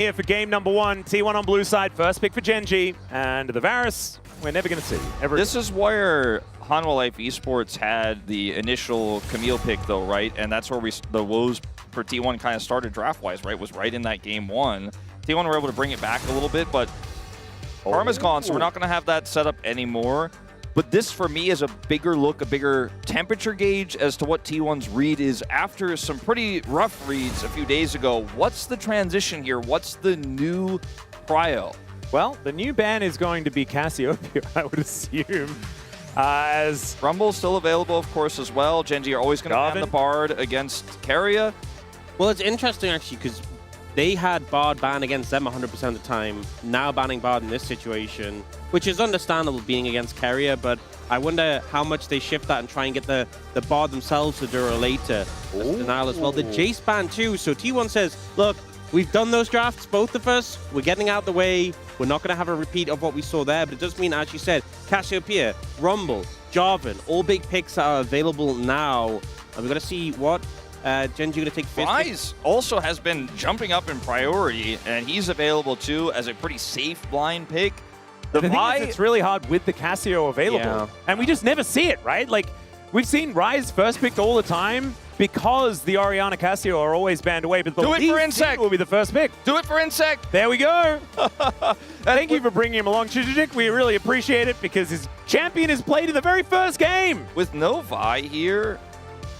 Here for game number 1, T1 on blue side, first pick for GENG, and the Varus, we're never going to see. This is where Hanwha Life Esports had the initial Camille pick though, right? And that's where the woes for T1 kind of started draft-wise, right? Was right in that game 1. T1 were able to bring it back a little bit, but Karma's gone, so we're not going to have that set up anymore. But this, for me, is a bigger look, a bigger temperature gauge as to what T1's read is after some pretty rough reads a few days ago. What's the transition here? What's the new prio? Well, the new ban is going to be Cassiopeia, I would assume. As Rumble's still available, of course, as well. GENG are always going to ban the Bard against Keria. Well, it's interesting, actually, because they had Bard ban against them 100% of the time. Now banning Bard in this situation, which is understandable being against Keria, but I wonder how much they shift that and try and get the Bard themselves to do it later. That's denial as well. The Jace ban too, so T1 says, look, we've done those drafts, both of us. We're getting out the way. We're not going to have a repeat of what we saw there, but it does mean, as you said, Cassiopeia, Rumble, Jarvan, all big picks that are available now. And we're going to see what GENG going to take fifth. Ryze also has been jumping up in priority, and he's available too as a pretty safe blind pick. The thing is, it's really hard with the Cassio available, and we just never see it, right? Like, we've seen Ryze first picked all the time because the Orianna Cassio are always banned away, but the Do it for Insect will be the first pick. Do it for Insect. There we go. Thank you for bringing him along, Chijik. We really appreciate it because his champion is played in the very first game. With no Vi here,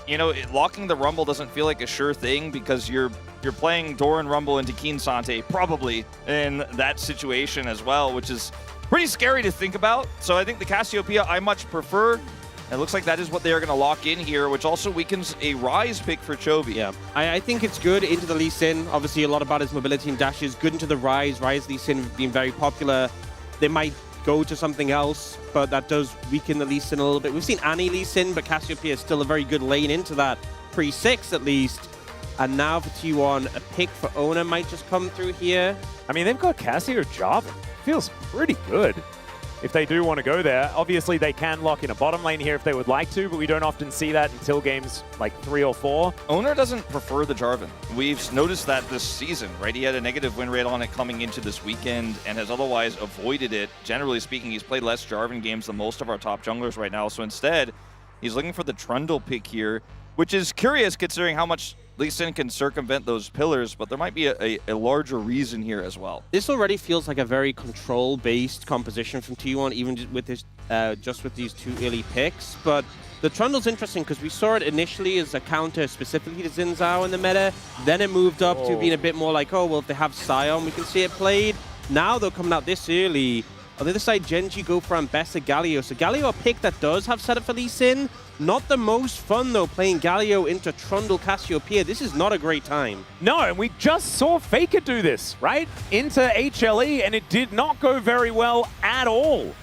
you know, locking the Rumble doesn't feel like a sure thing because you're playing Doran Rumble into Keen Sante probably in that situation as well, which is pretty scary to think about. So I think the Cassiopeia I much prefer. It looks like that is what they are going to lock in here, which also weakens a Ryze pick for Chovy. Yeah, I think it's good into the Lee Sin. Obviously, a lot about his mobility and dashes. Good into the Ryze Lee Sin being very popular. They might go to something else, but that does weaken the Lee Sin a little bit. We've seen Annie Lee Sin, but Cassiopeia is still a very good lane into that. Pre-6 at least. And now for T1, a pick for Ona might just come through here. I mean, they've got Cassio Jarvan. Feels pretty good if they do want to go there. Obviously, they can lock in a bottom lane here if they would like to, but we don't often see that until games like 3 or 4. Owner doesn't prefer the Jarvan. We've noticed that this season, right? He had a negative win rate on it coming into this weekend and has otherwise avoided it. Generally speaking, he's played less Jarvan games than most of our top junglers right now. So instead, he's looking for the Trundle pick here, which is curious considering how much Lee Sin can circumvent those pillars, but there might be a larger reason here as well. This already feels like a very control-based composition from T1, even with this, just with these 2 early picks. But the Trundle's interesting because we saw it initially as a counter specifically to Xin Zhao in the meta. Then it moved up to being a bit more like, oh, well, if they have Sion, we can see it played. Now they're coming out this early. On the other side, GENG go for Ambessa Galio. So Galio, a pick that does have setup for Lee Sin. Not the most fun, though, playing Galio into Trundle Cassiopeia. This is not a great time. No, and we just saw Faker do this, right? Into HLE, and it did not go very well at all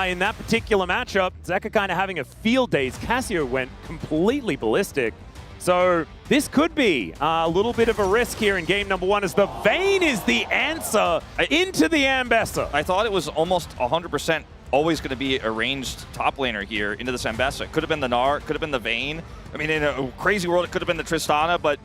in that particular matchup. Zeka kind of having a field day. Cassio went completely ballistic. So this could be a little bit of a risk here in game number 1 as the Vayne is the answer into the Ambessa. I thought it was almost 100% always going to be a ranged top laner here into this Ambessa. Could have been the Gnar, could have been the Vayne. I mean, in a crazy world, it could have been the Tristana, but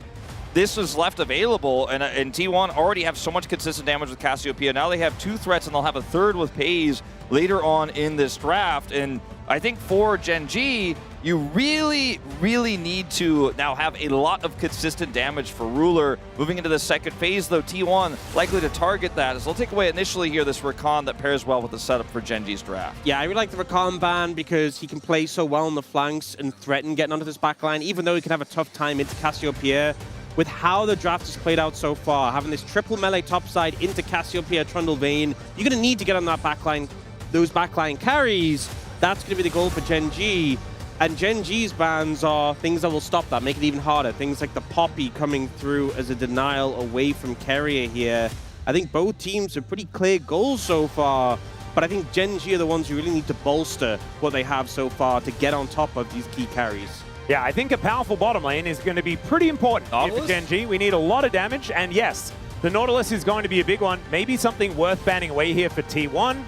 this was left available, and T1 already have so much consistent damage with Cassiopeia. Now they have 2 threats, and they'll have a 3rd with Pays later on in this draft. And I think for GENG, you really, really need to now have a lot of consistent damage for Ruler. Moving into the second phase, though, T1 likely to target that, as they'll take away initially here this Rakan that pairs well with the setup for GENG's draft. Yeah, I really like the Rakan ban because he can play so well on the flanks and threaten getting onto this backline, even though he can have a tough time into Cassiopeia. With how the draft has played out so far, having this triple melee topside into Cassiopeia, Trundle, Vayne, you're going to need to get on that backline, those backline carries. That's going to be the goal for GENG. And GENG's bans are things that will stop that, make it even harder. Things like the Poppy coming through as a denial away from Keria here. I think both teams have pretty clear goals so far, but I think GENG are the ones who really need to bolster what they have so far to get on top of these key carries. Yeah, I think a powerful bottom lane is going to be pretty important here for GENG. We need a lot of damage, and yes, the Nautilus is going to be a big one. Maybe something worth banning away here for T1.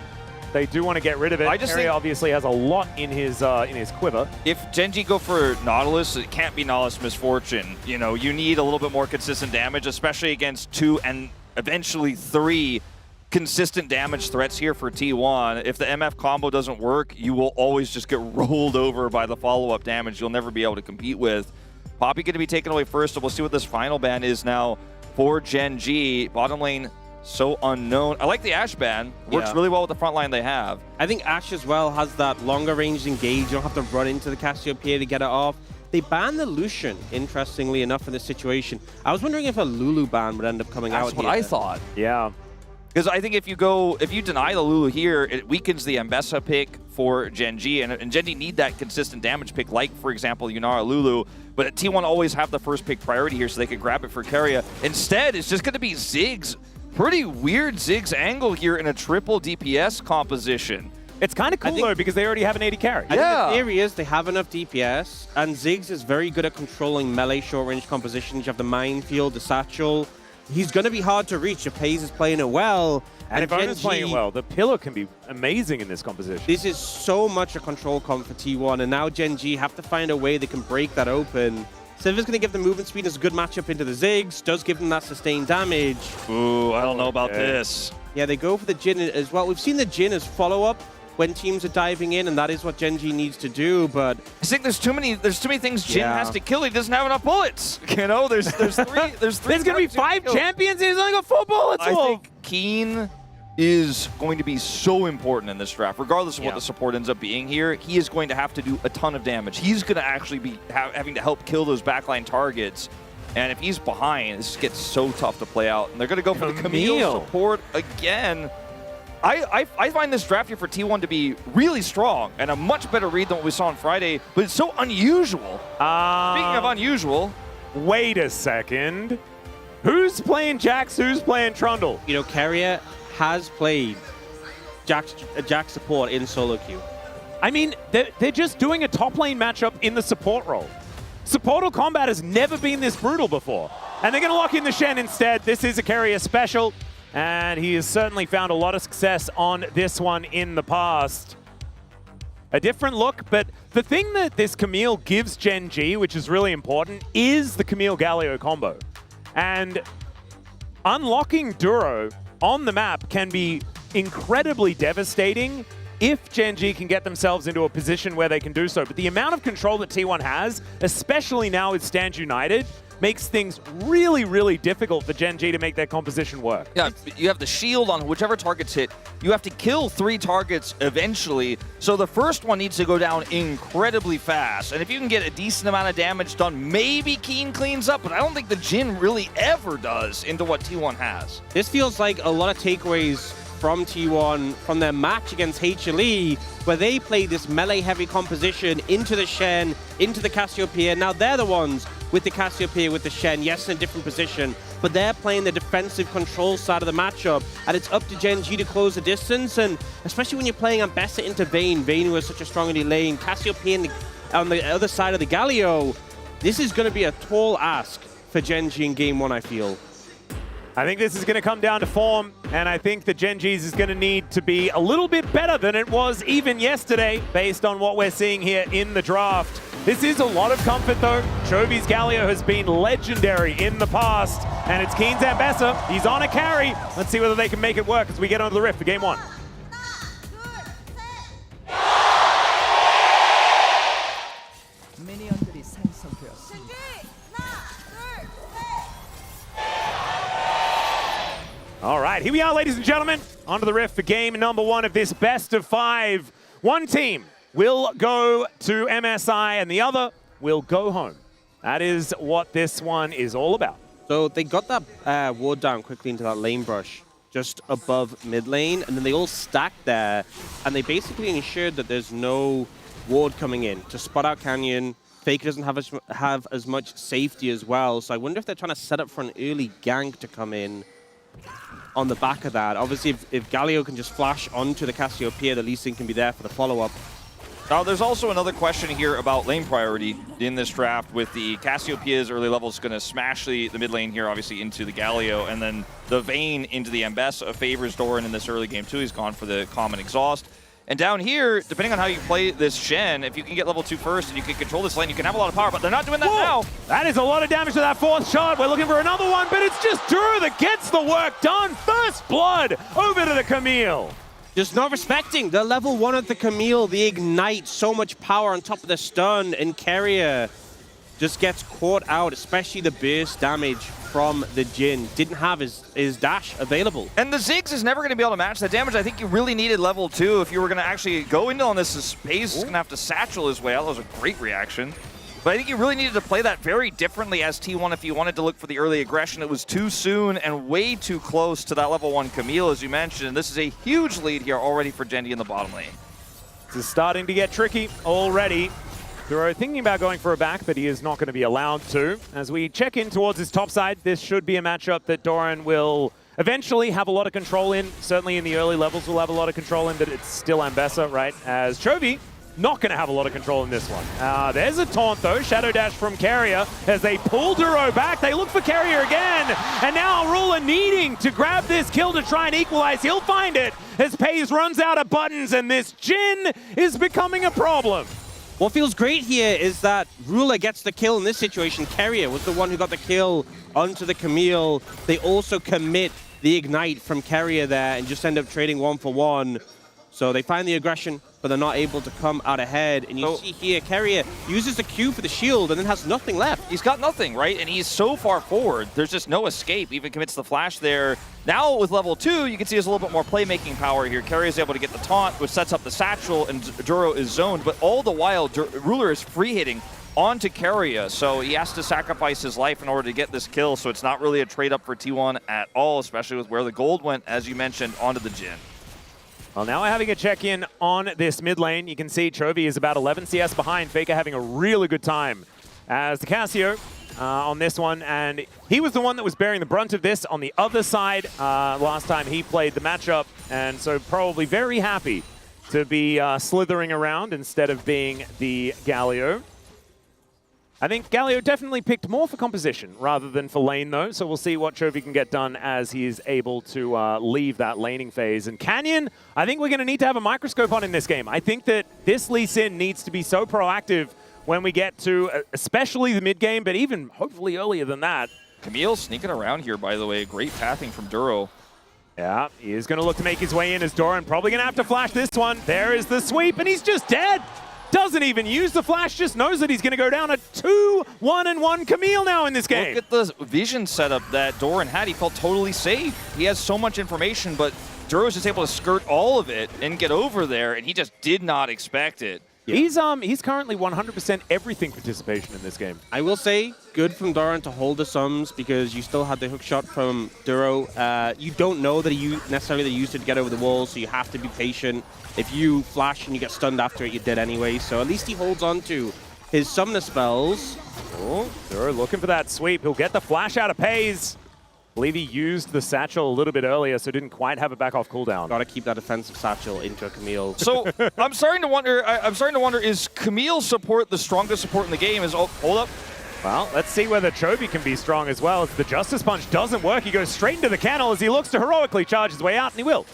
They do want to get rid of it. I just think obviously has a lot in his quiver. If GENG go for Nautilus, it can't be Nautilus Misfortune. You know, you need a little bit more consistent damage, especially against 2 and eventually 3 consistent damage threats here for T1. If the MF combo doesn't work, you will always just get rolled over by the follow-up damage you'll never be able to compete with. Poppy going to be taken away first, so we'll see what this final ban is now for GENG. Bottom lane, so unknown. I like the Ashe ban. Works really well with the front line they have. I think Ashe as well has that longer range engage. You don't have to run into the Cassiopeia to get it off. They banned the Lucian, interestingly enough, in this situation. I was wondering if a Lulu ban would end up coming out. That's what I thought. Yeah. Because I think if you deny the Lulu here, it weakens the Mbessa pick for GENG, and GENG need that consistent damage pick, like, for example, Yunara Lulu. But T1 always have the first pick priority here, so they could grab it for Keria. Instead, it's just going to be Ziggs. Pretty weird Ziggs angle here in a triple DPS composition. It's kind of cool, though, because they already have an 80 carry. I think the theory is they have enough DPS, and Ziggs is very good at controlling melee short-range compositions. You have the minefield, the satchel. He's going to be hard to reach if FaZe is playing it well. And if Ona's playing it well, the pillar can be amazing in this composition. This is so much a control comp for T1, and now GENG have to find a way they can break that open. Silver's going to give them movement speed as a good matchup into the Ziggs, does give them that sustained damage. Ooh, I don't know about this. Yeah, they go for the Jhin as well. We've seen the Jhin as follow-up when teams are diving in, and that is what GENG needs to do, but... I think there's too many things Jhin has to kill. He doesn't have enough bullets. You know, there's three. There's going to be 5 champions, he's only got 4 bullets. I think Keen is going to be so important in this draft. Regardless of what the support ends up being here, he is going to have to do a ton of damage. He's going to actually be having to help kill those backline targets. And if he's behind, this gets so tough to play out. And they're going to go for the Camille support again. I find this draft here for T1 to be really strong and a much better read than what we saw on Friday, but it's so unusual. Speaking of unusual... Wait a second. Who's playing Jax? Who's playing Trundle? You know, Keria has played Jax support in solo queue. I mean, they're just doing a top lane matchup in the support role. Supportal combat has never been this brutal before. And they're going to lock in the Shen instead. This is a Keria special. And he has certainly found a lot of success on this one in the past. A different look, but the thing that this Camille gives GENG, which is really important, is the Camille Galio combo. And unlocking Duro on the map can be incredibly devastating if GENG can get themselves into a position where they can do so. But the amount of control that T1 has, especially now with Stand United, makes things really, really difficult for GENG to make their composition work. Yeah, you have the shield on whichever targets hit. You have to kill 3 targets eventually, so the first one needs to go down incredibly fast. And if you can get a decent amount of damage done, maybe Keen cleans up, but I don't think the Jhin really ever does into what T1 has. This feels like a lot of takeaways from T1 from their match against HLE, where they played this melee-heavy composition into the Shen, into the Cassiopeia. Now they're the ones with the Cassiopeia, with the Shen, yes, in a different position, but they're playing the defensive control side of the matchup, and it's up to GENG to close the distance, and especially when you're playing Mbessa into Vayne, who is such a strong early lane, Cassiopeia on the other side of the Galio, this is going to be a tall ask for GENG in Game 1, I feel. I think this is going to come down to form, and I think that GENG's is going to need to be a little bit better than it was even yesterday, based on what we're seeing here in the draft. This is a lot of comfort, though. Chovy's Galio has been legendary in the past, and it's Keen's Mbessa. He's on a carry. Let's see whether they can make it work as we get onto the Rift for Game 1. All right, here we are, ladies and gentlemen, onto the Rift for game number 1 of this best of 5. One team will go to MSI and the other will go home. That is what this one is all about. So they got that ward down quickly into that lane brush just above mid lane, and then they all stacked there, and they basically ensured that there's no ward coming in to spot out Canyon. Faker doesn't have as much safety as well, so I wonder if they're trying to set up for an early gank to come in on the back of that. Obviously, if Galio can just flash onto the Cassiopeia, the Lee Sin can be there for the follow-up. Now, there's also another question here about lane priority in this draft, with the Cassiopeia's early levels going to smash the mid lane here, obviously, into the Galio, and then the Vayne into the Mbessa favors Doran in this early game, too. He's gone for the common exhaust. And down here, depending on how you play this Shen, if you can get level 2 first and you can control this lane, you can have a lot of power, but they're not doing that now. That is a lot of damage to that fourth shot. We're looking for another one, but it's just Duro that gets the work done. First blood over to the Camille. Just not respecting the level 1 of the Camille, the Ignite, so much power on top of the stun, and Carrier just gets caught out, especially the burst damage from the Jhin. Didn't have his dash available. And the Ziggs is never going to be able to match that damage. I think you really needed level 2 if you were going to actually go into on this. Space is going to have to satchel his way out. That was a great reaction. But I think you really needed to play that very differently as T1 if you wanted to look for the early aggression. It was too soon and way too close to that level 1 Camille, as you mentioned. This is a huge lead here already for GENG in the bottom lane. This is starting to get tricky already. Duro thinking about going for a back, but he is not going to be allowed to. As we check in towards his top side, this should be a matchup that Doran will eventually have a lot of control in. Certainly in the early levels will have a lot of control in, but it's still Ambessa, right? As Chovy, not going to have a lot of control in this one. There's a taunt, though. Shadow Dash from Carrier as they pull Duro back. They look for Carrier again. And now Ruler needing to grab this kill to try and equalize. He'll find it as Paze runs out of buttons, and this Jhin is becoming a problem. What feels great here is that Ruler gets the kill in this situation. Carrier was the one who got the kill onto the Camille. They also commit the Ignite from Carrier there and just end up trading 1-for-1. So they find the aggression, but they're not able to come out ahead. And you see here, Carrier uses the Q for the shield and then has nothing left. He's got nothing, right? And he's so far forward. There's just no escape. Even commits the flash there. Now with level 2, you can see there's a little bit more playmaking power here. Carrier is able to get the taunt, which sets up the satchel, and Duro is zoned. But all the while, Ruler is free hitting onto Carrier. So he has to sacrifice his life in order to get this kill. So it's not really a trade up for T1 at all, especially with where the gold went, as you mentioned, onto the Jhin. Well, now we're having a check-in on this mid lane. You can see Chovy is about 11 CS behind. Faker having a really good time as the Cassio on this one. And he was the one that was bearing the brunt of this on the other side last time he played the matchup. And so probably very happy to be slithering around instead of being the Galio. I think Galio definitely picked more for composition rather than for lane, though. So we'll see what Chovy can get done as he is able to leave that laning phase. And Canyon, I think we're going to need to have a microscope on in this game. I think that this Lee Sin needs to be so proactive when we get to especially the mid game, but even hopefully earlier than that. Camille sneaking around here, by the way. Great pathing from Duro. Yeah, he is going to look to make his way in as Doran. Probably going to have to flash this one. There is the sweep, and he's just dead. Doesn't even use the flash, just knows that he's going to go down a 2-1-1 Camille now in this game. Look at the vision setup that Doran had. He felt totally safe. He has so much information, but Duro's just able to skirt all of it and get over there, and he just did not expect it. Yeah. He's currently 100% everything participation in this game. I will say, good from Doran to hold the sums because you still had the hook shot from Duro. You don't know that he necessarily used it to get over the wall, so you have to be patient. If you flash and you get stunned after it, you're dead anyway. So at least he holds on to his summoner spells. Oh, Duro looking for that sweep. He'll get the flash out of Paze. I believe he used the satchel a little bit earlier, so didn't quite have it back off cooldown. Got to keep that defensive satchel into a Camille. So I'm starting to wonder, is Camille support the strongest support in the game? Hold up. Well, let's see whether Chovy can be strong as well. As the Justice Punch doesn't work, he goes straight into the canal as he looks to heroically charge his way out, and he will.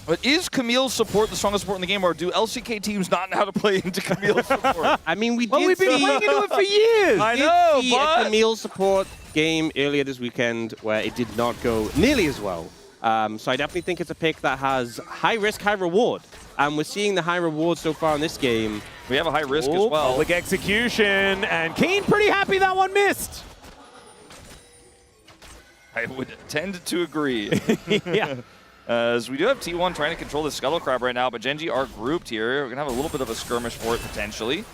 But is Camille's support the strongest support in the game, or do LCK teams not know how to play into Camille's support? I mean, we've been playing into it for years. I know, but a Camille support game earlier this weekend where it did not go nearly as well. So I definitely think it's a pick that has high risk, high reward. And we're seeing the high reward so far in this game. We have a high risk as well. Public execution, and Keen pretty happy that one missed. I would tend to agree. Yeah. As we do have T1 trying to control the Scuttle Crab right now, but GENG are grouped here. We're going to have a little bit of a skirmish for it, potentially.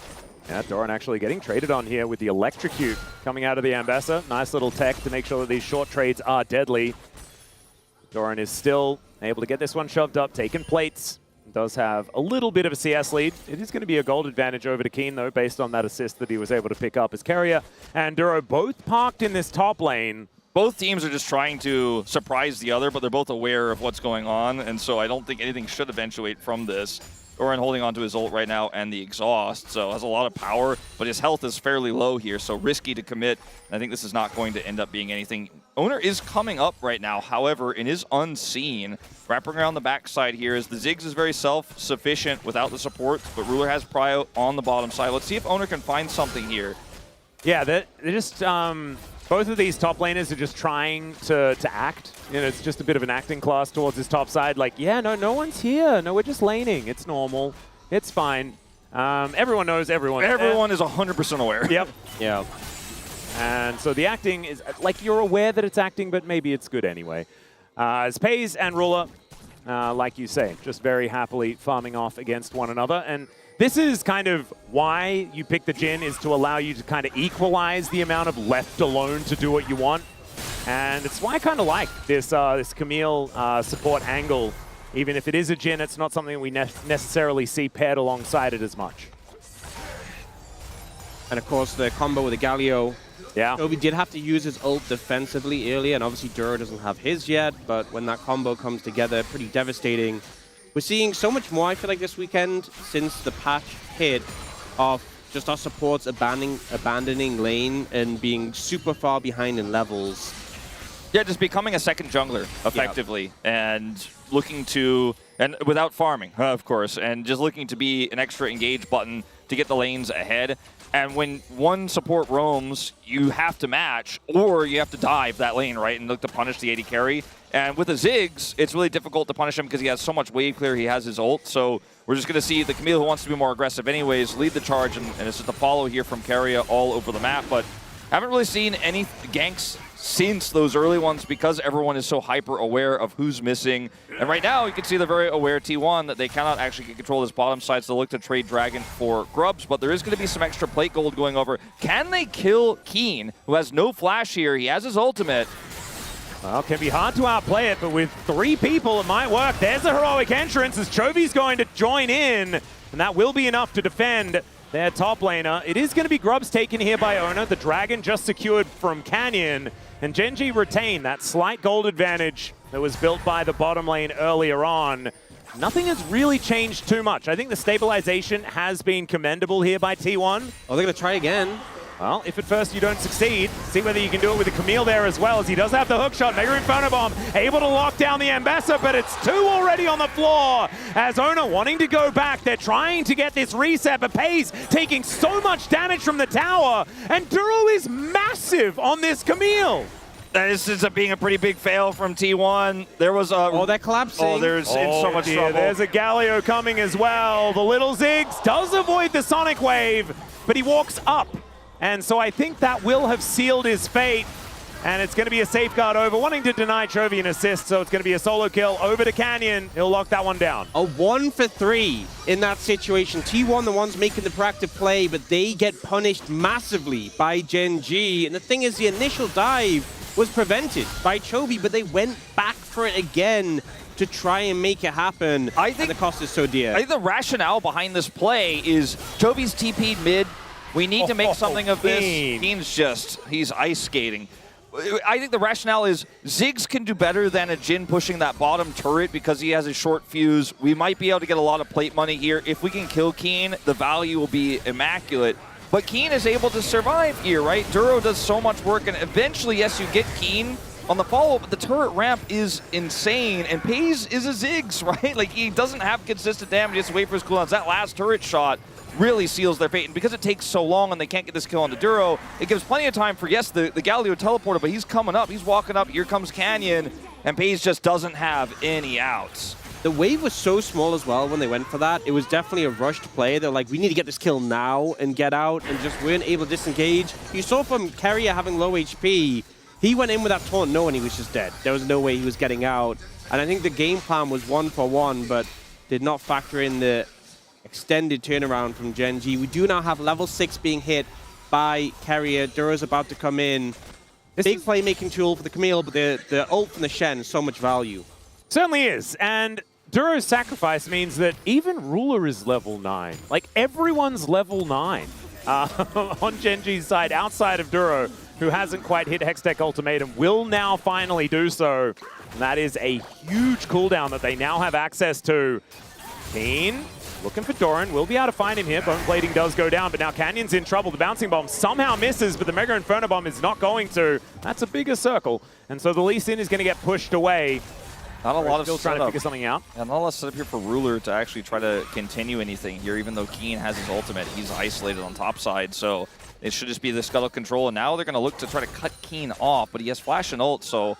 Yeah, Doran actually getting traded on here with the Electrocute coming out of the Ambessa. Nice little tech to make sure that these short trades are deadly. Doran is still able to get this one shoved up, taking plates. Does have a little bit of a CS lead. It is going to be a gold advantage over to Keen, though, based on that assist that he was able to pick up. As Carrier and Duro both parked in this top lane. Both teams are just trying to surprise the other, but they're both aware of what's going on, and so I don't think anything should eventuate from this. Oren holding onto his ult right now and the exhaust, so has a lot of power, but his health is fairly low here, so risky to commit. I think this is not going to end up being anything. Owner is coming up right now, however, and is unseen. Wrapping around the backside here is the Ziggs is very self-sufficient without the support, but Ruler has Prio on the bottom side. Let's see if Owner can find something here. Yeah, they're just both of these top laners are just trying to act. You know, it's just a bit of an acting class towards this top side. Like, yeah, no one's here. No, we're just laning. It's normal. It's fine. Everyone knows everyone. Everyone is 100% aware. Yep. Yeah. And so the acting is, like, you're aware that it's acting, but maybe it's good anyway. As Pays and Ruler, like you say, just very happily farming off against one another. And this is kind of why you pick the Jhin, is to allow you to kind of equalize the amount of left alone to do what you want. And it's why I kind of like this this Camille support angle. Even if it is a Jhin, it's not something we necessarily see paired alongside it as much. And of course, the combo with the Galio. Yeah. Chovy did have to use his ult defensively earlier, and obviously Duro doesn't have his yet, but when that combo comes together, pretty devastating. We're seeing so much more, I feel like, this weekend since the patch hit, of just our supports abandoning lane and being super far behind in levels. Yeah, just becoming a second jungler, effectively, and looking to, and without farming, of course, and just looking to be an extra engage button to get the lanes ahead. And when one support roams, you have to match, or you have to dive that lane, right, and look to punish the AD carry. And with the Ziggs, it's really difficult to punish him because he has so much wave clear, he has his ult. So we're just going to see the Camille, who wants to be more aggressive anyways, lead the charge, and it's just a follow here from Keria all over the map. But haven't really seen any ganks since those early ones because everyone is so hyper aware of who's missing. And right now, you can see they're very aware, T1, that they cannot actually get control of this bottom side, so they'll look to trade Dragon for Grubs, but there is going to be some extra plate gold going over. Can they kill Keen, who has no flash here? He has his ultimate. Well, it can be hard to outplay it, but with 3 people, it might work. There's a heroic entrance as Chovy's going to join in, and that will be enough to defend their top laner. It is going to be Grubs taken here by Owner. The Dragon just secured from Canyon, and GENG retain that slight gold advantage that was built by the bottom lane earlier on. Nothing has really changed too much. I think the stabilization has been commendable here by T1. Oh, they're going to try again. Well, if at first you don't succeed, see whether you can do it with the Camille there as well, as he does have the hook shot. Mega Inferno Bomb, able to lock down the Ambassador, but it's 2 already on the floor. As Owner wanting to go back, they're trying to get this reset, but Pays taking so much damage from the tower, and Duro is massive on this Camille. This ends up being a pretty big fail from T1. There was a... Oh, they're collapsing. Oh, there's in so much trouble. There's a Galio coming as well. The little Ziggs does avoid the Sonic Wave, but he walks up. And so I think that will have sealed his fate. And it's going to be a safeguard over, wanting to deny Chovy an assist, so it's going to be a solo kill over to Canyon. He'll lock that one down. A 1 for 3 in that situation. T1, the ones making the proactive play, but they get punished massively by GENG. And the thing is, the initial dive was prevented by Chovy, but they went back for it again to try and make it happen. And the cost is so dear. I think the rationale behind this play is Chovy's TP'd mid. We need to make something of this. Keen's just, he's ice skating. I think the rationale is Ziggs can do better than a Jhin pushing that bottom turret because he has a short fuse. We might be able to get a lot of plate money here. If we can kill Keen, the value will be immaculate. But Keen is able to survive here, right? Duro does so much work, and eventually, yes, you get Keen on the follow, but the turret ramp is insane, and Pays is a Ziggs, right? Like, he doesn't have consistent damage, he has to wait for his cooldowns. That last turret shot really seals their fate, and because it takes so long and they can't get this kill on the Duro, it gives plenty of time for, yes, the Galio teleporter, but he's coming up, he's walking up, here comes Canyon, and Pays just doesn't have any outs. The wave was so small as well when they went for that. It was definitely a rushed play. They're like, we need to get this kill now and get out, and just weren't able to disengage. You saw from Keria having low HP, he went in with that taunt knowing he was just dead. There was no way he was getting out. And I think the game plan was 1 for 1, but did not factor in the extended turnaround from GENG. We do now have level 6 being hit by Keria. Duro's about to come in. Big playmaking tool for the Camille, but the ult from the Shen is so much value. Certainly is. And Duro's sacrifice means that even Ruler is level 9. Like, everyone's level 9 on GENG's side, outside of Duro, who hasn't quite hit Hextech Ultimatum, will now finally do so. And that is a huge cooldown that they now have access to. Keen looking for Doran. Will be able to find him here. Bone plating does go down, but now Canyon's in trouble. The bouncing bomb somehow misses, but the Mega Inferno Bomb is not going to. That's a bigger circle. And so the Lee Sin is going to get pushed away. Not a lot of still trying to figure something out. And not a lot of setup here for Ruler to actually try to continue anything here, even though Keen has his ultimate. He's isolated on top side, so it should just be the scuttle control. And now they're going to look to try to cut Keen off, but he has flash and ult, so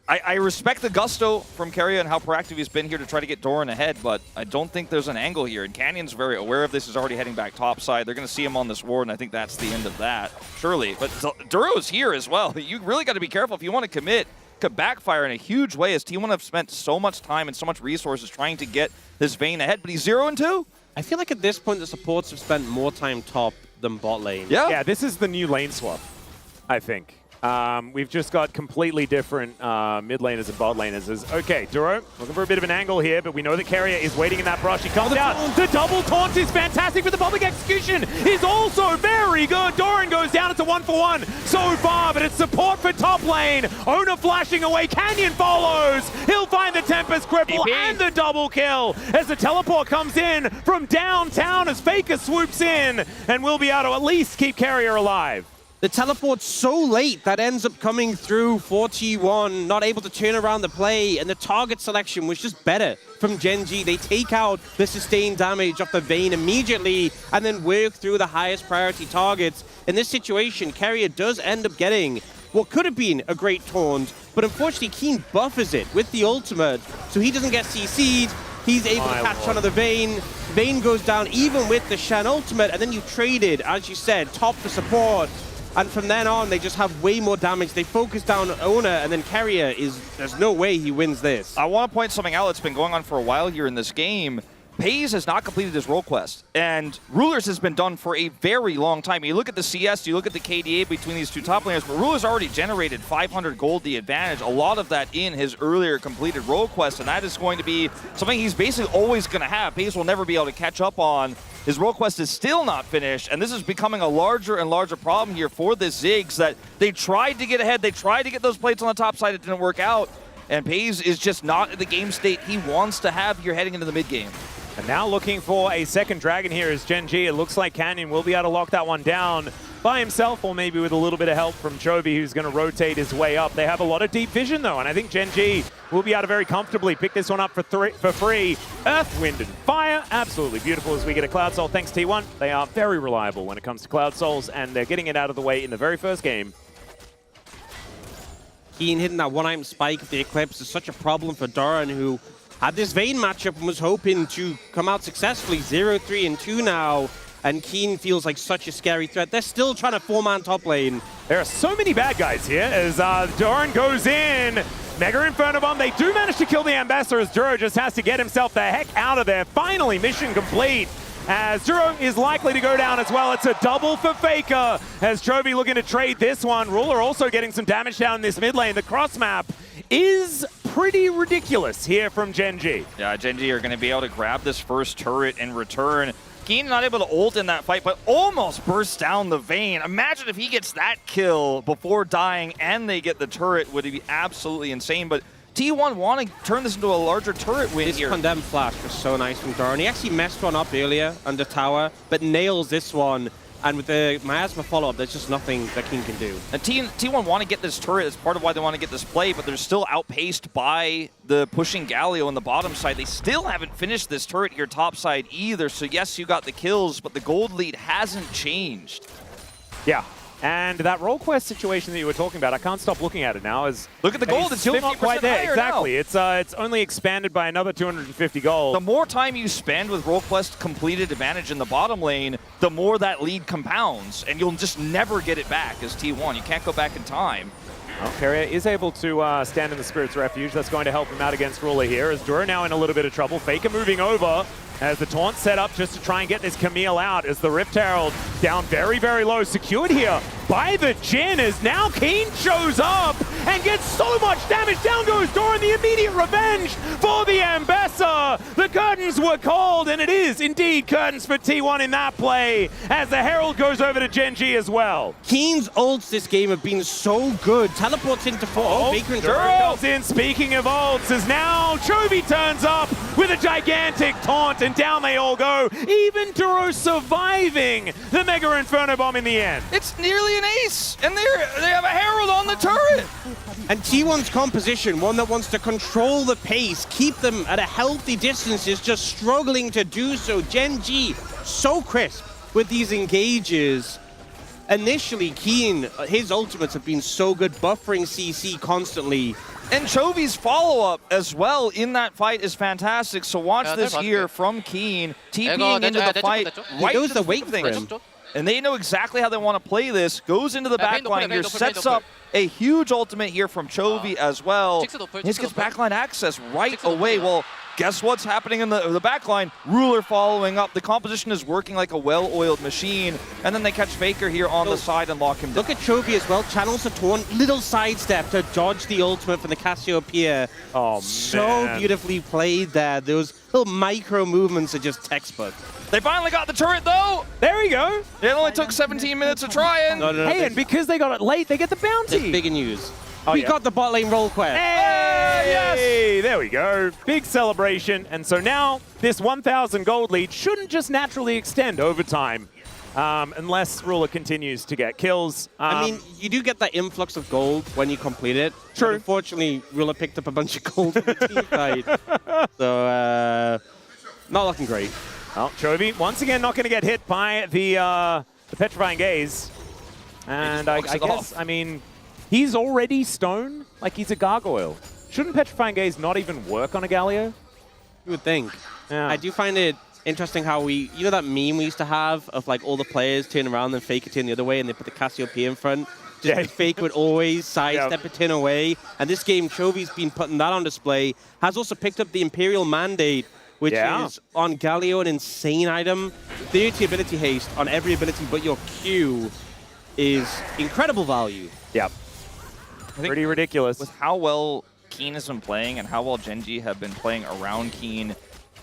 I respect the gusto from Keria and how proactive he's been here to try to get Doran ahead, but I don't think there's an angle here. And Canyon's very aware of this. He's already heading back top side. They're going to see him on this ward, and I think that's the end of that, surely. But Duro's here as well. You really got to be careful if you want to commit. Could backfire in a huge way, as T1 have spent so much time and so much resources trying to get this Vayne ahead, but he's 0-2. I feel like at this point the supports have spent more time top than bot lane. Yeah, this is the new lane swap, I think. We've just got completely different mid laners and bot laners. Okay, Duro looking for a bit of an angle here, but we know that Keria is waiting in that brush. He comes out. The double taunt is fantastic, but the public execution is also very good. Doran goes down. It's a 1-for-1 so far, but it's support for top lane. Ona flashing away. Canyon follows. He'll find the Tempest Cripple and the double kill as the teleport comes in from downtown as Faker swoops in and will be able to at least keep Keria alive. The teleport's so late that ends up coming through for T1, not able to turn around the play, and the target selection was just better from GENG. They take out the sustained damage off the Vayne immediately and then work through the highest priority targets. In this situation, Keria does end up getting what could have been a great taunt, but unfortunately Keen buffers it with the ultimate, so he doesn't get CC'd. He's able to catch onto the Vayne. Vayne goes down even with the Shen ultimate, and then you traded, as you said, top for support. And from then on, they just have way more damage. They focus down Ona, and then Keria there's no way he wins this. I want to point something out that's been going on for a while here in this game. Pays has not completed his role quest, and Rulers has been done for a very long time. You look at the CS, you look at the KDA between these two top laners, but Rulers already generated 500 gold the advantage, a lot of that in his earlier completed role quest, and that is going to be something he's basically always going to have. Pays will never be able to catch up on. His role quest is still not finished, and this is becoming a larger and larger problem here for this Ziggs, that they tried to get ahead, they tried to get those plates on the top side, it didn't work out, and Pays is just not in the game state he wants to have here heading into the mid game. And now looking for a second dragon here is GENG. It looks like Canyon will be able to lock that one down by himself, or maybe with a little bit of help from Chovy, who's going to rotate his way up. They have a lot of deep vision, though, and I think GENG will be able to very comfortably pick this one up for free. Earth, Wind, and Fire. Absolutely beautiful as we get a Cloud Soul. Thanks, T1. They are very reliable when it comes to Cloud Souls, and they're getting it out of the way in the very first game. Keen hitting that one-item spike of the Eclipse is such a problem for Doran, who had this Vayne matchup and was hoping to come out successfully. 0-3-2 now, and Keen feels like such a scary threat. They're still trying to four-man top lane. There are so many bad guys here as Doran goes in. Mega Inferno Bomb. They do manage to kill the Ambassador as Duro just has to get himself the heck out of there. Finally, mission complete. As Duro is likely to go down as well. It's a double for Faker as Chovy looking to trade this one. Ruler also getting some damage down in this mid lane. The cross map is pretty ridiculous here from GENG. Yeah, GENG are going to be able to grab this first turret in return. Keen not able to ult in that fight, but almost bursts down the Vayne. Imagine if he gets that kill before dying and they get the turret, would it be absolutely insane. But T1 want to turn this into a larger turret win here. This condemned flash was so nice from Doran. He actually messed one up earlier under tower, but nails this one. And with the Miasma follow-up, there's just nothing that King can do. And T1 want to get this turret. That's part of why they want to get this play, but they're still outpaced by the pushing Galio on the bottom side. They still haven't finished this turret here top side either. So yes, you got the kills, but the gold lead hasn't changed. Yeah. And that role quest situation that you were talking about, I can't stop looking at it now. Look at the gold, it's still not quite there. Exactly. Now. It's only expanded by another 250 gold. The more time you spend with role quest completed advantage in the bottom lane, the more that lead compounds, and you'll just never get it back as T1. You can't go back in time. Well, Keria is able to stand in the Spirit's Refuge. That's going to help him out against Ruler here. As Dura now in a little bit of trouble. Faker moving over as the taunt set up just to try and get this Camille out as the Rift Herald down very, very low. Secured here by the Jin as now Keen shows up and gets so much damage. Down goes Doran, the immediate revenge for the Ambessa. The curtains were called, and it is indeed curtains for T1 in that play as the Herald goes over to GENG as well. Keen's ults this game have been so good. Teleports into 4. Oh, Baker and Duro comes in. Speaking of ults, as now Chovy turns up with a gigantic taunt, and down they all go. Even Duro surviving the Mega Inferno Bomb in the end. It's nearly an ace, and they have a Herald on the turret. And T1's composition, one that wants to control the pace, keep them at a healthy distance, is just struggling to do so. GENG, so crisp with these engages. Initially, Keen, his ultimates have been so good, buffering CC constantly. And Chovy's follow-up as well in that fight is fantastic. So watch this here from Keen, TPing into the fight. He goes to wait for him. And they know exactly how they want to play this. Goes into the backline here, sets up a huge ultimate here from Chovy as well. This gets backline access right away. Well, guess what's happening in the backline? Ruler following up. The composition is working like a well-oiled machine. And then they catch Faker here on the side and lock him down. Look at Chovy as well. Channels a torn. Little sidestep to dodge the ultimate from the Cassiopeia. Oh, so man. beautifully played there. Those little micro movements are just textbook. They finally got the turret, though. There we go. It only took 17 minutes to try and... No, Hey, and because they got it late, they get the bounty. That's big news. Oh, We yeah. got the bot lane roll quest. Hey, there we go. Big celebration. And so now this 1,000 gold lead shouldn't just naturally extend over time unless Ruler continues to get kills. I mean, you do get that influx of gold when you complete it. True. But unfortunately, Ruler picked up a bunch of gold on the team side. So, not looking great. well, Chovy once again not going to get hit by the Petrifying Gaze. And I guess, I mean, he's already stone. Like, he's a gargoyle. Shouldn't Petrifying Gaze not even work on a Galio? You would think. Yeah. I do find it interesting how you know that meme we used to have of like all the players turn around and fake it in the other way and they put the Cassiopeia in front? Just Yeah. Fake would always sidestep it in away. And this game, Chovy's been putting that on display. Has also picked up the Imperial Mandate, which is on Galio an insane item. 30 ability haste on every ability but your Q is incredible value. Yep. Pretty ridiculous. With how well Keen has been playing and how well GENG have been playing around Keen,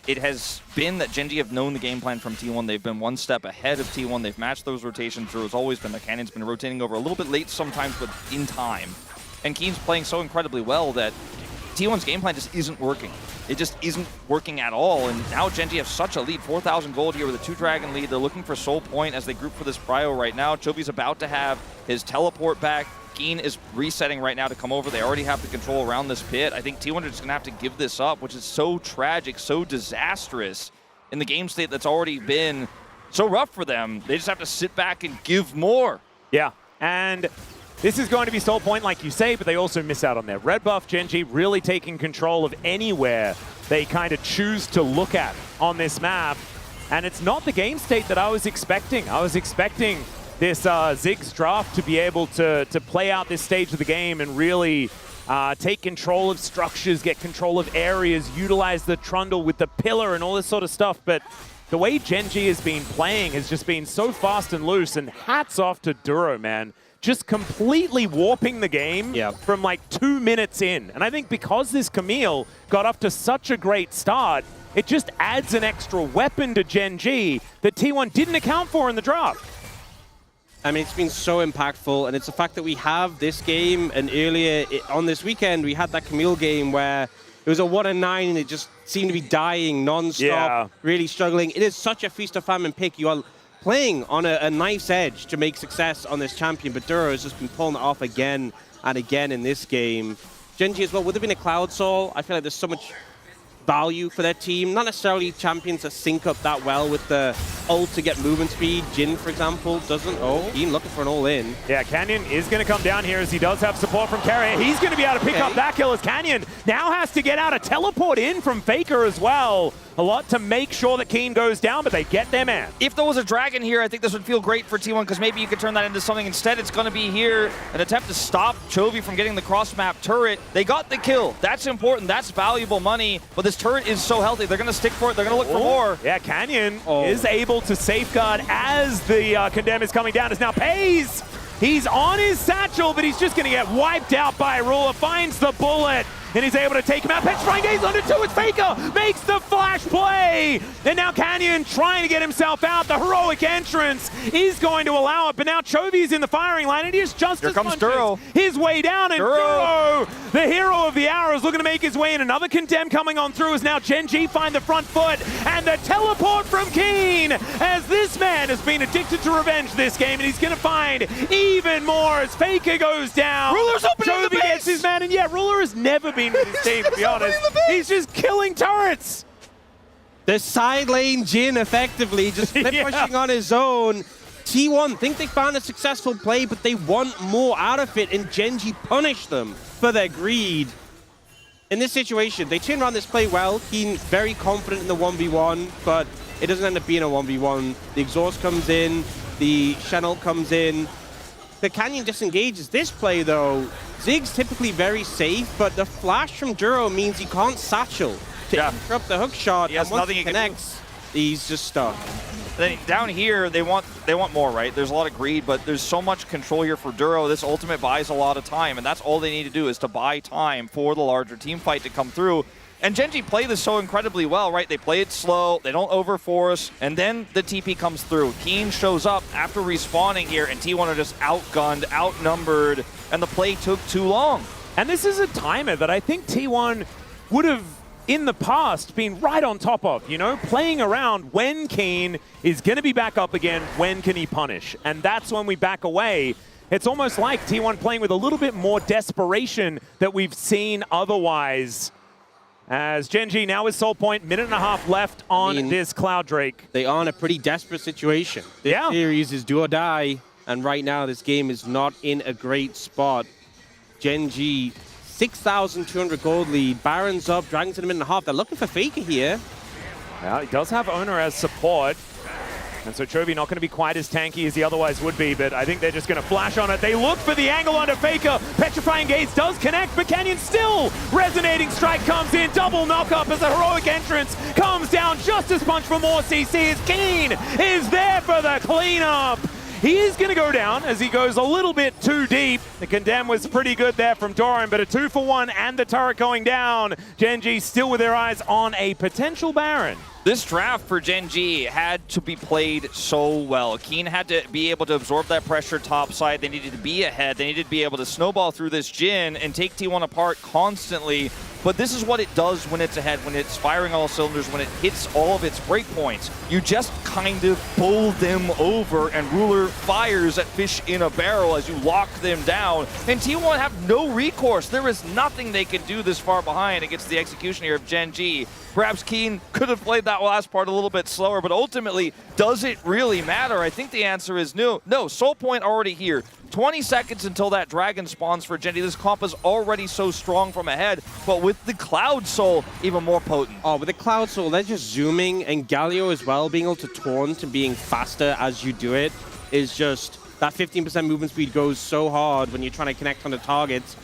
it has been that GENG have known the game plan from T1. They've been one step ahead of T1. They've matched those rotations. There has always been the Canyon's been rotating over a little bit late sometimes, but in time. And Keen's playing so incredibly well that T1's game plan just isn't working. It just isn't working at all. And now GENG have such a lead, 4,000 gold here with a 2-dragon lead. They're looking for Soul Point as they group for this prio right now. Chovy's about to have his teleport back. Keen is resetting right now to come over. They already have the control around this pit. I think T1 are just going to have to give this up, which is so tragic, so disastrous in the game state that's already been so rough for them. They just have to sit back and give more. Yeah, and this is going to be Soul Point, like you say, but they also miss out on their red buff. GENG really taking control of anywhere they kind of choose to look at on this map. And it's not the game state that I was expecting. I was expecting this Ziggs draft to be able to play out this stage of the game and really take control of structures, get control of areas, utilize the Trundle with the pillar and all this sort of stuff. But the way GENG has been playing has just been so fast and loose, and hats off to Duro, man. Just completely warping the game from like 2 minutes in. And I think because this Camille got off to such a great start, it just adds an extra weapon to GENG that T1 didn't account for in the draft. I mean, it's been so impactful, and it's the fact that we have this game, and earlier on this weekend, we had that Camille game where it was a 1-9, and it just seemed to be dying non-stop, really struggling. It is such a feast of famine pick. You are playing on a knife's edge to make success on this champion, but Duro has just been pulling it off again and again in this game. GENG as well, would have been a Cloud Soul. I feel like there's so much value for their team. Not necessarily champions that sync up that well with the ult to get movement speed. Jin, for example, doesn't. Oh, Ian looking for an all-in. Yeah, Canyon is going to come down here as he does have support from Carrier. He's going to be able to pick up that kill as Canyon now has to get out a teleport in from Faker as well. A lot to make sure that Keen goes down, but they get their man. If there was a dragon here, I think this would feel great for T1 because maybe you could turn that into something. Instead, it's going to be here an attempt to stop Chovy from getting the cross-map turret. They got the kill. That's important. That's valuable money, but this turret is so healthy. They're going to stick for it. They're going to look for more. Yeah, Canyon is able to safeguard as the Condemn is coming down. As now Pays He's on his satchel, but he's just going to get wiped out by Ruler. Finds the bullet, and he's able to take him out. Petrifying Gaze under 2, it's Faker, makes the flash play! And now Canyon trying to get himself out. The heroic entrance is going to allow it, but now Chovy's in the firing line, and he is just as comes Duro. his way down, and Duro, the hero of the hour, is looking to make his way in. Another Condemn coming on through as now GENG find the front foot, and the teleport from Keen, as this man has been addicted to revenge this game, and he's going to find even more as Faker goes down. Ruler's opening the Chovy base! gets his man, and yeah, Ruler has never been with his team, to be honest. He's just killing turrets. The side lane Jin effectively just flip pushing on his own. T1 think they found a successful play, but they want more out of it, and GENG punish them for their greed. In this situation, they turn around this play well. Keen very confident in the 1v1, but it doesn't end up being a 1v1. The exhaust comes in, the Channel comes in. The Canyon disengages. This play, though, Zig's typically very safe, but the flash from Duro means he can't satchel to interrupt the hook shot. He has and once nothing he he can connects, he's just stuck. Then down here, they want more, right? There's a lot of greed, but there's so much control here for Duro. This ultimate buys a lot of time, and that's all they need to do is to buy time for the larger team fight to come through. And GENG play this so incredibly well, right? They play it slow, they don't overforce, and then the TP comes through. Keen shows up after respawning here, and T1 are just outgunned, outnumbered, and the play took too long. And this is a timer that I think T1 would have, in the past, been right on top of, you know, playing around when Keen is going to be back up again, when can he punish? And that's when we back away. It's almost like T1 playing with a little bit more desperation that we've seen otherwise. As GENG now is Soul Point, minute and a half left on this Cloud Drake. They are in a pretty desperate situation. This series is do or die, and right now this game is not in a great spot. GENG, 6,200 gold lead, Baron's up, Dragon's in a minute and a half. They're looking for Faker here. Well, he does have Owner as support. And so Chovy not going to be quite as tanky as he otherwise would be, but I think they're just going to flash on it. They look for the angle onto Faker. Petrifying Gaze does connect, but Canyon still resonating strike comes in. Double knock-up as the heroic entrance comes down just as punch for more CC as Keen is there for the cleanup. He is going to go down as he goes a little bit too deep. The Condemn was pretty good there from Doran, but a 2-for-1 and the turret going down. GENG still with their eyes on a potential Baron. This draft for GENG had to be played so well. Keen had to be able to absorb that pressure topside. They needed to be ahead. They needed to be able to snowball through this Jhin and take T1 apart constantly. But this is what it does when it's ahead, when it's firing all cylinders, when it hits all of its breakpoints. You just kind of pull them over, and Ruler fires at fish in a barrel as you lock them down. And T1 have no recourse. There is nothing they can do this far behind against the execution here of GENG. Perhaps Keen could have played that last part a little bit slower, but ultimately, does it really matter? I think the answer is no. No, Soul Point already here. 20 seconds until that Dragon spawns for GENG. This comp is already so strong from ahead, but with the Cloud Soul, even more potent. Oh, with the Cloud Soul, they're just zooming, and Galio as well, being able to taunt and being faster as you do it is just, that 15% movement speed goes so hard when you're trying to connect on the targets.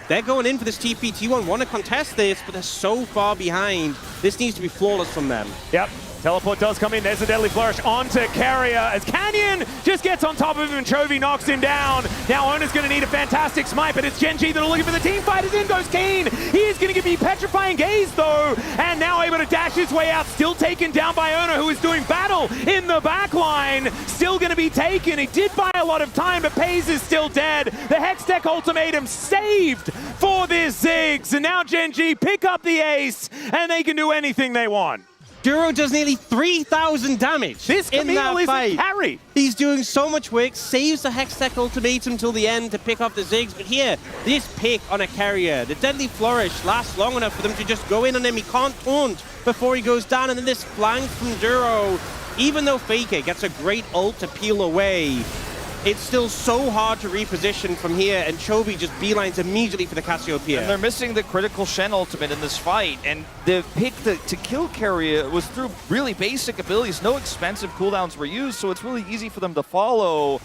They're going in for this TP. T1 want to contest this, but they're so far behind. This needs to be flawless from them. Yep. Teleport does come in. There's a Deadly Flourish onto Carrier as Canyon just gets on top of him and Chovy knocks him down. Now Owner's going to need a fantastic smite, but it's GENG that are looking for the team fight as in goes Keen. He is going to give me Petrifying Gaze though, and now able to dash his way out. Still taken down by Owner, who is doing battle in the back line. Still going to be taken. He did buy a lot of time, but Pays is still dead. The Hextech ultimatum saved for this Ziggs, and now GENG pick up the ace, and they can do anything they want. Duro does nearly 3,000 damage in that fight. Carry. He's doing so much work, saves the Hextech ultimatum till the end to pick up the Ziggs. But here, this pick on a Carrier, the Deadly Flourish lasts long enough for them to just go in on him. He can't taunt before he goes down. And then this flank from Duro, even though Faker gets a great ult to peel away, it's still so hard to reposition from here, and Chovy just beelines immediately for the Cassiopeia. And they're missing the critical Shen ultimate in this fight, and the pick to kill Carrier was through really basic abilities. No expensive cooldowns were used, so it's really easy for them to follow.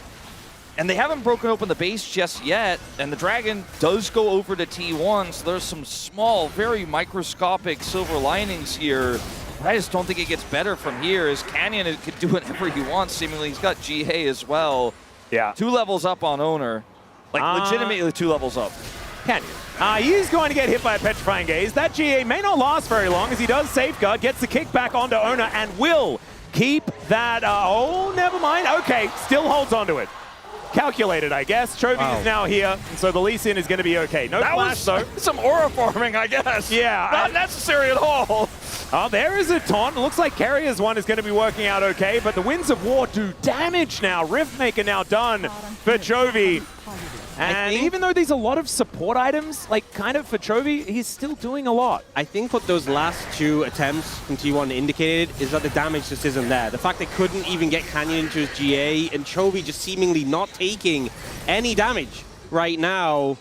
And they haven't broken open the base just yet, and the Dragon does go over to T1, so there's some small, very microscopic silver linings here. I just don't think it gets better from here, as Canyon could do whatever he wants, seemingly. He's got GA as well. Yeah. 2 levels up on Owner. Like, legitimately 2 levels up. Canyon. He's going to get hit by a Petrifying Gaze. That GA may not last very long as he does safeguard, gets the kickback onto Owner, and will keep that. Oh, never mind. Okay, still holds onto it. Calculated, I guess. Chovy is now here, and so the Lee Sin is going to be okay. No flash, though. Some aura farming, I guess. Yeah. Not necessary at all. Oh, there is a taunt. It looks like Carrier's one is going to be working out okay, but the Winds of War do damage now. Riftmaker now done for Chovy. And even though there's a lot of support items, like kind of for Chovy, he's still doing a lot. I think what those last 2 attempts from T1 indicated is that the damage just isn't there. The fact they couldn't even get Canyon into his GA and Chovy just seemingly not taking any damage right now.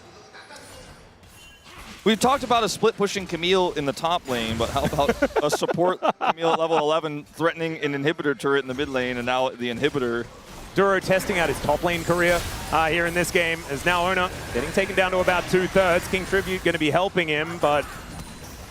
We've talked about a split pushing Camille in the top lane, but how about a support Camille at level 11 threatening an inhibitor turret in the mid lane, and now the inhibitor. Duro testing out his top lane career here in this game as now Owner getting taken down to about 2/3. King Tribute going to be helping him, but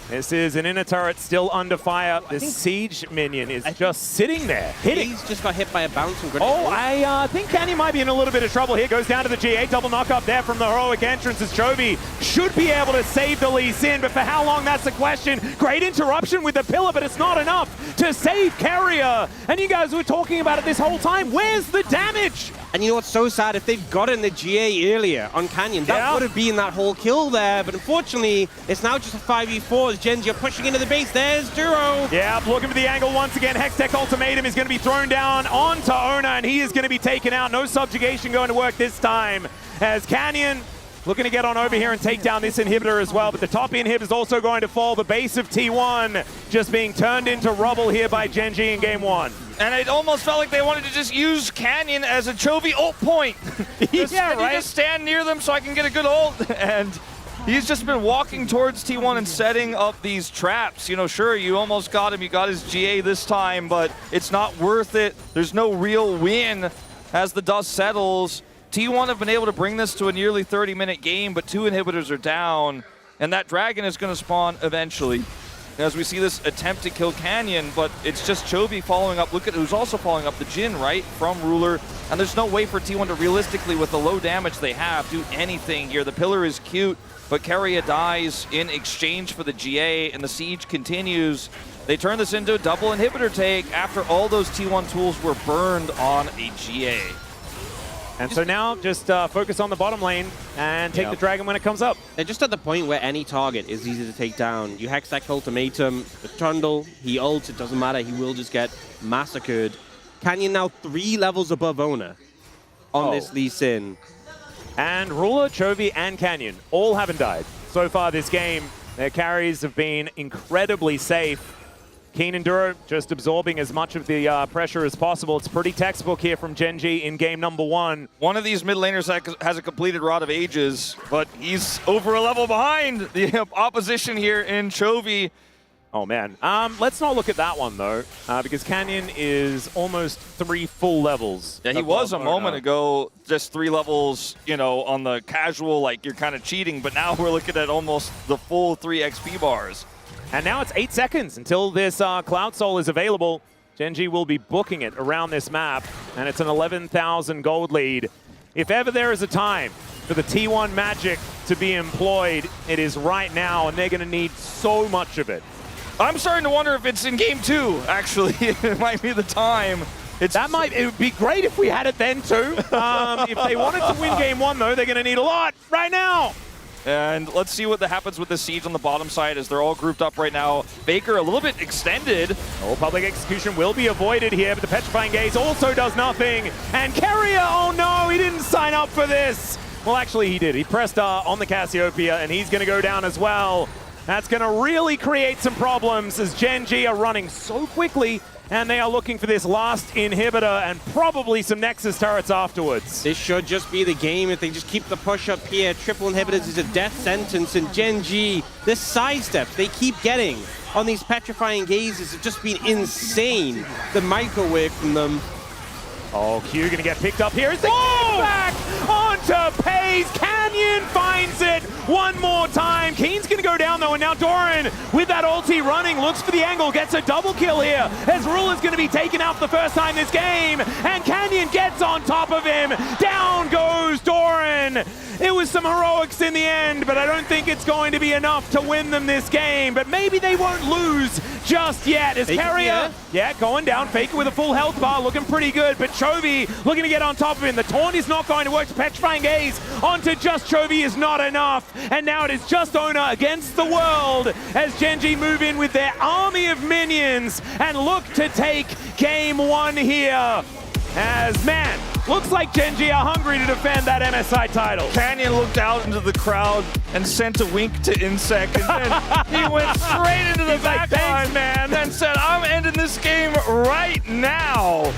this is an inner turret still under fire. The siege minion is just sitting there, hitting. He's just got hit by a bouncing grenade. Oh, I think Canyon might be in a little bit of trouble here. Goes down to the GA, double knock up there from the heroic entrance as Chovy should be able to save the Lee Sin, but for how long, that's the question. Great interruption with the pillar, but it's not enough to save Carrier. And you guys were talking about it this whole time. Where's the damage? And you know what's so sad? If they'd gotten the GA earlier on Canyon, that would have been that whole kill there. But unfortunately, it's now just a 5v4 as GENG are pushing into the base. There's Duro. Yeah, looking for the angle once again. Hextech Ultimatum is going to be thrown down onto Owner, and he is going to be taken out. No subjugation going to work this time as Canyon looking to get on over here and take down this inhibitor as well. But the top inhibitor is also going to fall. The base of T1 just being turned into rubble here by GENG in game 1. And it almost felt like they wanted to just use Canyon as a Chovy ult point. Just stand near them so I can get a good ult. And he's just been walking towards T1 and setting up these traps. You know, sure, you almost got him. You got his GA this time, but it's not worth it. There's no real win as the dust settles. T1 have been able to bring this to a nearly 30-minute game, but 2 inhibitors are down, and that dragon is going to spawn eventually. As we see this attempt to kill Canyon, but it's just Chovy following up. Look at who's also following up, the Jin, right, from Ruler. And there's no way for T1 to realistically, with the low damage they have, do anything here. The pillar is cute, but Carrier dies in exchange for the GA, and the siege continues. They turn this into a double inhibitor take after all those T1 tools were burned on a GA. And so now just focus on the bottom lane and take the dragon when it comes up. They're just at the point where any target is easy to take down. You Hextech Ultimatum, the Trundle, he ults, it doesn't matter, he will just get massacred. Canyon now 3 levels above Owner on this Lee Sin. And Ruler, Chovy, and Canyon all haven't died so far this game. Their carries have been incredibly safe. Keen and Duro just absorbing as much of the pressure as possible. It's pretty textbook here from GENG in game number 1. One of these mid laners has a completed Rod of Ages, but he's over a level behind the opposition here in Chovy. Oh, man. Let's not look at that one, though, because Canyon is almost 3 full levels. Yeah, he was a moment ago just 3 levels, you know, on the casual, like you're kind of cheating, but now we're looking at almost the full 3 XP bars. And now it's 8 seconds until this Cloud Soul is available. GENG will be booking it around this map, and it's an 11,000 gold lead. If ever there is a time for the T1 magic to be employed, it is right now, and they're going to need so much of it. I'm starting to wonder if it's in game 2, actually. It might be the time. It would be great if we had it then, too. If they wanted to win game 1, though, they're going to need a lot right now. And let's see what happens with the siege on the bottom side as they're all grouped up right now. Baker a little bit extended. Oh, public execution will be avoided here, but the Petrifying Gaze also does nothing. And Carrier, oh no, he didn't sign up for this. Well, actually he did. He pressed on the Cassiopeia, and he's going to go down as well. That's going to really create some problems as GENG are running so quickly, and they are looking for this last inhibitor and probably some Nexus turrets afterwards. This should just be the game if they just keep the push up here. Triple inhibitors is a death sentence, and GENG, the sidesteps they keep getting on these Petrifying Gazes have just been insane. The microwave from them. Oh, Q going to get picked up here as the kickback onto Pays. Canyon finds it. one more time. Keen's going to go down, though, and now Doran, with that ulti running, looks for the angle, gets a double kill here, as Ruler's going to be taken out for the first time this game, and Canyon gets on top of him. Down goes Doran. It was some heroics in the end, but I don't think it's going to be enough to win them this game. But maybe they won't lose just yet. As Carrier, going down. Faker with a full health bar, looking pretty good. But Chovy looking to get on top of him. The taunt is not going to work. Petrifying Gaze onto just Chovy is not enough. And now it is just Owner against the world as GENG move in with their army of minions and look to take game one here. As, man, looks like GENG are hungry to defend that MSI title. Canyon looked out into the crowd and sent a wink to Insec, and then he went straight into the back line, man, and said, I'm ending this game right now.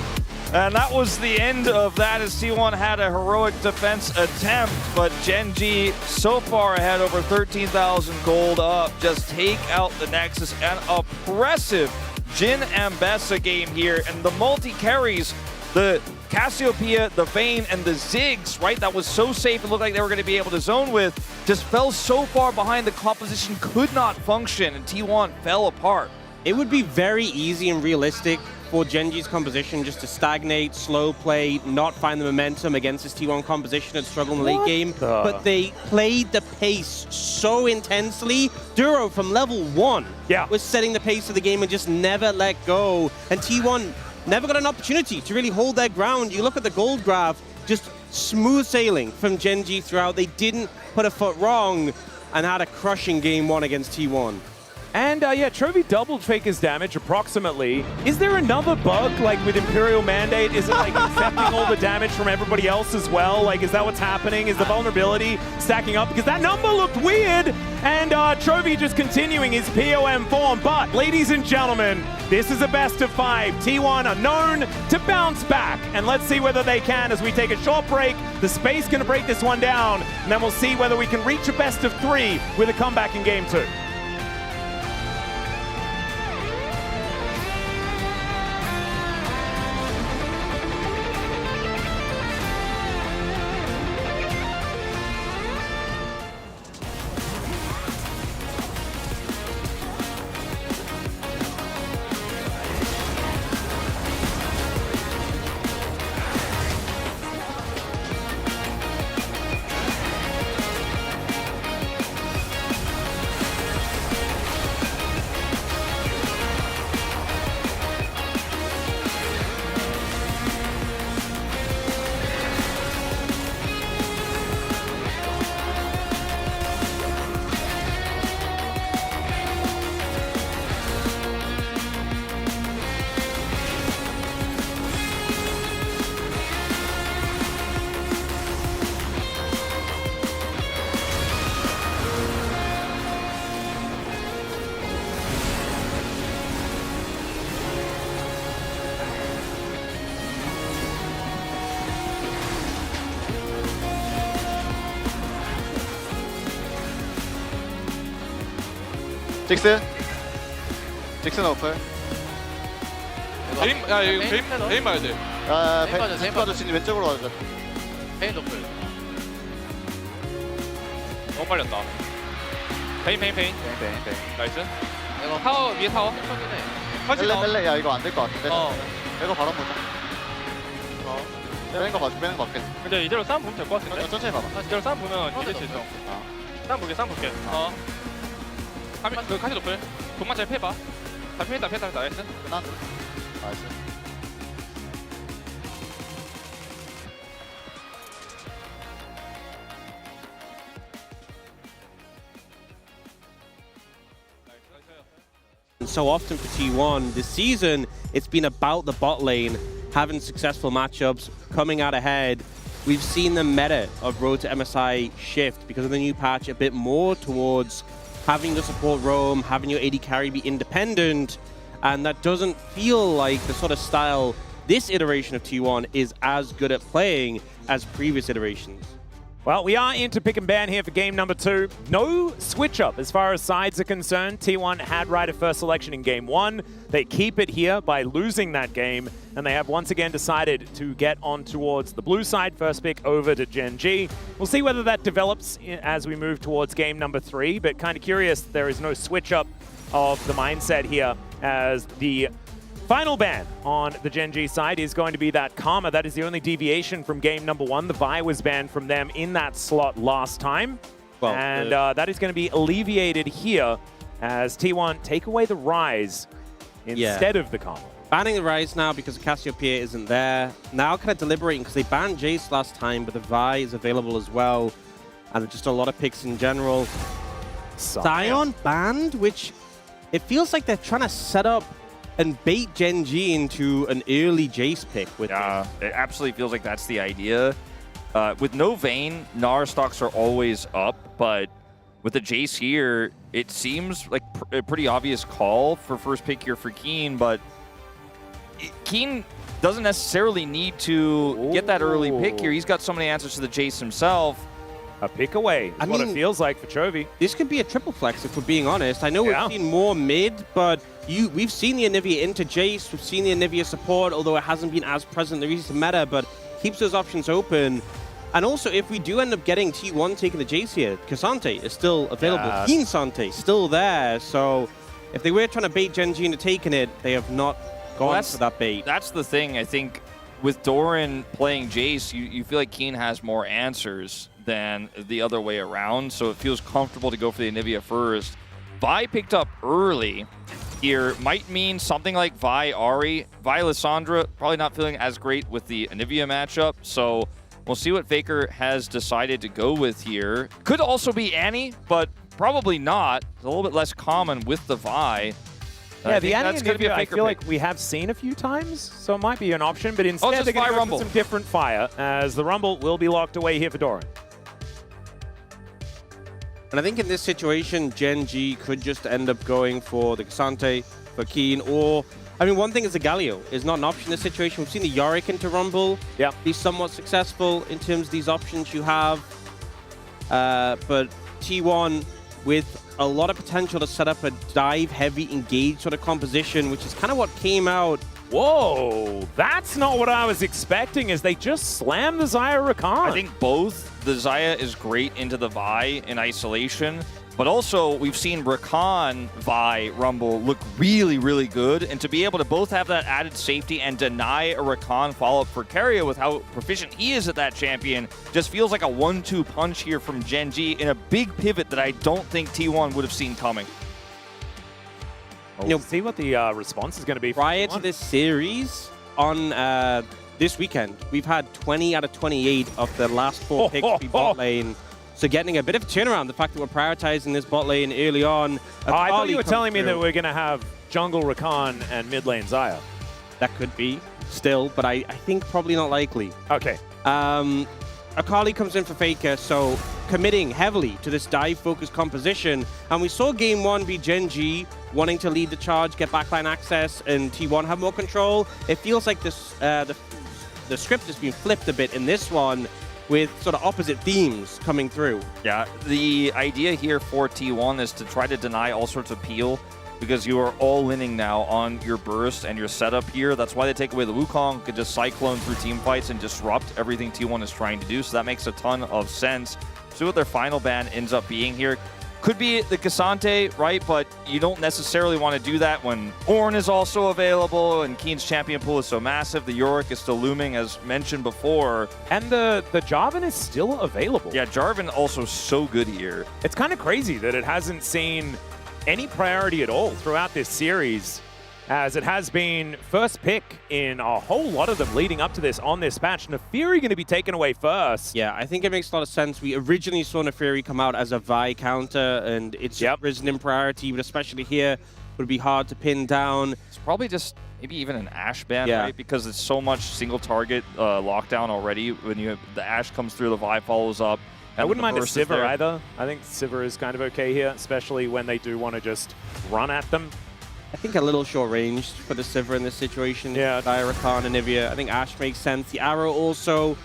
And that was the end of that, as T1 had a heroic defense attempt, but GENG so far ahead, over 13,000 gold up. Just take out the Nexus. An oppressive Jhin Ambessa game here, and the multi-carries, the Cassiopeia, the Vayne, and the Ziggs, right, that was so safe it looked like they were going to be able to zone with, just fell so far behind the composition, could not function, and T1 fell apart. It would be very easy and realistic for GENG's composition just to stagnate, slow play, not find the momentum against this T1 composition and struggle in the late game. But they played the pace so intensely. Duro from level 1 was setting the pace of the game and just never let go. And T1 never got an opportunity to really hold their ground. You look at the gold graph, just smooth sailing from GENG throughout. They didn't put a foot wrong and had a crushing game one against T1. And Chovy doubled Faker's damage approximately. Is there another bug, like with Imperial Mandate? Is it like accepting all the damage from everybody else as well? Like, is that what's happening? Is the vulnerability stacking up? Because that number looked weird. And Chovy just continuing his POM form. But, ladies and gentlemen, this is a best of 5. T1 are known to bounce back. And let's see whether they can as we take a short break. The Space going to break this one down. And then we'll see whether we can reach a best of 3 with a comeback in game 2. 직스 노플. 베인, 야 이거 베인 봐야 돼. 벤츠 아저씨님 왼쪽으로 와주자. 베인 노플. 너무 빨렸다. 베인. 나이스. 이거 타워 위에 타워. 멜레. 야 이거 안 될 것 같은데. 이거 바로 보자. 빼는 거 맞게. 근데 이대로 싸움 보면 될 것 같은데. 천천히 봐봐. 이대로 싸움 보면 이길 수 있어. 싸움 볼게. 그 카시 노플. 돈만 잘 패봐. 다 패했다. 나이스. 끝났어. 나이스. So often for T1 this season, it's been about the bot lane, having successful matchups, coming out ahead. We've seen the meta of Road to MSI shift because of the new patch a bit more towards having the support roam, having your AD carry be independent, and that doesn't feel like the sort of style this iteration of T1 is as good at playing as previous iterations. Well, we are into pick and ban here for game number 2. No switch up as far as sides are concerned. T1 had right of first selection in game 1. They keep it here by losing that game, and they have once again decided to get on towards the blue side. First pick over to GENG. We'll see whether that develops as we move towards game number 3, but kind of curious there is no switch up of the mindset here, as the final ban on the GENG side is going to be that Karma. That is the only deviation from game number 1. The Vi was banned from them in that slot last time. Well, and that is going to be alleviated here as T1 take away the Rise instead of the Karma. Banning the Rise now because the Cassiopeia isn't there. Now kind of deliberating because they banned Jace last time, but the Vi is available as well. And just a lot of picks in general. Sion banned, which it feels like they're trying to set up and bait GENG into an early Jace pick with this. It absolutely feels like that's the idea. With no Vayne, Gnar stocks are always up, but with the Jace here, it seems like a pretty obvious call for first pick here for Keen, but Keen doesn't necessarily need to get that early pick here. He's got so many answers to the Jace himself. A pick away is what it feels like for Chovy. This could be a triple flex if we're being honest. I know we've seen more mid, but we've seen the Anivia into Jace, we've seen the Anivia support, although it hasn't been as present in the recent meta, but keeps those options open. And also, if we do end up getting T1 taking the Jace here, Cassante is still available. Keen Sante still there, so if they were trying to bait GENG into taking it, they have not gone for that bait. That's the thing, I think, with Doran playing Jace, you feel like Keen has more answers than the other way around, so it feels comfortable to go for the Anivia first. Vi picked up early here might mean something like Vi Ahri. Vi Lissandra probably not feeling as great with the Anivia matchup, so we'll see what Faker has decided to go with here. Could also be Annie, but probably not. It's a little bit less common with the Vi. Yeah, the Annie Anivia I feel like we have seen a few times, so it might be an option, but instead they're going to go for some different fire, as the Rumble will be locked away here for Doran. And I think in this situation, GENG could just end up going for the Cassante, for Keen, or... I mean, one thing is the Galio is not an option in this situation. We've seen the Yorick into Rumble be somewhat successful in terms of these options you have. But T1 with a lot of potential to set up a dive-heavy engage sort of composition, which is kind of what came out. Whoa, that's not what I was expecting, is they just slammed the Xayah Rakan. I think both. The Xayah is great into the Vi in isolation, but also we've seen Rakan Vi Rumble look really, really good, and to be able to both have that added safety and deny a Rakan follow-up for Keria with how proficient he is at that champion just feels like a 1-2 punch here from GENG in a big pivot that I don't think T1 would have seen coming. We'll see what the response is going to be. Prior to this series, on this weekend, we've had 20 out of 28 of the last 4 picks be bot lane. So getting a bit of a turnaround, the fact that we're prioritizing this bot lane early on. I thought you were telling me that we're going to have jungle Rakan and mid lane Xayah. That could be still, but I think probably not likely. Okay. Akali comes in for Faker, so committing heavily to this dive-focused composition. And we saw game 1 be GENG wanting to lead the charge, get backline access, and T1 have more control. It feels like this, the script has been flipped a bit in this one, with sort of opposite themes coming through. Yeah, the idea here for T1 is to try to deny all sorts of peel, because you are all winning now on your burst and your setup here. That's why they take away the Wukong, could just cyclone through team fights and disrupt everything T1 is trying to do, so that makes a ton of sense. See what their final ban ends up being here. Could be the Cassante, right? But you don't necessarily want to do that when Ornn is also available and Keen's champion pool is so massive. The Yorick is still looming, as mentioned before. And the Jarvan is still available. Yeah, Jarvan also so good here. It's kind of crazy that it hasn't seen any priority at all throughout this series, as it has been first pick in a whole lot of them leading up to this on this patch. Nefiri going to be taken away first. Yeah, I think it makes a lot of sense. We originally saw Nefiri come out as a Vi counter, and it's risen in priority, but especially here, would be hard to pin down. It's probably just maybe even an Ashe ban, right? Because it's so much single target lockdown already. When you have the Ashe comes through, the Vi follows up. I wouldn't mind a Sivir either. I think Sivir is kind of okay here, especially when they do want to just run at them. I think a little short-ranged for the Sivir in this situation. Yeah. Xayah Rakan and Anivia. I think Ashe makes sense. The arrow also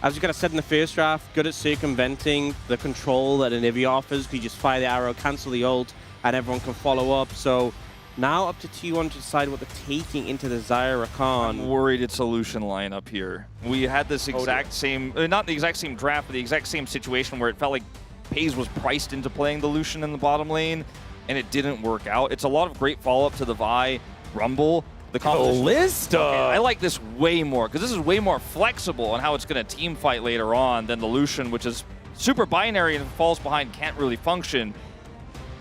As you got to said in the first draft, good at circumventing the control that Anivia offers. You just fire the arrow, cancel the ult, and everyone can follow up. So now up to T1 to decide what they're taking into the Zyra Rakan. I'm worried it's a Lucian lineup here. We had this exact same, not the exact same draft, but the exact same situation where it felt like FaZe was priced into playing the Lucian in the bottom lane, and it didn't work out. It's a lot of great follow-up to the Vi Rumble. The Kalista! Okay, I like this way more, because this is way more flexible on how it's going to team fight later on than the Lucian, which is super binary and falls behind, can't really function.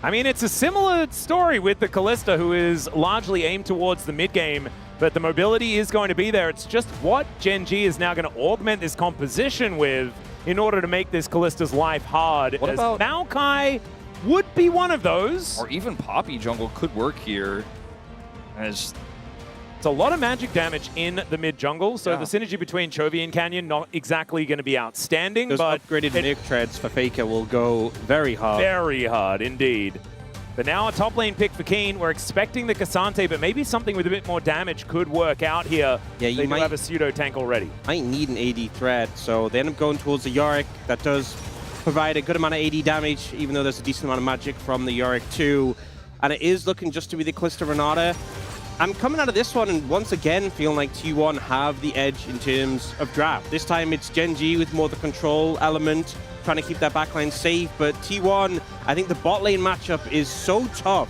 I mean, it's a similar story with the Kalista, who is largely aimed towards the mid-game, but the mobility is going to be there. It's just what GENG is now going to augment this composition with in order to make this Kalista's life hard. What about Maokai would be one of those. Or even Poppy jungle could work here. As it's a lot of magic damage in the mid jungle, so the synergy between Chovy and Canyon not exactly going to be outstanding. Those but upgraded Merc treads for Faker will go very hard. Very hard indeed. But now a top lane pick for Keen. We're expecting the Cassante, but maybe something with a bit more damage could work out here. Yeah, you might have a pseudo tank already. Might need an AD threat, so they end up going towards the Yorick. That does provide a good amount of AD damage, even though there's a decent amount of magic from the Yorick too. And it is looking just to be the Kalista Renata. I'm coming out of this one and once again feeling like T1 have the edge in terms of draft. This time it's GENG with more the control element, trying to keep that backline safe, but T1, I think the bot lane matchup is so tough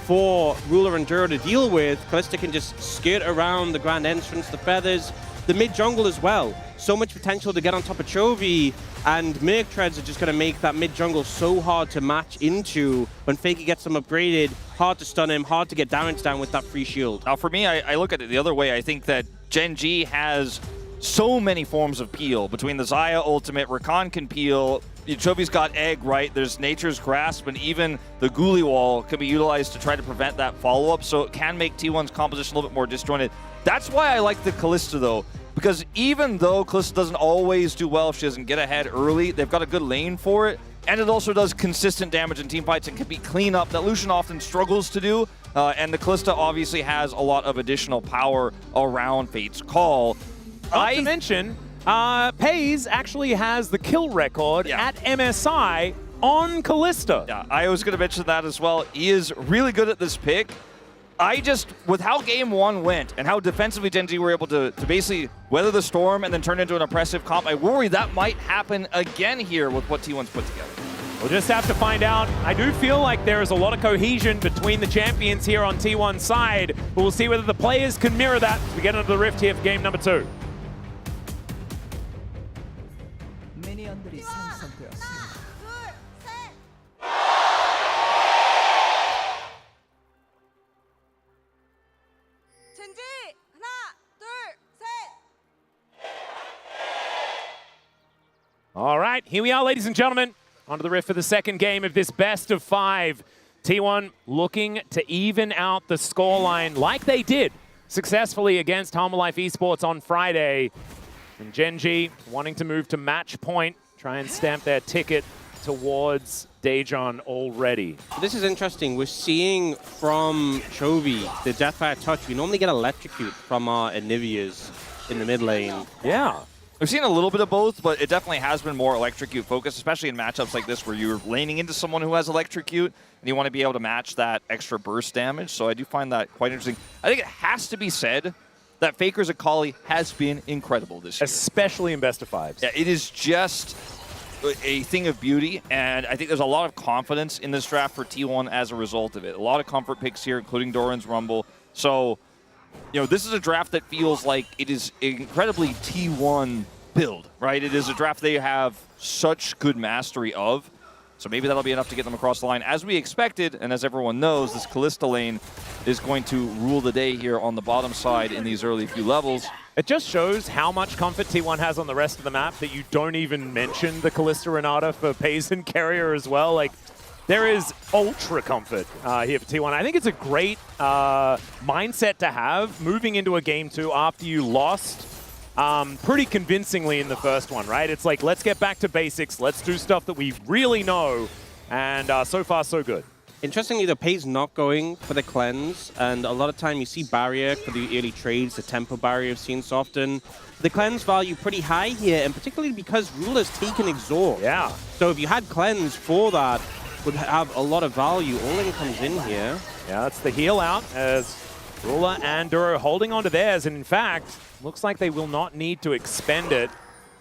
for Ruler and Duro to deal with. Kalista can just skirt around the grand entrance, the feathers, the mid jungle as well. So much potential to get on top of Chovy, and Merc treads are just going to make that mid jungle so hard to match into when Faker gets them upgraded. Hard to stun him, hard to get damage down with that free shield. Now for me, I look at it the other way. I think that GENG has so many forms of peel. Between the Xayah ultimate, Rakan can peel, Chovy's got Egg, right? There's Nature's Grasp, and even the Ghoulie Wall can be utilized to try to prevent that follow-up, so it can make T1's composition a little bit more disjointed. That's why I like the Kalista, though, because even though Kalista doesn't always do well if she doesn't get ahead early, they've got a good lane for it, and it also does consistent damage in team fights and can be cleanup that Lucian often struggles to do, and the Kalista obviously has a lot of additional power around Fate's Call. Not to mention, FaZe actually has the kill record at MSI on Kalista. Yeah, I was going to mention that as well. He is really good at this pick. With how game one went and how defensively GENG were able to basically weather the storm and then turn into an oppressive comp, I worry that might happen again here with what T1's put together. We'll just have to find out. I do feel like there is a lot of cohesion between the champions here on T1's side, but we'll see whether the players can mirror that as we get into the Rift here for game number 2. All right, here we are, ladies and gentlemen, onto the Rift for the second game of this best of 5. T1 looking to even out the scoreline like they did successfully against Harmalife Esports on Friday. And GENG wanting to move to match point, try and stamp their ticket towards Daejon already. This is interesting. We're seeing from Chovy the Deathfire Touch. We normally get Electrocute from our Anivias in the mid lane. Yeah. We've seen a little bit of both, but it definitely has been more Electrocute focused, especially in matchups like this where you're laning into someone who has Electrocute and you want to be able to match that extra burst damage. So I do find that quite interesting. I think it has to be said that Faker's Akali has been incredible this year. Especially in best of 5s. Yeah, it is just a thing of beauty, and I think there's a lot of confidence in this draft for T1 as a result of it. A lot of comfort picks here, including Doran's Rumble. So, you know, this is a draft that feels like it is incredibly T1 build, right? It is a draft they have such good mastery of. So maybe that'll be enough to get them across the line. As we expected, and as everyone knows, this Kalista lane is going to rule the day here on the bottom side in these early few levels. It just shows how much comfort T1 has on the rest of the map that you don't even mention the Kalista Renata for FaZe and Carrier as well. Like, there is ultra comfort here for T1. I think it's a great mindset to have moving into a game 2 after you lost pretty convincingly in the first one, right? It's like, let's get back to basics. Let's do stuff that we really know. And so far, so good. Interestingly, the Pay's not going for the cleanse, and a lot of time you see barrier for the early trades, the tempo barrier I've seen so often. The cleanse value pretty high here, and particularly because Ruler's taken exhaust. Yeah. So if you had cleanse for that, would have a lot of value. All-in comes in here. Yeah, that's the heal out as Ruler and Duro holding on to theirs, and in fact, looks like they will not need to expend it.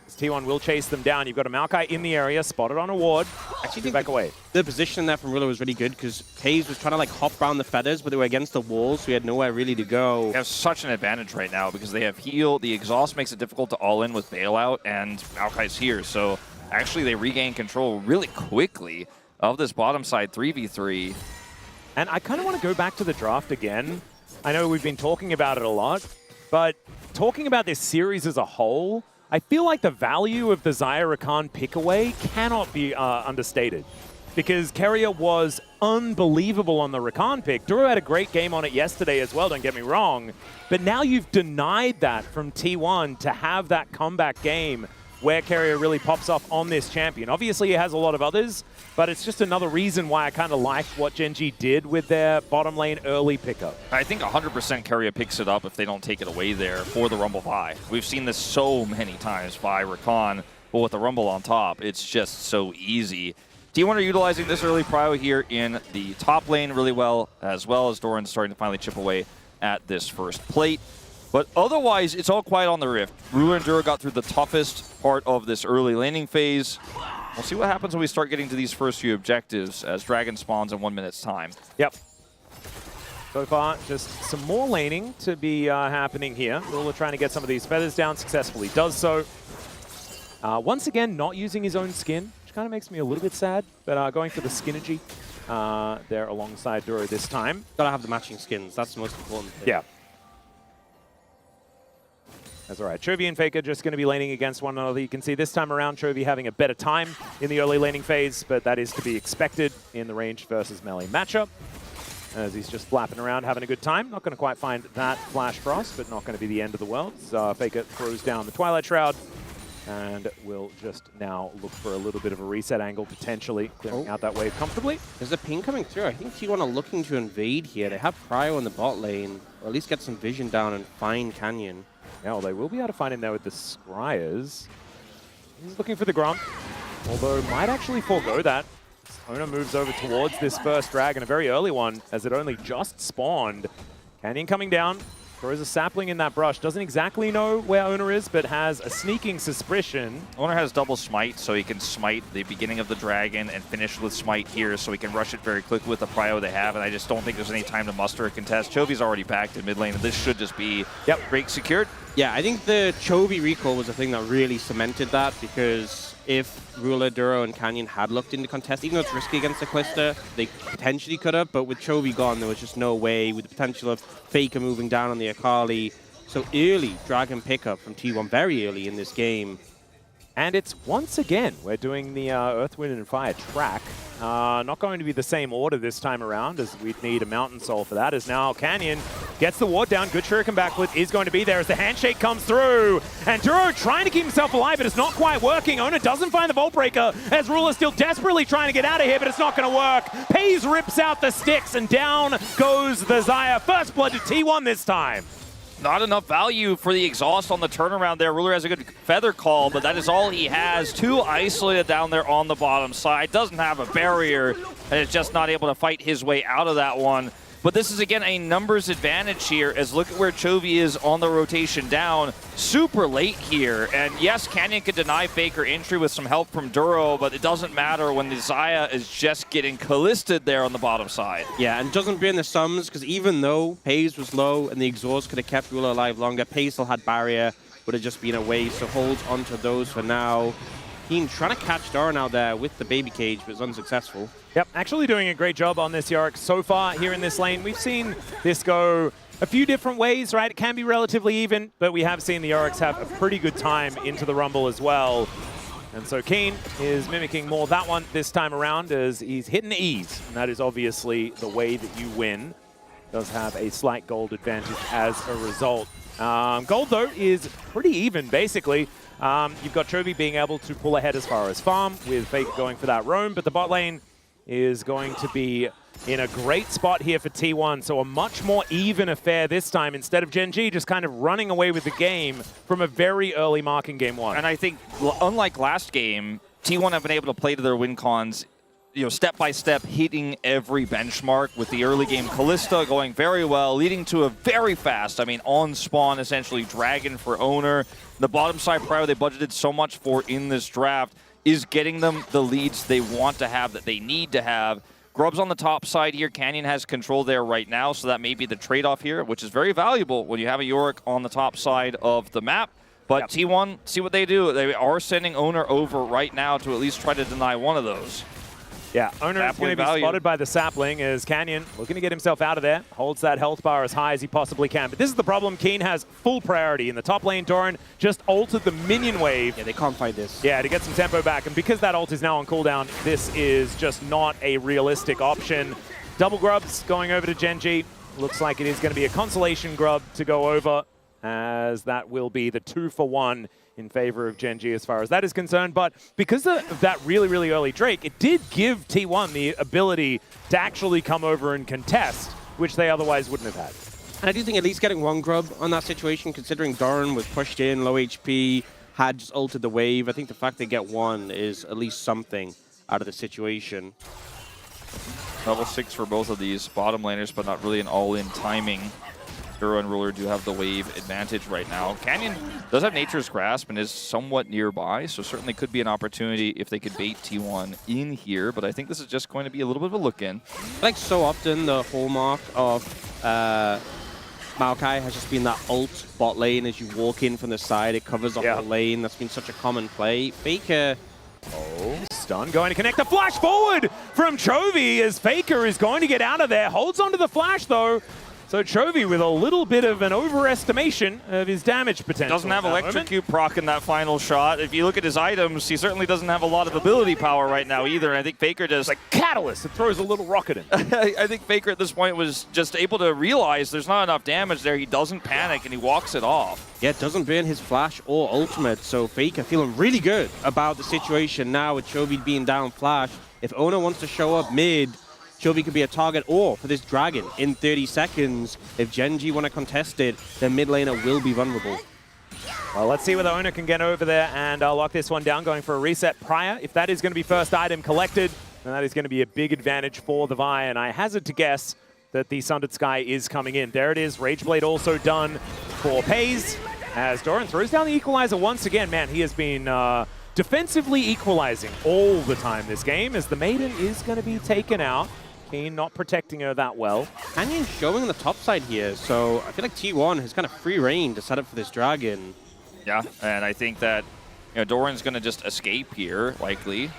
T1 will chase them down. You've got a Maokai in the area, spotted on a ward. Actually, Get back away. The position there from Ruler was really good because Hayes was trying to like hop around the feathers, but they were against the wall, so he had nowhere really to go. They have such an advantage right now because they have heal. The exhaust makes it difficult to all in with bailout, and Maokai's here. So actually, they regain control really quickly of this bottom side 3v3. And I kind of want to go back to the draft again. I know we've been talking about it a lot, but talking about this series as a whole, I feel like the value of the Xayah Rakan pick-away cannot be understated. Because Keria was unbelievable on the Rakan pick. Duro had a great game on it yesterday as well, don't get me wrong. But now you've denied that from T1 to have that comeback game where Keria really pops off on this champion. Obviously, he has a lot of others, but it's just another reason why I kind of liked what GENG did with their bottom lane early pickup. I think 100% Keria picks it up if they don't take it away there for the Rumble Vi. We've seen this so many times by Rakan, but with the Rumble on top, it's just so easy. T1 are utilizing this early prio here in the top lane really well as Doran's starting to finally chip away at this first plate. But otherwise, it's all quiet on the Rift. Ruler and Duro got through the toughest part of this early laning phase. We'll see what happens when we start getting to these first few objectives as Dragon spawns in 1 minute's time. Yep. So far, just some more laning to be happening here. Ruler trying to get some of these feathers down, successfully does so. Once again, not using his own skin, which kind of makes me a little bit sad, but going for the Skinergy there alongside Duro this time. Gotta have the matching skins, that's the most important thing. Yeah. That's all right. Chovy and Faker just going to be laning against one another. You can see this time around Chovy having a better time in the early laning phase, but that is to be expected in the range versus melee matchup, as he's just flapping around having a good time. Not going to quite find that Flash Frost, but not going to be the end of the world. Faker throws down the Twilight Shroud and will just now look for a little bit of a reset angle, potentially clearing out that wave comfortably. There's a ping coming through. I think T1 are looking to invade here. They have Prio in the bot lane, or at least get some vision down and find Canyon. Yeah, well, they will be able to find him there with the Scryers. He's looking for the Grump, although might actually forego that. Owner moves over towards this first dragon, a very early one, as it only just spawned. Canyon coming down, throws a sapling in that brush. Doesn't exactly know where Owner is, but has a sneaking suspicion. Owner has double smite, so he can smite the beginning of the dragon and finish with smite here, so he can rush it very quickly with the prio they have, and I just don't think there's any time to muster a contest. Chovy's already backed in mid lane, and this should just be break secured. Yeah, I think the Chovy recall was the thing that really cemented that, because if Ruler, Duro, and Canyon had looked into contest, even though it's risky against the Kalista, they potentially could have, but with Chovy gone, there was just no way, with the potential of Faker moving down on the Akali. So early Dragon pickup from T1, very early in this game. And it's once again, we're doing the Earth, Wind, and Fire track. Not going to be the same order this time around, as we'd need a Mountain Soul for that, as now Canyon gets the ward down. Good Shuriken backflip is going to be there as the handshake comes through. And Duro trying to keep himself alive, but it's not quite working. Owner doesn't find the Vault Breaker, as Ruler still desperately trying to get out of here, but it's not going to work. Pays rips out the sticks, and down goes the Xayah. First blood to T1 this time. Not enough value for the exhaust on the turnaround there. Ruler has a good feather call, but that is all he has. Too isolated down there on the bottom side. Doesn't have a barrier, and is just not able to fight his way out of that one. But this is, again, a numbers advantage here, as look at where Chovy is on the rotation down. Super late here. And yes, Canyon could deny Faker entry with some help from Duro, but it doesn't matter when the Xayah is just getting Kalisted there on the bottom side. Yeah, and doesn't bring the sums, because even though Pays was low and the exhaust could have kept Ruler alive longer, Pays still had barrier, would have just been away, so holds onto those for now. Keen trying to catch Doran out there with the baby cage, but it's unsuccessful. Yep, actually doing a great job on this Yorick so far here in this lane. We've seen this go a few different ways, right? It can be relatively even, but we have seen the Yoriks have a pretty good time into the Rumble as well. And so Keen is mimicking more that one this time around, as he's hitting ease, and that is obviously the way that you win. Does have a slight gold advantage as a result. Gold, though, is pretty even, basically. You've got Chovy being able to pull ahead as far as farm, with Fake going for that roam, but the bot lane is going to be in a great spot here for T1. So a much more even affair this time instead of GENG just kind of running away with the game from a very early mark in game 1. And I think, unlike last game, T1 have been able to play to their win cons, step by step, hitting every benchmark with the early game Kalista going very well, leading to a very fast, on spawn essentially Dragon for Owner. The bottom side prior they budgeted so much for in this draft is getting them the leads they want to have, that they need to have. Grub's on the top side here. Canyon has control there right now, so that may be the trade-off here, which is very valuable when you have a Yorick on the top side of the map. But yep. T1, see what they do. They are sending Owner over right now to at least try to deny one of those. Yeah, Owner is going to be spotted by the Sapling as Canyon looking to get himself out of there. Holds that health bar as high as he possibly can. But this is the problem. Keen has full priority in the top lane. Doran just ulted the minion wave. Yeah, they can't fight this. Yeah, to get some tempo back. And because that ult is now on cooldown, this is just not a realistic option. Double grubs going over to GENG. Looks like it is going to be a consolation grub to go over, as that will be the 2-for-1 in favor of GENG as far as that is concerned. But because of that really, really early Drake, it did give T1 the ability to actually come over and contest, which they otherwise wouldn't have had. And I do think at least getting one grub on that situation, considering Doran was pushed in, low HP, had just ulted the wave, I think the fact they get one is at least something out of the situation. Level 6 for both of these bottom laners, but not really an all-in timing. Duro and Ruler do have the wave advantage right now. Canyon does have Nature's Grasp and is somewhat nearby, so certainly could be an opportunity if they could bait T1 in here, but I think this is just going to be a little bit of a look-in. Like so often, the hallmark of Maokai has just been that ult bot lane. As you walk in from the side, it covers the whole lane. That's been such a common play. Faker... Oh, stun going to connect the flash forward from Chovy as Faker is going to get out of there. Holds onto the flash, though. So Chovy with a little bit of an overestimation of his damage potential. Doesn't have Electrocute proc in that final shot. If you look at his items, he certainly doesn't have a lot of ability power right now either. And I think Faker just... Like Catalyst, it throws a little rocket in. I think Faker at this point was just able to realize there's not enough damage there. He doesn't panic and he walks it off. Yeah, it doesn't burn his flash or ultimate. So Faker feeling really good about the situation now with Chovy being down flash. If Owner wants to show up mid, Chovy could be a target, or for this Dragon in 30 seconds, if GENG want to contest it, then mid laner will be vulnerable. Well, let's see whether Owner can get over there and lock this one down, going for a reset prior. If that is going to be first item collected, then that is going to be a big advantage for the Vi, and I hazard to guess that the Sundered Sky is coming in. There it is, Rageblade also done for Pays, as Doran throws down the equalizer once again. Man, he has been defensively equalizing all the time this game, as the Maiden is going to be taken out. Keen not protecting her that well. Canyon showing on the top side here, so I feel like T1 has kind of free reign to set up for this Dragon. Yeah, and I think that Doran's going to just escape here, likely.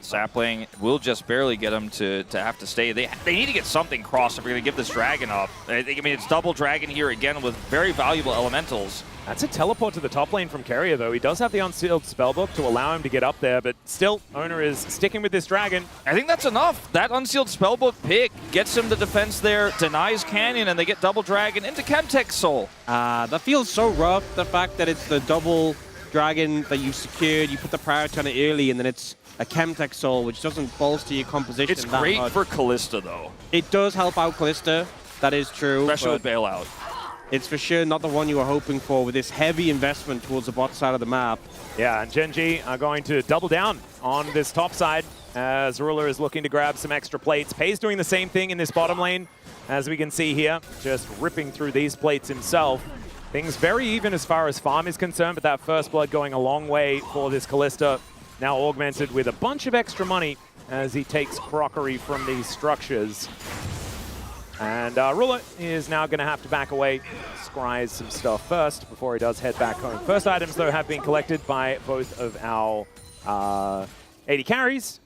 Sapling will just barely get him to have to stay. They need to get something crossed if we're going to give this Dragon up. I mean, it's double Dragon here again with very valuable elementals. That's a teleport to the top lane from Carrier, though. He does have the Unsealed Spellbook to allow him to get up there, but still, Owner is sticking with this Dragon. I think that's enough. That Unsealed Spellbook pick gets him the defense there, denies Canyon, and they get double Dragon into Chemtech Soul. That feels so rough, the fact that it's the double Dragon that you secured, you put the priority on it early, and then it's a Chemtech Soul, which doesn't bolster your composition. It's great for Kalista, though. It does help out Kalista, that is true. Especially with Bailout. It's for sure not the one you were hoping for with this heavy investment towards the bot side of the map. Yeah, and GENG are going to double down on this top side as Ruler is looking to grab some extra plates. Pei's doing the same thing in this bottom lane, as we can see here, just ripping through these plates himself. Things very even as far as farm is concerned, but that first blood going a long way for this Kalista, now augmented with a bunch of extra money as he takes crockery from these structures. And Ruler is now going to have to back away, scries some stuff first before he does head back home. First items, though, have been collected by both of our AD carries.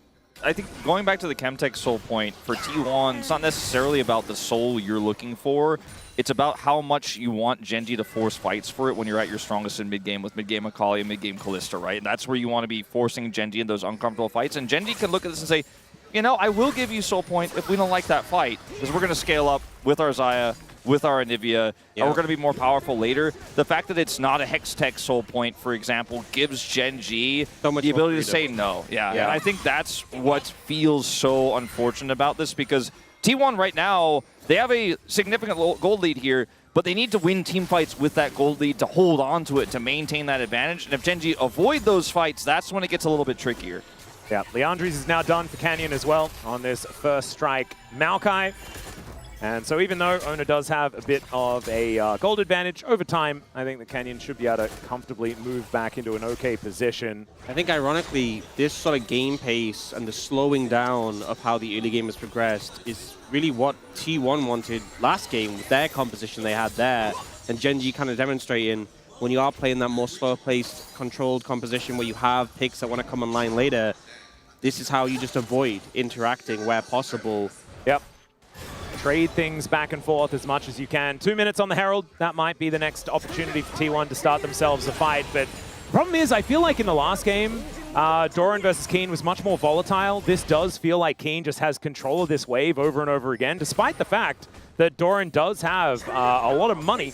I think going back to the Chemtech Soul point, for T1, it's not necessarily about the soul you're looking for. It's about how much you want GENG to force fights for it when you're at your strongest in mid-game with mid-game Akali and mid-game Kalista, right? And that's where you want to be forcing GENG in those uncomfortable fights. And GENG can look at this and say, you know, I will give you soul point if we don't like that fight, because we're going to scale up with our Xayah, with our Anivia, and we're going to be more powerful later. The fact that it's not a Hextech soul point, for example, gives GENG the ability to say no. Yeah, and I think that's what feels so unfortunate about this, because T1 right now, they have a significant gold lead here, but they need to win team fights with that gold lead to hold on to it, to maintain that advantage. And if GENG avoid those fights, that's when it gets a little bit trickier. Yeah, Leandres is now done for Canyon as well on this first strike Maokai. And so even though Owner does have a bit of a gold advantage, over time, I think the Canyon should be able to comfortably move back into an okay position. I think ironically, this sort of game pace and the slowing down of how the early game has progressed is really what T1 wanted last game with their composition they had there. And GENG kind of demonstrating when you are playing that more slow-paced, controlled composition where you have picks that want to come online later, this is how you just avoid interacting where possible. Yep. Trade things back and forth as much as you can. 2 minutes on the Herald. That might be the next opportunity for T1 to start themselves a fight. But the problem is, I feel like in the last game, Doran versus Keen was much more volatile. This does feel like Keen just has control of this wave over and over again, despite the fact that Doran does have a lot of money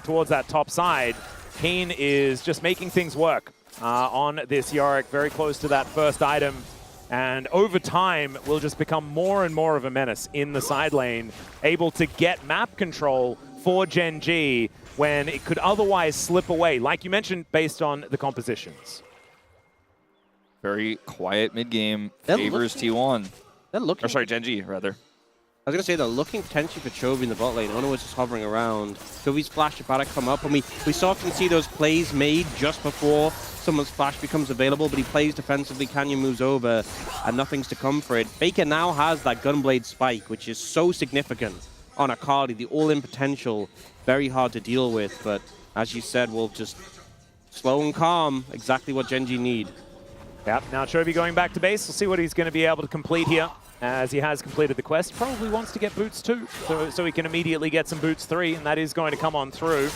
towards that top side. Keen is just making things work on this Yorick, very close to that first item. And over time, will just become more and more of a menace in the side lane, able to get map control for GENG when it could otherwise slip away, like you mentioned, based on the compositions. Very quiet mid-game, favors T1. They're looking. Or sorry, GENG, rather. I was going to say, they're looking potentially for Chovy in the bot lane. Ono was just hovering around. Chovy's flash about to come up, and we so often see those plays made just before someone's flash becomes available, but he plays defensively, Canyon moves over, and nothing's to come for it. Faker now has that Gunblade spike, which is so significant on Akali, the all-in potential, very hard to deal with, but as you said, we'll just slow and calm, exactly what GENG need. Yep, now Chovy going back to base. We'll see what he's going to be able to complete here, as he has completed the quest. Probably wants to get boots 2, so he can immediately get some boots 3, and that is going to come on through.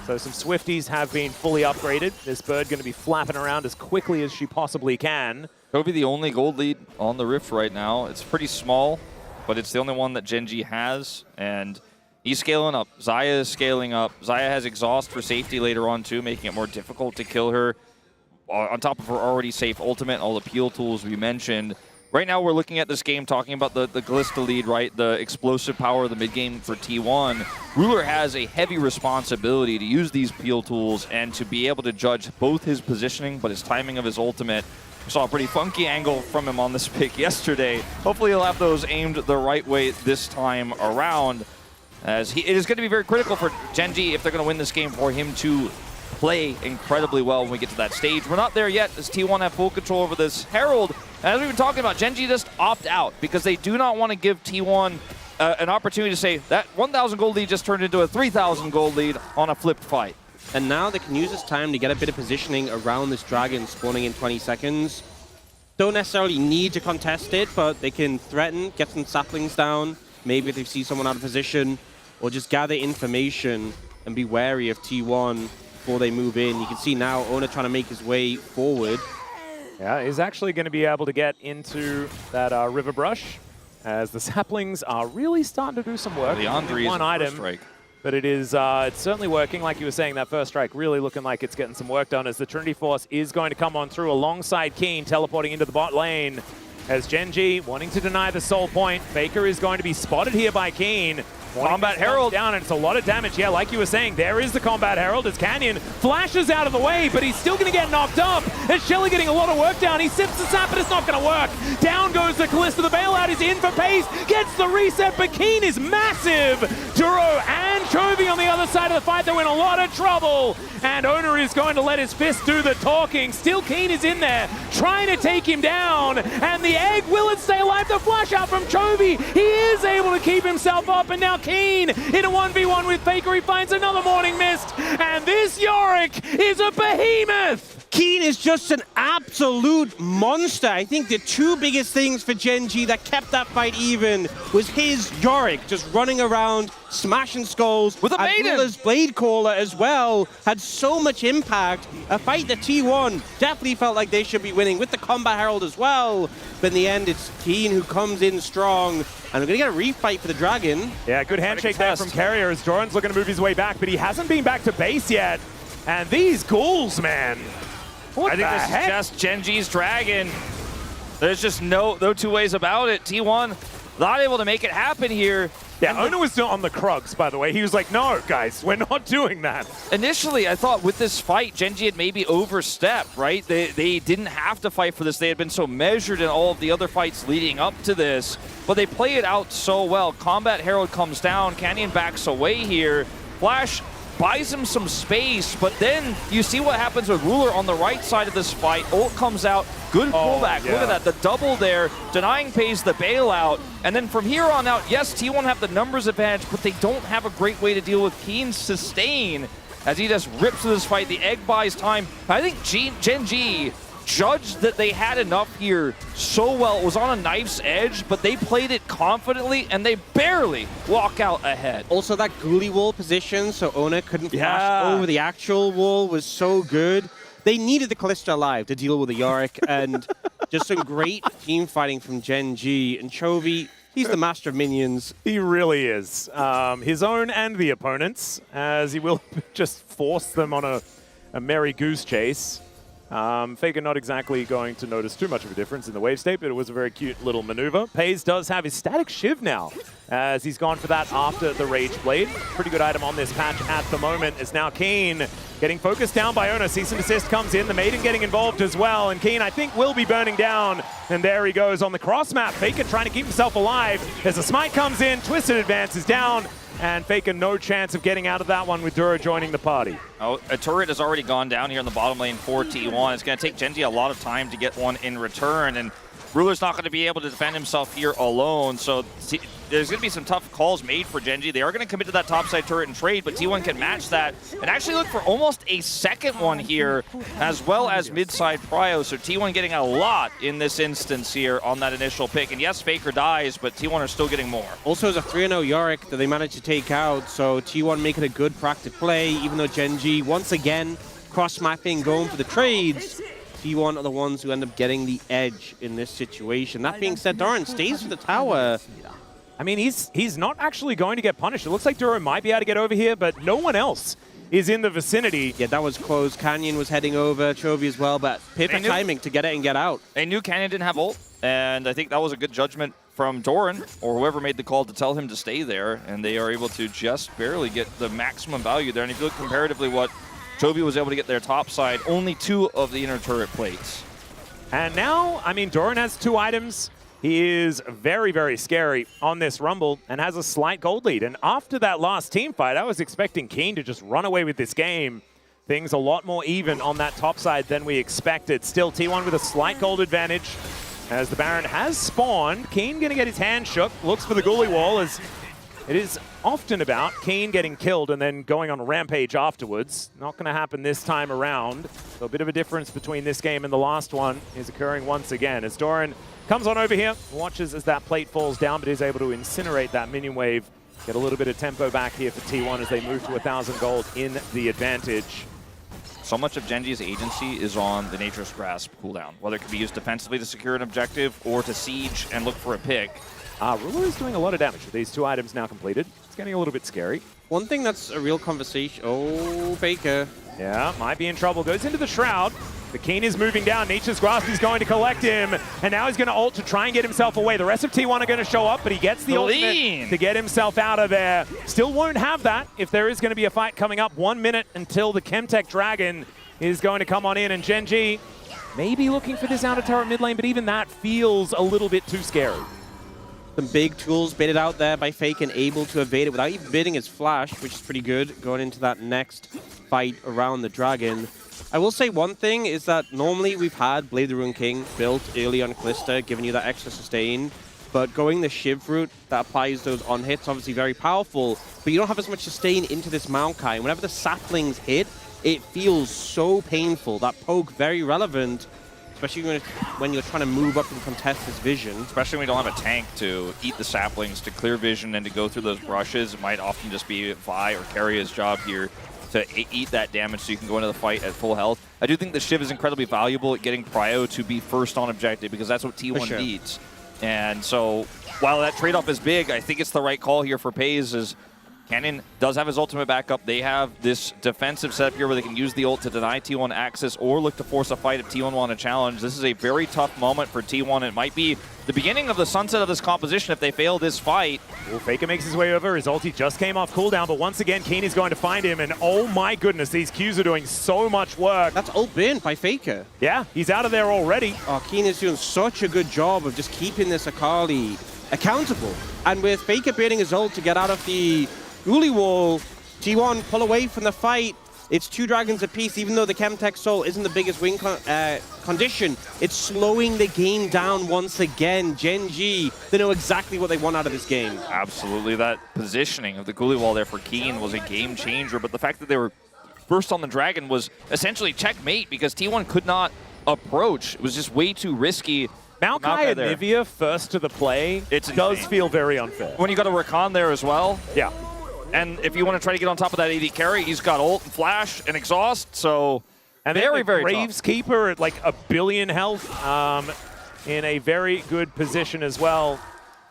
So some Swifties have been fully upgraded. This bird going to be flapping around as quickly as she possibly can. Chovy the only gold lead on the Rift right now. It's pretty small, but it's the only one that GENG has, and he's scaling up. Xayah is scaling up. Xayah has exhaust for safety later on too, making it more difficult to kill her. On top of her already safe ultimate, all the peel tools we mentioned. Right now we're looking at this game talking about the Glista lead, right? The explosive power of the mid-game for T1. Ruler has a heavy responsibility to use these peel tools and to be able to judge both his positioning but his timing of his ultimate. We saw a pretty funky angle from him on this pick yesterday. Hopefully he'll have those aimed the right way this time around. As it is going to be very critical for GENG if they're going to win this game for him to play incredibly well when we get to that stage. We're not there yet as T1 have full control over this Herald. And as we've been talking about, GENG just opt out because they do not want to give T1 an opportunity to say that 1,000 gold lead just turned into a 3,000 gold lead on a flipped fight. And now they can use this time to get a bit of positioning around this dragon spawning in 20 seconds. Don't necessarily need to contest it, but they can threaten, get some saplings down, maybe if they see someone out of position, or just gather information and be wary of T1 before they move in. You can see now Ona trying to make his way forward. Yeah, he's actually going to be able to get into that river brush, as the saplings are really starting to do some work. Leandres one item, strike. but it is it's certainly working. Like you were saying, that first strike really looking like it's getting some work done, as the Trinity Force is going to come on through alongside Keen, teleporting into the bot lane. As GENG wanting to deny the soul point, Faker is going to be spotted here by Keen. Combat Herald down, and it's a lot of damage. Yeah, like you were saying, there is the Combat Herald as Canyon flashes out of the way, but he's still going to get knocked up. As Shelly getting a lot of work down. He sips the sap, but it's not going to work. Down goes the Callista. The bailout is in for pace. Gets the reset, but Keen is massive. Duro and Chovy on the other side of the fight. They're in a lot of trouble. And Owner is going to let his fist do the talking. Still Keen is in there, trying to take him down. And the egg, will it stay alive? The flash out from Chovy. He is able to keep himself up, and now Keen in a 1v1 with Faker. He finds another Morning Mist, and this Yorick is a behemoth! Keen is just an absolute monster. I think the two biggest things for GENG that kept that fight even was his Yorick just running around, smashing skulls. With a maiden! As well as Blade Caller as well had so much impact. A fight that T1 definitely felt like they should be winning with the Combat Herald as well. But in the end, it's Keen who comes in strong. And we're going to get a refight for the Dragon. Yeah, good handshake there from Carrier as Doran's looking to move his way back, but he hasn't been back to base yet. And these ghouls, man. What I think this is just GENG's Dragon. There's just no two ways about it. T1 not able to make it happen here. Yeah, Ona was not on the Krugs, by the way. He was like, no, guys, we're not doing that. Initially, I thought with this fight, GENG had maybe overstepped, right? They didn't have to fight for this. They had been so measured in all of the other fights leading up to this, but they play it out so well. Combat Herald comes down, Canyon backs away here. Flash buys him some space, but then you see what happens with Ruler on the right side of this fight. Ult comes out, good pullback. Yeah. Look at that, the double there. Denying pays the bailout. And then from here on out, yes, T1 have the numbers advantage, but they don't have a great way to deal with Keen's sustain as he just rips through this fight. The egg buys time. I think GENG judged that they had enough here so well. It was on a knife's edge, but they played it confidently, and they barely walk out ahead. Also, that ghoulie wall position, so Ona couldn't flash over the actual wall, was so good. They needed the Kalista alive to deal with the Yorick, and just some great team fighting from GENG. And Chovy, he's the master of minions. He really is. His own and the opponents, as he will just force them on a merry goose chase. Faker not exactly going to notice too much of a difference in the wave state, but it was a very cute little maneuver. Pays does have his static shiv now, as he's gone for that after the Rage Blade. Pretty good item on this patch at the moment. Is now Keen getting focused down by Ona. Cease and desist comes in, the Maiden getting involved as well, and Keen I think will be burning down. And there he goes on the cross map. Faker trying to keep himself alive as a smite comes in, Twisted advances down. And Faker no chance of getting out of that one with Dura joining the party. Oh, a turret has already gone down here in the bottom lane for T1. It's going to take GENG a lot of time to get one in return, and Ruler's not going to be able to defend himself here alone, so there's going to be some tough calls made for GENG. They are going to commit to that topside turret and trade, but T1 can match that and actually look for almost a second one here, as well as mid-side prio, so T1 getting a lot in this instance here on that initial pick. And yes, Faker dies, but T1 are still getting more. Also, it's a 3-0 Yorick that they managed to take out, so T1 making a good proactive play, even though GENG, once again, cross-mapping, going for the trades. T1 are the ones who end up getting the edge in this situation. That being said, Doran stays for the tower. I mean, he's not actually going to get punished. It looks like Dura might be able to get over here, but no one else is in the vicinity. Yeah, that was close. Canyon was heading over, Chovy as well, but perfect timing to get it and get out. They knew Canyon didn't have ult, and I think that was a good judgment from Doran, or whoever made the call to tell him to stay there, and they are able to just barely get the maximum value there. And if you look comparatively what Chovy was able to get their top side, only 2 of the inner turret plates. And now, I mean, Doran has 2 items. He is very, very scary on this Rumble and has a slight gold lead. And after that last team fight, I was expecting Keen to just run away with this game. Things a lot more even on that top side than we expected. Still, T1 with a slight gold advantage as the Baron has spawned. Keen going to get his hand shook, looks for the ghoulie wall as it is often about Keen getting killed and then going on a rampage afterwards. Not going to happen this time around. So a bit of a difference between this game and the last one is occurring once again as Doran comes on over here, watches as that plate falls down, but is able to incinerate that minion wave. Get a little bit of tempo back here for T1 as they move to 1,000 gold in the advantage. So much of GENG's agency is on the Nature's Grasp cooldown, whether it can be used defensively to secure an objective or to siege and look for a pick. Ruler is doing a lot of damage with these 2 items now completed. It's getting a little bit scary. One thing that's a real conversation. Oh, Faker. Yeah, might be in trouble. Goes into the Shroud. The Keen is moving down. Nature's Grasp is going to collect him. And now he's going to ult to try and get himself away. The rest of T1 are going to show up, but he gets the ultimate to get himself out of there. Still won't have that if there is going to be a fight coming up. 1 minute until the Chemtech Dragon is going to come on in. And GENG maybe looking for this outer turret mid lane, but even that feels a little bit too scary. Some big tools baited out there by Fake and able to evade it without even bidding his flash, which is pretty good going into that next fight around the Dragon. I will say one thing is that normally we've had Blade the Rune King built early on Kalista, giving you that extra sustain. But going the Shiv route that applies those on hits, obviously very powerful, but you don't have as much sustain into this Maokai. Whenever the saplings hit, it feels so painful. That poke, very relevant, especially when you're trying to move up and contest his vision. Especially when you don't have a tank to eat the saplings, to clear vision, and to go through those brushes. It might often just be Vi or Carrier's job here to eat that damage so you can go into the fight at full health. I do think the Shiv is incredibly valuable at getting Prio to be first on objective, because that's what T1 needs. And so while that trade-off is big, I think it's the right call here for Pays, as Canyon does have his ultimate backup. They have this defensive setup here where they can use the ult to deny T1 access or look to force a fight if T1 want to challenge. This is a very tough moment for T1. It might be the beginning of the sunset of this composition if they fail this fight. Well, Faker makes his way over. His ulti just came off cooldown, but once again, Keen is going to find him, and oh my goodness, these Qs are doing so much work. That's ult bin by Faker. Yeah, he's out of there already. Oh, Keen is doing such a good job of just keeping this Akali accountable. And with Faker baiting his ult to get out of the Uli wall, T1 pull away from the fight. It's 2 dragons apiece. Even though the Chemtech Soul isn't the biggest win condition, it's slowing the game down once again. GENG, they know exactly what they want out of this game. Absolutely. That positioning of the Ghoulie wall there for Keen was a game changer, but the fact that they were first on the dragon was essentially checkmate because T1 could not approach. It was just way too risky. Maokai and there. Nivea first to the play It's does insane. feel very unfair. When you got a Rakan there as well, Yeah. and if you want to try to get on top of that AD carry, he's got ult and flash and exhaust, so And very, then the very Graves tough. Keeper at like 1 billion health in a very good position as well.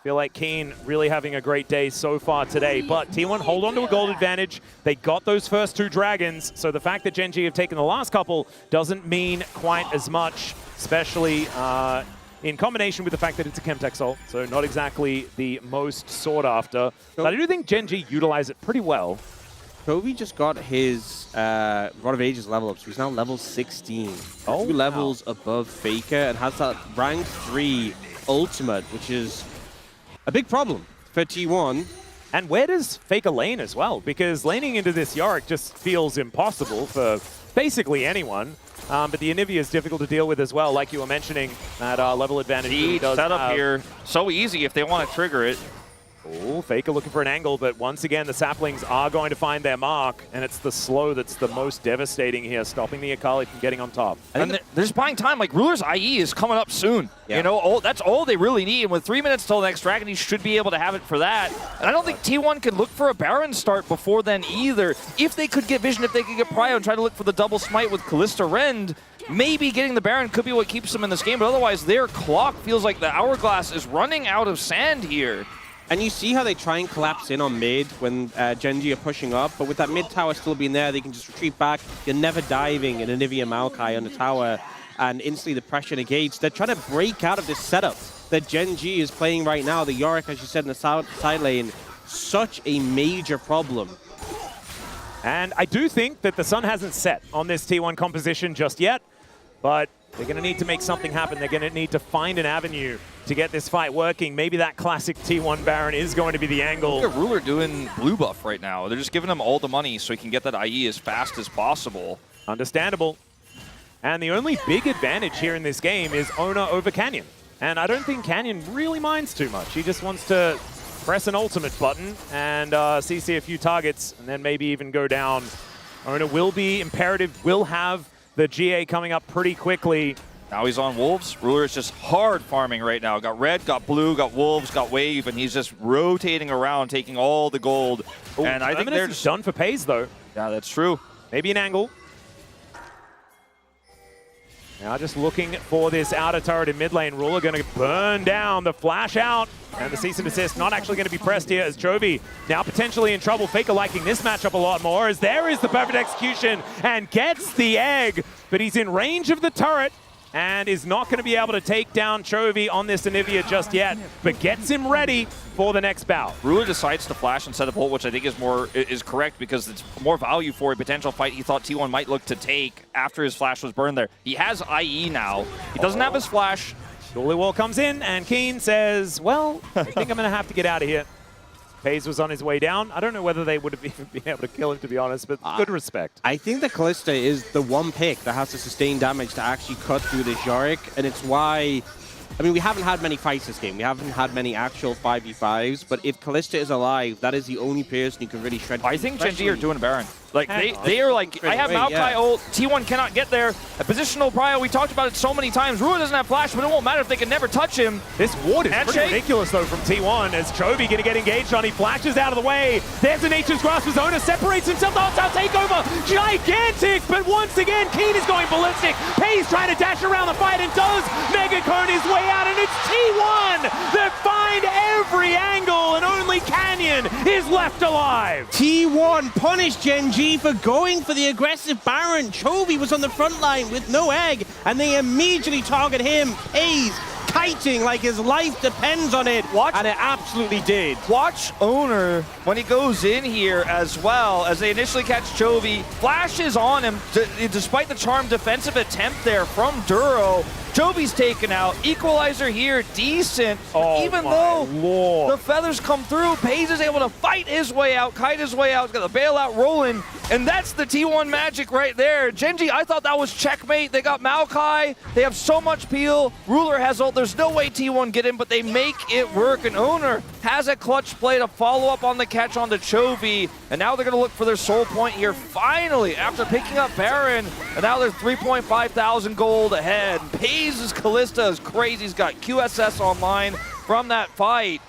Feel like Keen really having a great day so far today. But T1 hold on to a gold advantage. They got those first 2 dragons, so the fact that GENG have taken the last couple doesn't mean quite as much, especially in combination with the fact that it's a Chemtech Soul, so not exactly the most sought after. But I do think GENG utilize it pretty well. Chovy just got his Rod of Ages level up, so he's now level 16. Oh, 2 levels above Faker and has that rank 3 ultimate, which is a big problem for T1. And where does Faker lane as well? Because laning into this Yorick just feels impossible for basically anyone. But the Anivia is difficult to deal with as well, like you were mentioning, that level advantage. He does set up have. here so easy if they want to trigger it. Oh, Faker looking for an angle, but once again, the saplings are going to find their mark, and it's the slow that's the most devastating here, stopping the Akali from getting on top. And they're just buying time. Like, Ruler's IE is coming up soon. Yeah. You know, that's all they really need. And with 3 minutes till the next Dragon, he should be able to have it for that. And I don't think T1 can look for a Baron start before then either. If they could get Vision, if they could get Prio and try to look for the double smite with Callista Rend, maybe getting the Baron could be what keeps them in this game. But otherwise, their clock feels like the hourglass is running out of sand here. And you see how they try and collapse in on mid when GENG are pushing up, but with that mid tower still being there, they can just retreat back. You're never diving in Anivia Maokai on the tower, and instantly the pressure negates. They're trying to break out of this setup that GENG is playing right now. The Yorick, as you said, in the side lane, such a major problem. And I do think that the sun hasn't set on this T1 composition just yet, but they're going to need to make something happen. They're going to need to find an avenue to get this fight working. Maybe that classic T1 Baron is going to be the angle. Look at Ruler doing blue buff right now. They're just giving him all the money so he can get that IE as fast as possible. Understandable. And the only big advantage here in this game is Ona over Canyon. And I don't think Canyon really minds too much. He just wants to press an ultimate button and CC a few targets and then maybe even go down. Ona will be imperative, will have the GA coming up pretty quickly. Now he's on Wolves. Ruler is just hard farming right now. Got red, got blue, got Wolves, got Wave, and he's just rotating around, taking all the gold. Ooh, and I think they're just done for Pays, though. Yeah, that's true. Maybe an angle. Now just looking for this outer turret in mid lane. Ruler going to burn down the flash out. And the cease and desist not actually going to be pressed here as Chovy now potentially in trouble. Faker liking this matchup a lot more as there is the perfect execution and gets the egg. But he's in range of the turret and is not going to be able to take down Chovy on this Anivia just yet, but gets him ready for the next bout. Ruler decides to flash instead of ult, which I think is correct because it's more value for a potential fight he thought T1 might look to take after his flash was burned there. He has IE now. He doesn't have his flash. Ghoulie wall comes in, and Keen says, well, I think I'm going to have to get out of here. Pays was on his way down. I don't know whether they would have even been able to kill him, to be honest, but good respect. I think that Callista is the one pick that has to sustain damage to actually cut through this Yorick, and it's why... I mean, we haven't had many fights this game. We haven't had many actual 5v5s, but if Callista is alive, that is the only person who can really shred. I think GENG are doing Baron. Like, they are like, I have Wait, Maokai yeah. ult, T1 cannot get there. A positional prio, we talked about it so many times. Ruler doesn't have flash, but it won't matter if they can never touch him. This ward is Handshake. pretty ridiculous, though, from T1, as Chovy going to get engaged on. He flashes out of the way. There's a Nature's Grasp. Zona separates himself. The hostile takeover. Gigantic, but once again, Keen is going ballistic. Pays trying to dash around the fight and does Mega Cone his way out, and it's T1 that find every angle, and only only Canyon is left alive. T1 punished GENG for going for the aggressive Baron. Chovy was on the front line with no egg, and they immediately target him. Pays kiting like his life depends on it, and it absolutely did. Watch Owner when he goes in here as well, as they initially catch Chovy. Flash is on him, despite the charmed defensive attempt there from Duro. Jovy's taken out. Equalizer here, decent. Even though the feathers come through, Pays is able to fight his way out, kite his way out. He's got the bailout rolling, and that's the T1 magic right there. GENG, I thought that was checkmate. They got Maokai. They have so much peel. Ruler has ult. There's no way T1 get in, but they make it work. And Owner has a clutch play to follow up on the catch onto Chovy. And now they're going to look for their soul point here finally after picking up Baron. And now they're 3.5 thousand gold ahead. Pays' Kalista is crazy. He's got QSS online from that fight.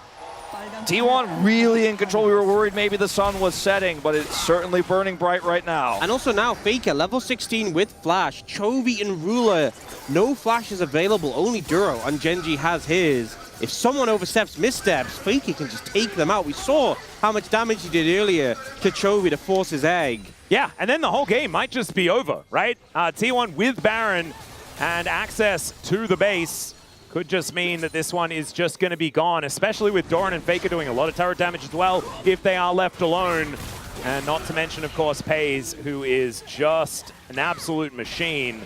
T1 really in control. We were worried maybe the sun was setting, but it's certainly burning bright right now. And also now, Faker, level 16 with Flash. Chovy and Ruler, no Flash is available, only Duro, and GENG has his. If someone oversteps, missteps, Faker can just take them out. We saw how much damage he did earlier to Chovy to force his egg. Yeah, and then the whole game might just be over, right? T1 with Baron and access to the base could just mean that this one is just going to be gone, especially with Doran and Faker doing a lot of turret damage as well if they are left alone. And not to mention, of course, Pays, who is just an absolute machine.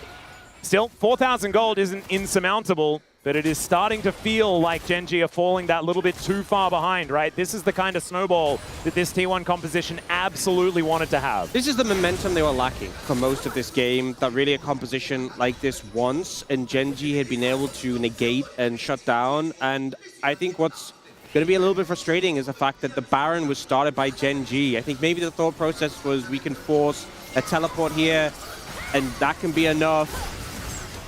Still, 4,000 gold isn't insurmountable, but it is starting to feel like GENG are falling that little bit too far behind, right? This is the kind of snowball that this T1 composition absolutely wanted to have. This is the momentum they were lacking for most of this game, that really a composition like this once, and GENG had been able to negate and shut down. And I think what's going to be a little bit frustrating is the fact that the Baron was started by GENG. I think maybe the thought process was we can force a teleport here, and that can be enough.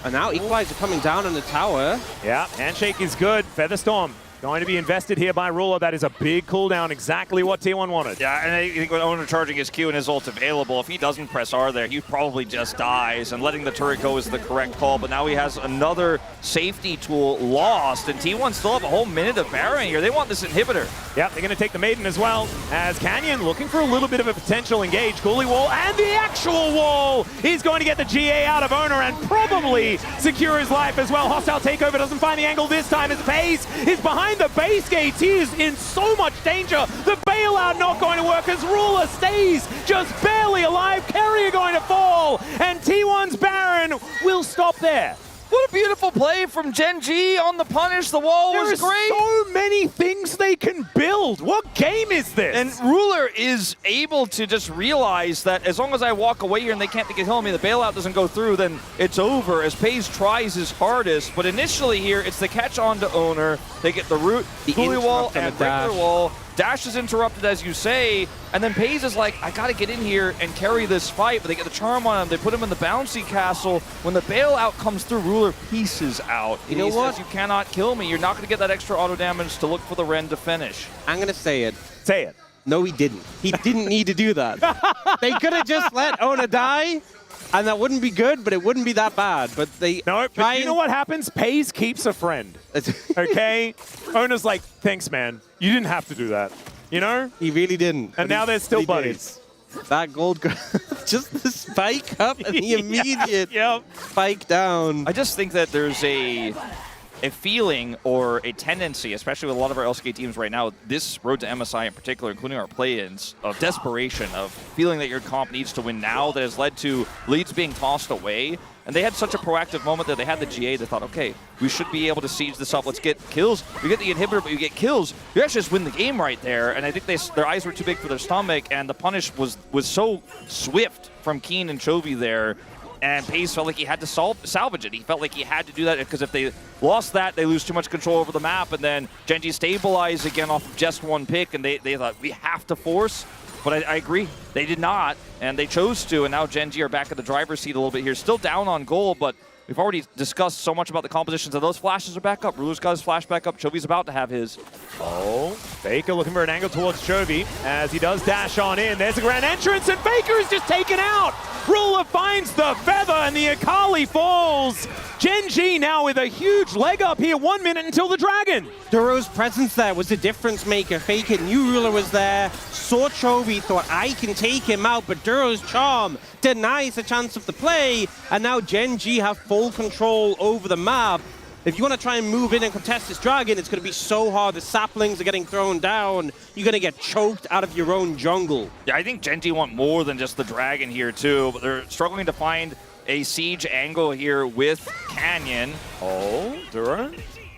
And now Equalizer coming down on the tower. Yeah, handshake is good. Featherstorm going to be invested here by Ruler. That is a big cooldown, exactly what T1 wanted. Yeah, and I think when Owner charging his Q and his ult available, if he doesn't press R there, he probably just dies, and letting the turret go is the correct call. But now he has another safety tool lost, and T1 still have a whole minute of Baron here. They want this inhibitor. Yeah, they're going to take the Maiden as well, as Canyon looking for a little bit of a potential engage. Cooling wall, and the actual wall! He's going to get the GA out of Owner and probably secure his life as well. Hostile takeover doesn't find the angle this time as Pays is behind the base gates. He is in so much danger. The bailout not going to work as Ruler stays just barely alive. Carrier going to fall, and T1's Baron will stop there. What a beautiful play from GENG on the punish. The wall was great. There are so many things they can build. What game is this? And Ruler is able to just realize that as long as I walk away here and they can't get kill me, the bailout doesn't go through, then it's over as Pays tries his hardest. But initially here, it's the catch on to Owner. They get the root, the Coolie wall, and regular wall. Dash is interrupted, as you say, and then Pays is like, I gotta get in here and carry this fight, but they get the charm on him. They put him in the bouncy castle. When the bailout comes through, Ruler pieces out. You know what? Says, you cannot kill me. You're not gonna get that extra auto damage to look for the Ren to finish. I'm going to say it. Say it. No, he didn't. He didn't need to do that. They could have just let Owner die, and that wouldn't be good, but it wouldn't be that bad. But they No, but you know what happens? Pays keeps a friend. Okay? Owner's like, thanks, man. You didn't have to do that. You know? He really didn't. And now they're still buddies. That gold, just the spike up and the immediate spike down. I just think that there's a feeling or a tendency, especially with a lot of our LCK teams right now, this road to MSI in particular, including our play-ins, of desperation, of feeling that your comp needs to win now, that has led to leads being tossed away. And they had such a proactive moment there. They had the GA. They thought, okay, we should be able to siege this up. Let's get kills. We get the inhibitor, but you get kills. You actually just win the game right there. And I think their eyes were too big for their stomach, and the punish was so swift from Keen and Chovy there. And Pays felt like he had to salvage it. He felt like he had to do that because if they lost that, they lose too much control over the map. And then GENG stabilized again off of just one pick, and they thought, we have to force. But I agree, they did not, and they chose to, and now GENG are back at the driver's seat a little bit here. Still down on goal, but We've already discussed so much about the compositions, and those flashes are back up. Ruler's got his flash back up. Chovy's about to have his. Oh, Faker looking for an angle towards Chovy as he does dash on in. There's a grand entrance, and Faker is just taken out. Ruler finds the feather, and the Akali falls. GENG now with a huge leg up here. 1 minute until the Dragon. Duro's presence there was the difference maker. Faker knew Ruler was there, saw Chovy, thought I can take him out, but Duro's charm denies the chance of the play, and now GENG have full control over the map. If you want to try and move in and contest this Dragon, it's going to be so hard. The saplings are getting thrown down. You're going to get choked out of your own jungle. Yeah, I think GENG want more than just the Dragon here too, but they're struggling to find a siege angle here with Canyon. Oh, Duro,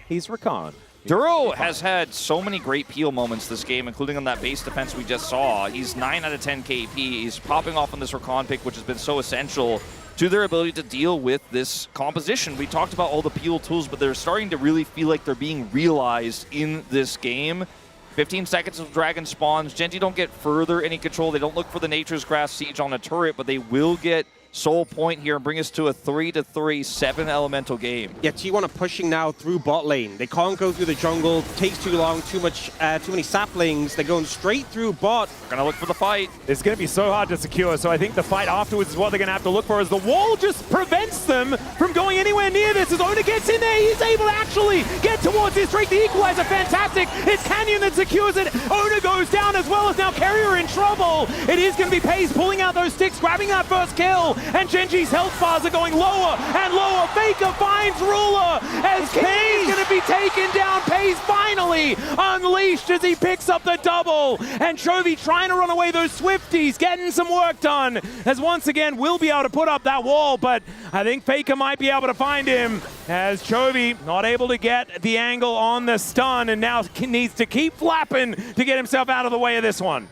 he's Rakan. Duro has had so many great peel moments this game, including on that base defense we just saw. He's 9 out of 10 KP. He's popping off on this Rakan pick, which has been so essential to their ability to deal with this composition. We talked about all the peel tools, but they're starting to really feel like they're being realized in this game. 15 seconds of Dragon spawns. GENG don't get further any control. They don't look for the Nature's Grass siege on a turret, but they will get Soul Point here and bring us to a 3-3 7 elemental game. Yeah, T1 are pushing now through bot lane. They can't go through the jungle. It takes too long, too many saplings. They're going straight through bot. They're gonna look for the fight. It's going to be so hard to secure, so I think the fight afterwards is what they're going to have to look for, as the wall just prevents them from going anywhere near this. As Ona gets in there, he's able to actually get towards this straight. The equalizer, fantastic. It's Canyon that secures it. Ona goes down, as well as now Carrier in trouble. It is going to be Pace pulling out those sticks, grabbing that first kill, and GENG's health bars are going lower and lower. Faker finds Ruler as Pace going to be taken down. Pace finally unleashed as he picks up the double, and Chovy trying to run away those Swifties, getting some work done, as once again will be able to put up that wall, but I think Faker might be able to find him, as Chovy not able to get the angle on the stun, and now needs to keep flapping to get himself out of the way of this one.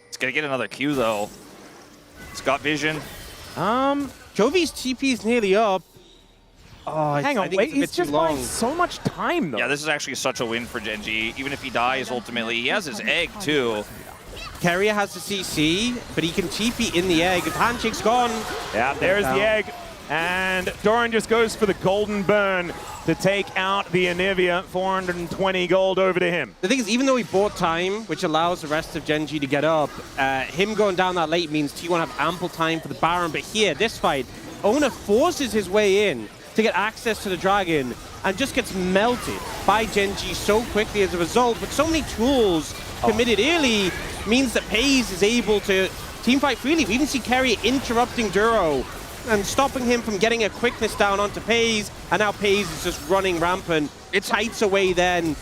It's gonna get another Q though. It's got vision. Chovy's TP is nearly up. Oh, Hang on, wait, he's just long. buying so much time though. Yeah, this is actually such a win for GENG. Even if he dies ultimately, he has his egg too. Carrier has the CC, but he can TP in the egg. If Handshake's gone. Yeah, there's the egg. And Doran just goes for the golden burn to take out the Anivia. 420 gold over to him. The thing is, even though he bought time, which allows the rest of GENG to get up, him going down that late means T1 have ample time for the Baron. But here, this fight, Ona forces his way in to get access to the Dragon and just gets melted by GENG so quickly as a result. With so many tools committed early, means that FaZe is able to teamfight freely. We even see Carrier interrupting Duro and stopping him from getting a quickness down onto FaZe, and now FaZe is just running rampant. It tights away then,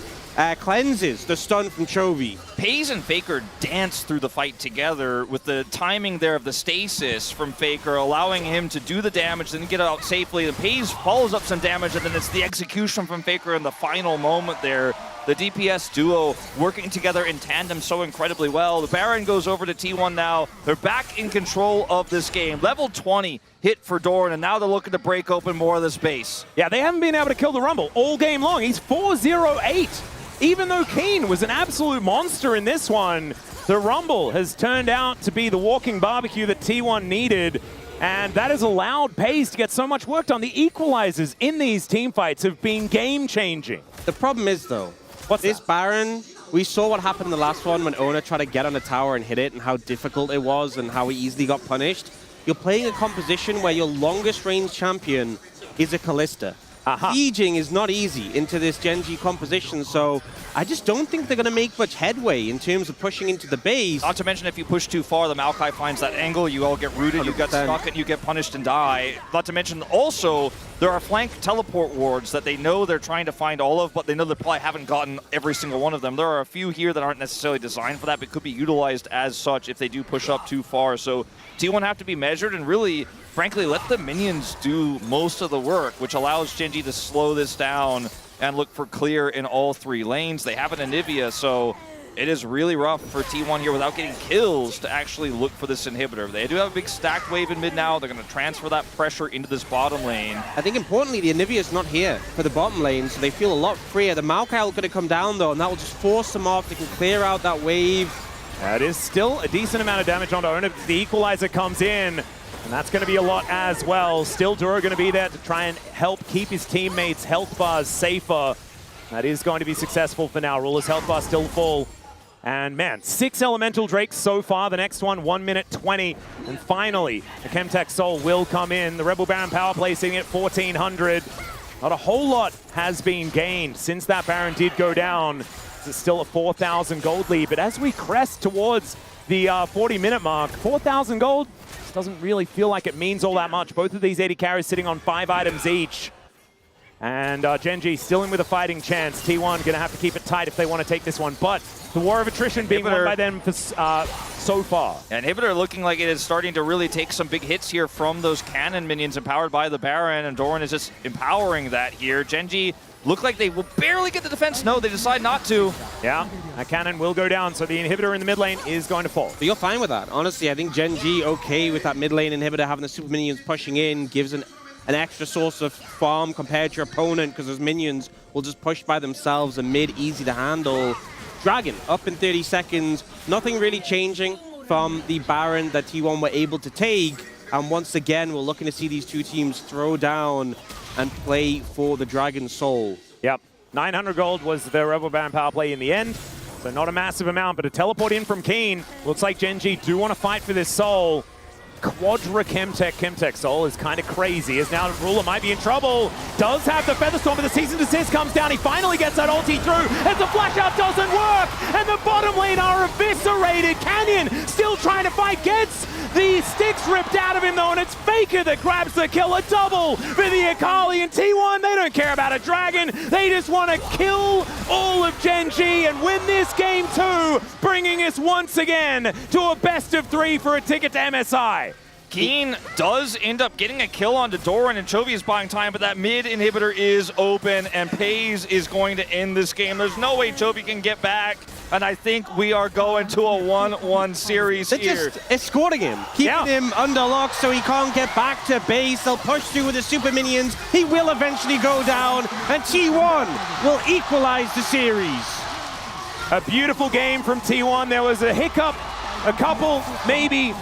cleanses the stun from Chovy. FaZe and Faker dance through the fight together with the timing there of the stasis from Faker, allowing him to do the damage, then get out safely. And FaZe follows up some damage, and then it's the execution from Faker in the final moment there. The DPS duo working together in tandem so incredibly well. The Baron goes over to T1 now. They're back in control of this game. Level 20 hit for Doran, and now they're looking to break open more of the space. Yeah, they haven't been able to kill the Rumble all game long. He's 4-0-8. Even though Keen was an absolute monster in this one, the Rumble has turned out to be the walking barbecue that T1 needed. And that has allowed FaZe to get so much work done. The equalizers in these teamfights have been game-changing. The problem is, though, this Baron, we saw what happened in the last one when Ona tried to get on a tower and hit it, and how difficult it was and how he easily got punished. You're playing a composition where your longest range champion is a Kalista. Sieging is not easy into this GENG composition, so I just don't think they're going to make much headway in terms of pushing into the base. Not to mention, if you push too far, the Maokai finds that angle, you all get rooted, you get stuck, and you get punished and die. Not to mention, also, there are flank teleport wards that they know they're trying to find all of, but they know they probably haven't gotten every single one of them. There are a few here that aren't necessarily designed for that, but could be utilized as such if they do push up too far. So T1 have to be measured and really, frankly, let the minions do most of the work, which allows GENG to slow this down and look for clear in all three lanes. They have an Anivia, so it is really rough for T1 here without getting kills to actually look for this inhibitor. They do have a big stacked wave in mid now. They're going to transfer that pressure into this bottom lane. I think importantly, the Anivia is not here for the bottom lane, so they feel a lot freer. The Maokai are going to come down, though, and that will just force them off. They can clear out that wave. That is still a decent amount of damage onto Owner. The equalizer comes in, and that's going to be a lot as well. Still, Duro going to be there to try and help keep his teammates' health bars safer. That is going to be successful for now. Ruler's health bar still full. And man, 6 Elemental Drakes so far. The next one, 1 minute 20. And finally, the Chemtech Soul will come in. The Rebel Baron power play sitting at 1,400. Not a whole lot has been gained since that Baron did go down. It's still a 4,000 gold lead. But as we crest towards the 40-minute mark, 4,000 gold just doesn't really feel like it means all that much. Both of these 80 carries sitting on 5 items each. And GENG still in with a fighting chance. T1 going to have to keep it tight if they want to take this one. But the war of attrition being won by them for, so far. And Inhibitor looking like it is starting to really take some big hits here from those cannon minions empowered by the Baron. And Doran is just empowering that here. GENG look like they will barely get the defense. No, they decide not to. Yeah, a cannon will go down. So the Inhibitor in the mid lane is going to fall. But you're fine with that. Honestly, I think GENG okay with that mid lane Inhibitor having the super minions pushing in, gives an extra source of farm compared to your opponent because those minions will just push by themselves and mid easy to handle. Dragon up in 30 seconds. Nothing really changing from the Baron that T1 were able to take. And once again, we're looking to see these two teams throw down and play for the Dragon Soul. Yep. 900 gold was the Rebel Baron power play in the end. So not a massive amount, but a teleport in from Keen. Looks like GENG do want to fight for this soul. Quadra Chemtech Soul is kind of crazy, as now Ruler might be in trouble. Does have the Featherstorm, but the Season Desist comes down. He finally gets that ulti through, as the flash out doesn't work, and the bottom lane are eviscerated. Canyon still trying to fight, gets the sticks ripped out of him though, and it's Faker that grabs the kill. A double for the Akali, and T1, they don't care about a dragon. They just want to kill all of GENG and win this game too, bringing us once again to a best of 3 for a ticket to MSI. Keen does end up getting a kill onto Doran, and Chovy is buying time, but that mid Inhibitor is open, and Pays is going to end this game. There's no way Chovy can get back, and I think we are going to a 1-1 series They're here. just escorting him, keeping him under lock so he can't get back to base. They'll push through with the super minions. He will eventually go down, and T1 will equalize the series. A beautiful game from T1. There was a hiccup, a couple maybe,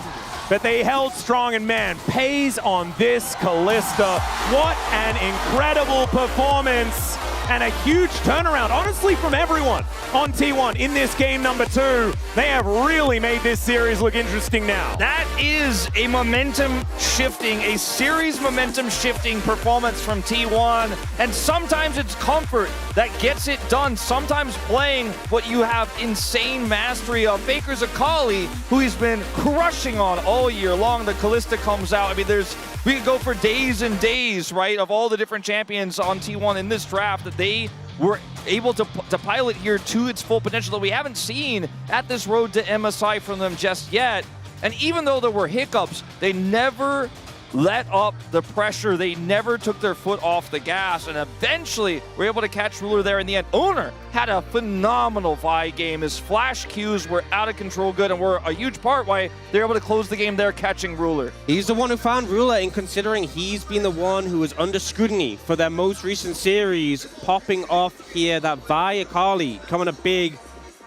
but they held strong, and man, Pays on this Kalista. What an incredible performance and a huge turnaround, honestly, from everyone on T1 in this game number 2. They have really made this series look interesting now. That is a momentum shifting, a series momentum shifting performance from T1. And sometimes it's comfort that gets it done. Sometimes playing what you have insane mastery of. Faker's Akali, who he's been crushing on all year long. The Kalista comes out. I mean, we could go for days and days, right, of all the different champions on T1 in this draft that they were able to pilot here to its full potential that we haven't seen at this road to MSI from them just yet. And even though there were hiccups, they never let up the pressure. They never took their foot off the gas, and eventually were able to catch Ruler there in the end. Owner had a phenomenal Vi game. His flash Qs were out of control good and were a huge part why they're able to close the game there catching Ruler. He's the one who found Ruler, and considering he's been the one who was under scrutiny for their most recent series, popping off here, that Vi Akali coming up big.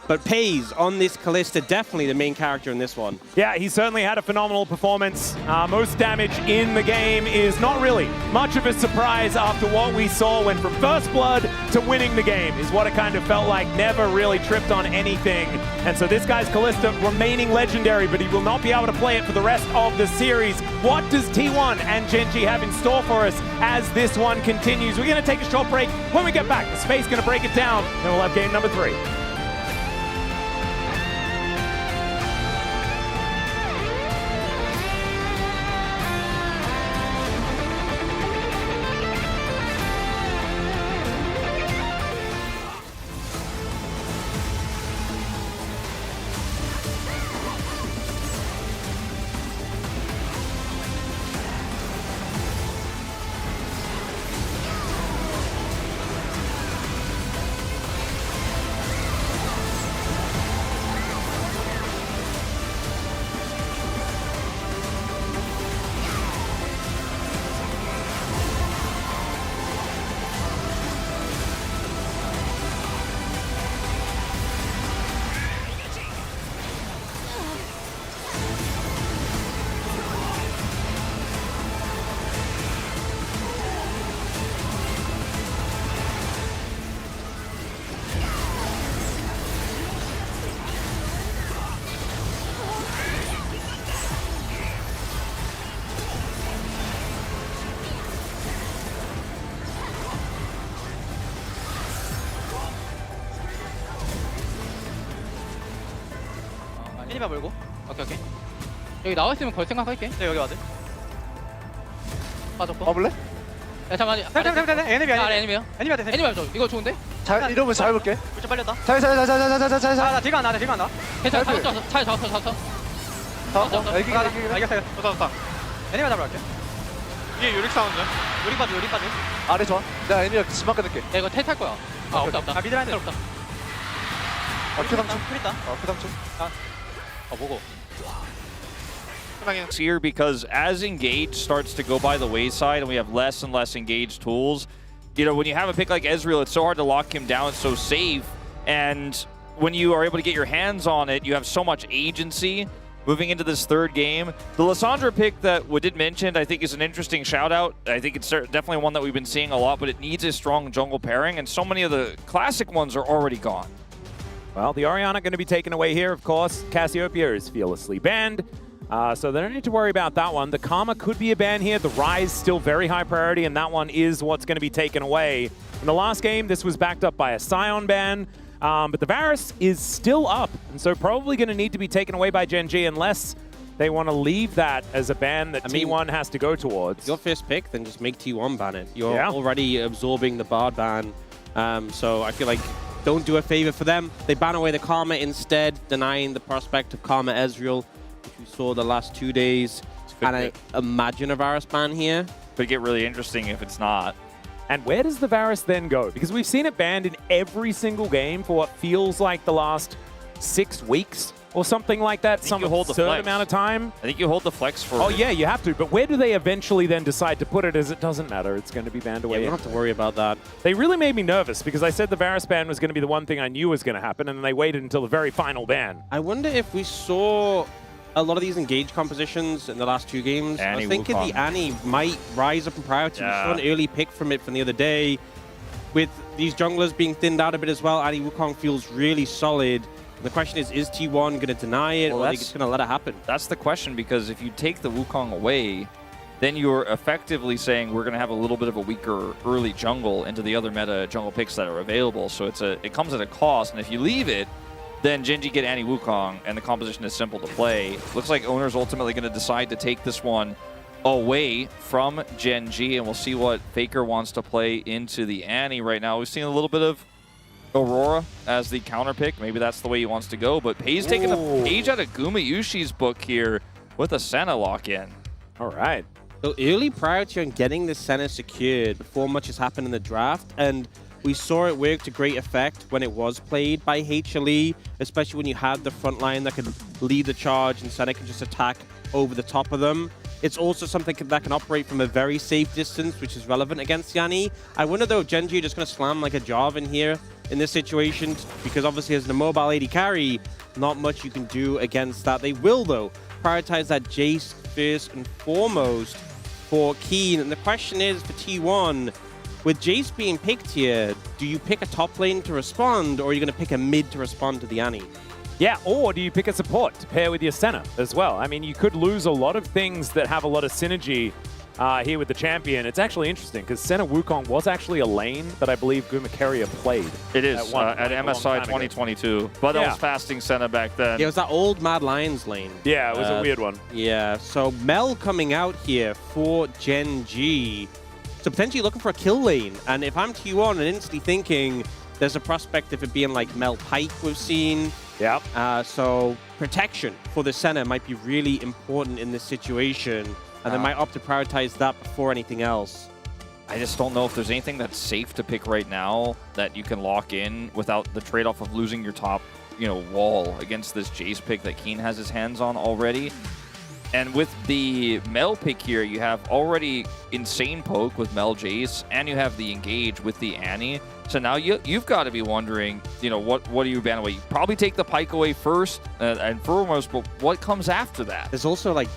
But Pays on this Kalista, definitely the main character in this one. Yeah, he certainly had a phenomenal performance. Most damage in the game is not really much of a surprise after what we saw went from first blood to winning the game, is what it kind of felt like. Never really tripped on anything. And so this guy's Kalista remaining legendary, but he will not be able to play it for the rest of the series. What does T1 and GENG have in store for us as this one continues? We're going to take a short break. When we get back, the Space going to break it down, and we'll have game number 3. 애니바 물고. 오케이 오케이. 여기 나와 있으면 걸 생각할게. 네, 여기 와드. 빠졌고. 와볼래? 야 잠깐만. 애니비 아 아니야. 애니메요. 애니비 돼. 애니메 저 이거 좋은데? 잘 이러면 잘 볼게. 좀 빨렸다. 잘. 나 딜가 안 나. 괜찮아. 잡았어. 잘 잡았어. 여기 알겠어. 좋다. 애니바 잡으러 갈게. 이게 유릭 사운드야? 요리 빠져. 아래 좋아. 내가 애니가 지만 끊을게. 야 이거 텔 탈 거야. 아 없다. 아, 미드라인 없다. 큐당충. 프리다. 큐당충. 보고. Here because as Engage starts to go by the wayside and we have less and less engaged tools, you know, when you have a pick like Ezreal, it's so hard to lock him down. It's so safe. And when you are able to get your hands on it, you have so much agency moving into this third game. The Lissandra pick that we did mention, I think, is an interesting shout out. I think it's definitely one that we've been seeing a lot, but it needs a strong jungle pairing, and so many of the classic ones are already gone. Well, the Orianna going to be taken away here, of course. Cassiopeia is fearlessly banned. So they don't need to worry about that one. The Karma could be a ban here. The Rise still very high priority, and that one is what's going to be taken away. In the last game, this was backed up by a Scion ban, but the Varus is still up, and so probably going to need to be taken away by GENG unless they want to leave that as a ban that T1 has to go towards. Your first pick, then just make T1 ban it. You're Yeah. already absorbing the Bard ban, so I feel like don't do a favor for them. They ban away the Karma instead, denying the prospect of Karma Ezreal, which we saw the last 2 days. And I imagine a Varus ban here. Could get really interesting if it's not. And where does the Varus then go? Because we've seen it banned in every single game for what feels like the last 6 weeks or something like that. Some you hold the absurd flex. amount of time. I think you hold the flex for... Oh, yeah, you have to. But where do they eventually then decide to put it? As it doesn't matter. It's going to be banned Yeah, away. we don't have to worry about that. They really made me nervous because I said the Varus ban was going to be the one thing I knew was going to happen, and then they waited until the very final ban. I wonder if we saw a lot of these engaged compositions in the last 2 games. I was thinking the Annie might rise up in priority. We saw an early pick from it from the other day. With these junglers being thinned out a bit as well, Annie Wukong feels really solid. The question is T1 going to deny it, or are they just going to let it happen? That's the question, because if you take the Wukong away, then you're effectively saying we're going to have a little bit of a weaker early jungle into the other meta jungle picks that are available. So it comes at a cost, and if you leave it, then GENG get Annie Wukong, and the composition is simple to play. Looks like Owner's ultimately going to decide to take this one away from GENG, and we'll see what Faker wants to play into the Annie right now. We've seen a little bit of Aurora as the counter pick. Maybe that's the way he wants to go, but Pei's taking a page out of Gumayusi's book here with a Senna lock-in. All right. So early priority on getting the Senna secured before much has happened in the draft, and we saw it work to great effect when it was played by HLE, especially when you had the front line that could lead the charge and Senna can just attack over the top of them. It's also something that can operate from a very safe distance, which is relevant against Yanni. I wonder, though, if GENG are just going to slam like a Jarvan here in this situation, because obviously as an immobile AD carry, not much you can do against that. They will, though, prioritize that Jace first and foremost for Keen. And the question is, for T1, with Jace being picked here, do you pick a top lane to respond, or are you going to pick a mid to respond to the Annie? Yeah, or do you pick a support to pair with your Senna as well? I mean, you could lose a lot of things that have a lot of synergy here with the champion. It's actually interesting because Senna Wukong was actually a lane that I believe Gumakeria played. It is, at MSI 2022. But that was fasting Senna back then. Yeah, it was that old Mad Lions lane. Yeah, it was a weird one. Yeah, so Mel coming out here for GENG. So potentially looking for a kill lane. And if I'm T1 and instantly thinking there's a prospect of it being like Mel Pike we've seen. Yep. So protection for the Senna might be really important in this situation. And they might opt to prioritize that before anything else. I just don't know if there's anything that's safe to pick right now that you can lock in without the trade-off of losing your top, wall against this Jace pick that Keen has his hands on already. And with the Mel pick here, you have already insane poke with Mel Jace, and you have the engage with the Annie. So now you've got to be wondering, what do you ban away? You probably take the Pike away first and foremost, but what comes after that? There's also like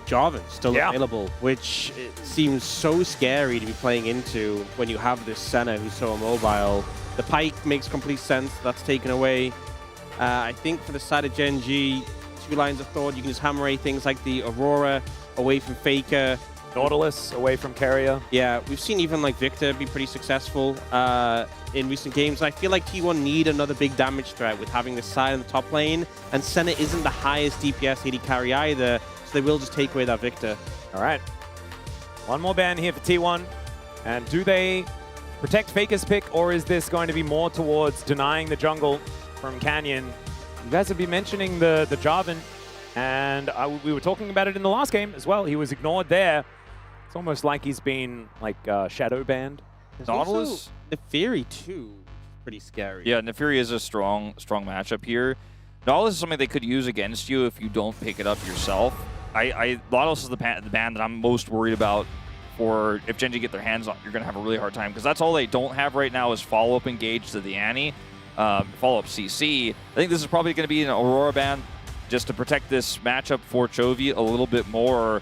Jarvan still available, which seems so scary to be playing into when you have this Senna who's so immobile. The Pike makes complete sense. That's taken away. I think for the side of GENG, 2 lines of thought. You can just hammer things like the Aurora away from Faker. Nautilus away from carrier. Yeah, we've seen even like Victor be pretty successful in recent games. I feel like T1 need another big damage threat with having the side in the top lane, and Senna isn't the highest DPS AD carry either, so they will just take away that Victor. All right. One more ban here for T1. And do they protect Faker's pick, or is this going to be more towards denying the jungle from Canyon? You guys have been mentioning the Jarvan, and we were talking about it in the last game as well. He was ignored there. It's almost like he's been like shadow banned. Nautilus? Neferi too. Pretty scary. Yeah, Neferi is a strong matchup here. Nautilus is something they could use against you if you don't pick it up yourself. Nautilus is the ban that I'm most worried about for if GENG get their hands on. You're going to have a really hard time because that's all they don't have right now is follow-up engage to the Annie, follow-up CC. I think this is probably going to be an Aurora ban just to protect this matchup for Chovy a little bit more.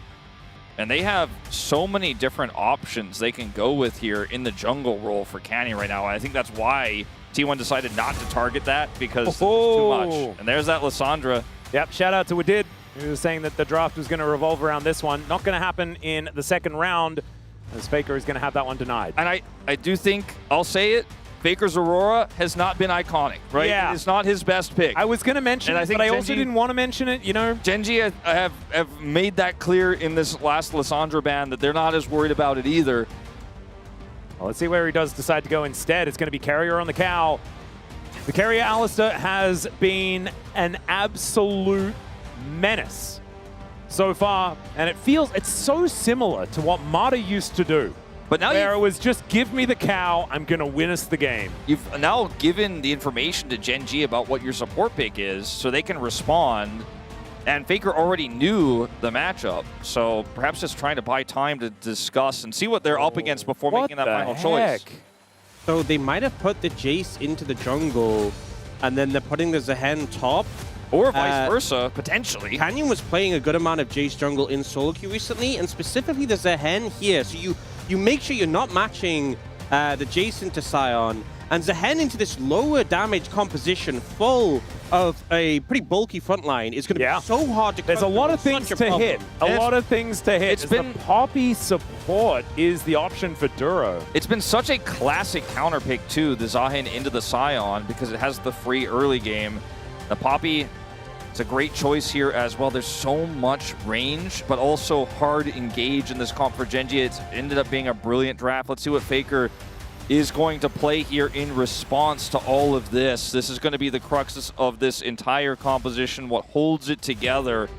And they have so many different options they can go with here in the jungle role for Canyon right now. And I think that's why T1 decided not to target that because it's too much. And there's that Lissandra. Yep, shout out to Wadid, who was saying that the draft was going to revolve around this one. Not going to happen in the second round, as Faker is going to have that one denied. And I do think, I'll say it, Faker's Aurora has not been iconic, right? Yeah. It's not his best pick. I was going to mention it, but I also didn't want to mention it, you know? GENG have made that clear in this last Lissandra ban that they're not as worried about it either. Well, let's see where he does decide to go instead. It's going to be carrier on the cow. The carrier Alistair has been an absolute menace so far, and it's so similar to what Mata used to do. But now where it was just give me the cow, I'm going to win us the game. You've now given the information to GENG about what your support pick is so they can respond. And Faker already knew the matchup, so perhaps just trying to buy time to discuss and see what they're up against before making that final choice. So they might have put the Jace into the jungle, and then they're putting the Zehen top. Or vice versa, potentially. Canyon was playing a good amount of Jace jungle in solo queue recently, and specifically the Zehen here. So you make sure you're not matching the Jace into Sion, and Zehen into this lower damage composition full of a pretty bulky front line is going to be so hard to There's a lot of things to hit. A lot of things to hit. It's been the Poppy support is the option for Duro. It's been such a classic counter pick too, the Zehen into the Sion, because it has the free early game. The Poppy, it's a great choice here as well. There's so much range, but also hard engage in this comp for GENG. It's ended up being a brilliant draft. Let's see what Faker is going to play here in response to all of this. This is going to be the crux of this entire composition, what holds it together.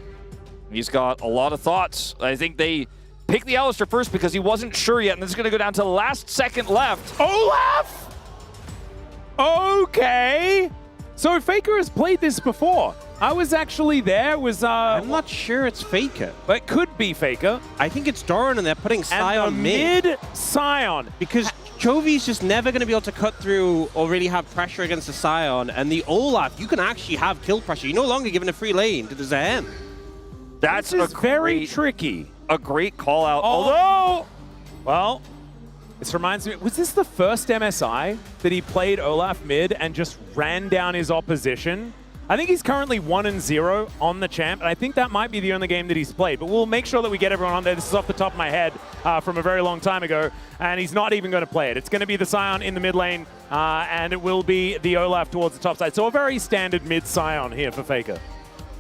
He's got a lot of thoughts. I think they picked the Alistair first because he wasn't sure yet, and this is going to go down to the last second left. Olaf! Okay. So Faker has played this before. I was actually there. I'm not sure it's Faker. But it could be Faker. I think it's Doran, and they're putting Sion mid Sion. Because Chovy's just never going to be able to cut through or really have pressure against the Sion. And the Olaf, you can actually have kill pressure. You're no longer given a free lane to the Zehen. That's very tricky. A great call out. Although, well, this reminds me, was this the first MSI that he played Olaf mid and just ran down his opposition? I think he's currently 1-0 on the champ, and I think that might be the only game that he's played. But we'll make sure that we get everyone on there. This is off the top of my head from a very long time ago, and he's not even going to play it. It's going to be the Sion in the mid lane, and it will be the Olaf towards the top side. So a very standard mid Sion here for Faker.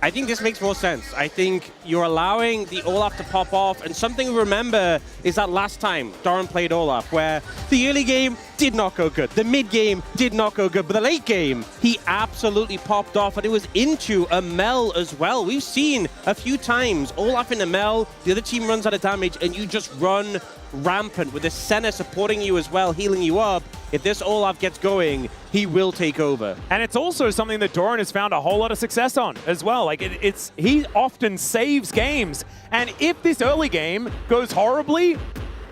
I think this makes more sense. I think you're allowing the Olaf to pop off, and something to remember is that last time Doran played Olaf, where the early game did not go good, the mid game did not go good, but the late game, he absolutely popped off, and it was into a Mel as well. We've seen a few times Olaf in a Mel, the other team runs out of damage, and you just run rampant with the Senna supporting you as well, healing you up. If this Olaf gets going, he will take over. And it's also something that Doran has found a whole lot of success on as well. Like he often saves games. And if this early game goes horribly,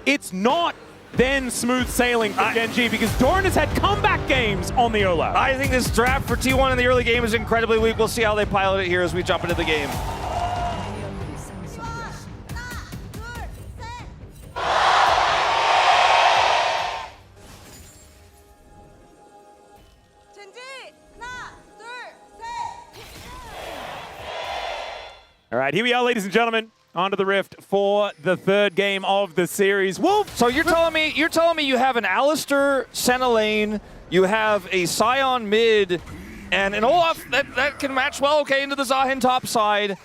it's not then smooth sailing for GENG because Doran has had comeback games on the Olaf. I think this draft for T1 in the early game is incredibly weak. We'll see how they pilot it here as we jump into the game. All right, here we are, ladies and gentlemen, onto the Rift for the third game of the series. Wolf! So you're telling me you have an Alistair center lane, you have a Sion mid, and an Olaf that can match well, okay, into the Zahin top side.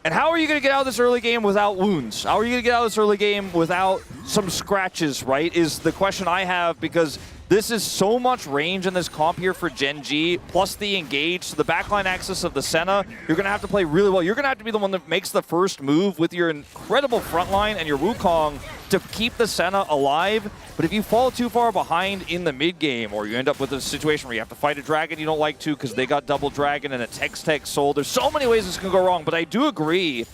And how are you going to get out of this early game without wounds? How are you going to get out of this early game without some scratches, right, is the question I have, because this is so much range in this comp here for GENG, plus the engage, so the backline access of the Senna, you're going to have to play really well. You're going to have to be the one that makes the first move with your incredible front line and your Wukong to keep the Senna alive. But if you fall too far behind in the mid game, or you end up with a situation where you have to fight a dragon you don't like to because they got double dragon and a Tex soul, there's so many ways this can go wrong. But I do agree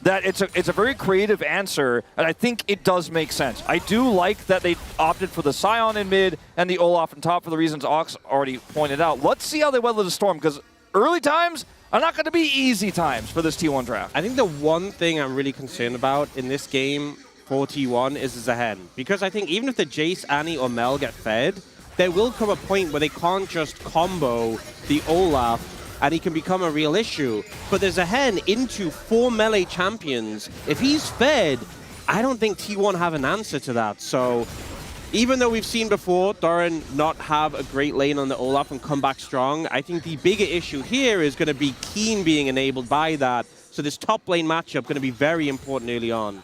that it's a very creative answer, and I think it does make sense. I do like that they opted for the Sion in mid and the Olaf in top for the reasons Ox already pointed out. Let's see how they weather the storm, because early times are not going to be easy times for this T1 draft. I think the one thing I'm really concerned about in this game for T1 is Zahen, because I think even if the Jace, Annie, or Mel get fed, there will come a point where they can't just combo the Olaf and he can become a real issue. But there's a hen into 4 melee champions. If he's fed, I don't think T1 have an answer to that. So even though we've seen before Doran not have a great lane on the Olaf and come back strong, I think the bigger issue here is going to be Keen being enabled by that. So this top lane matchup going to be very important early on.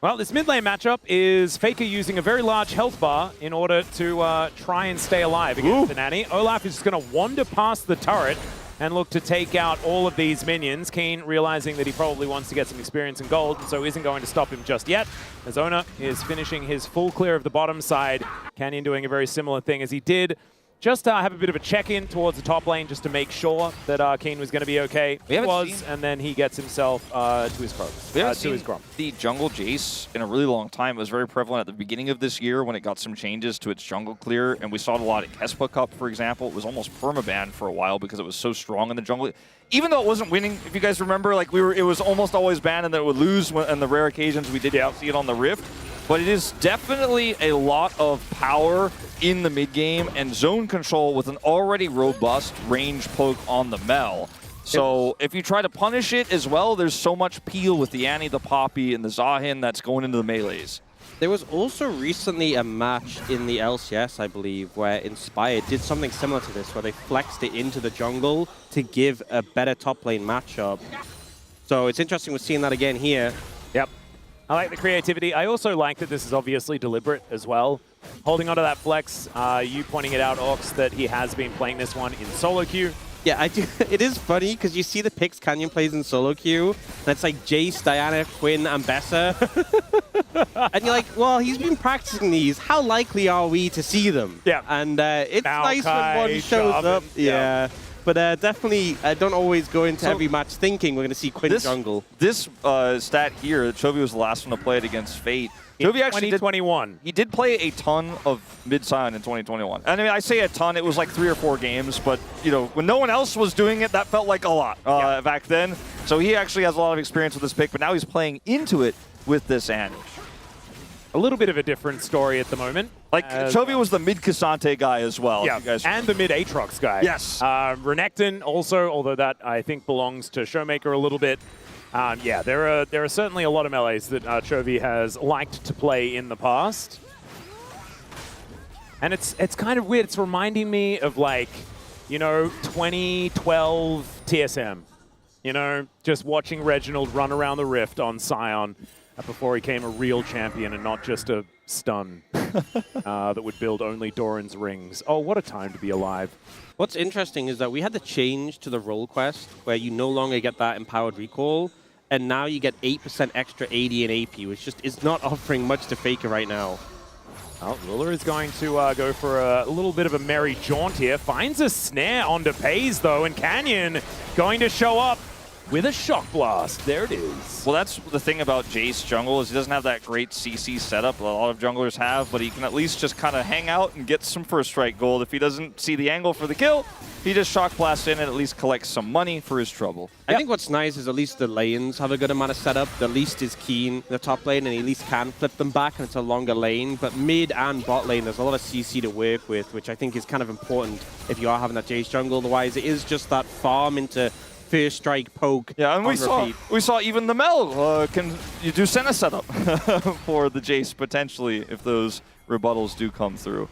Well, this mid lane matchup is Faker using a very large health bar in order to try and stay alive against the Nanny. Olaf is just going to wander past the turret and look to take out all of these minions. Keen realizing that he probably wants to get some experience in gold, and so isn't going to stop him just yet. Azona is finishing his full clear of the bottom side. Canyon doing a very similar thing as he did. Just have a bit of a check-in towards the top lane just to make sure that Keen was going to be okay. He was, and then he gets himself to his Krogus. We haven't seen the jungle Jace in a really long time. It was very prevalent at the beginning of this year when it got some changes to its jungle clear, and we saw it a lot at Kespa Cup, for example. It was almost permaban for a while because it was so strong in the jungle. Even though it wasn't winning, if you guys remember, like it was almost always banned, and then it would lose on the rare occasions we did see it on the Rift. But it is definitely a lot of power in the mid game and zone control with an already robust range poke on the Mel. So if you try to punish it as well, there's so much peel with the Annie, the Poppy, and the Zahin that's going into the melees. There was also recently a match in the LCS, I believe, where Inspired did something similar to this, where they flexed it into the jungle to give a better top lane matchup. So it's interesting we're seeing that again here. Yep. I like the creativity. I also like that this is obviously deliberate as well. Holding onto that flex, you pointing it out, Ox, that he has been playing this one in solo queue. Yeah, I do. It is funny because you see the picks Canyon plays in solo queue, and it's like Jace, Diana, Quinn, and Bessa. And you're like, well, he's been practicing these. How likely are we to see them? Yeah. And it's Maokai, nice when one shows up. Yeah. But definitely, don't always go into every match thinking we're going to see Quinn jungle. This stat here, Chovy was the last one to play it against Fate. Chovy actually 2021. He did play a ton of mid-Sion in 2021. And I mean, I say a ton, it was like 3 or 4 games, but you know, when no one else was doing it, that felt like a lot back then. So he actually has a lot of experience with this pick, but now he's playing into it with this Annie. A little bit of a different story at the moment. Like, Chovy was the mid-Cassante guy as well. Yeah, and the mid-Aatrox guy. Yes. Renekton also, although that I think belongs to Showmaker a little bit. Yeah, there are certainly a lot of melees that Chovy has liked to play in the past. And it's kind of weird. It's reminding me of, like, you know, 2012 TSM. You know, just watching Reginald run around the Rift on Sion before he became a real champion and not just a stun that would build only Doran's rings. Oh, what a time to be alive. What's interesting is that we had the change to the role quest where you no longer get that empowered recall, and now you get 8% extra AD and AP, which just is not offering much to Faker right now. Well, Ruler is going to go for a little bit of a merry jaunt here. Finds a snare onto Pays, though, and Canyon going to show up with a shock blast. There it is. Well, that's the thing about Jace jungle is he doesn't have that great CC setup that a lot of junglers have, but he can at least just kind of hang out and get some first strike gold. If he doesn't see the angle for the kill, he just shock blasts in and at least collects some money for his trouble. I think what's nice is at least the lanes have a good amount of setup. The least is Keen in the top lane, and he at least can flip them back, and it's a longer lane. But mid and bot lane, there's a lot of CC to work with, which I think is kind of important if you are having that Jace jungle. Otherwise, it is just that farm into first strike poke. Yeah, and on we repeat. saw even the Mel can you do Senna setup for the Jace potentially if those rebuttals do come through.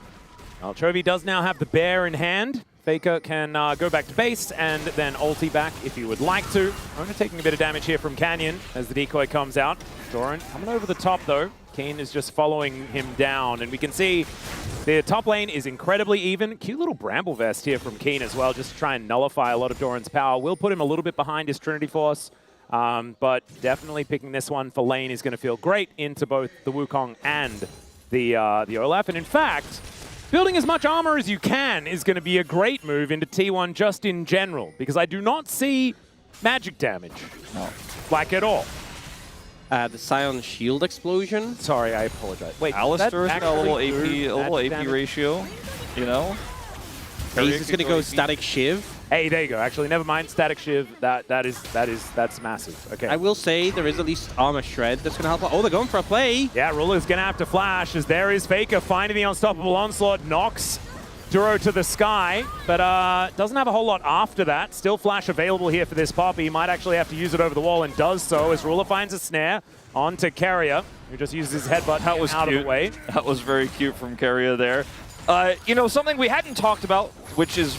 Well, Chovy does now have the bear in hand. Faker can go back to base and then ulti back if he would like to. Only taking a bit of damage here from Canyon as the decoy comes out. Doran coming over the top though. Keen is just following him down, and we can see the top lane is incredibly even. Cute little Bramble Vest here from Keen as well, just to try and nullify a lot of Doran's power. Will put him a little bit behind his Trinity Force, but definitely picking this one for lane is going to feel great into both the Wukong and the Olaf. And in fact, building as much armor as you can is going to be a great move into T1 just in general, because I do not see magic damage, like at all. The Scion shield explosion. Sorry, I apologize. Wait, Alistair's got a little AP damage? ratio, you know? He's just gonna go static shiv. Hey, there you go. Actually, never mind. Static Shiv. That's massive. Okay. I will say there is at least armor shred that's gonna help. Oh, they're going for a play. Yeah, Ruler's gonna have to flash as there is Faker finding the unstoppable onslaught, knocks Duro to the sky, but doesn't have a whole lot after that. Still flash available here for this Poppy. He might actually have to use it over the wall and does so as Ruler finds a snare onto Carrier, who just uses his headbutt That was out cute. of the way. That was very cute from Carrier there. You know, something we hadn't talked about, which is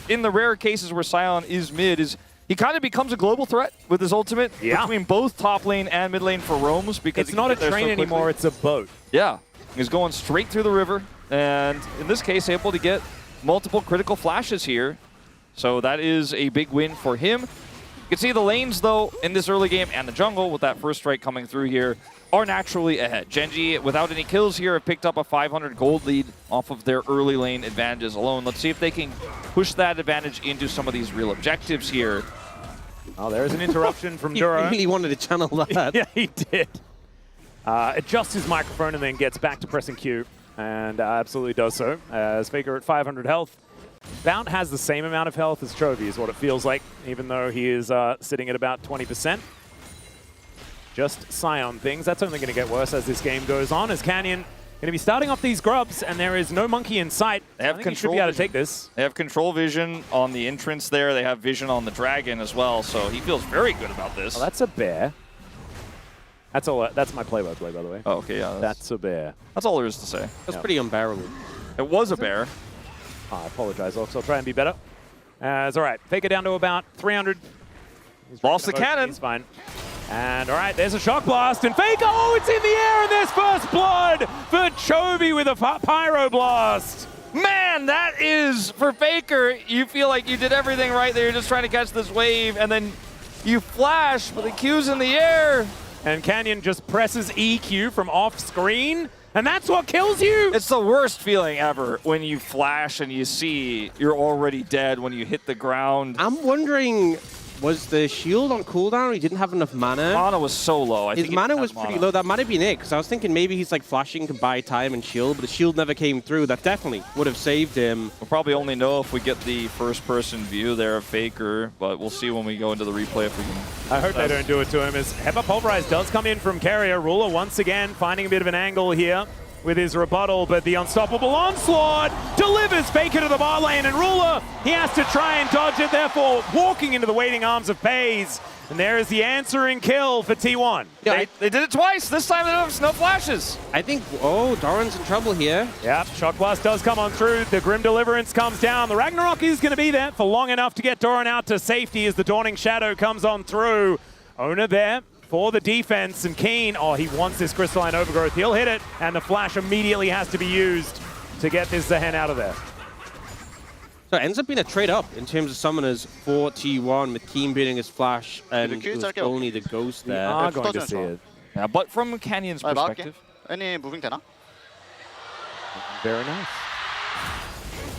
in the rare cases where Scion is mid, is he kind of becomes a global threat with his ultimate between both top lane and mid lane for roams. Because It's not a train anymore, it's a boat. Yeah, he's going straight through the river, and in this case, able to get multiple critical flashes here. So that is a big win for him. You can see the lanes, though, in this early game and the jungle, with that first strike coming through here, are naturally ahead. GENG, without any kills here, have picked up a 500 gold lead off of their early lane advantages alone. Let's see if they can push that advantage into some of these real objectives here. Oh, there's an interruption from He Duro. really wanted to channel that. Yeah, he did. Adjusts his microphone and then gets back to pressing Q, and absolutely does so. As Faker at 500 health. Bount has the same amount of health as Chovy is what it feels like, even though he is sitting at about 20%. Just Scion things. That's only going to get worse as this game goes on, as Canyon going to be starting off these grubs, and there is no monkey in sight. They have I think he should control be able to vision. take this. They have control vision on the entrance there. They have vision on the dragon as well, so he feels very good about this. Oh, that's a bear. That's all. That's my play-by-play, by the way. Oh, okay, yeah. That's a bear. That's all there is to say. That's pretty unbearable. It was a bear. I apologize, Ox. I'll try and be better. It's all right. Faker down to about 300. He's Lost the drinking a potion. cannon. He's fine. And all right, there's a shock blast, and Faker, oh, it's in the air, and there's first blood for Chovy with a pyro blast. Man, that is, for Faker, you feel like you did everything right there. You're just trying to catch this wave, and then you flash, but the Q's in the air. And Canyon just presses EQ from off screen, and that's what kills you. It's the worst feeling ever when you flash and you see you're already dead when you hit the ground. I'm wondering, was the shield on cooldown? He didn't have enough mana. Mana was so low. His mana was pretty low. That might have been it, because I was thinking maybe he's like flashing to buy time and shield, but the shield never came through. That definitely would have saved him. We'll probably only know if we get the first-person view there of Faker, but we'll see when we go into the replay if we can. I hope they don't do it to him, as Hepa Pulverize does come in from Carrier. Ruler once again finding a bit of an angle here with his rebuttal, but the unstoppable onslaught delivers Faker to the bot lane, and Ruler, he has to try and dodge it, therefore walking into the waiting arms of FaZe. And there is the answering kill for T1. Yeah, They did it twice. This time there was no flashes. I think, oh, Doran's in trouble here. Yep, Shock Blast does come on through. The Grim Deliverance comes down. The Ragnarok is going to be there for long enough to get Doran out to safety as the Dawning Shadow comes on through. Owner there for the defense, and Keen, oh, he wants this Crystalline Overgrowth. He'll hit it, and the flash immediately has to be used to get this Zehen out of there. So it ends up being a trade-up in terms of summoners for T1, with Keen beating his flash, and it was only the Ghost We there. are going to see it. Yeah, but from Canyon's perspective. Any moving 되나? Very nice.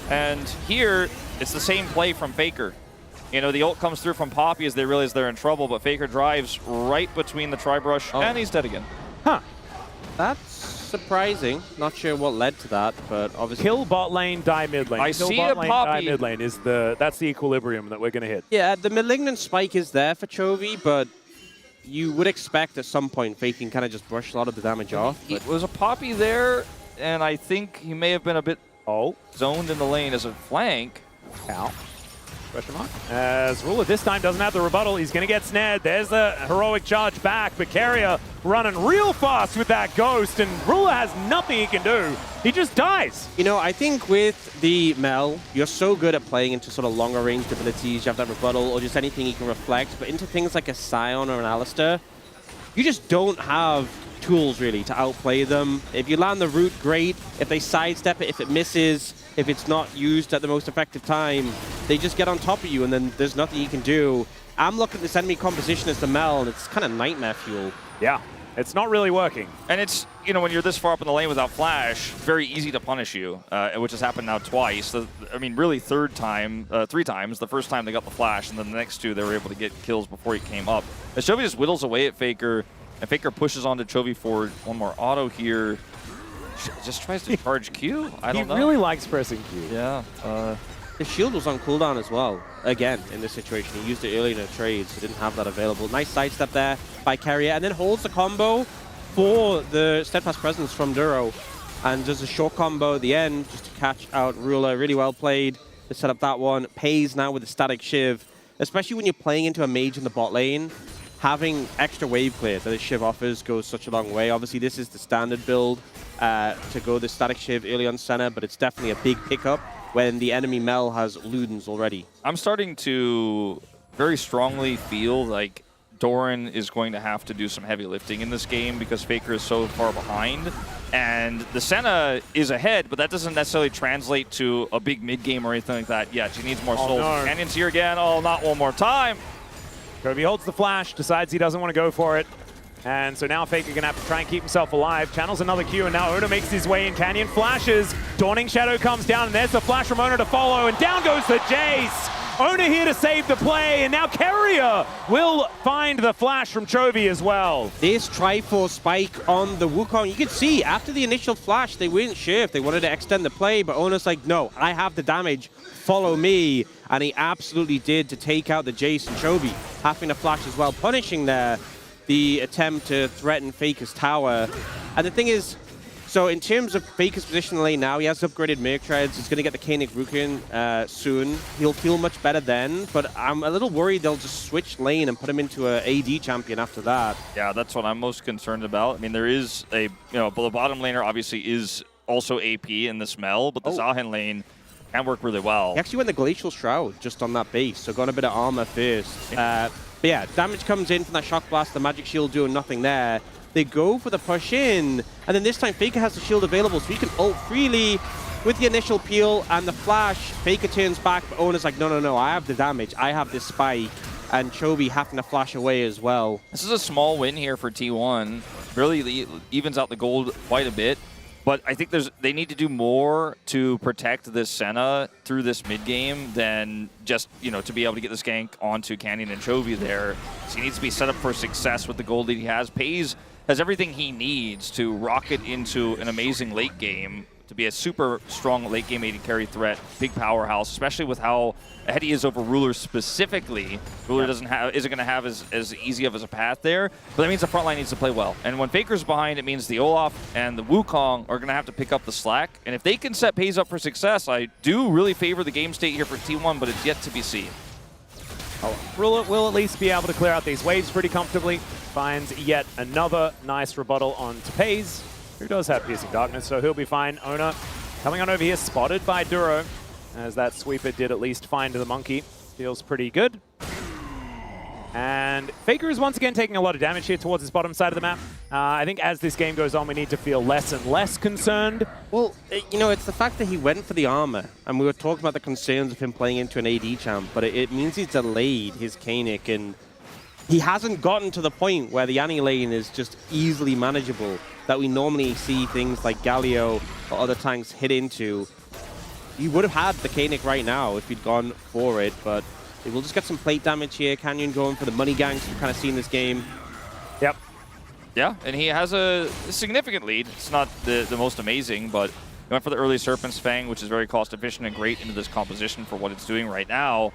And here, it's the same play from Faker. You know, the ult comes through from Poppy as they realize they're in trouble, but Faker drives right between the Tri-Brush, and he's dead again. Huh. That's surprising. Not sure what led to that, but obviously... Kill bot lane, die mid lane. I Kill see bot a lane, Poppy. die mid lane is that's the equilibrium that we're going to hit. Yeah, the Malignant Spike is there for Chovy, but you would expect at some point Faker can kind of just brush a lot of the damage off. It was a Poppy there, and I think he may have been a bit Oh, zoned in the lane as a flank. ow. Question mark. As Ruler this time doesn't have the rebuttal, he's going to get snared. There's the heroic charge back, but Carrier running real fast with that Ghost, and Ruler has nothing he can do. He just dies. You know, I think with the Mel, you're so good at playing into sort of longer ranged abilities. You have that rebuttal or just anything you can reflect, but into things like a Scion or an Alistair, you just don't have tools really to outplay them. If you land the root, great. If they sidestep it, if it misses, if it's not used at the most effective time, they just get on top of you and then there's nothing you can do. I'm looking at this enemy composition as the Mel, and it's kind of nightmare fuel. Yeah, it's not really working. And it's, you know, when you're this far up in the lane without flash, very easy to punish you, which has happened now twice. I mean, really three times. The first time they got the flash, and then the next two they were able to get kills before he came up. As Chovy just whittles away at Faker, and Faker pushes onto Chovy for one more auto here. Just tries to charge Q? I don't know. He really likes pressing Q. Yeah. The shield was on cooldown as well, again, in this situation. He used it early in a trade, so didn't have that available. Nice sidestep there by Carrier, and then holds the combo for the Steadfast Presence from Duro. And does a short combo at the end, just to catch out Ruler. Really well played to set up that one. Pays now with the static Shiv, especially when you're playing into a mage in the bot lane. Having extra wave clear that the Shiv offers goes such a long way. Obviously, this is the standard build to go the static Shiv early on center, but it's definitely a big pickup when the enemy Mel has Ludens already. I'm starting to very strongly feel like Doran is going to have to do some heavy lifting in this game because Faker is so far behind. And the Senna is ahead, but that doesn't necessarily translate to a big mid-game or anything like that yet. She needs more souls. No. Canyon's here again. Oh, not one more time. Chovy holds the flash, decides he doesn't want to go for it. And so now Faker going to have to try and keep himself alive. Channels another Q, and now Ona makes his way in. Canyon flashes. Dawning Shadow comes down, and there's the flash from Ona to follow, and down goes the Jace. Ona here to save the play, and now Carrier will find the flash from Chovy as well. This Triforce spike on the Wukong, you can see after the initial flash, they weren't sure if they wanted to extend the play, but Ona's like, no, I have the damage, follow me. And he absolutely did to take out the Jace and Chovy, having a flash as well, punishing there the attempt to threaten Faker's tower. And the thing is, so in terms of Faker's position in the lane now, he has upgraded Merc Treads. He's going to get the Koenig Rukin soon. He'll feel much better then, but I'm a little worried they'll just switch lane and put him into an AD champion after that. Yeah, that's what I'm most concerned about. I mean, there is a, you know, the bottom laner obviously is also AP in the Smell, but the Zahen lane can work really well. He actually went the Glacial Shroud just on that base, so got a bit of armor first. But yeah, damage comes in from that Shock Blast, the Magic Shield doing nothing there. They go for the push in, and then this time Faker has the shield available, so he can ult freely with the initial peel and the flash. Faker turns back, but Ona's like, no, no, no, I have the damage, I have this spike, and Chovy having to flash away as well. This is a small win here for T1. Really evens out the gold quite a bit. But I think they need to do more to protect this Senna through this mid game than just, you know, to be able to get this gank onto Canyon and Chovy there. So he needs to be set up for success with the gold that he has. Pays has everything he needs to rocket into an amazing late game, to be a super strong late game AD carry threat, big powerhouse, especially with how ahead he is over Ruler specifically. Ruler isn't going to have as easy of a path there, but that means the front line needs to play well. And when Faker's behind, it means the Olaf and the Wukong are going to have to pick up the slack. And if they can set Pays up for success, I do really favor the game state here for T1, but it's yet to be seen. Ruler will at least be able to clear out these waves pretty comfortably. Finds yet another nice rebuttal onto Pays, who does have Piercing Darkness, so he'll be fine. Ona coming on over here, spotted by Duro, as that sweeper did at least find the monkey. Feels pretty good. And Faker is once again taking a lot of damage here towards his bottom side of the map. I think as this game goes on, we need to feel less and less concerned. Well, you know, it's the fact that he went for the armor, and we were talking about the concerns of him playing into an AD champ, but it means he's delayed his Koenig, and he hasn't gotten to the point where the Annie lane is just easily manageable, that we normally see things like Galio or other tanks hit into. He would have had the Koenig right now if he'd gone for it, but we'll just get some plate damage here. Canyon going for the money gangs we've kind of seen this game. Yep. Yeah, and he has a significant lead. It's not the most amazing, but he went for the early Serpent's Fang, which is very cost efficient and great into this composition for what it's doing right now.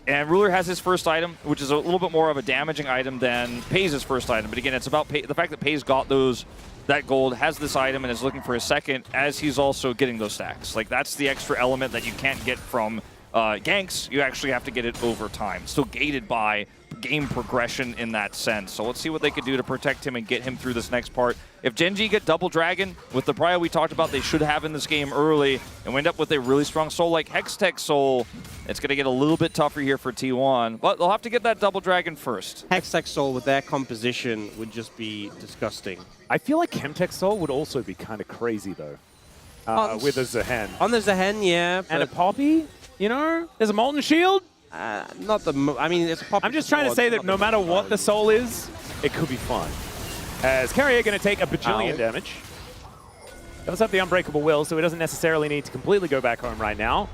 And Ruler has his first item, which is a little bit more of a damaging item than Pays' first item. But again, it's about the fact that Pays got that gold, has this item, and is looking for a second as he's also getting those stacks. Like, that's the extra element that you can't get from ganks, you actually have to get it over time. Still gated by game progression in that sense. So let's see what they could do to protect him and get him through this next part. If GENG get double dragon with the prio we talked about they should have in this game early and wind up with a really strong soul like Hextech Soul, it's going to get a little bit tougher here for T1. But they'll have to get that double dragon first. Hextech Soul with their composition would just be disgusting. I feel like Chemtech Soul would also be kind of crazy, though, with a Zehen. On the Zehen, yeah. And a Poppy, you know? There's a Molten Shield. Not the... I mean, it's a Poppy. I'm just trying to say that no matter what the Soul is, it could be fun. As Carrier going to take a bajillion damage. Does have the Unbreakable Will, so he doesn't necessarily need to completely go back home right now.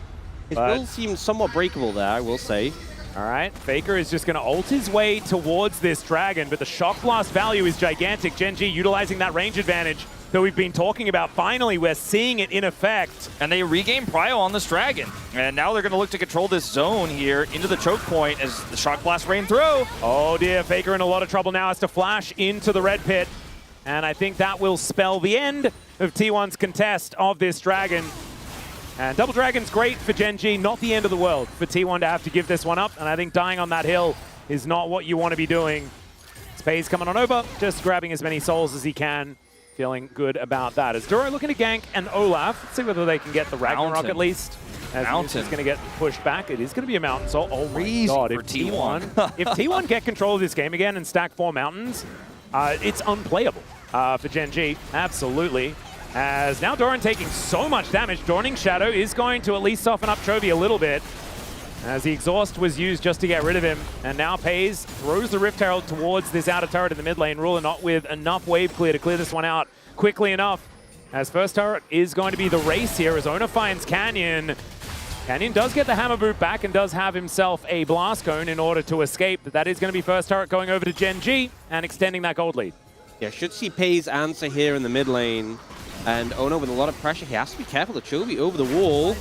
His will seems somewhat breakable there, I will say. All right, Faker is just going to ult his way towards this dragon, but the Shock Blast value is gigantic. GENG utilizing that range advantage that we've been talking about. Finally, we're seeing it in effect. And they regain prio on this dragon. And now they're going to look to control this zone here into the choke point as the Shock Blast rain through. Oh dear, Faker in a lot of trouble now, has to flash into the red pit. And I think that will spell the end of T1's contest of this dragon. And Double Dragon's great for GENG, not the end of the world for T1 to have to give this one up. And I think dying on that hill is not what you want to be doing. Spade's coming on over, just grabbing as many souls as he can. Feeling good about that. As Duro looking to gank and Olaf. Let's see whether they can get the Ragnarok at least. As Mountain is going to get pushed back. It is going to be a Mountain Soul. Oh my god, if T1, if T1 get control of this game again and stack 4 Mountains, it's unplayable for GENG. Absolutely. As now Doran taking so much damage. Dawning Shadow is going to at least soften up Chovy a little bit, as the exhaust was used just to get rid of him. And now Pays throws the Rift Herald towards this outer turret in the mid lane. Ruler not with enough wave clear to clear this one out quickly enough. As first turret is going to be the race here as Ona finds Canyon. Canyon does get the Hammer Boot back and does have himself a Blast Cone in order to escape. But that is going to be first turret going over to GENG and extending that gold lead. Yeah, should see Pays answer here in the mid lane. And Ono with a lot of pressure. He has to be careful of Chovy over the wall.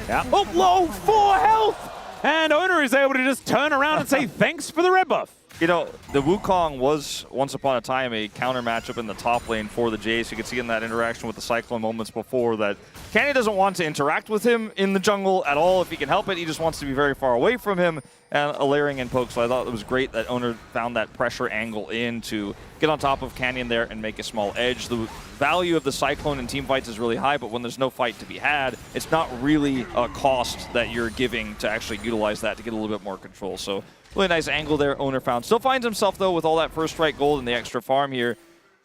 Yeah. Oh, low 4 health! And Ono is able to just turn around and say thanks for the red buff. You know, the Wukong was once upon a time a counter matchup in the top lane for the Jace. You could see in that interaction with the Cyclone moments before that Canyon doesn't want to interact with him in the jungle at all if he can help it. He just wants to be very far away from him and a layering in poke. So I thought it was great that Owner found that pressure angle in to get on top of Canyon there and make a small edge. The value of the Cyclone in team fights is really high, but when there's no fight to be had, it's not really a cost that you're giving to actually utilize that to get a little bit more control. So really nice angle there Owner found. Still finds himself, though, with all that first strike gold and the extra farm here,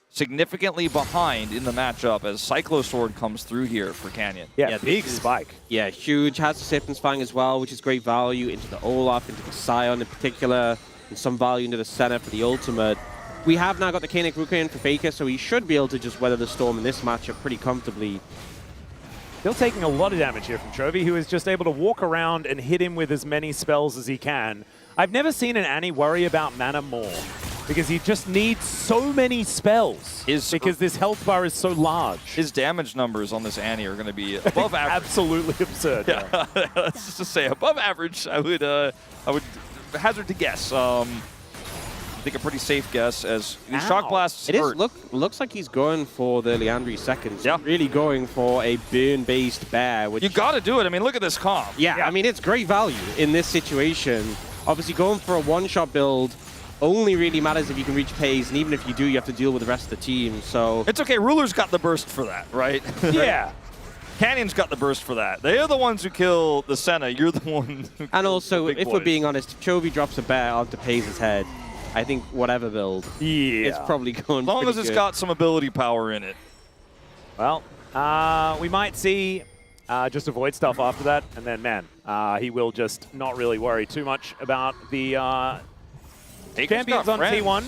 significantly behind in the matchup as Cyclo Sword comes through here for Canyon. Yeah, big spike. Yeah, huge. Has the Siphon's Fang as well, which is great value into the Olaf, into the Scion in particular, and some value into the Senna for the ultimate. We have now got the Kaenic Ruka in for Faker, so he should be able to just weather the storm in this matchup pretty comfortably. Still taking a lot of damage here from Chovy, who is just able to walk around and hit him with as many spells as he can. I've never seen an Annie worry about mana more, because he just needs so many spells, because this health bar is so large. His damage numbers on this Annie are going to be above average. Absolutely absurd. Yeah. Let's just say above average. I would hazard to guess. I think a pretty safe guess as these Shock Blasts hurt. Looks like he's going for the Leandri seconds. Yeah. Really going for a burn-based bear. Which You got to do it. I mean, look at this comp. Yeah, I mean, it's great value in this situation. Obviously, going for a one-shot build only really matters if you can reach Pays, and even if you do, you have to deal with the rest of the team. So It's okay. Ruler's got the burst for that, right? Yeah. Canyon's got the burst for that. They are the ones who kill the Senna. You're the one who And also, if boys. we're being honest, if Chovy drops a bear onto Pays' head, I think whatever build, it's probably going as long as it's good. got some ability power in it. Well, we might see just avoid stuff after that, and then, man, he will just not really worry too much about the champions on T1.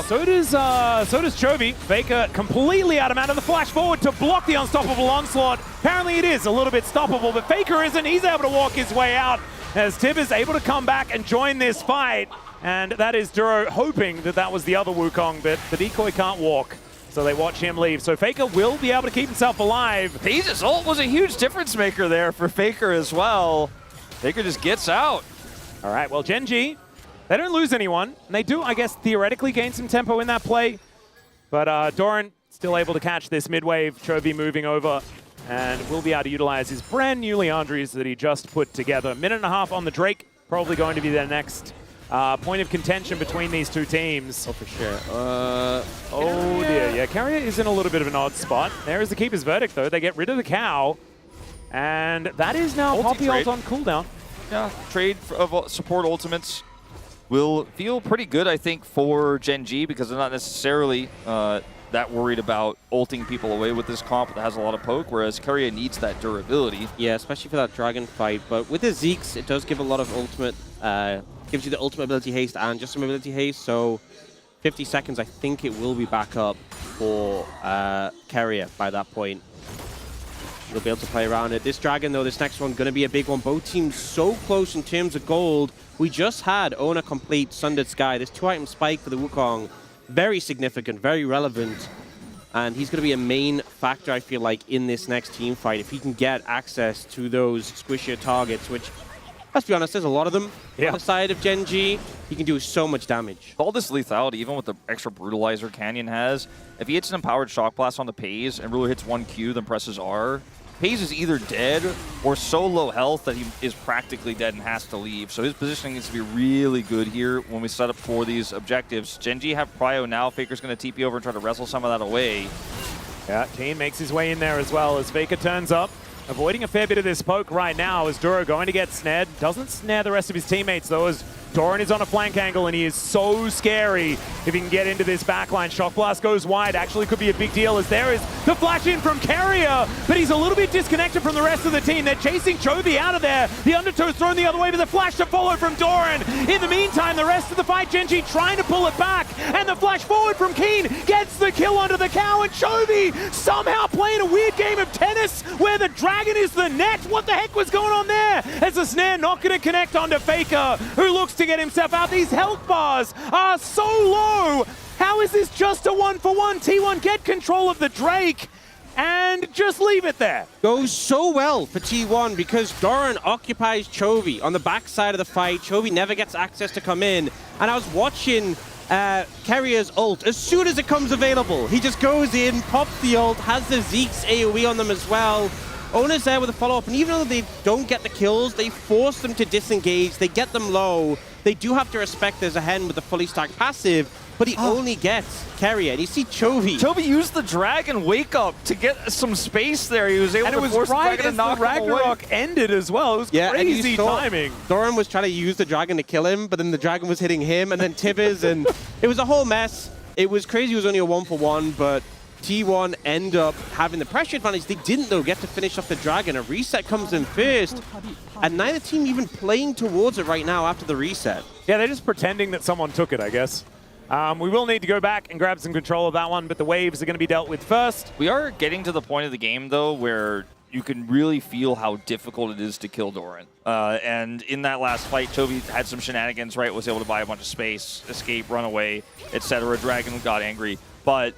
So does Chovy. Faker completely out of mana. The flash forward to block the unstoppable onslaught. Apparently it is a little bit stoppable, but Faker isn't. He's able to walk his way out as Tib is able to come back and join this fight. And that is Duro hoping that that was the other Wukong, but the decoy can't walk. So they watch him leave. So Faker will be able to keep himself alive. Pays' ult was a huge difference maker there for Faker as well. Faker just gets out. All right, well, GENG, they don't lose anyone. And they do, I guess, theoretically gain some tempo in that play. But Doran still able to catch this mid-wave. Chovy moving over and will be able to utilize his brand new Leandries that he just put together. Minute and a half on the Drake, probably going to be their next point of contention between these two teams. Oh, for sure. Oh dear, yeah, Carrier is in a little bit of an odd spot. There is the Keeper's Verdict though. They get rid of the cow, and that is now Poppy ult on cooldown. Yeah, trade of support ultimates will feel pretty good, I think, for GENG because they're not necessarily that worried about ulting people away with this comp that has a lot of poke, whereas Carrier needs that durability. Yeah, especially for that dragon fight. But with the Zeeks, it does give a lot of ultimate, gives you the ultimate ability haste and just some ability haste. So 50 seconds, I think it will be back up for Carrier by that point. You'll be able to play around it. This dragon, though, this next one, going to be a big one. Both teams so close in terms of gold. We just had Owner complete Sundered Sky. This 2-item spike for the Wukong, very significant, very relevant. And he's going to be a main factor, I feel like, in this next team fight. If he can get access to those squishier targets, which, let's be honest, there's a lot of them on the side of GENG. He can do so much damage. All this lethality, even with the extra brutalizer Canyon has, if he hits an empowered shock blast on the Pays and Ruler hits 1Q, then presses R, Pays is either dead or so low health that he is practically dead and has to leave. So his positioning needs to be really good here when we set up for these objectives. GENG have Prio now. Faker's going to TP over and try to wrestle some of that away. Yeah, Keen makes his way in there as well as Faker turns up. Avoiding a fair bit of this poke right now as Duro going to get snared. Doesn't snare the rest of his teammates though, as Doran is on a flank angle and he is so scary if he can get into this backline. Shock Blast goes wide, actually could be a big deal as there is the flash in from Carrier, but he's a little bit disconnected from the rest of the team. They're chasing Chovy out of there. The undertow's thrown the other way, but the flash to follow from Doran. In the meantime, the rest of the fight, GENG trying to pull it back, and the flash forward from Keen gets the kill onto the cow, and Chovy somehow playing a weird game of tennis where the dragon is the net. What the heck was going on there? As the snare not going to connect onto Faker, who looks to get himself out. These health bars are so low. How is this just a 1-for-1? T1 get control of the Drake and just leave it there. Goes so well for T1 because Doran occupies Chovy on the backside of the fight. Chovy never gets access to come in. And I was watching Carrier's ult. As soon as it comes available, he just goes in, pops the ult, has the Zeke's AoE on them as well. Owner's there with a follow-up, and even though they don't get the kills, they force them to disengage, they get them low. They do have to respect there's a hen with the fully stacked passive, but he only gets Carrier. And you see Chovy. Chovy used the dragon wake up to get some space there. He was able to force the dragon to knock him away. Ragnarok ended as well. It was crazy timing. Doran was trying to use the dragon to kill him, but then the dragon was hitting him, and then Tibbers, and it was a whole mess. It was crazy. It was only a 1-for-1, but T1 end up having the pressure advantage. They didn't, though, get to finish off the dragon. A reset comes in first, and neither team even playing towards it right now after the reset. Yeah, they're just pretending that someone took it, I guess. We will need to go back and grab some control of that one, but the waves are going to be dealt with first. We are getting to the point of the game, though, where you can really feel how difficult it is to kill Doran. And in that last fight, Chovy had some shenanigans, right? Was able to buy a bunch of space, escape, run away, etc. Dragon got angry. But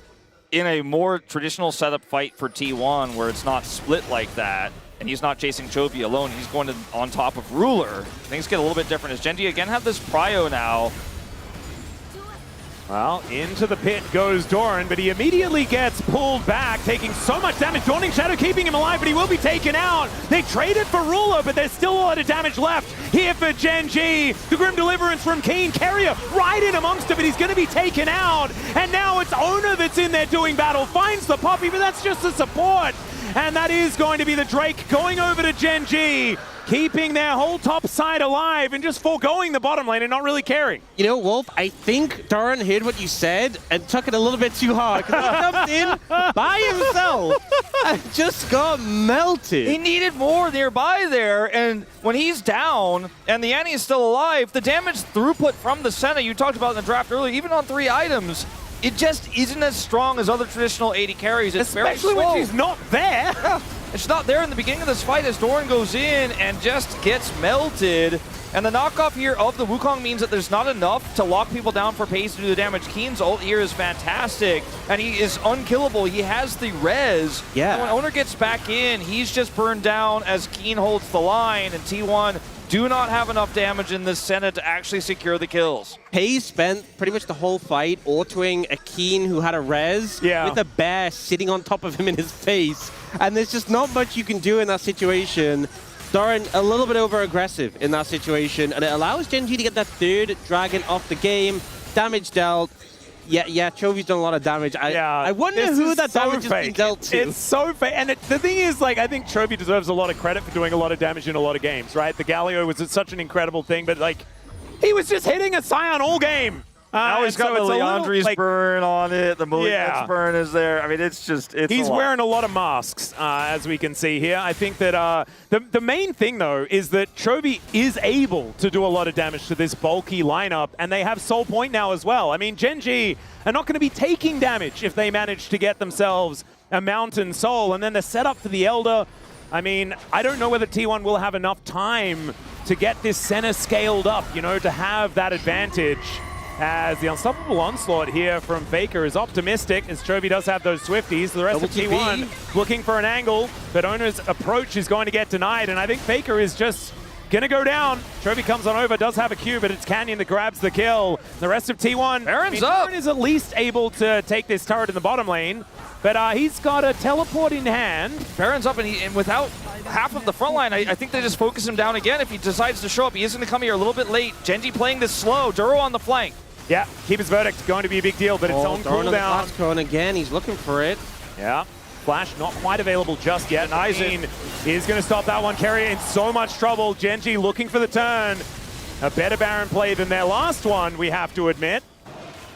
in a more traditional setup fight for T1, where it's not split like that, and he's not chasing Chovy alone, he's going on top of Ruler, things get a little bit different. As GENG again have this Prio now. Well, into the pit goes Doran, but he immediately gets pulled back, taking so much damage. Dawning Shadow keeping him alive, but he will be taken out. They traded for Ruler, but there's still a lot of damage left here for GENG. The Grim Deliverance from Keen. Carrier right in amongst it, but he's going to be taken out. And now it's Owner that's in there doing battle. Finds the Poppy, but that's just a support. And that is going to be the Drake going over to GENG, keeping their whole top side alive and just foregoing the bottom lane and not really caring. You know, Wolf, I think Doran heard what you said and took it a little bit too hard, because he jumped in by himself and just got melted. He needed more nearby there, and when he's down and the Annie is still alive, the damage throughput from the Senna you talked about in the draft earlier, even on 3 items, it just isn't as strong as other traditional AD carries. It's especially when she's not there. Yeah. It's not there in the beginning of this fight as Doran goes in and just gets melted. And the knockoff here of the Wukong means that there's not enough to lock people down for Pays to do the damage. Keen's ult here is fantastic, and he is unkillable. He has the res. Yeah. And when Owner gets back in, he's just burned down as Keen holds the line, and T1 do not have enough damage in this Senna to actually secure the kills. FaZe spent pretty much the whole fight autoing a Keen who had a res with a bear sitting on top of him in his face. And there's just not much you can do in that situation. Doran a little bit over-aggressive in that situation, and it allows GENG to get that third dragon off the game. Damage dealt. Yeah, Chovy's done a lot of damage. I wonder who that damage has been dealt to. It's so fake. And the thing is, like, I think Chovy deserves a lot of credit for doing a lot of damage in a lot of games, right? The Galio was such an incredible thing, but, like, he was just hitting a Scion all game. Now he's got the Leandri's burn on it. The Malignant's burn is there. I mean, it's he's wearing a lot of masks, as we can see here. I think that the main thing, though, is that Chovy is able to do a lot of damage to this bulky lineup, and they have Soul Point now as well. I mean, GENG are not going to be taking damage if they manage to get themselves a Mountain Soul. And then the setup for the Elder, I mean, I don't know whether T1 will have enough time to get this Senna scaled up, you know, to have that advantage. As the unstoppable onslaught here from Faker is optimistic, as Chovy does have those Swifties. The rest of T1 looking for an angle, but Owner's approach is going to get denied, and I think Faker is just going to go down. Chovy comes on over, does have a Q, but it's Canyon that grabs the kill. The rest of T1, Baron's up. Baron is at least able to take this turret in the bottom lane, but he's got a teleport in hand. Baron's up, and without half of the front line, I think they just focus him down again. If he decides to show up, he is going to come here a little bit late. GENG playing this slow, Duro on the flank. Yeah, Keeper's Verdict going to be a big deal, but it's on cooldown. And again, he's looking for it. Yeah, Flash not quite available just yet. Nine is going to stop that one. Carrier in so much trouble. GENG looking for the turn. A better Baron play than their last one, we have to admit.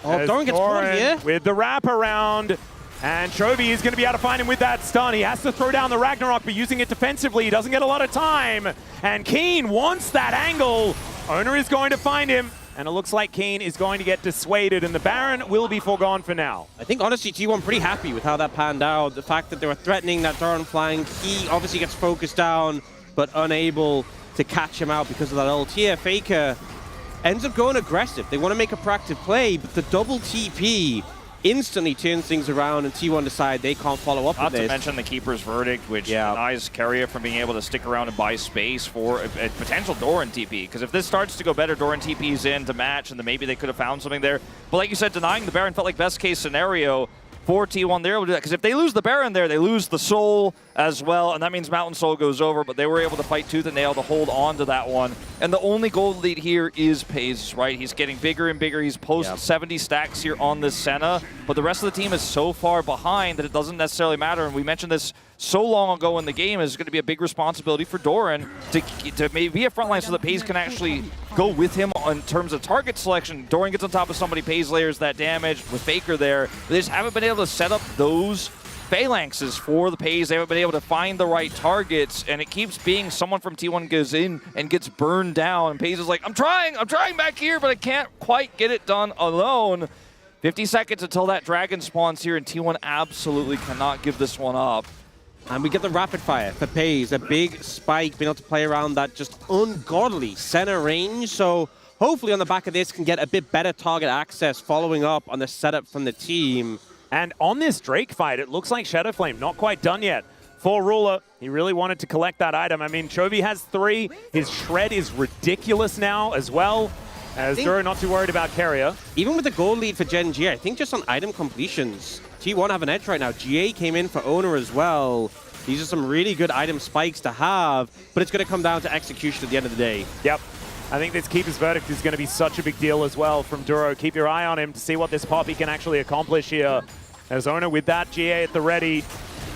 Oh, Doran gets caught here. With the wrap around. And Chovy is going to be able to find him with that stun. He has to throw down the Ragnarok, but using it defensively. He doesn't get a lot of time. And Keen wants that angle. Owner is going to find him. And it looks like Keen is going to get dissuaded, and the Baron will be foregone for now. I think, honestly, T1 pretty happy with how that panned out. The fact that they were threatening that Doran flank, he obviously gets focused down, but unable to catch him out because of that ult here. Faker ends up going aggressive. They want to make a proactive play, but the double TP instantly turns things around, and T1 decide they can't follow up with this. Not to mention the Keeper's Verdict, which denies Carrier from being able to stick around and buy space for a potential Doran TP. Because if this starts to go better, Doran TP's in to match, and then maybe they could have found something there. But like you said, denying the Baron felt like best case scenario for T1. They're able to do that, because if they lose the Baron there, they lose the Soul as well, and that means Mountain Soul goes over, but they were able to fight tooth and nail to hold on to that one. And the only gold lead here is FaZe, right? He's getting bigger and bigger. He's post 70 stacks here on this Senna, but the rest of the team is so far behind that it doesn't necessarily matter, and we mentioned this so long ago in the game, is going to be a big responsibility for Doran to maybe be a frontline so that FaZe can actually go with him in terms of target selection. Doran gets on top of somebody, FaZe layers that damage with Faker there. They just haven't been able to set up those phalanxes for the FaZe. They haven't been able to find the right targets, and it keeps being someone from T1 goes in and gets burned down, and FaZe is like, I'm trying back here, but I can't quite get it done alone. 50 seconds until that dragon spawns here, and T1 absolutely cannot give this one up. And we get the rapid fire for FaZe, a big spike, being able to play around that just ungodly center range. So hopefully on the back of this can get a bit better target access following up on the setup from the team. And on this Drake fight, it looks like Shadowflame not quite done yet. For Ruler, he really wanted to collect that item. I mean, Chovy has 3. His shred is ridiculous now as well. As Duro not too worried about Carrier. Even with the gold lead for GENG, I think just on item completions, T1 have an edge right now. GA came in for Owner as well. These are some really good item spikes to have, but it's going to come down to execution at the end of the day. Yep. I think this Keeper's Verdict is going to be such a big deal as well from Duro. Keep your eye on him to see what this Poppy can actually accomplish here. As Owner with that GA at the ready,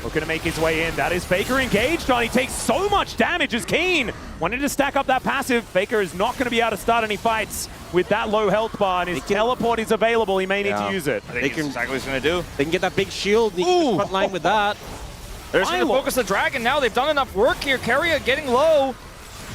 looking to make his way in. That is Faker engaged on. He takes so much damage as Keen wanted to stack up that passive. Faker is not going to be able to start any fights with that low health bar, and his teleport is available. He may need to use it. I think that's exactly what he's going to do. They can get that big shield, and he can front line with that. They're just going to focus the dragon now. They've done enough work here. Carrier getting low.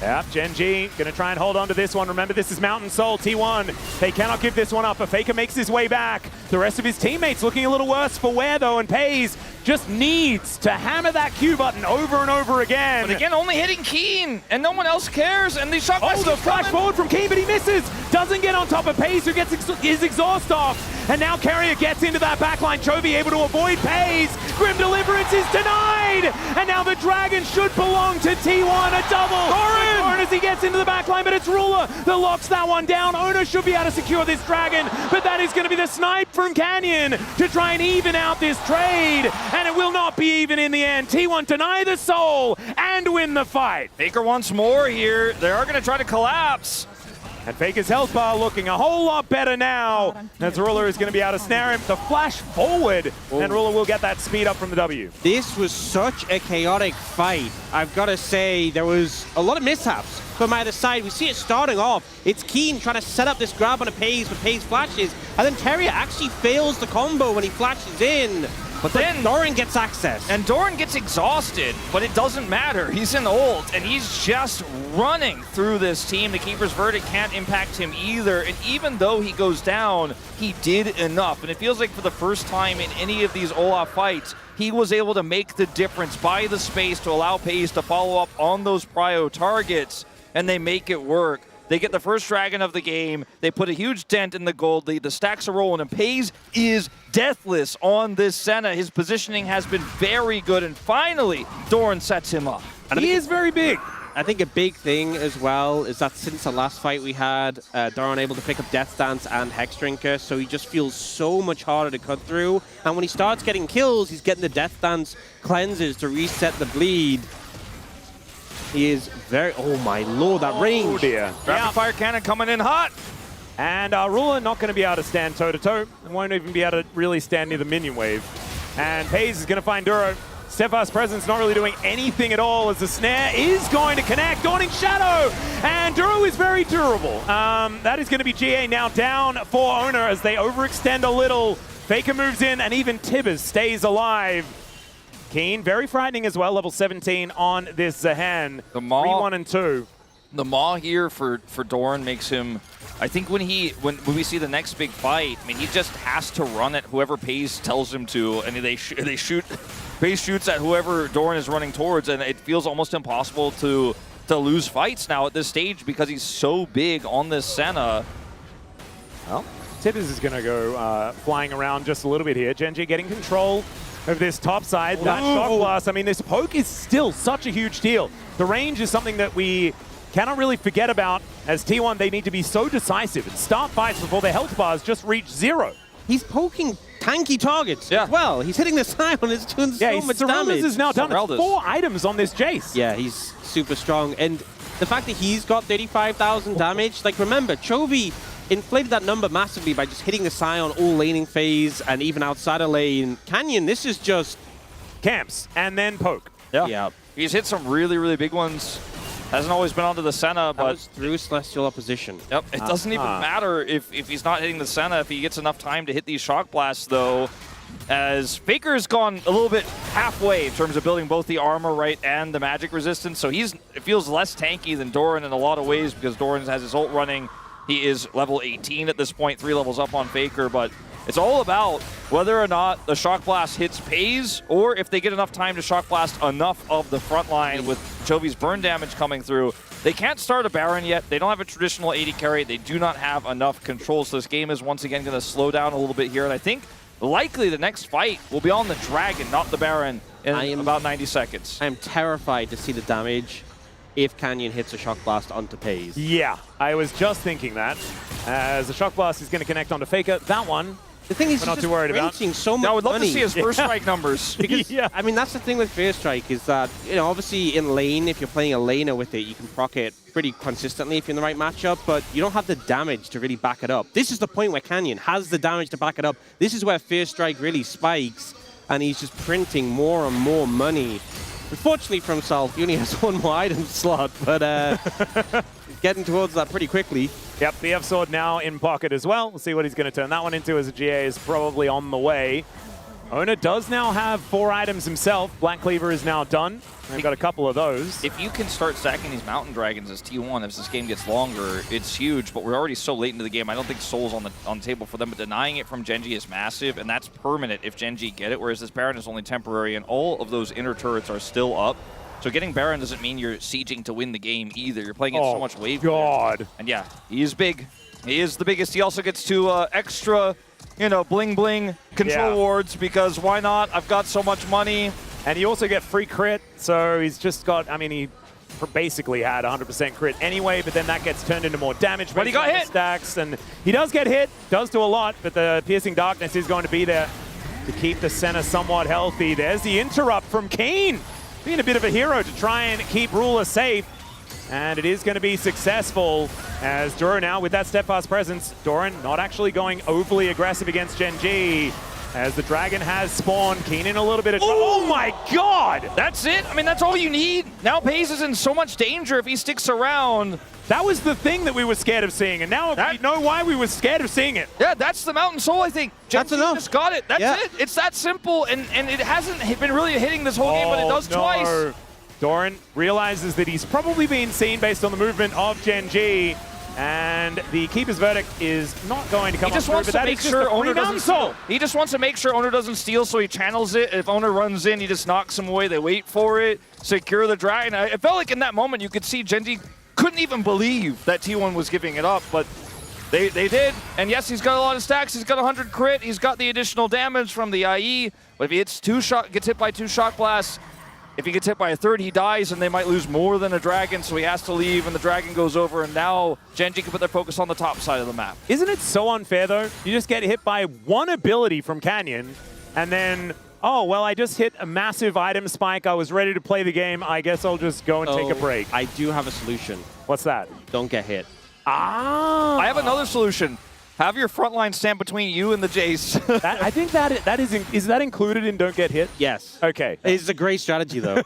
Yeah, GENG going to try and hold on to this one. Remember, this is Mountain Soul, T1. They cannot give this one up, but Faker makes his way back. The rest of his teammates looking a little worse for wear, though, and FaZe just needs to hammer that Q button over and over again. But again, only hitting Keen, and no one else cares, and these shot the flash forward from Keen, but he misses. Doesn't get on top of FaZe, who gets his exhaust off. And now Carrier gets into that backline. Chovy able to avoid FaZe. Grim Deliverance chance is denied! And now the Dragon should belong to T1, a double! Doran as he gets into the backline, but it's Ruler that locks that one down. Owner should be able to secure this Dragon, but that is going to be the snipe from Canyon to try and even out this trade, and it will not be even in the end. T1 deny the soul and win the fight. Faker once more here. They are going to try to collapse. And Faker's health bar looking a whole lot better now, as Ruler is going to be able to snare him. The flash forward, and Ruler will get that speed up from the W. This was such a chaotic fight. I've got to say, there was a lot of mishaps from either side. We see it starting off. It's Keen trying to set up this grab on a Paze, but Paze flashes, and then Terrier actually fails the combo when he flashes in. But then Doran gets access. And Doran gets exhausted, but it doesn't matter. He's in ult, and he's just running through this team. The Keeper's Verdict can't impact him either, and even though he goes down, he did enough. And it feels like for the first time in any of these Olaf fights, he was able to make the difference, buy the space to allow Paze to follow up on those prio targets, and they make it work. They get the first Dragon of the game. They put a huge dent in the gold lead. The stacks are rolling, and Paze is deathless on this Senna. His positioning has been very good, and finally, Doran sets him up. And he is very big. I think a big thing as well is that since the last fight we had, Doran able to pick up Death Dance and Hex Drinker, so he just feels so much harder to cut through. And when he starts getting kills, he's getting the Death Dance cleanses to reset the bleed. He is very... Oh my lord, that range. Oh dear. Rapid fire cannon coming in hot. And Ruler not going to be able to stand toe-to-toe. Won't even be able to really stand near the minion wave. And Paze is going to find Duro. Steadfast Presence not really doing anything at all as the snare is going to connect. Dawning Shadow! And Duro is very durable. That is going to be GA now down for Owner as they overextend a little. Faker moves in, and even Tibbers stays alive. Keen, very frightening as well, level 17 on this Zahan. The Maw, 3-1 and 2. The Maw here for Doran makes him... I think when we see the next big fight, I mean, he just has to run at whoever Paze tells him to, and they shoot. Paze shoots at whoever Doran is running towards, and it feels almost impossible to lose fights now at this stage because he's so big on this Senna. Well, Tibbers is going to go flying around just a little bit here. GENG getting control of this top side. That shock blast, I mean, this poke is still such a huge deal. The range is something that we cannot really forget about. As T1, they need to be so decisive and start fights before their health bars just reach 0. He's poking tanky targets as well. He's hitting the side and it's doing so much damage. Is now done. It's 4 items on this Jace. Yeah, he's super strong. And the fact that he's got 35,000 damage, like remember, Chovy inflated that number massively by just hitting the Scion all laning phase and even outside of lane. Canyon, this is just camps and then poke. Yeah. He's hit some really, really big ones. Hasn't always been onto the Senna, that but was through Celestial opposition. Yep, it doesn't even matter if he's not hitting the Senna, if he gets enough time to hit these shock blasts, though, as Faker's gone a little bit halfway in terms of building both the armor right and the magic resistance, so it feels less tanky than Doran in a lot of ways because Doran has his ult running. He is level 18 at this point, 3 levels up on Faker, but it's all about whether or not the Shock Blast hits Paze or if they get enough time to Shock Blast enough of the front line with Chovy's burn damage coming through. They can't start a Baron yet. They don't have a traditional AD carry. They do not have enough control, so this game is once again going to slow down a little bit here, and I think likely the next fight will be on the Dragon, not the Baron, in about 90 seconds. I am terrified to see the damage if Canyon hits a Shock Blast onto Paze. Yeah, I was just thinking that. As the Shock Blast is going to connect onto Faker. That one, the thing is, we're not too worried about. So much I would love money. to see his first strike numbers. Because, I mean, that's the thing with First Strike is that, you know, obviously in lane, if you're playing a laner with it, you can proc it pretty consistently if you're in the right matchup, but you don't have the damage to really back it up. This is the point where Canyon has the damage to back it up. This is where First Strike really spikes, and he's just printing more and more money. Unfortunately for himself, he only has 1 more item slot, but he's getting towards that pretty quickly. Yep, BF Sword now in pocket as well. We'll see what he's going to turn that one into as a GA is probably on the way. Owner does now have 4 items himself. Black Cleaver is now done. They've got a couple of those. If you can start stacking these Mountain Dragons as T1 as this game gets longer, it's huge, but we're already so late into the game. I don't think Soul's on the table for them, but denying it from GENG is massive, and that's permanent if GENG get it, whereas this Baron is only temporary, and all of those inner turrets are still up. So getting Baron doesn't mean you're sieging to win the game either. You're playing against so much wave. God. And yeah, he is big. He is the biggest. He also gets 2 extra, you know, bling bling control wards because why not? I've got so much money. And you also get free crit, so he's just got, I mean, he basically had 100% crit anyway, but then that gets turned into more damage. But he got hit! Stacks, and he does get hit, does do a lot, but the Piercing Darkness is going to be there to keep the center somewhat healthy. There's the interrupt from Keen, being a bit of a hero to try and keep Ruler safe. And it is going to be successful as Duro now with that steadfast presence. Doran not actually going overly aggressive against GENG as the Dragon has spawned. Keenan a little bit of trouble. Oh my god! That's it? I mean, that's all you need. Now Pays is in so much danger if he sticks around. That was the thing that we were scared of seeing, and now we know why we were scared of seeing it. Yeah, that's the Mountain Soul, I think. That's GENG enough. just got it. That's it. It's that simple, and it hasn't been really hitting this whole game, but it does twice. Doran realizes that he's probably been seen based on the movement of GENG, and the Keeper's Verdict is not going to come He just up wants through, to but make that is sure just a free Owner doesn't Mountain Soul. steal. He just wants to make sure Owner doesn't steal, so he channels it. If Owner runs in, he just knocks him away. They wait for it, secure the Dragon. It felt like in that moment you could see GENG couldn't even believe that T1 was giving it up, but they did. And yes, he's got a lot of stacks. He's got 100 crit. He's got the additional damage from the IE. But if he gets hit by 2 shock blasts, if he gets hit by a third, he dies, and they might lose more than a Dragon, so he has to leave, and the Dragon goes over, and now GENG can put their focus on the top side of the map. Isn't it so unfair, though? You just get hit by one ability from Canyon, and then, oh, well, I just hit a massive item spike. I was ready to play the game. I guess I'll just go and take a break. I do have a solution. What's that? Don't get hit. Ah! I have another solution. Have your front line stand between you and the Jace. I think that is that included in Don't Get Hit? Yes. Okay. It's a great strategy, though.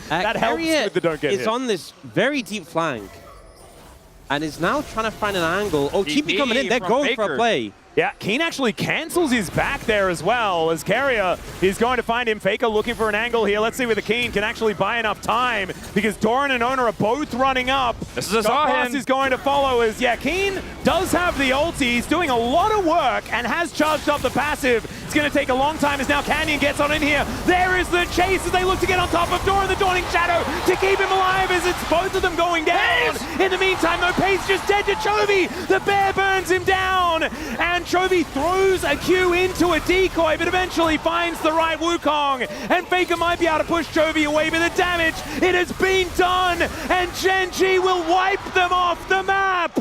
That helps with the Don't Get Hit. It's on this very deep flank and is now trying to find an angle. Oh, TP coming in. They're going for a play. Yeah, Keen actually cancels his back there as well, as Carrier is going to find him. Faker looking for an angle here. Let's see whether Keen can actually buy enough time, because Doran and Owner are both running up. This is a Pass is going to follow as, yeah, Keen does have the ulti. He's doing a lot of work and has charged up the passive. It's going to take a long time as now Canyon gets on in here. There is the chase as they look to get on top of Doran, the Dawning Shadow, to keep him alive as it's both of them going down. In the meantime, though, Pace just dead to Chovy. The bear burns him down, and Chovy throws a Q into a decoy, but eventually finds the right Wukong, and Faker might be able to push Chovy away, but the damage, it has been done, and GENG will wipe them off the map.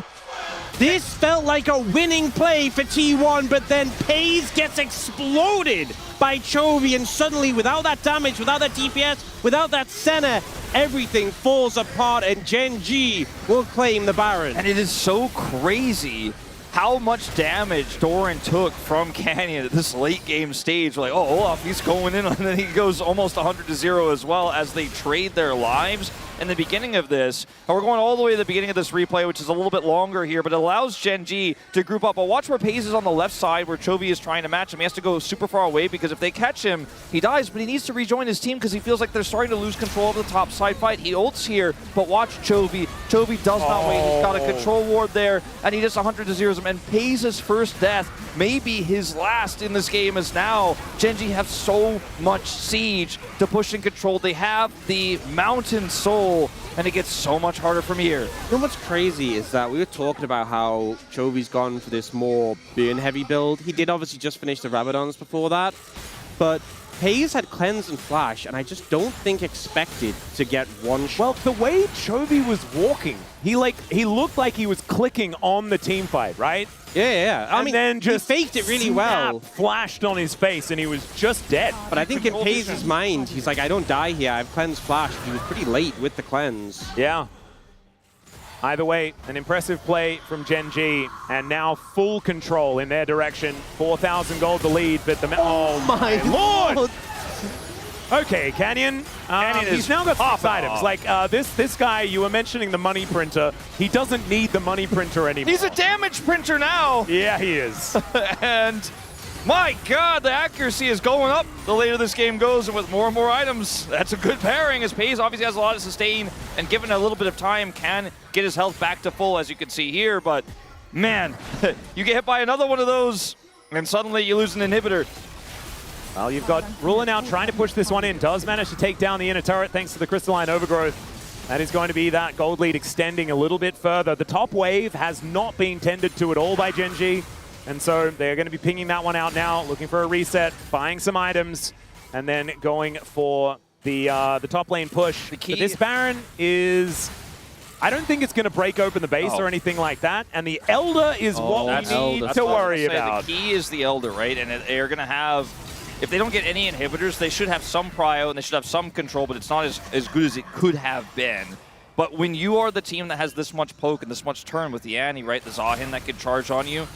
This felt like a winning play for T1, but then Pays gets exploded by Chovy, and suddenly, without that damage, without that DPS, without that Senna, everything falls apart, and GENG will claim the Baron. And it is so crazy how much damage Doran took from Canyon at this late game stage. We're like, oh, Olaf, he's going in, and then he goes almost 100-0 as well as they trade their lives in the beginning of this. And we're going all the way to the beginning of this replay, which is a little bit longer here, but it allows GENG to group up. But watch where Pays is on the left side, where Chovy is trying to match him. He has to go super far away, because if they catch him, he dies, but he needs to rejoin his team because he feels like they're starting to lose control of the top side fight. He ults here, but watch Chovy. Chovy does not wait. He's got a control ward there, and he just 100-0s him. And Pays' first death, maybe his last in this game, is now GENG have so much siege to push and control. They have the Mountain Soul, and it gets so much harder from here. You know what's crazy is that we were talking about how Chovy's gone for this more burn-heavy build. He did obviously just finish the Rabadons before that, but Pays had Cleanse and Flash, and I just don't think expected to get one shot. Well, the way Chovy was walking, he looked like he was clicking on the team fight, right? Yeah. I mean, then just he faked it really well. Flashed on his face, and he was just dead. But I think in Pays' mind, he's like, I don't die here. I have Cleanse Flash. He was pretty late with the Cleanse. Yeah. Either way, an impressive play from GENG, and now full control in their direction. 4,000 gold to lead, but the... Oh my lord! Okay, Canyon. He's now got 6 items. Like, this guy, you were mentioning the money printer. He doesn't need the money printer anymore. He's a damage printer now! Yeah, he is. And my God, the accuracy is going up the later this game goes, and with more and more items. That's a good pairing, as Pays obviously has a lot of sustain, and given a little bit of time, can get his health back to full, as you can see here. But man, you get hit by another one of those, and suddenly you lose an inhibitor. Well, you've got Ruler now trying to push this one in. Does manage to take down the inner turret thanks to the Crystalline Overgrowth. That is going to be that gold lead extending a little bit further. The top wave has not been tended to at all by GENG, and so they're going to be pinging that one out now, looking for a reset, buying some items. and then going for the top lane push. The key- But this Baron is... I don't think it's going to break open the base or anything like that, and the Elder is what we need That's to what I was worry gonna say. about. The key is the Elder, right? And they're going to have, if they don't get any inhibitors, they should have some prio and they should have some control, but it's not as good as it could have been. But when you are the team that has this much poke and this much turn with the Annie, right, the Zahin that can charge on you,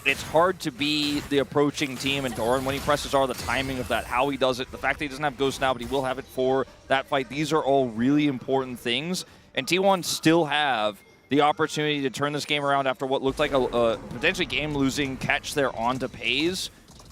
it's hard to be the approaching team, and Doran, when he presses R, the timing of that, how he does it, the fact that he doesn't have Ghost now, but he will have it for that fight, these are all really important things. And T1 still have the opportunity to turn this game around after what looked like a potentially game-losing catch there onto Pays.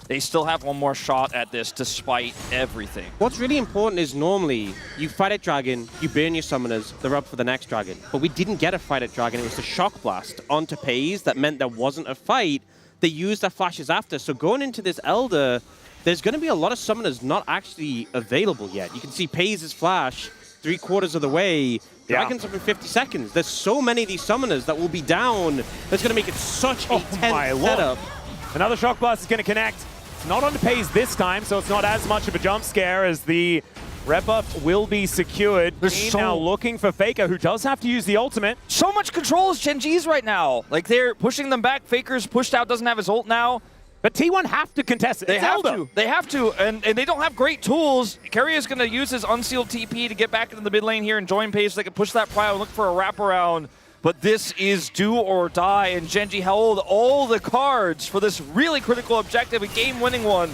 They still have one more shot at this despite everything. What's really important is normally you fight at Dragon, you burn your summoners, they're up for the next Dragon. But we didn't get a fight at Dragon. It was the Shock Blast onto Pays that meant there wasn't a fight. They used their flashes after. So going into this Elder, there's going to be a lot of summoners not actually available yet. You can see Pays' flash 3/4 of the way. Dragon's up in 50 seconds. There's so many of these summoners that will be down. That's going to make it such a tense setup. Another Shock Blast is going to connect. It's not on Pays this time, so it's not as much of a jump scare as the red buff will be secured. Keen now looking for Faker, who does have to use the ultimate. So much control is GENG's right now. Like, they're pushing them back. Faker's pushed out, doesn't have his ult now. But T1 have to contest it. They have to. They have to, and they don't have great tools. Keria is going to use his unsealed TP to get back into the mid lane here and join Pace. They can push that prio and look for a wraparound. But this is do or die, and GENG held all the cards for this really critical objective, a game-winning one.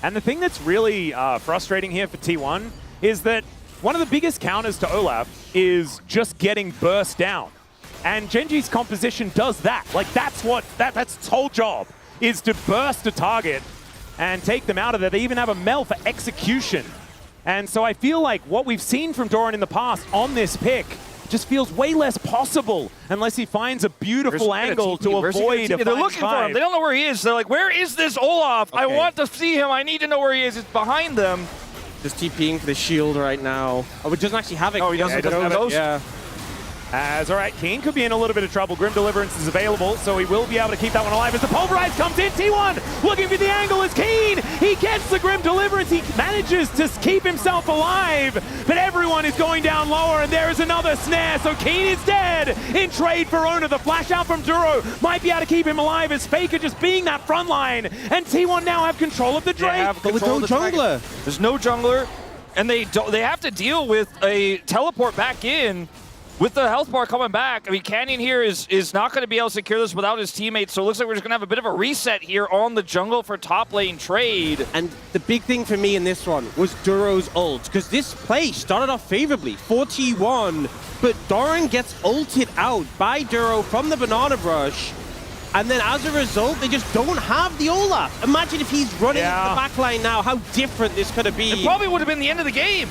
And the thing that's really frustrating here for T1 is that one of the biggest counters to Olaf is just getting burst down. And GENG's composition does that. Like, that's its whole job, is to burst a target and take them out of there. They even have a Mel for execution. And so I feel like what we've seen from Doran in the past on this pick just feels way less possible unless he finds a beautiful angle to avoid a 5v5. They're looking for him. They don't know where he is. They're like, where is this Olaf? I want to see him. I need to know where he is. It's behind them. Just TPing for the shield right now. Oh, it doesn't actually have it. Oh, he doesn't have it. Yeah. As, all right, Keen could be in a little bit of trouble. Grim Deliverance is available, so he will be able to keep that one alive. As the Pulverize comes in, T1 looking for the angle is Keen. He gets the Grim Deliverance. He manages to keep himself alive, but everyone is going down lower, and there is another snare, so Keen is dead. In trade for Ona, the flash out from Duro might be able to keep him alive as Faker just being that front line, and T1 now have control of the Drake. But with no jungler. There's no jungler, and they have to deal with a teleport back in. With the health bar coming back, I mean, Canyon here is not going to be able to secure this without his teammates, so it looks like we're just going to have a bit of a reset here on the jungle for top lane trade. And the big thing for me in this one was Duro's ult, because this play started off favorably for T1, but Doran gets ulted out by Duro from the Banana Brush, and then as a result, they just don't have the Olaf. Imagine if he's running into the backline now, how different this could have been. It probably would have been the end of the game,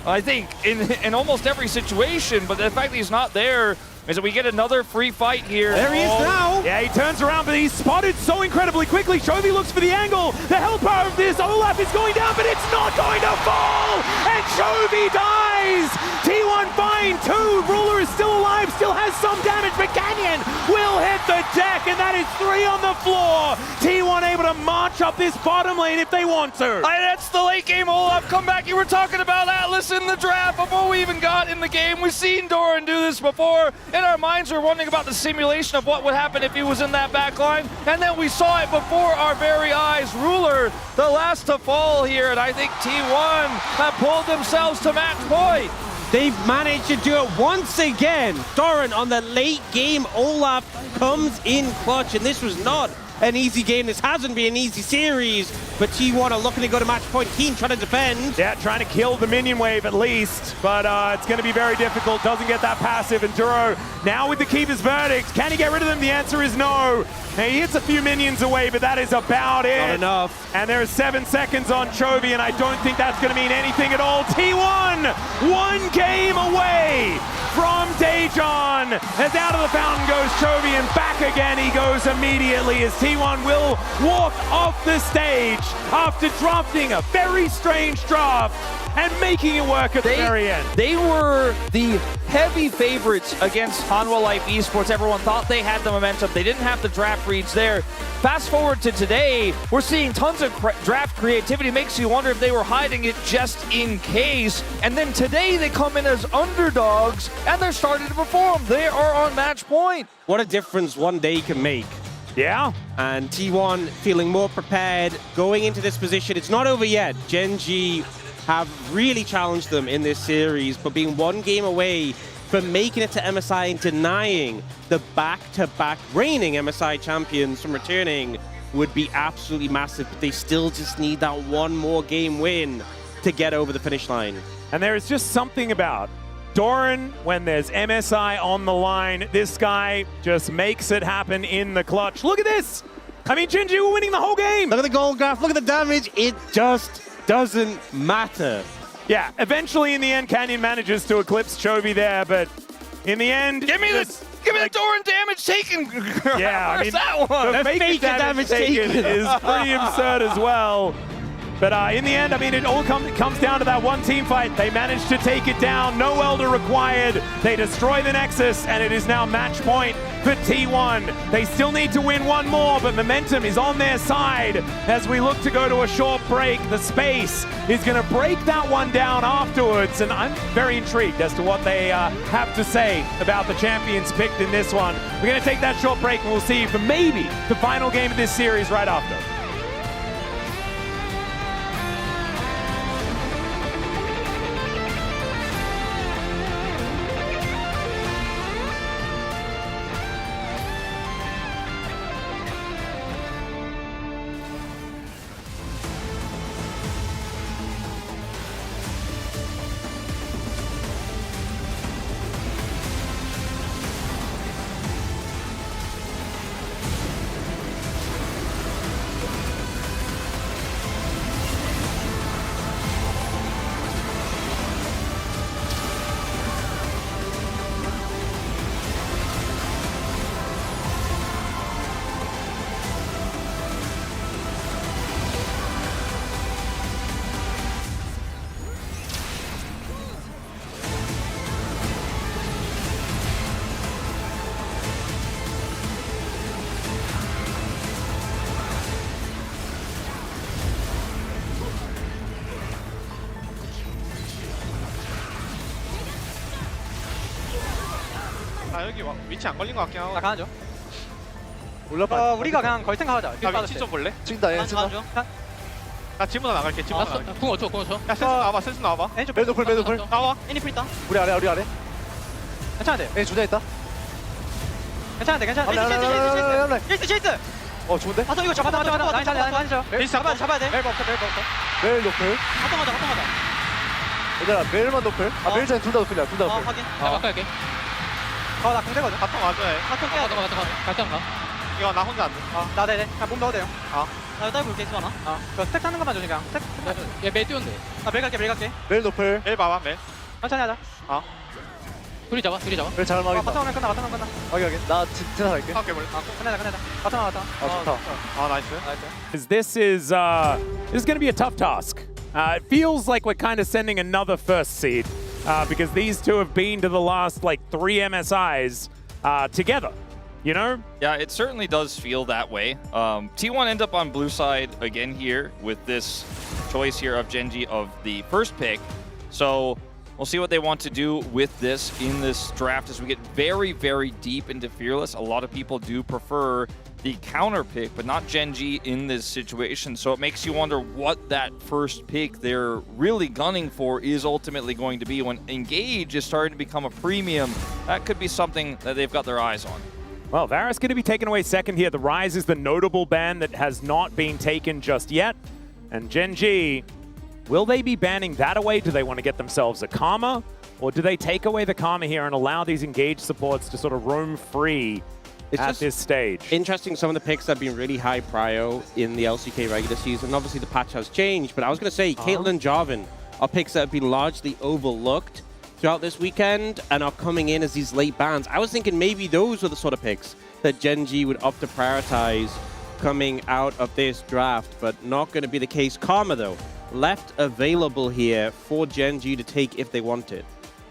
I think, in almost every situation, but the fact that he's not there is that we get another free fight here. There he is now. Yeah, he turns around, but he's spotted so incredibly quickly. Chovy looks for the angle. The health power of this Olaf is going down, but it's not going to fall! And Chovy dies! T1 fine, 2. Ruler is still alive, still has some damage, but Canyon will hit the deck, and that is 3 on the floor. T1 able to march up this bottom lane if they want to. That's the late game Olaf comeback. You were talking about Atlas in the draft before we even got in the game. We've seen Doran do this before. In our minds, we're wondering about the simulation of what would happen if he was in that back line, and then we saw it before our very eyes. Ruler, the last to fall here, and I think T1 have pulled themselves to match point. They've managed to do it once again. Doran on the late game Olaf comes in clutch, and this was not an easy game. This hasn't been an easy series, but T1 are looking to go to match point. Keen trying to defend. Yeah, trying to kill the minion wave at least, but it's going to be very difficult. Doesn't get that passive, and Duro now with the Keeper's Verdict. Can he get rid of them? The answer is no. Now, he hits a few minions away, but that is about it. Not enough. And there are 7 seconds on Chovy, and I don't think that's going to mean anything at all. T1, 1 game away from Daejon. As out of the fountain goes Chovy, and back again he goes immediately as T1 will walk off the stage. after drafting a very strange draft and making it work at the very end. They were the heavy favorites against Hanwha Life Esports. Everyone thought they had the momentum. They didn't have the draft reads there. Fast forward to today, we're seeing tons of draft creativity. Makes you wonder if they were hiding it just in case. And then today they come in as underdogs and they're starting to perform. They are on match point. What a difference one day can make. Yeah. And T1 feeling more prepared going into this position. It's not over yet. GENG have really challenged them in this series, but being one game away from making it to MSI and denying the back-to-back reigning MSI champions from returning would be absolutely massive. But they still just need that one more game win to get over the finish line. And there is just something about Doran, when there's MSI on the line, this guy just makes it happen in the clutch. Look at this! I mean, GENG were winning the whole game! Look at the gold graph, look at the damage. It just doesn't matter. Yeah, eventually in the end, Canyon manages to eclipse Chovy there, but in the end... Give me this! Give me the Doran damage taken! Yeah, I Where's mean, that one? the fake damage taken is pretty absurd as well. But in the end, I mean, it all comes down to that one team fight. They managed to take it down. No Elder required. They destroy the Nexus, and it is now match point for T1. They still need to win one more, but momentum is on their side as we look to go to a short break. The space is going to break that one down afterwards, and I'm very intrigued as to what they have to say about the champions picked in this one. We're going to take that short break, and we'll see you for maybe the final game of this series right after. 아 여기 위치 안 걸린 것 같긴 하고. 나 가는 중. 올라봐. 우리가 그냥 거의 생각하자. 나 위치 좀 볼래? 찍다 얘 가는 찍다. 중. 나 지문으로 나갈게. 지문으로 알았어. 나갈게. 궁 어쩌, 궁 어쩌. 야 센스 나와봐. 센스 나와봐. 왼쪽 매도 풀 매도 풀. 나와. 애니플 있다. 우리 아래 우리 아래. 괜찮은데? 애 주자 있다. 괜찮은데? 괜찮은데? 알라. 제이스! 어 좋은데? 바텀 이거 잡아. 라인 잡아. 베이스 잡고. 잡아야 돼. 멜버 없어. 매일 노플. 바텀 가자. 얘들아 매일만 노플. 아 매일 전에 둘다 노플이야. 둘 다 노플. 확인. 내가 바꿔갈게. 나 공대거든. 바텀 와줘야 해. 바텀 깨야 돼. 갈게 가. 이거 나 혼자 안 돼. 나 네네. 그냥 몸 넣어도 돼요. 아. 나 다이브 볼게 있어 하나. 그 스택 타는 것만 조심 그냥. 스택. 얘매 띄운데. 나멜 갈게. 매일 노플. 멜 봐봐 멜. 천천히 하자. 둘이 잡아. 매일 잘 막겠다. 바텀은 끝나. 확인. 나 진짜 갈게. 할게 볼래? 끝내자. 바텀. 아 좋다. 아 나이스. This is going to be a tough task. It feels like we're kind of sending another first seed because these two have been to the last like 3 MSIs together. You know? Yeah, it certainly does feel that way. T1 end up on blue side again here with this choice here of GENG of the first pick. So we'll see what they want to do with this in this draft as we get very, very deep into Fearless. A lot of people do prefer the counter pick, but not GENG in this situation. So it makes you wonder what that first pick they're really gunning for is ultimately going to be. When Engage is starting to become a premium, that could be something that they've got their eyes on. Well, Varus going to be taken away second here. The Rise is the notable ban that has not been taken just yet. And GENG, will they be banning that away? Do they want to get themselves a Karma? Or do they take away the Karma here and allow these Engage supports to sort of roam free at this stage? Interesting, some of the picks have been really high prio in the LCK regular season. Obviously, the patch has changed, but I was going to say, Caitlyn and Jarvan are picks that have been largely overlooked throughout this weekend and are coming in as these late bans. I was thinking maybe those were the sort of picks that GENG would opt to prioritize coming out of this draft, but not going to be the case. Karma, though, left available here for GENG to take if they want it.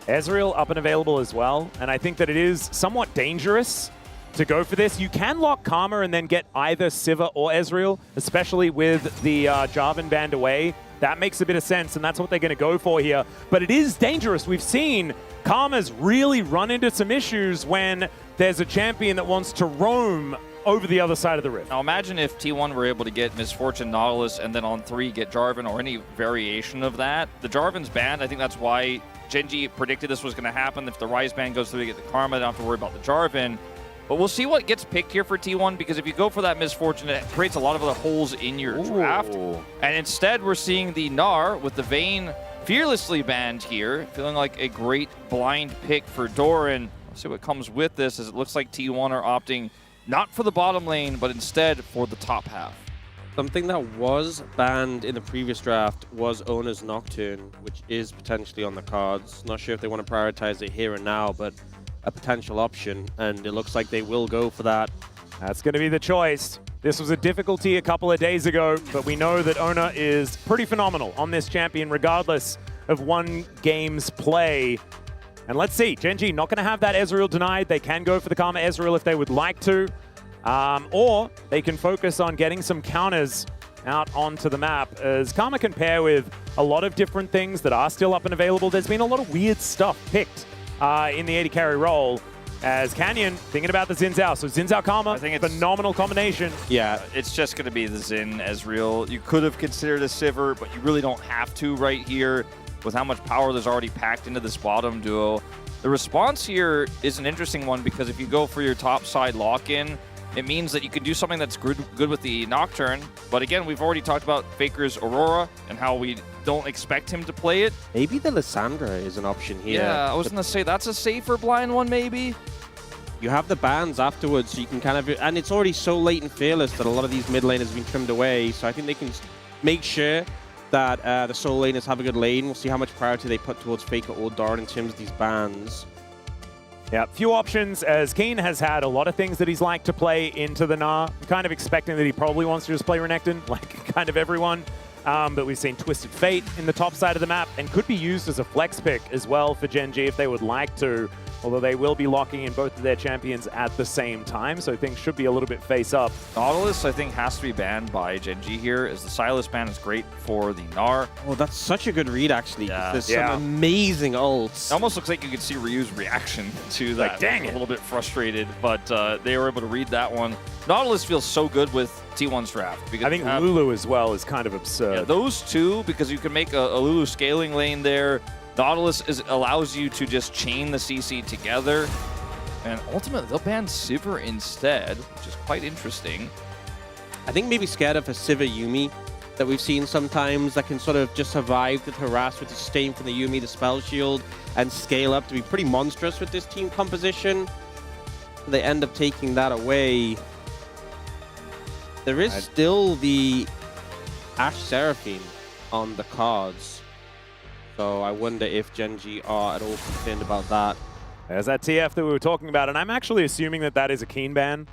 Ezreal up and available as well, and I think that it is somewhat dangerous to go for this. You can lock Karma and then get either Sivir or Ezreal, especially with the Jarvan banned away. That makes a bit of sense, and that's what they're going to go for here. But it is dangerous. We've seen Karma's really run into some issues when there's a champion that wants to roam over the other side of the rift. Now imagine if T1 were able to get Misfortune Nautilus and then on 3 get Jarvan or any variation of that. The Jarvan's banned. I think that's why GENG predicted this was going to happen. If the Ryze ban goes through, they get the Karma, they don't have to worry about the Jarvan. But we'll see what gets picked here for T1, because if you go for that Misfortune, it creates a lot of other holes in your draft. And instead, we're seeing the Gnar with the Vayne fearlessly banned here, feeling like a great blind pick for Doran. We'll see what comes with this, as it looks like T1 are opting not for the bottom lane, but instead for the top half. Something that was banned in the previous draft was Owner's Nocturne, which is potentially on the cards. Not sure if they want to prioritize it here and now, but a potential option, and it looks like they will go for that. That's going to be the choice. This was a difficulty a couple of days ago, but we know that Owner is pretty phenomenal on this champion, regardless of one game's play. And let's see, GENG not going to have that Ezreal denied. They can go for the Karma Ezreal if they would like to, or they can focus on getting some counters out onto the map, as Karma can pair with a lot of different things that are still up and available. There's been a lot of weird stuff picked in the AD carry role, as Canyon thinking about the Xin Zhao. So Xin Zhao Karma, I think it's phenomenal combination. Yeah, it's just going to be the Xin Ezreal. You could have considered a Sivir, but you really don't have to right here with how much power there's already packed into this bottom duo. The response here is an interesting one, because if you go for your top side lock-in, it means that you can do something that's good with the Nocturne. But again, we've already talked about Faker's Aurora and how we don't expect him to play it. maybe the Lissandra is an option here. Yeah, I was going to say that's a safer blind one maybe. You have the bans afterwards, so you can kind of, and it's already so late and fearless that a lot of these mid laners have been trimmed away, so I think they can make sure that the solo laners have a good lane. We'll see how much priority they put towards Faker or Doran in terms of these bans. Yeah, few options, as Keen has had a lot of things that he's liked to play into the Gnar. I'm kind of expecting that he probably wants to just play Renekton, like kind of everyone. But we've seen Twisted Fate in the top side of the map, and could be used as a flex pick as well for GENG if they would like to. Although they will be locking in both of their champions at the same time, so things should be a little bit face up. Nautilus, I think, has to be banned by GENG here, as the Sylas ban is great for the Gnar. Oh, that's such a good read, actually. Yeah. There's some amazing ults. It almost looks like you could see Ryu's reaction to that. Like, dang it. A little bit frustrated, but they were able to read that one. Nautilus feels so good with T1's draft, because I think Lulu as well is kind of absurd. yeah, those two, because you can make a Lulu scaling lane there. Nautilus allows you to just chain the CC together, and ultimately they'll ban Sivir instead, which is quite interesting. I think maybe scared of a Sivir Yuumi that we've seen sometimes that can sort of just survive the harass with the sustain from the Yuumi, the spell shield, and scale up to be pretty monstrous with this team composition. They end up taking that away. There is still the Ashe Seraphine on the cards. So I wonder if GENG are at all concerned about that. There's that TF that we were talking about, and I'm actually assuming that that is a Keen ban.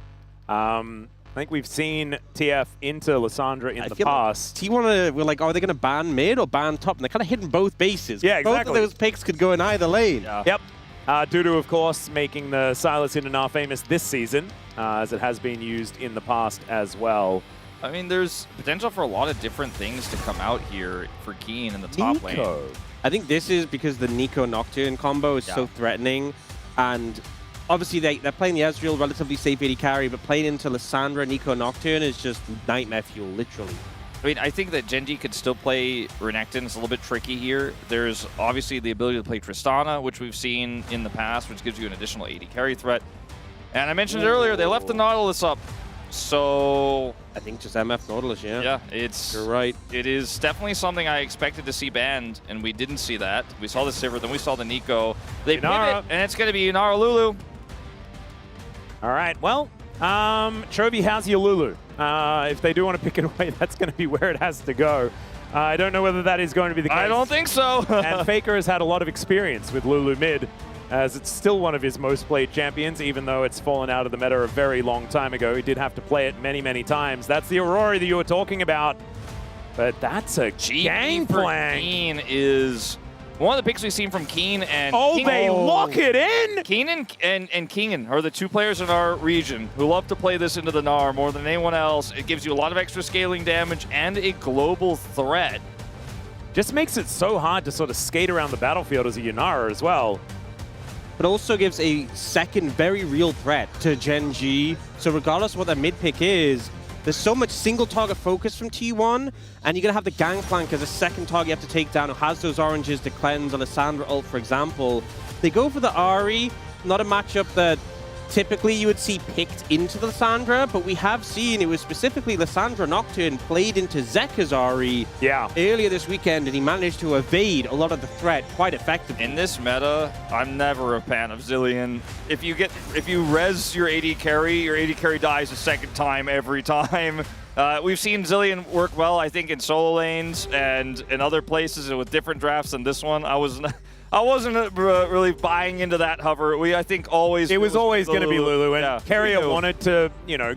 I think we've seen TF into Lissandra in the past. T1 were like, oh, are they going to ban mid or ban top? And they're kind of hitting both bases. Yeah, exactly. Both of those picks could go in either lane. Yeah. Yep. Dudu, of course, making the Sylas into Gnar famous this season, as it has been used in the past as well. I mean, there's potential for a lot of different things to come out here for Keen in the top lane. I think this is because the Nico Nocturne combo is so threatening, and obviously they're playing the Ezreal relatively safe AD carry, but playing into Lissandra Nico Nocturne is just nightmare fuel, literally. I mean, I think that GENG could still play Renekton. It's a little bit tricky here. There's obviously the ability to play Tristana, which we've seen in the past, which gives you an additional AD carry threat. And I mentioned earlier, they left the Nautilus up. So I think just MF Nautilus, yeah. yeah, You're right. It is definitely something I expected to see banned, and we didn't see that. We saw the Sivir, then we saw the Nico. They pivot, and it's going to be Inara Lulu. All right, well, Chovy has your Lulu. If they do want to pick it away, that's going to be where it has to go. I don't know whether that is going to be the case. I don't think so. And Faker has had a lot of experience with Lulu mid. as it's still one of his most played champions, even though it's fallen out of the meta a very long time ago. He did have to play it many, many times. That's the Aurora that you were talking about, but that's a gangplank. Keen is one of the picks we've seen from Keen and they lock it in. Keen and Keenan are the two players in our region who love to play this into the Gnar more than anyone else. It gives you a lot of extra scaling damage and a global threat. Just makes it so hard to sort of skate around the battlefield as a Yunara as well. But also gives a second very real threat to GENG. So regardless of what their mid pick is, there's so much single target focus from T1, and you're going to have the Gangplank as a second target you have to take down who has those oranges to cleanse on Lissandra ult, for example. They go for the Ahri, not a matchup that typically you would see picked into the Lissandra, but we have seen it was specifically Lissandra Nocturne played into Zeka's Ahri earlier this weekend, and he managed to evade a lot of the threat quite effectively. In this meta, I'm never a fan of Zilean. If you res your AD carry dies a second time every time. We've seen Zilean work well, I think, in solo lanes and in other places with different drafts than this one. I wasn't really buying into that hover. I think it was always going to be Lulu, and Carrier wanted to,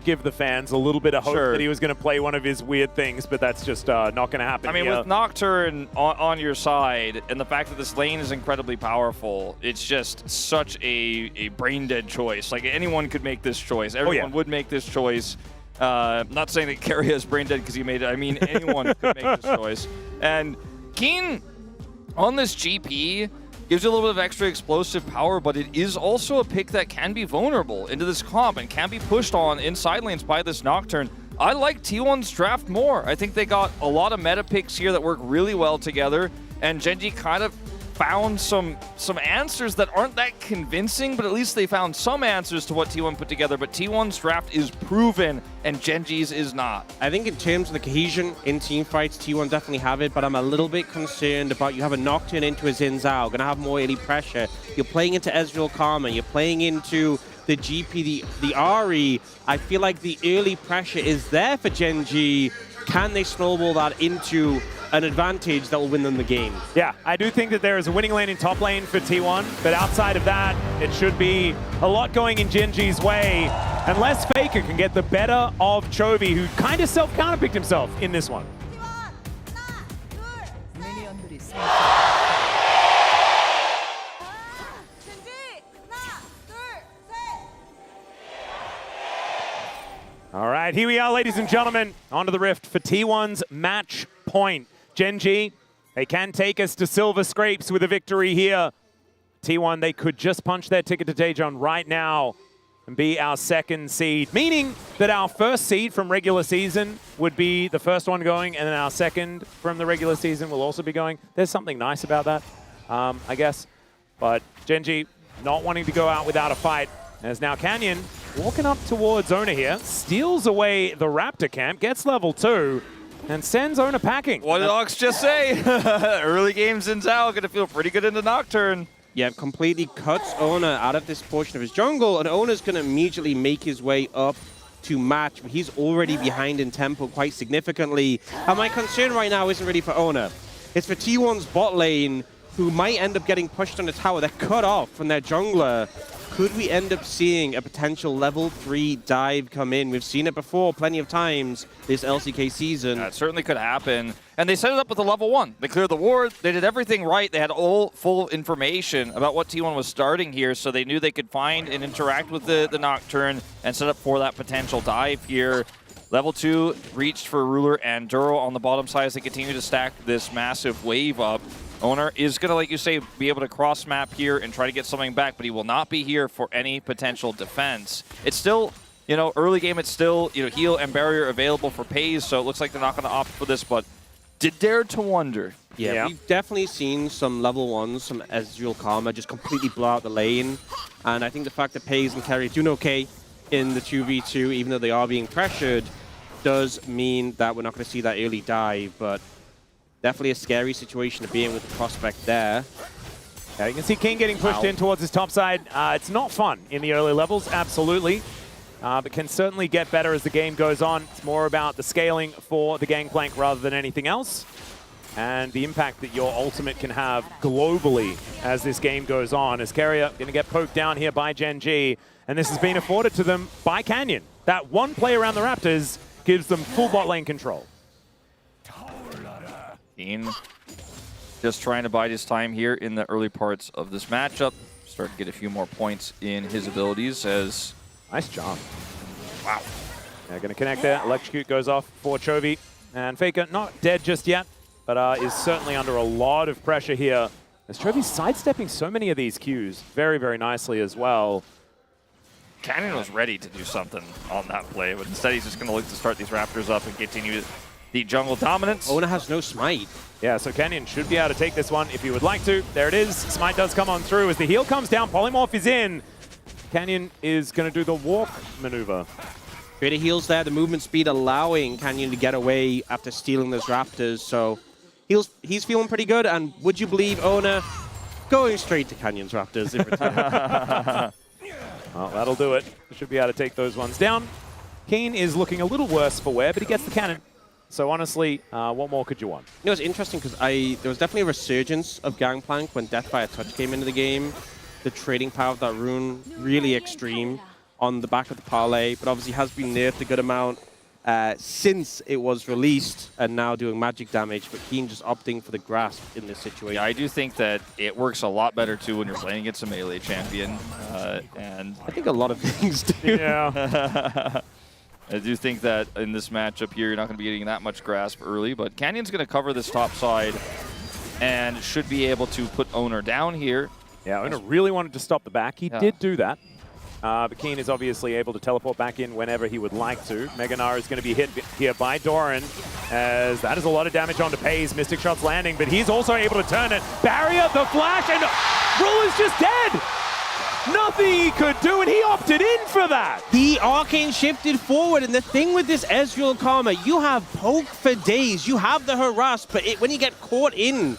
give the fans a little bit of hope that he was going to play one of his weird things, but that's just not going to happen. I mean, with Nocturne on your side, and the fact that this lane is incredibly powerful, it's just such a brain-dead choice. Like, anyone could make this choice. Everyone would make this choice. Not saying that Carrier is brain-dead because he made it. I mean, anyone could make this choice. And Keen, on this GP, gives you a little bit of extra explosive power, but it is also a pick that can be vulnerable into this comp and can be pushed on in side lanes by this Nocturne. I like T1's draft more. I think they got a lot of meta picks here that work really well together, and GENG kind of found some answers that aren't that convincing, but at least they found some answers to what T1 put together. But T1's draft is proven, and GENG's is not. I think in terms of the cohesion in team fights, T1 definitely have it, but I'm a little bit concerned about you have a Nocturne into a Xin Zhao, gonna have more early pressure. You're playing into Ezreal Karma, you're playing into the GP, the Ahri. I feel like the early pressure is there for GENG. Can they snowball that into an advantage that will win them the game? Yeah, I do think that there is a winning lane in top lane for T1, but outside of that, it should be a lot going in GENG's way, unless Faker can get the better of Chovy, who kind of self-counterpicked himself in this one. All right, here we are, ladies and gentlemen, onto the Rift for T1's match point. GENG, they can take us to Silver Scrapes with a victory here. T1, they could just punch their ticket to Daejeon right now and be our second seed, meaning that our first seed from regular season would be the first one going, and then our second from the regular season will also be going. There's something nice about that, I guess. But GENG not wanting to go out without a fight. As now Canyon walking up towards Ona here, steals away the Raptor camp, gets level 2, and sends Ona packing. What did Ox just say? Early game Xin Zhao gonna feel pretty good into Nocturne. Yeah, completely cuts Ona out of this portion of his jungle, and Ona's gonna immediately make his way up to match, but he's already behind in tempo quite significantly. And my concern right now isn't really for Ona. It's for T1's bot lane, who might end up getting pushed on the tower. They're cut off from their jungler. Could we end up seeing a potential level 3 dive come in? We've seen it before plenty of times this LCK season. It certainly could happen. And they set it up with a level 1. They cleared the ward. They did everything right. They had all full information about what T1 was starting here, so they knew they could find and interact with the Nocturne and set up for that potential dive here. Level 2 reached for Ruler and Duro on the bottom side as they continue to stack this massive wave up. Owner is going to, like you say, be able to cross map here and try to get something back, but he will not be here for any potential defense. It's still, early game, it's still, heal and barrier available for pays, so it looks like they're not going to opt for this, but did dare to wonder. Yeah, we've definitely seen some level 1s, some Ezreal Karma just completely blow out the lane, and I think the fact that Pays and Carry are doing okay in the 2v2, even though they are being pressured, does mean that we're not going to see that early dive, but definitely a scary situation to be in with the prospect there. Yeah, you can see King getting pushed in towards his top side. It's not fun in the early levels, absolutely, but can certainly get better as the game goes on. It's more about the scaling for the Gangplank rather than anything else. and the impact that your ultimate can have globally as this game goes on. As Keria going to get poked down here by GENG, and this has been afforded to them by Canyon. That one play around the Raptors gives them full bot lane control. Keen just trying to bide his time here in the early parts of this matchup. Start to get a few more points in his abilities as... Nice job. Wow. They're going to connect there. Electrocute goes off for Chovy. And Faker not dead just yet, but is certainly under a lot of pressure here. As Chovy's sidestepping so many of these Qs very, very nicely as well. Canyon was ready to do something on that play, but instead he's just going to look to start these Raptors up and continue the jungle dominance. Oner has no smite. Yeah, so Canyon should be able to take this one if he would like to. There it is. Smite does come on through. As the heal comes down, Polymorph is in. Canyon is going to do the walk maneuver. Greater heals there, the movement speed allowing Canyon to get away after stealing those Raptors. So he's feeling pretty good. And would you believe Oner going straight to Canyon's Raptors in return? Well, that'll do it. Should be able to take those ones down. Keen is looking a little worse for wear, but he gets the cannon. So honestly, what more could you want? You know, it's interesting because there was definitely a resurgence of Gangplank when Death by a Touch came into the game. The trading power of that rune, really extreme on the back of the parlay, but obviously has been nerfed a good amount since it was released and now doing magic damage, but Keen just opting for the grasp in this situation. Yeah, I do think that it works a lot better too when you're playing against a melee champion. And I think a lot of things do. Yeah. I do think that in this matchup here, you're not going to be getting that much grasp early, but Canyon's going to cover this top side and should be able to put Oner down here. Yeah, Oner really wanted to stop the back. He did do that. But Keen is obviously able to teleport back in whenever he would like to. Meganar is going to be hit here by Doran, as that is a lot of damage onto Pays. Mystic Shot's landing, but he's also able to turn it. Barrier, the flash, and Ruler's just dead! Nothing he could do, and he opted in for that! The Arcane shifted forward, and the thing with this Ezreal Karma, you have poke for days, you have the harass, but when you get caught in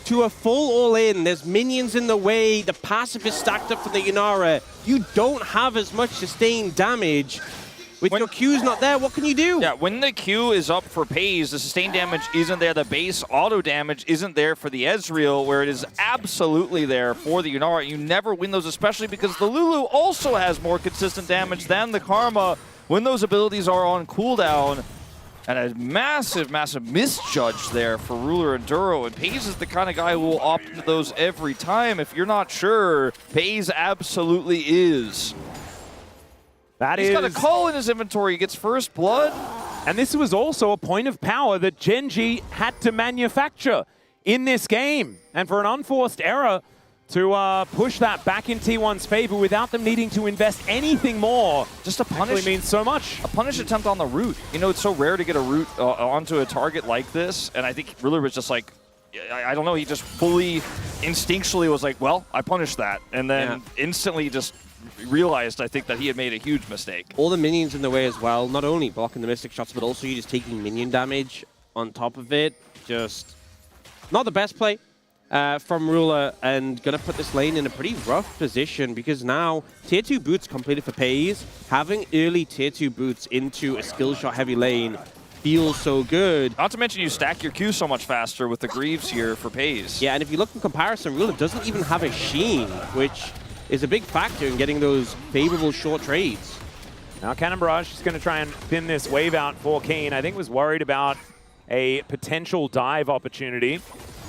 to a full all-in, there's minions in the way, the passive is stacked up for the Inara, you don't have as much sustained damage. With your Q's not there, what can you do? Yeah, when the Q is up for Pays, the sustained damage isn't there. The base auto damage isn't there for the Ezreal, where it is absolutely there for the Inara. You never win those, especially because the Lulu also has more consistent damage than the Karma when those abilities are on cooldown. And a massive, massive misjudge there for Ruler and Duro. And Pays is the kind of guy who will opt into those every time. If you're not sure, Pays absolutely is. He's got a call in his inventory. He gets first blood. And this was also a point of power that GENG had to manufacture in this game. And for an unforced error to push that back in T1's favor without them needing to invest anything more. Just a punish means so much. A punish attempt on the root. You know, it's so rare to get a root onto a target like this. And I think Ruler was just like, I don't know, he just fully instinctually was like, well, I punished that. And then instantly just realized, I think, that he had made a huge mistake. All the minions in the way as well, not only blocking the Mystic Shots, but also you just taking minion damage on top of it. Just not the best play from Ruler, and gonna put this lane in a pretty rough position because now tier 2 boots completed for Pays. Having early tier 2 boots into a skill shot heavy lane feels so good. Not to mention you stack your Q so much faster with the Greaves here for Pays. Yeah, and if you look in comparison, Ruler doesn't even have a Sheen, which is a big factor in getting those favorable short trades. Now Cannon Barrage is going to try and pin this wave out for Keen. I think was worried about a potential dive opportunity.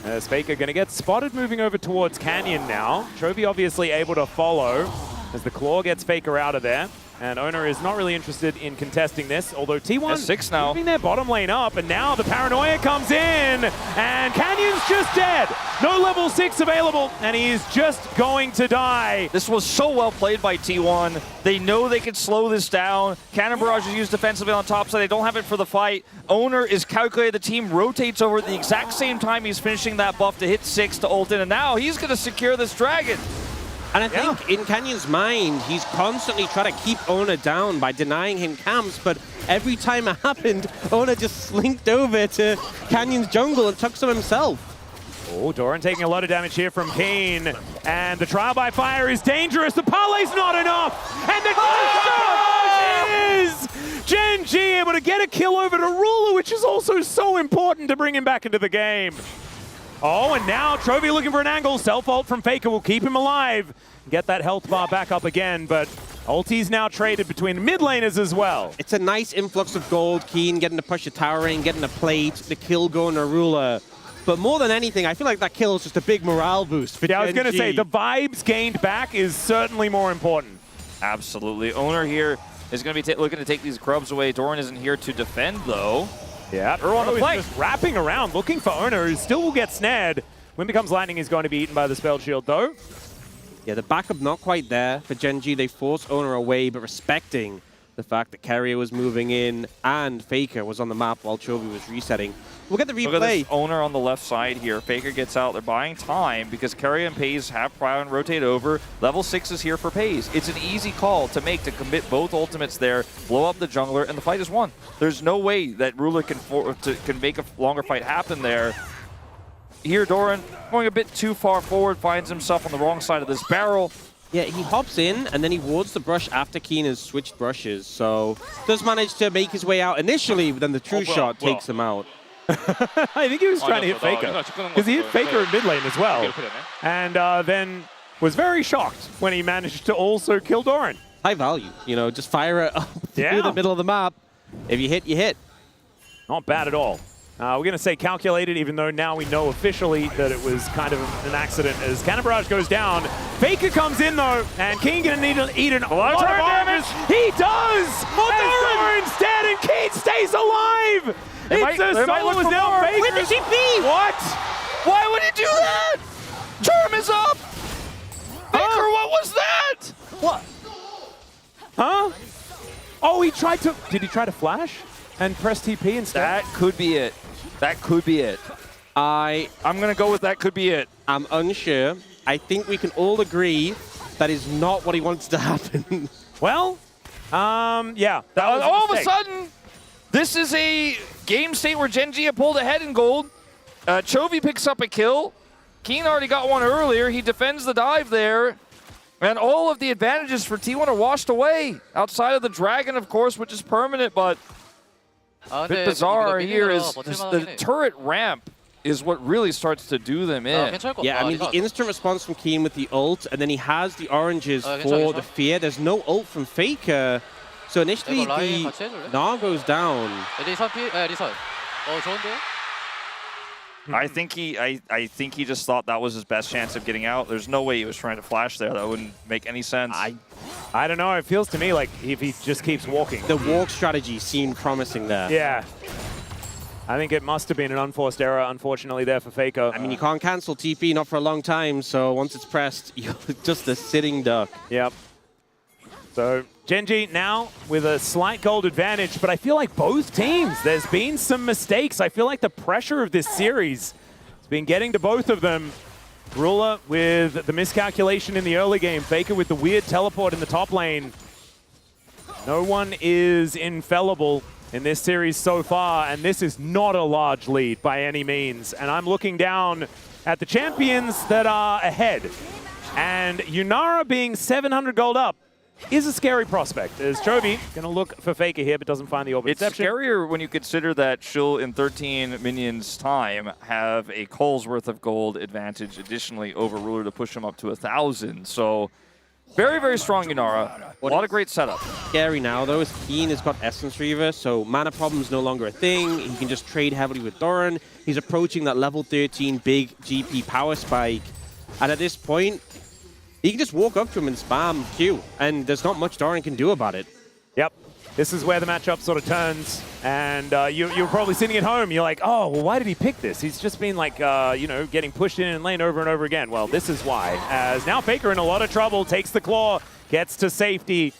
As Faker going to get spotted moving over towards Canyon now. Chovy obviously able to follow as the Claw gets Faker out of there. And Oner is not really interested in contesting this, although T1 6 now. moving their bottom lane up, and now the Paranoia comes in, and Canyon's just dead. No level 6 available, and he is just going to die. This was so well played by T1. They know they can slow this down. Cannon Barrage is used defensively on top, so they don't have it for the fight. Oner is calculated. The team rotates over at the exact same time he's finishing that buff to hit 6 to ult in, and now he's going to secure this dragon. And I think in Canyon's mind, he's constantly trying to keep Oner down by denying him camps, but every time it happened, Oner just slinked over to Canyon's jungle and took some himself. Oh, Doran taking a lot of damage here from Kane, and the trial by fire is dangerous. The parlay's not enough, and the is GENG able to get a kill over to Ruler, which is also so important to bring him back into the game. Oh, and now Chovy looking for an angle. Self-ult from Faker will keep him alive. Get that health bar back up again, but ulti's now traded between the mid laners as well. It's a nice influx of gold. Keen getting to push the tower in, getting a plate, the kill going to Ruler. But more than anything, I feel like that kill is just a big morale boost for Yeah, I was going to GENG. say, the vibes gained back is certainly more important. Absolutely. Owner here is going to be looking to take these grubs away. Doran isn't here to defend, though. Yeah, Earl on the flank. just wrapping around, looking for Owner, who still will get snared. When becomes lightning, he's going to be eaten by the spell shield, though. Yeah, the backup not quite there for GENG. They force Owner away, but respecting the fact that Carrier was moving in and Faker was on the map while Chovy was resetting. We'll get the replay. Look at this Owner on the left side here. Faker gets out. They're buying time because Carrier and Pays have Prio and rotate over. Level 6 is here for Pays. It's an easy call to make to commit both ultimates there, blow up the jungler, and the fight is won. There's no way that Ruler can make a longer fight happen there. Here, Doran going a bit too far forward, finds himself on the wrong side of this barrel. Yeah, he hops in and then he wards the brush after Keen has switched brushes. So does manage to make his way out initially, but then the true shot takes him out. I think he was trying to hit Faker, because he hit Faker in mid lane as well. And then was very shocked when he managed to also kill Doran. High value, you know, just fire it up Yeah. through the middle of the map. If you hit, you hit. Not bad at all. We're going to say calculated, even though now we know officially that it was kind of an accident as Cannon Barrage goes down. Faker comes in, though, and Keen going to need to eat a lot of damage. He does! Doran's dead, and Keen stays alive! It's a solo now. Faker. Where did she be? What? Why would he do that? Term is up! Faker, what was that? What? Huh? Oh, he tried to... Did he try to flash and press TP instead? That could be it. That could be it. I'm going to go with that could be it. I'm unsure. I think we can all agree that is not what he wants to happen. Well, yeah. That was All of a mistake. sudden, this is a game state where GENG have pulled ahead in gold. Chovy picks up a kill. Keen already got one earlier. He defends the dive there. And all of the advantages for T1 are washed away. Outside of the dragon, of course, which is permanent, but a bit bizarre here is the turret ramp is what really starts to do them in. Yeah, I mean, the instant response from Keen with the ult, and then he has the oranges for the fear. There's no ult from Faker. So initially, the Gnar goes down. I think he just thought that was his best chance of getting out. There's no way he was trying to flash there. That wouldn't make any sense. I don't know. It feels to me like if he just keeps walking. The walk strategy seemed promising there. Yeah. I think it must have been an unforced error, unfortunately, there for Faker. I mean, you can't cancel TP, not for a long time, so once it's pressed, you're just a sitting duck. Yep. So, GENG now with a slight gold advantage, but I feel like both teams, there's been some mistakes. I feel like the pressure of this series has been getting to both of them. Ruler with the miscalculation in the early game, Faker with the weird teleport in the top lane. No one is infallible in this series so far, and this is not a large lead by any means. And I'm looking down at the champions that are ahead. And Yunara being 700 gold up is a scary prospect, as Chovy going to look for Faker here, but doesn't find the orb. It's scarier when you consider that she'll, in 13 minions' time, have a Cole's worth of gold advantage additionally over Ruler to push him up to 1,000. So, very, very strong Yunara. A lot of great setup. Scary now, though, is Keen has got Essence Reaver, so mana problem's no longer a thing. He can just trade heavily with Doran. He's approaching that level 13 big GP power spike. And at this point, he can just walk up to him and spam Q, and there's not much Doran can do about it. Yep. This is where the matchup sort of turns, and you're probably sitting at home, you're like, oh, well, why did he pick this? He's just been like, you know, getting pushed in lane over and over again. Well, this is why. As now Faker in a lot of trouble, takes the claw, gets to safety,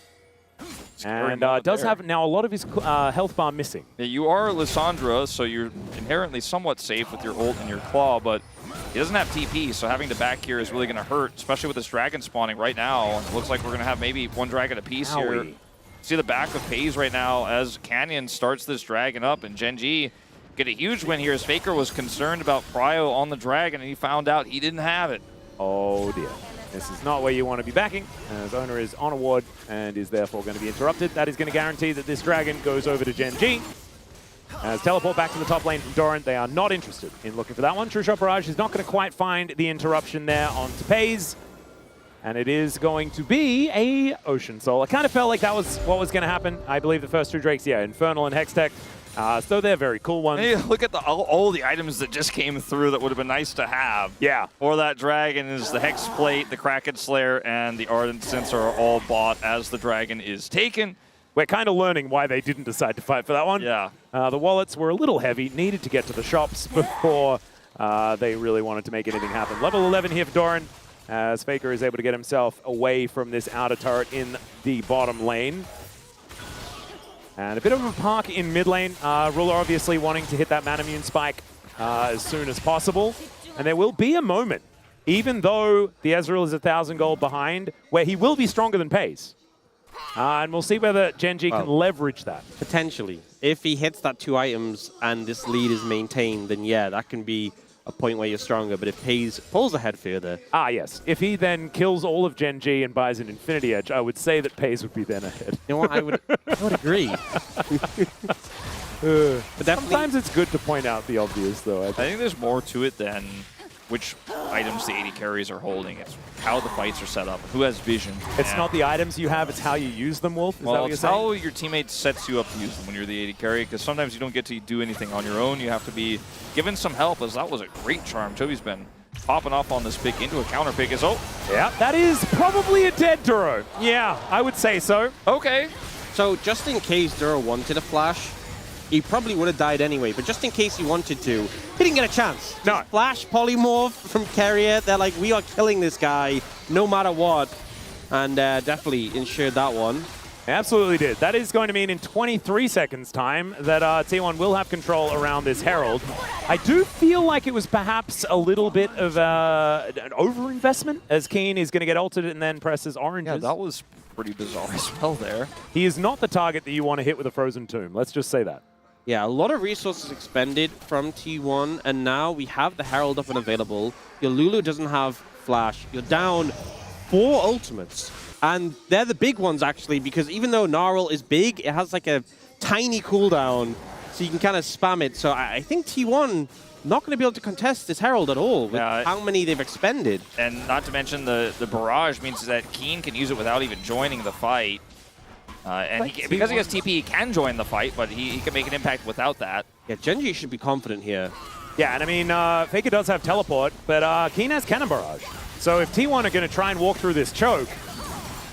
and does have now a lot of his health bar missing. Yeah, you are Lissandra, so you're inherently somewhat safe with your ult and your claw, but he doesn't have TP, so having to back here is really going to hurt, especially with this dragon spawning right now. It looks like we're going to have maybe one dragon apiece here. See the back of Pays right now as Canyon starts this dragon up, and GENG get a huge win here as Faker was concerned about Prio on the dragon, and he found out he didn't have it. Oh, dear. This is not where you want to be backing, as owner is on a ward and is therefore going to be interrupted. That is going to guarantee that this dragon goes over to GENG. As teleport back to the top lane from Doran, they are not interested in looking for that one. True Shot Barrage is not going to quite find the interruption there onto FaZe. And it is going to be a Ocean Soul. I kind of felt like that was what was going to happen. I believe the first two Drakes, yeah, Infernal and Hextech. So they're very cool ones. And you look at all the items that just came through that would have been nice to have. Yeah. For that dragon is the Hex Plate, the Kraken Slayer, and the Ardent Censer are all bought as the dragon is taken. We're kind of learning why they didn't decide to fight for that one. Yeah. The wallets were a little heavy, needed to get to the shops before they really wanted to make anything happen. Level 11 here for Doran, as Faker is able to get himself away from this outer turret in the bottom lane. And a bit of a park in mid lane. Ruler obviously wanting to hit that Manamune spike as soon as possible. And there will be a moment, even though the Ezreal is 1,000 gold behind, where he will be stronger than FaZe. And we'll see whether GENG can leverage that. Potentially. If he hits that 2 items and this lead is maintained, then yeah, that can be a point where you're stronger. But if FaZe pulls ahead further... Yes. If he then kills all of GENG and buys an Infinity Edge, I would say that FaZe would be then ahead. You know what? I would agree. But sometimes it's good to point out the obvious, though. I think there's more to it than which items the AD carries are holding. It's how the fights are set up, who has vision. It's not the items you have, it's how you use them, Wolf. Is that what you're it's saying? how your teammate sets you up to use them when you're the AD carry, because sometimes you don't get to do anything on your own. You have to be given some help, as that was a great charm. Chovy's been popping off on this pick into a counter pick. Yeah, that is probably a dead Duro. Yeah, I would say so. Okay. So just in case Duro wanted a flash, he probably would have died anyway, but just in case he wanted to, he didn't get a chance. No. Flash polymorph from Carrier. They're like, we are killing this guy no matter what. And definitely ensured that one. Absolutely did. That is going to mean in 23 seconds time that T1 will have control around this Herald. I do feel like it was perhaps a little bit of an over-investment, as Keen is going to get ulted and then presses oranges. Yeah, that was pretty bizarre as well there. He is not the target that you want to hit with a Frozen Tomb. Let's just say that. Yeah, a lot of resources expended from T1, and now we have the Herald up and available. Your Lulu doesn't have Flash. You're down 4 ultimates. And they're the big ones, actually, because even though Gnarl is big, it has like a tiny cooldown, so you can kind of spam it. So I think T1 not going to be able to contest this Herald at all with how many they've expended. And not to mention the barrage means that Keen can use it without even joining the fight. And because he has TP, he can join the fight, but he can make an impact without that. Yeah, GENG should be confident here. Yeah, and I mean, Faker does have teleport, but Keen has Cannon Barrage. So if T1 are going to try and walk through this choke,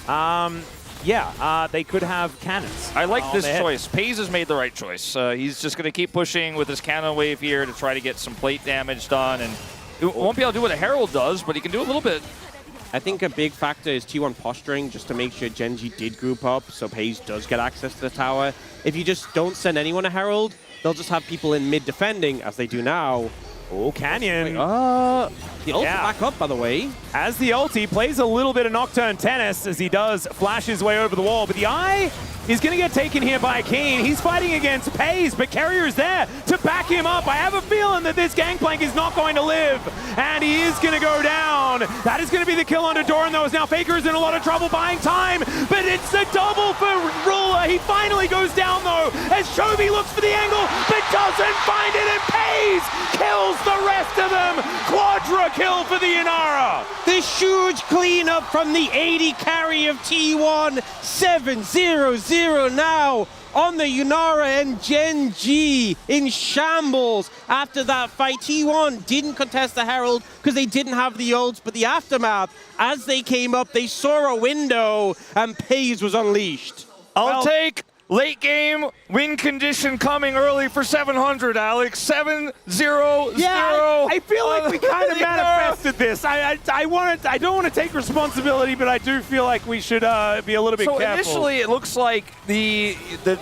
they could have cannons. I like this choice. FaZe has made the right choice. He's just going to keep pushing with his cannon wave here to try to get some plate damage done. And he won't be able to do what a Herald does, but he can do a little bit. I think a big factor is T1 posturing, just to make sure GENG did group up, so FaZe does get access to the tower. If you just don't send anyone a Herald, they'll just have people in mid defending, as they do now. Oh, Canyon. The ult's back up, by the way. As the ulti plays a little bit of Nocturne tennis as he does flash his way over the wall, but the eye is going to get taken here by Keen. He's fighting against FaZe, but Carrier is there to back him up. I have a feeling that this Gangplank is not going to live, and he is going to go down. That is going to be the kill onto Doran, though, as now Faker is in a lot of trouble buying time, but it's a double for Ruler. He finally goes down, though, as Chovy looks for the angle, but doesn't find it, and FaZe kills the rest of them. Quadra kill for the Inara. This huge cleanup from the 80 carry of T1. 7-0-0 now on the Yunara, and GENG in shambles after that fight. T1 didn't contest the Herald because they didn't have the ults, but the aftermath, as they came up, they saw a window and FaZe was unleashed. I'll take late game win condition coming early for 700, Alex. 7-0-0. Yeah, I feel like we kind of manifested this. I don't want to take responsibility, but I do feel like we should be a little bit careful. Initially, it looks like the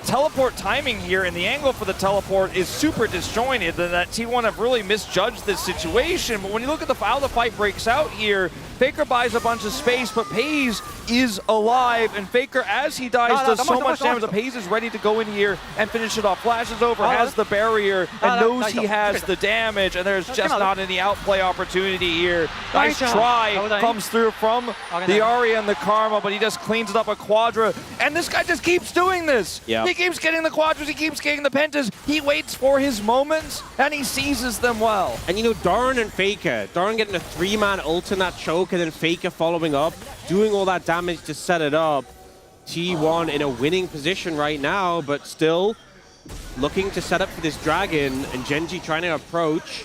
teleport timing here and the angle for the teleport is super disjointed, and that T1 have really misjudged this situation. But when you look at how the fight breaks out here, Faker buys a bunch of space, but FaZe is alive, and Faker, as he dies, does so much damage that FaZe is ready to go in here and finish it off. Flashes over, has the barrier, and knows he has the damage, and there's just not any outplay opportunity here. Nice try comes through from the Arya and the Karma, but he just cleans it up a Quadra, and this guy just keeps doing this. He keeps getting the Quadras, he keeps getting the Pentas, he waits for his moments, and he seizes them well. And you know, Doran and Faker, Doran getting a 3-man ult in that choke, and then Faker following up, doing all that damage to set it up. T1 in a winning position right now, but still looking to set up for this dragon, and GENG trying to approach.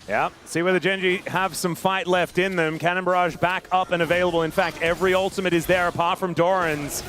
Yeah, see whether GENG have some fight left in them. Cannon Barrage back up and available. In fact, every ultimate is there apart from Doran's.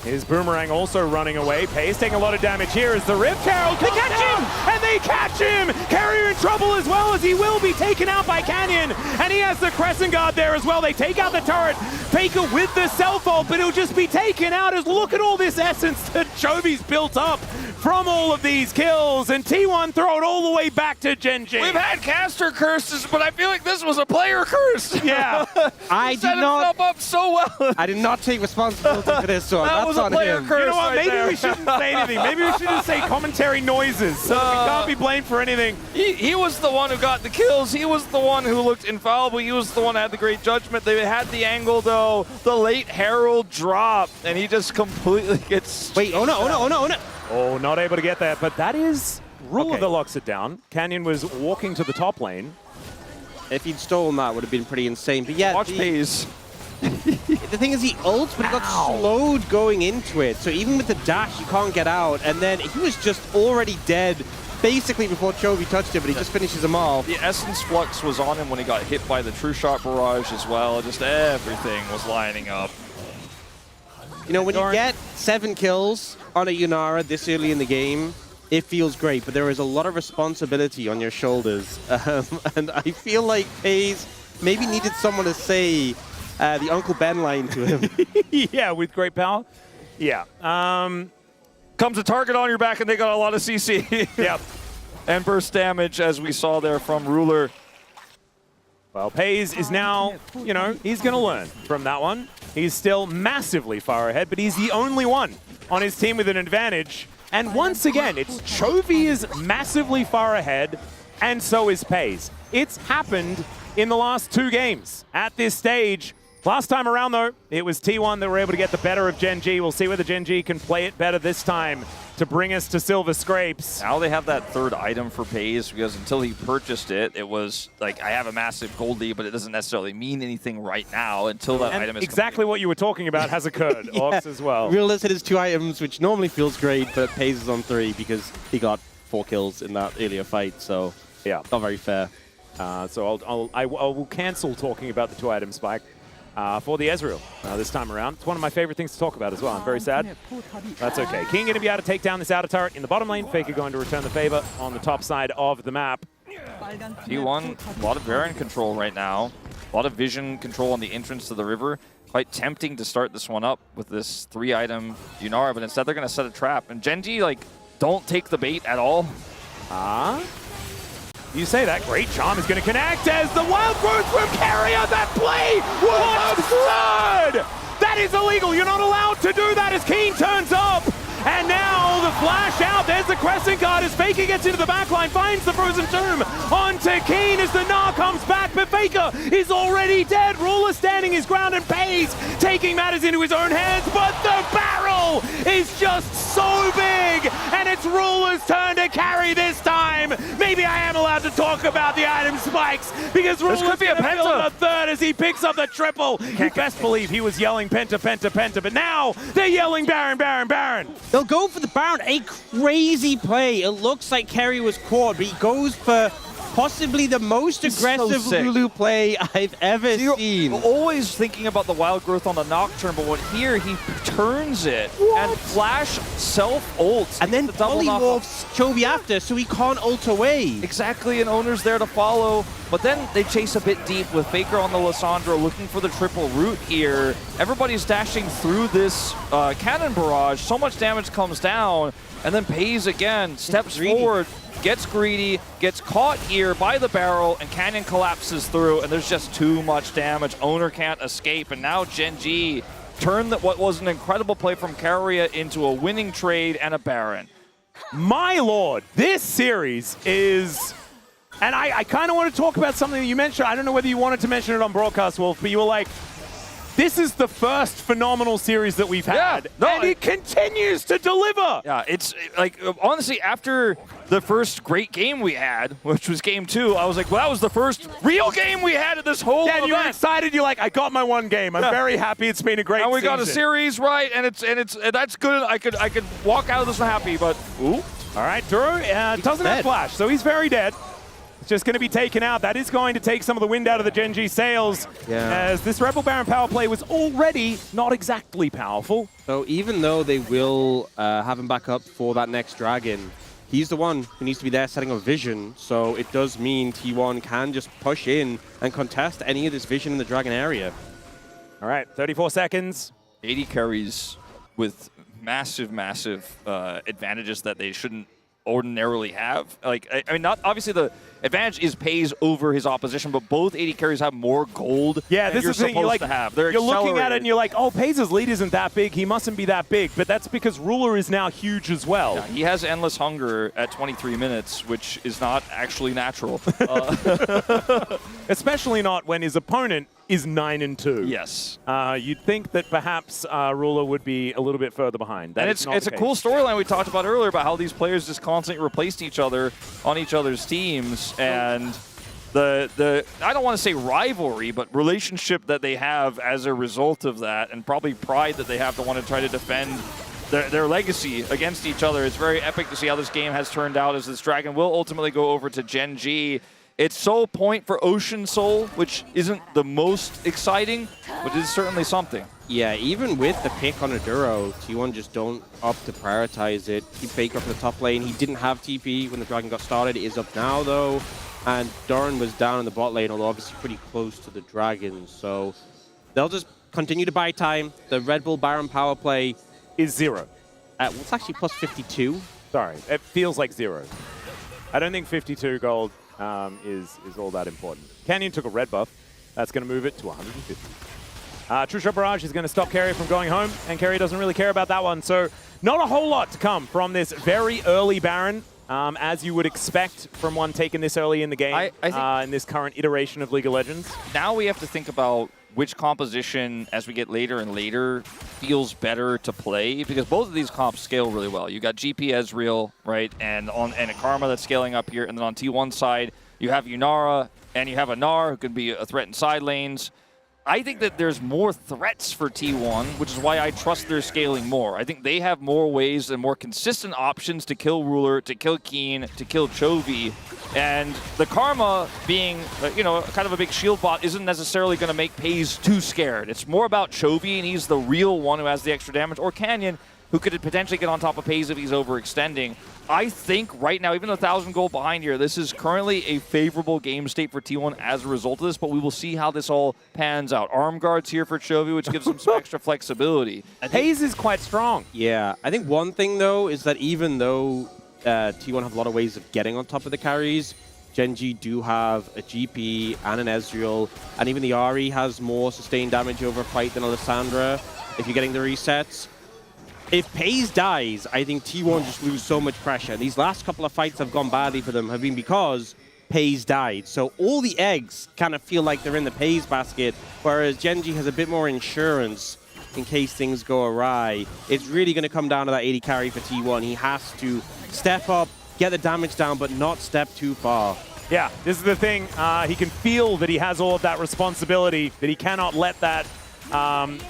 His Boomerang also running away. FaZe taking a lot of damage here as the Rift Herald. They catch him! And they catch him! Carrier in trouble as well, as he will be taken out by Canyon. And he has the Crescent Guard there as well. They take out the turret. Faker with the self-ult, but he'll just be taken out as look at all this essence that Chovy's built up from all of these kills. And T1 throw it all the way back to GENG. We've had caster curses, but I feel like this was a player curse. Yeah. I did Set himself up so well. I did not take responsibility for this one. That was a player curse. You know what, right maybe there. we shouldn't say anything. Maybe we should just say commentary noises, so that we can't be blamed for anything. He was the one who got the kills. He was the one who looked infallible. He was the one who had the great judgment. They had the angle, though. The late Herald drop, and he just completely gets... Wait, oh no. Oh, not able to get that, but that is Ruler that locks it down. Canyon was walking to the top lane. If he'd stolen that, would have been pretty insane. But yeah, Watch FaZe. the thing is, he ults, but he got slowed going into it. So even with the dash, you can't get out. And then he was just already dead, basically before Chovy touched him, but he just finishes him off. The Essence Flux was on him when he got hit by the True Shot Barrage as well. Just everything was lining up. You know, when you get 7 kills on a Yunara this early in the game, it feels great, but there is a lot of responsibility on your shoulders. And I feel like FaZe maybe needed someone to say the Uncle Ben line to him. Yeah, with great power. Yeah. Comes a target on your back, and they got a lot of CC. Yep. And burst damage, as we saw there from Ruler. Well, FaZe is now, you know, he's going to learn from that one. He's still massively far ahead, but he's the only one on his team with an advantage. And once again, it's Chovy is massively far ahead, and so is FaZe. It's happened in the last 2 games at this stage. Last time around, though, it was T1 that were able to get the better of GENG. We'll see whether GENG can play it better this time to bring us to Silver Scrapes. Now they have that third item for FaZe, because until he purchased it, it was like, I have a massive gold lead, but it doesn't necessarily mean anything right now until that item is exactly complete. what you were talking about has occurred, Ox, as well. Realist hit his 2 items, which normally feels great, but FaZe is on 3 because he got 4 kills in that earlier fight, so yeah, not very fair. So I will cancel talking about the 2 item spike. For the Ezreal this time around. It's one of my favorite things to talk about as well. I'm very sad. That's okay. King going to be able to take down this outer turret in the bottom lane. Faker going to return the favor on the top side of the map. T1, a lot of Baron control right now. A lot of vision control on the entrance to the river. Quite tempting to start this one up with this 3-item Yunara, but instead they're going to set a trap. And GENG, like, don't take the bait at all. You say that. Great Charm is going to connect as the Wild Growth from Carrier. That play was absurd! That is illegal. You're not allowed to do that as Keen turns up. And now the flash out. There's the Crescent Guard as Faker gets into the backline, finds the Frozen Tomb onto Keen as the Gnar comes back, but Faker is already dead. Ruler standing his ground and FaZe taking matters into his own hands, but the barrel is just so big, and it's Ruler's turn to carry this time. Maybe I am allowed to talk about the item spikes, because Ruler's could be a gonna build penta. a third as he picks up the triple. You best believe he was yelling penta, penta, penta, but now they're yelling Baron, Baron, Baron. They'll go for the Baron. A crazy play. It looks like Kerry was caught, but he goes for possibly the most aggressive sick. Lulu play I've ever seen. You're always thinking about the Wild Growth on the Nocturne, but here he turns it and flash self-ults. And then the double knock polymorphs Chovy after, so he can't ult away. Exactly, and Owner's there to follow. But then they chase a bit deep with Faker on the Lissandra looking for the triple root here. Everybody's dashing through this cannon barrage. So much damage comes down. And then FaZe again steps forward, gets greedy, gets caught here by the barrel, and Canyon collapses through, and there's just too much damage. Owner can't escape, and now GENG turned what was an incredible play from Carrier into a winning trade and a Baron. My lord, this series is... And I kind of want to talk about something that you mentioned. I don't know whether you wanted to mention it on broadcast, Wolf, but you were like, this is the first phenomenal series that we've had, and it continues to deliver. Yeah, it's like, honestly, after the first great game we had, which was game 2, I was like, well, that was the first real game we had of this whole event. And you're excited. You're like, I got my one game. I'm very happy. It's been a great And we season. got a series, right? And that's good. I could walk out of this happy, but ooh. All right, Duro doesn't have flash, so he's very dead. It's just going to be taken out. That is going to take some of the wind out of the GENG sails, as this Rebel Baron power play was already not exactly powerful. So even though they will have him back up for that next dragon, he's the one who needs to be there setting up vision. So it does mean T1 can just push in and contest any of this vision in the dragon area. All right, 34 seconds. 80 carries with massive advantages that they shouldn't ordinarily have. Like, I mean, not obviously the advantage is pays over his opposition, but both 80 carries have more gold than this you're is the thing. supposed You're like, to have. They're you're looking at it and accelerated. you're like, oh, Paze's lead isn't that big. He mustn't be that big. But that's because Ruler is now huge as well. Yeah, he has endless hunger at 23 minutes, which is not actually natural. Especially not when his opponent is 9-2. Yes. You'd think that perhaps Ruler would be a little bit further behind. That And is not it's the a cool case. storyline we talked about earlier about how these players just constantly replaced each other on each other's teams, and the I don't want to say rivalry, but relationship that they have as a result of that, and probably pride that they have to want to try to defend their legacy against each other. It's very epic to see how this game has turned out, as this dragon will ultimately go over to GENG. It's soul point for Ocean Soul, which isn't the most exciting, but it is certainly something. Yeah, even with the pick on Aduro, T1 just don't opt to prioritize it. Keep Faker up in the top lane. He didn't have TP when the dragon got started. It is up now, though. And Doran was down in the bot lane, although obviously pretty close to the dragon. So they'll just continue to buy time. The Red Bull Baron power play is 0. It's actually plus 52. Sorry, it feels like 0. I don't think 52 gold is all that important. Canyon took a red buff. That's going to move it to 150. True Shot Barrage is going to stop Carrier from going home, and Carrier doesn't really care about that one. So not a whole lot to come from this very early Baron, as you would expect from one taken this early in the game, I think in this current iteration of League of Legends. Now we have to think about which composition, as we get later and later, feels better to play, because both of these comps scale really well. You got GP Ezreal, right, and a Karma that's scaling up here, and then on T1 side, you have Yunara, and you have a Gnar who can be a threat in side lanes. I think that there's more threats for T1, which is why I trust their scaling more. I think they have more ways and more consistent options to kill Ruler, to kill Keen, to kill Chovy. And the Karma being, kind of a big shield bot isn't necessarily going to make Paze too scared. It's more about Chovy, and he's the real one who has the extra damage, or Canyon, who could potentially get on top of Paze if he's overextending. I think right now, even 1,000 gold behind here, this is currently a favorable game state for T1 as a result of this, but we will see how this all pans out. Arm guards here for Chovy, which gives him some extra flexibility. Paze is quite strong. Yeah, I think one thing, though, is that even though T1 have a lot of ways of getting on top of the carries, GENG do have a GP and an Ezreal, and even the Ahri has more sustained damage over a fight than Alessandra if you're getting the resets. If Paze dies, I think T1 just lose so much pressure. These last couple of fights have gone badly for them have been because Paze died. So all the eggs kind of feel like they're in the Paze basket, whereas GENG has a bit more insurance in case things go awry. It's really going to come down to that 80 carry for T1. He has to step up, get the damage down, but not step too far. Yeah, this is the thing. He can feel that he has all of that responsibility, that he cannot let that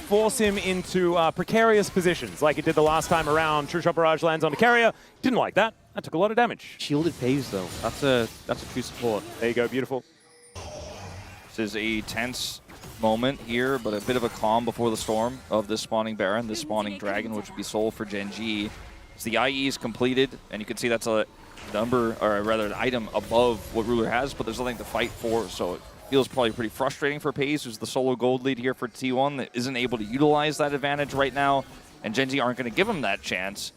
force him into precarious positions like it did the last time around. True Shot Barrage lands on the Carrier. Didn't like that. That took a lot of damage. Shielded Paze, though. That's a true support. There you go, beautiful. This is a tense moment here, but a bit of a calm before the storm of this spawning Baron, this spawning Dragon, which would be soul for GENG. So the IE is completed, and you can see that's a number, or rather an item above what Ruler has, but there's nothing to fight for, so it feels probably pretty frustrating for Paze, who's the solo gold lead here for T1, that isn't able to utilize that advantage right now, and GENG aren't going to give him that chance.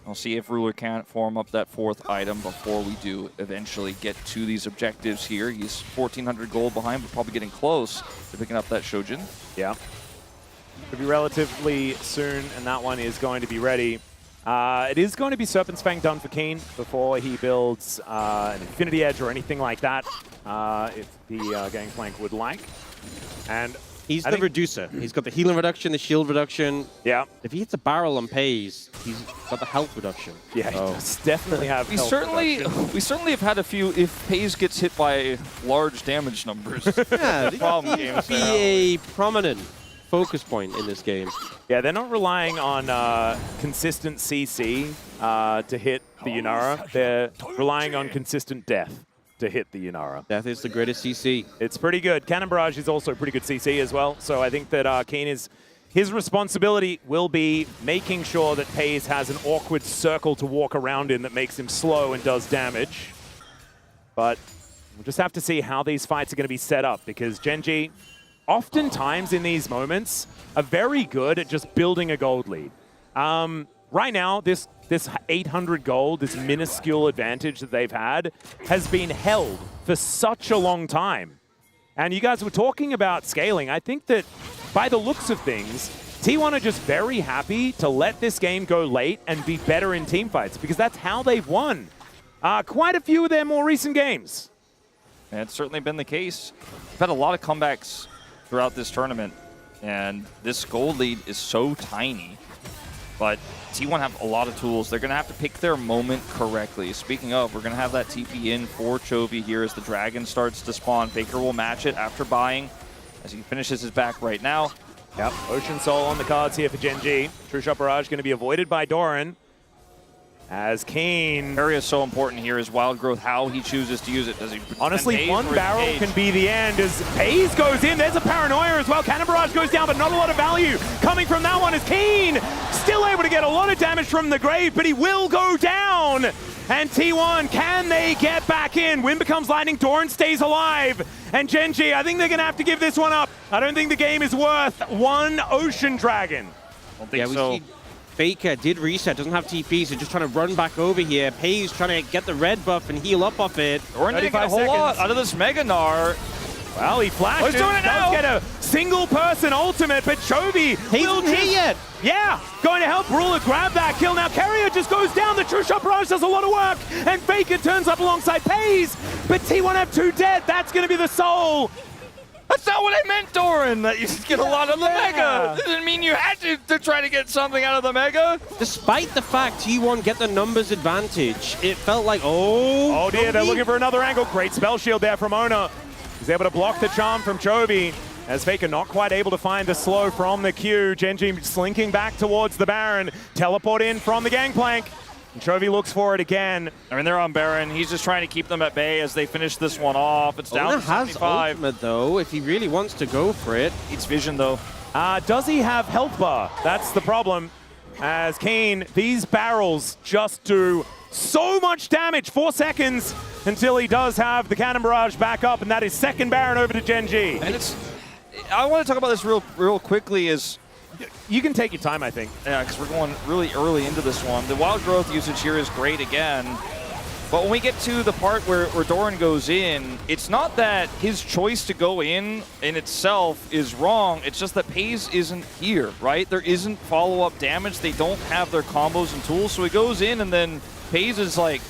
We'll see if Ruler can't form up that 4th item before we do eventually get to these objectives here. He's 1,400 gold behind, but probably getting close to picking up that Shojin. Yeah. Could be relatively soon, and that one is going to be ready. It is going to be Serpent's Fang done for Keen before he builds an Infinity Edge or anything like that, if the Gangplank would like. And he's the reducer. He's got the healing reduction, the shield reduction. Yeah. If he hits a barrel and pays, he's got the health reduction. Yeah, he does definitely have we certainly have had a few, if Pays gets hit by large damage numbers. Yeah, problem games be a prominent focus point in this game. Yeah, they're not relying on consistent CC to hit the Yunara. They're relying on consistent death to hit the Yunara. Death is the greatest CC. It's pretty good. Cannon Barrage is also pretty good CC as well. So I think that Keen his responsibility will be making sure that Pays has an awkward circle to walk around in that makes him slow and does damage. But we'll just have to see how these fights are going to be set up, because GENG, oftentimes in these moments, are very good at just building a gold lead. Right now, this 800 gold, this minuscule advantage that they've had, has been held for such a long time. And you guys were talking about scaling. I think that by the looks of things, T1 are just very happy to let this game go late and be better in team fights, because that's how they've won quite a few of their more recent games. And it's certainly been the case. We've had a lot of comebacks throughout this tournament, and this gold lead is so tiny. But T1 have a lot of tools. They're going to have to pick their moment correctly. Speaking of, we're going to have that TP in for Chovy here as the Dragon starts to spawn. Faker will match it after buying as he finishes his back right now. Yep, Ocean Soul on the cards here for GENG. True Shot Barrage going to be avoided by Doran. As Keen... Area is so important here is Wild Growth, how he chooses to use it. Does he honestly, one barrel can be the end as Pays goes in. There's a Paranoia as well. Cannon Barrage goes down, but not a lot of value coming from that one as Keen still able to get a lot of damage from the grave, but he will go down. And T1, can they get back in? Wind becomes lightning, Doran stays alive. And GENG, I think they're going to have to give this one up. I don't think the game is worth one Ocean Dragon. I don't think so. Faker did reset, doesn't have TP, so just trying to run back over here. Pays trying to get the red buff and heal up off it. Doran didn't get a whole lot out of this Mega Gnar. Well, he flashes, doing it now. does get a single-person ultimate, but Chovy will here yet. Yeah, going to help Ruler grab that kill. Now Carrier just goes down. The True Shot Barrage does a lot of work, and Faker turns up alongside Pays, but T1 have 2 dead. That's going to be the soul. That's not what I meant, Doran, that you get a lot of the Mega. It didn't mean you had to try to get something out of the Mega. Despite the fact T1 get the numbers advantage, it felt like, oh dear, they're looking for another angle. Great spell shield there from Ona. He's able to block the charm from Chovy, as Faker not quite able to find the slow from the Q. GENG slinking back towards the Baron. Teleport in from the Gangplank. And Chovy looks for it again. I mean, they're on Baron. He's just trying to keep them at bay as they finish this one off. It's down to 75. has ultimate, though, if he really wants to go for it. It's vision, though. Does he have health bar? That's the problem. As Keen, these barrels just do so much damage. 4 seconds until he does have the Cannon Barrage back up, and that is second Baron over to GENG. And I want to talk about this real quickly is... You can take your time, I think. Yeah, because we're going really early into this one. The Wild Growth usage here is great again. But when we get to the part where Doran goes in, it's not that his choice to go in itself is wrong. It's just that Pays isn't here, right? There isn't follow-up damage. They don't have their combos and tools. So he goes in, and then Pays is like...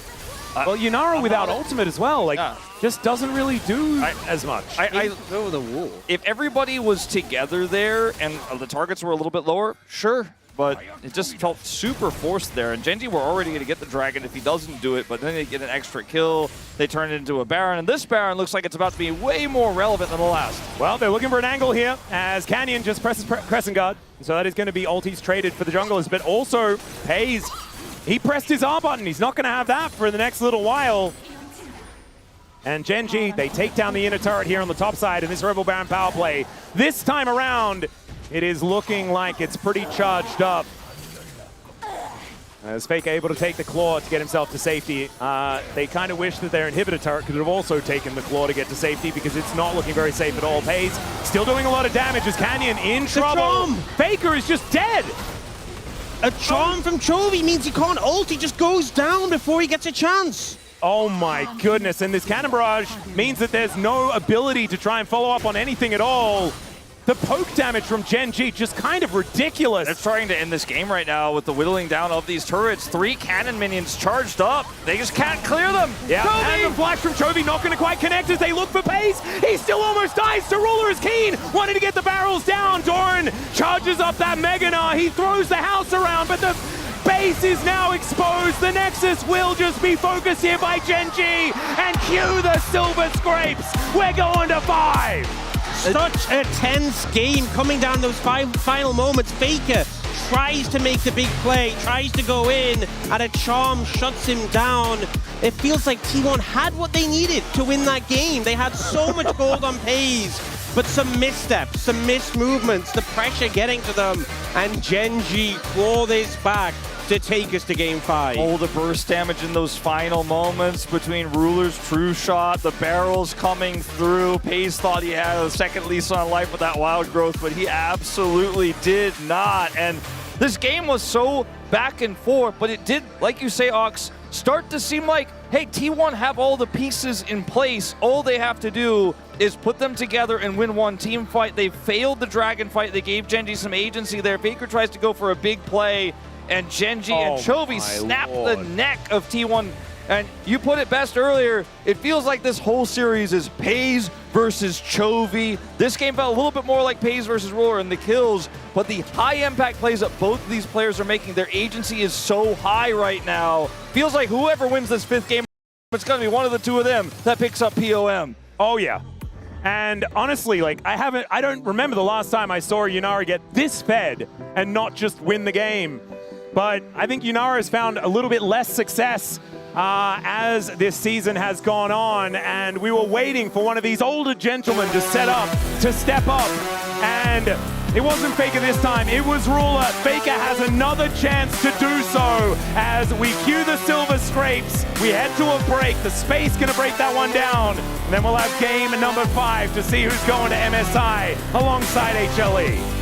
well, Yunara without ultimate as well, like, just doesn't really do as much. I over the wall. If everybody was together there and the targets were a little bit lower, sure. But it just felt super forced there. And GENG were already going to get the Dragon if he doesn't do it, but then they get an extra kill. They turn it into a Baron, and this Baron looks like it's about to be way more relevant than the last. Well, they're looking for an angle here as Canyon just presses Crescent Guard. So that is going to be ultis traded for the junglers, but also Pays. He pressed his R button. He's not going to have that for the next little while. And GENG, they take down the inner turret here on the top side in this Rebel Baron power play. This time around, it is looking like it's pretty charged up. As Faker able to take the claw to get himself to safety. They kind of wish that their inhibitor turret could have also taken the claw to get to safety, because it's not looking very safe at all. Pays still doing a lot of damage as Canyon in trouble. Faker is just dead. A charm from Chovy means he can't ult, he just goes down before he gets a chance. Oh my goodness, and this cannon barrage means that there's no ability to try and follow up on anything at all. The poke damage from GENG just kind of ridiculous. They're trying to end this game right now with the whittling down of these turrets. 3 cannon minions charged up. They just can't clear them. Yeah, Chovy! and the flash from Chovy not going to quite connect as they look for pace. He still almost dies. Ruler is keen, wanting to get the barrels down. Doran charges up that Meganar. He throws the house around, but the base is now exposed. The Nexus will just be focused here by GENG. And cue the Silver Scrapes. We're going to 5. Such a tense game coming down those final moments. Faker tries to make the big play, tries to go in, and a charm shuts him down. It feels like T1 had what they needed to win that game. They had so much gold on Pays, but some missteps, some missed movements, the pressure getting to them, and GENG claw this back to take us to game 5. Oh, the burst damage in those final moments between Ruler's true shot, the barrels coming through. Pays thought he had a second lease on life with that wild growth, but he absolutely did not. And this game was so back and forth, but it did, like you say, Ox, start to seem like, hey, T1 have all the pieces in place. All they have to do is put them together and win one team fight. They failed the dragon fight. They gave GENG some agency there. Faker tries to go for a big play, and GENG and Chovy snap the neck of T1. And you put it best earlier, it feels like this whole series is Pays versus Chovy. This game felt a little bit more like Pays versus Ruler in the kills, but the high impact plays that both of these players are making, their agency is so high right now. Feels like whoever wins this 5th game, it's gonna be one of the two of them that picks up POM. Oh yeah. And honestly, like I don't remember the last time I saw Yunara get this fed and not just win the game. But I think Yunara has found a little bit less success as this season has gone on, and we were waiting for one of these older gentlemen to step up, and it wasn't Faker this time, it was Ruler. Faker has another chance to do so as we cue the Silver Scrapes. We head to a break, the Space gonna break that one down, and then we'll have game number 5 to see who's going to MSI alongside HLE.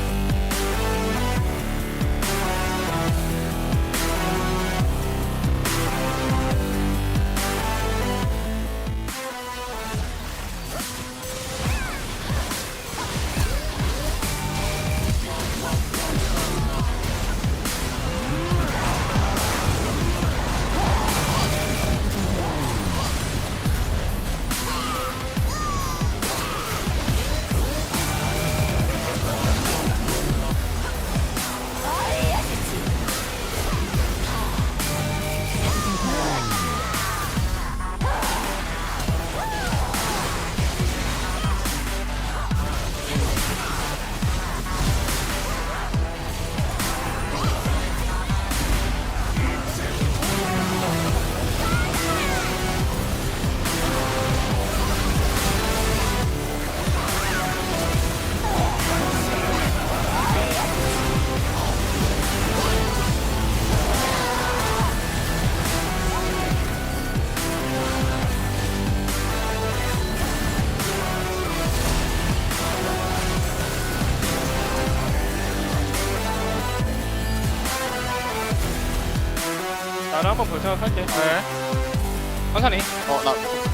나를 한번 볼 생각할게. 네. 천천히.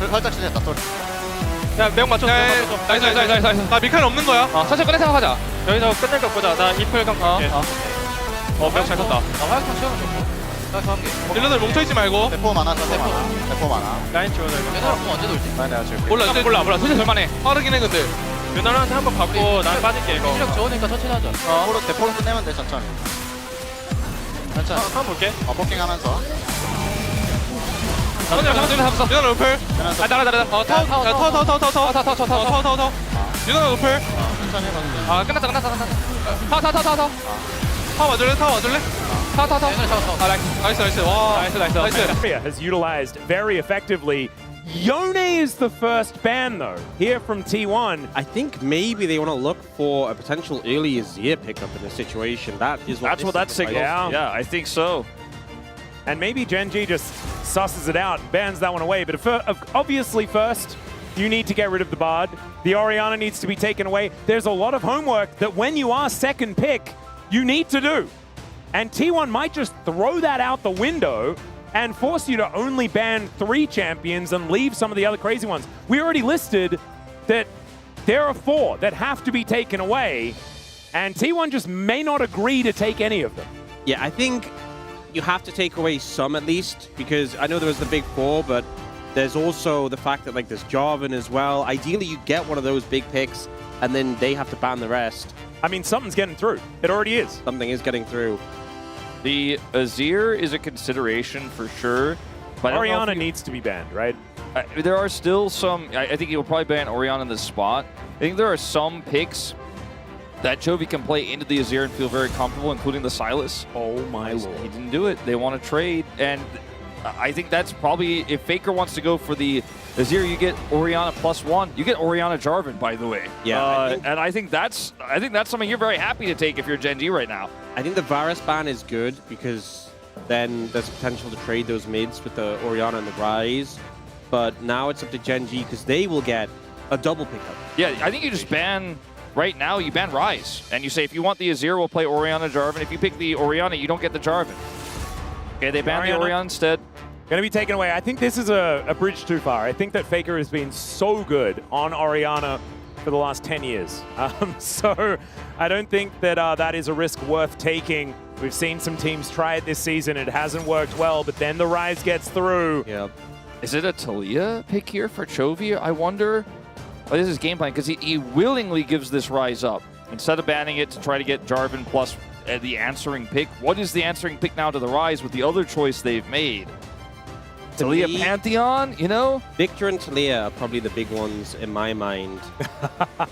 나 살짝 실렸다. 또. 야, 매운 맞췄어. 나이스. 나 미카엘 없는 거야. 천천히 끝내 생각하자. 여기서 끝낼 거 보자. 나 이플 강 갈게. 매운 잘 쳤다. 나 화약통 채워줘. 딜러들 뭉쳐있지 말고. 대포 많아. 대포 많아. 라인 지워줘. 얘들아 공 언제 돌지? 라인 내가 지울게. 몰라. 소실 절만해. 빠르긴 해 근데. 유나한테 한번 받고 난 빠질게 이거. 실력 좋으니까 천천히 하자. 대포로 끝내면 돼 천천히. 한번 볼게. 포킹하면서. 잡았어. 유나 로플. 나가. 타워. 유나 로플. 천천히 해봐. 끝났어. 타워 와줄래? 타워. 나이스. 와. 나이스. Korea has utilized very effectively. Yone is the first ban though, here from T1. I think maybe they want to look for a potential early Azir pickup in this situation. That's what that signals. Yeah, I think so. And maybe GENG just susses it out and bans that one away. But obviously first, you need to get rid of the Bard. The Orianna needs to be taken away. There's a lot of homework that when you are second pick, you need to do. And T1 might just throw that out the window and force you to only ban 3 champions and leave some of the other crazy ones. We already listed that there are 4 that have to be taken away, and T1 just may not agree to take any of them. Yeah, I think you have to take away some at least, because I know there was the big 4, but there's also the fact that like there's Jarvan as well. Ideally, you get one of those big picks, and then they have to ban the rest. I mean, something's getting through. It already is. Something is getting through. The Azir is a consideration for sure. But Orianna needs to be banned, right? There are still some... I think he'll probably ban Orianna in this spot. I think there are some picks that Chovy can play into the Azir and feel very comfortable, including the Sylas. Oh my lord. He didn't do it. They want to trade, and I think that's probably... If Faker wants to go for the Azir, you get Orianna +1. You get Orianna Jarvan, by the way. Yeah, and I think that's something you're very happy to take if you're Gen G right now. I think the Varus ban is good because then there's potential to trade those mids with the Orianna and the Ryze. But now it's up to Gen G because they will get a double pickup. Yeah, I think you just ban... Right now, you ban Ryze, and you say, if you want the Azir, we'll play Orianna Jarvan. If you pick the Orianna, you don't get the Jarvan. Okay, they ban the Orianna instead. Going to be taken away. I think this is a bridge too far. I think that Faker has been so good on Orianna for the last 10 years. So I don't think that that is a risk worth taking. We've seen some teams try it this season. It hasn't worked well, but then the Ryze gets through. Yeah. Is it a Talia pick here for Chovy? I wonder. Oh, this is game plan because he willingly gives this Ryze up instead of banning it to try to get Jarvan plus the answering pick. What is the answering pick now to the Ryze with the other choice they've made? Talia Pantheon, you know? Victor and Talia are probably the big ones in my mind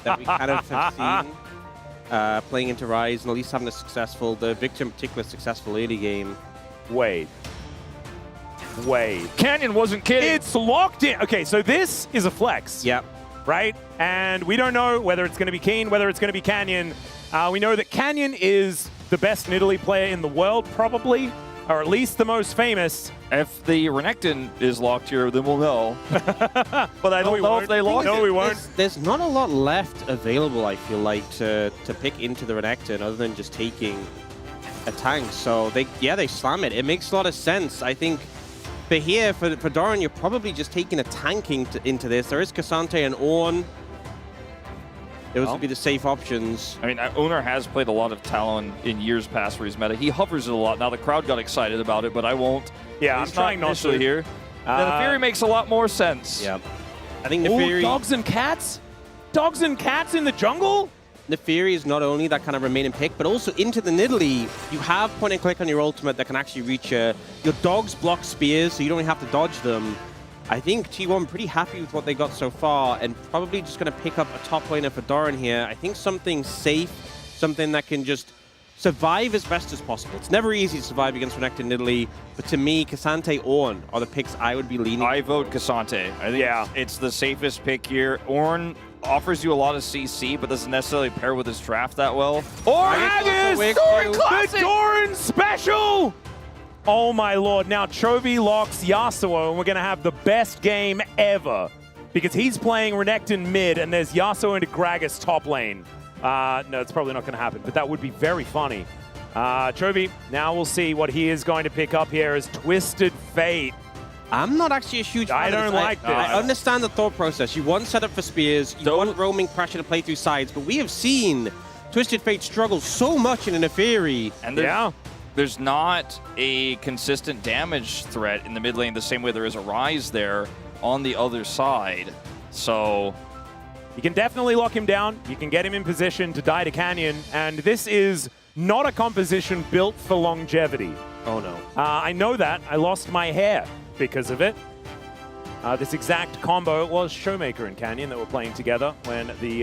that we kind of have seen playing into Ryze and at least having a successful, the Victor in particular, successful early game. Wait. Canyon wasn't kidding. It's locked in. Okay, so this is a flex. Yep. Right? And we don't know whether it's going to be Keen, whether it's going to be Canyon. We know that Canyon is the best Nidalee player in the world, probably, or at least the most famous. If the Renekton is locked here, then we'll know. But I don't know if they locked it. No, we won't. There's not a lot left available, I feel like, to pick into the Renekton other than just taking a tank. So, they slam it. It makes a lot of sense. I think for here, for Doran, you're probably just taking a tanking into this. There is Cassante and Ornn. Those would be the safe options. I mean, Owner has played a lot of Talon in years past where he's meta. He hovers it a lot. Now the crowd got excited about it, but I won't. Yeah, I'm trying not to here. The Fury makes a lot more sense. Yeah. I think Neferi... dogs and cats? Dogs and cats in the jungle? Neferi is not only that kind of remaining pick, but also into the Nidalee, you have point and click on your ultimate that can actually reach your dogs block spears, so you don't even have to dodge them. I think T1 pretty happy with what they got so far, and probably just going to pick up a top laner for Doran here. I think something safe, something that can just survive as best as possible. It's never easy to survive against Renekton Nidalee, but to me, Cassante, Ornn are the picks I would be leaning. I vote Cassante. I think it's the safest pick here. Ornn offers you a lot of CC, but doesn't necessarily pair with his draft that well. Or Haggis! The Doran special! Oh my lord, now Chovy locks Yasuo, and we're going to have the best game ever. Because he's playing Renekton mid, and there's Yasuo into Gragas top lane. No, it's probably not going to happen, but that would be very funny. Chovy, now we'll see what he is going to pick up here as Twisted Fate. I'm not actually a huge fan I don't like this. I understand the thought process. You want setup for spears, you want roaming pressure to play through sides, but we have seen Twisted Fate struggle so much in an Neferi. And there's not a consistent damage threat in the mid lane the same way there is a Ryze there on the other side. So you can definitely lock him down. You can get him in position to die to Canyon. And this is not a composition built for longevity. Oh no. I know that. I lost my hair because of it. This exact combo, it was Showmaker and Canyon that were playing together when the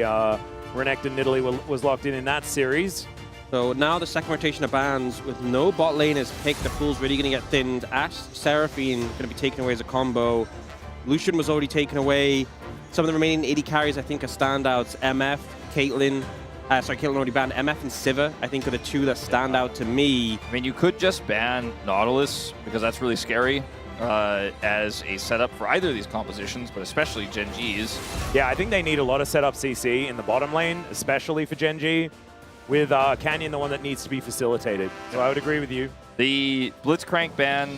Renekton Nidalee was locked in that series. So now the second rotation of bans with no bot laners picked. The pool's really going to get thinned. Ashe, Seraphine going to be taken away as a combo. Lucian was already taken away. Some of the remaining 80 carries, I think, are standouts. MF, Caitlyn. Caitlyn already banned. MF and Sivir, I think, are the two that stand out to me. I mean, you could just ban Nautilus because that's really scary as a setup for either of these compositions, but especially Gen G's. Yeah, I think they need a lot of setup CC in the bottom lane, especially for Gen G. with Canyon the one that needs to be facilitated. So I would agree with you. The Blitzcrank ban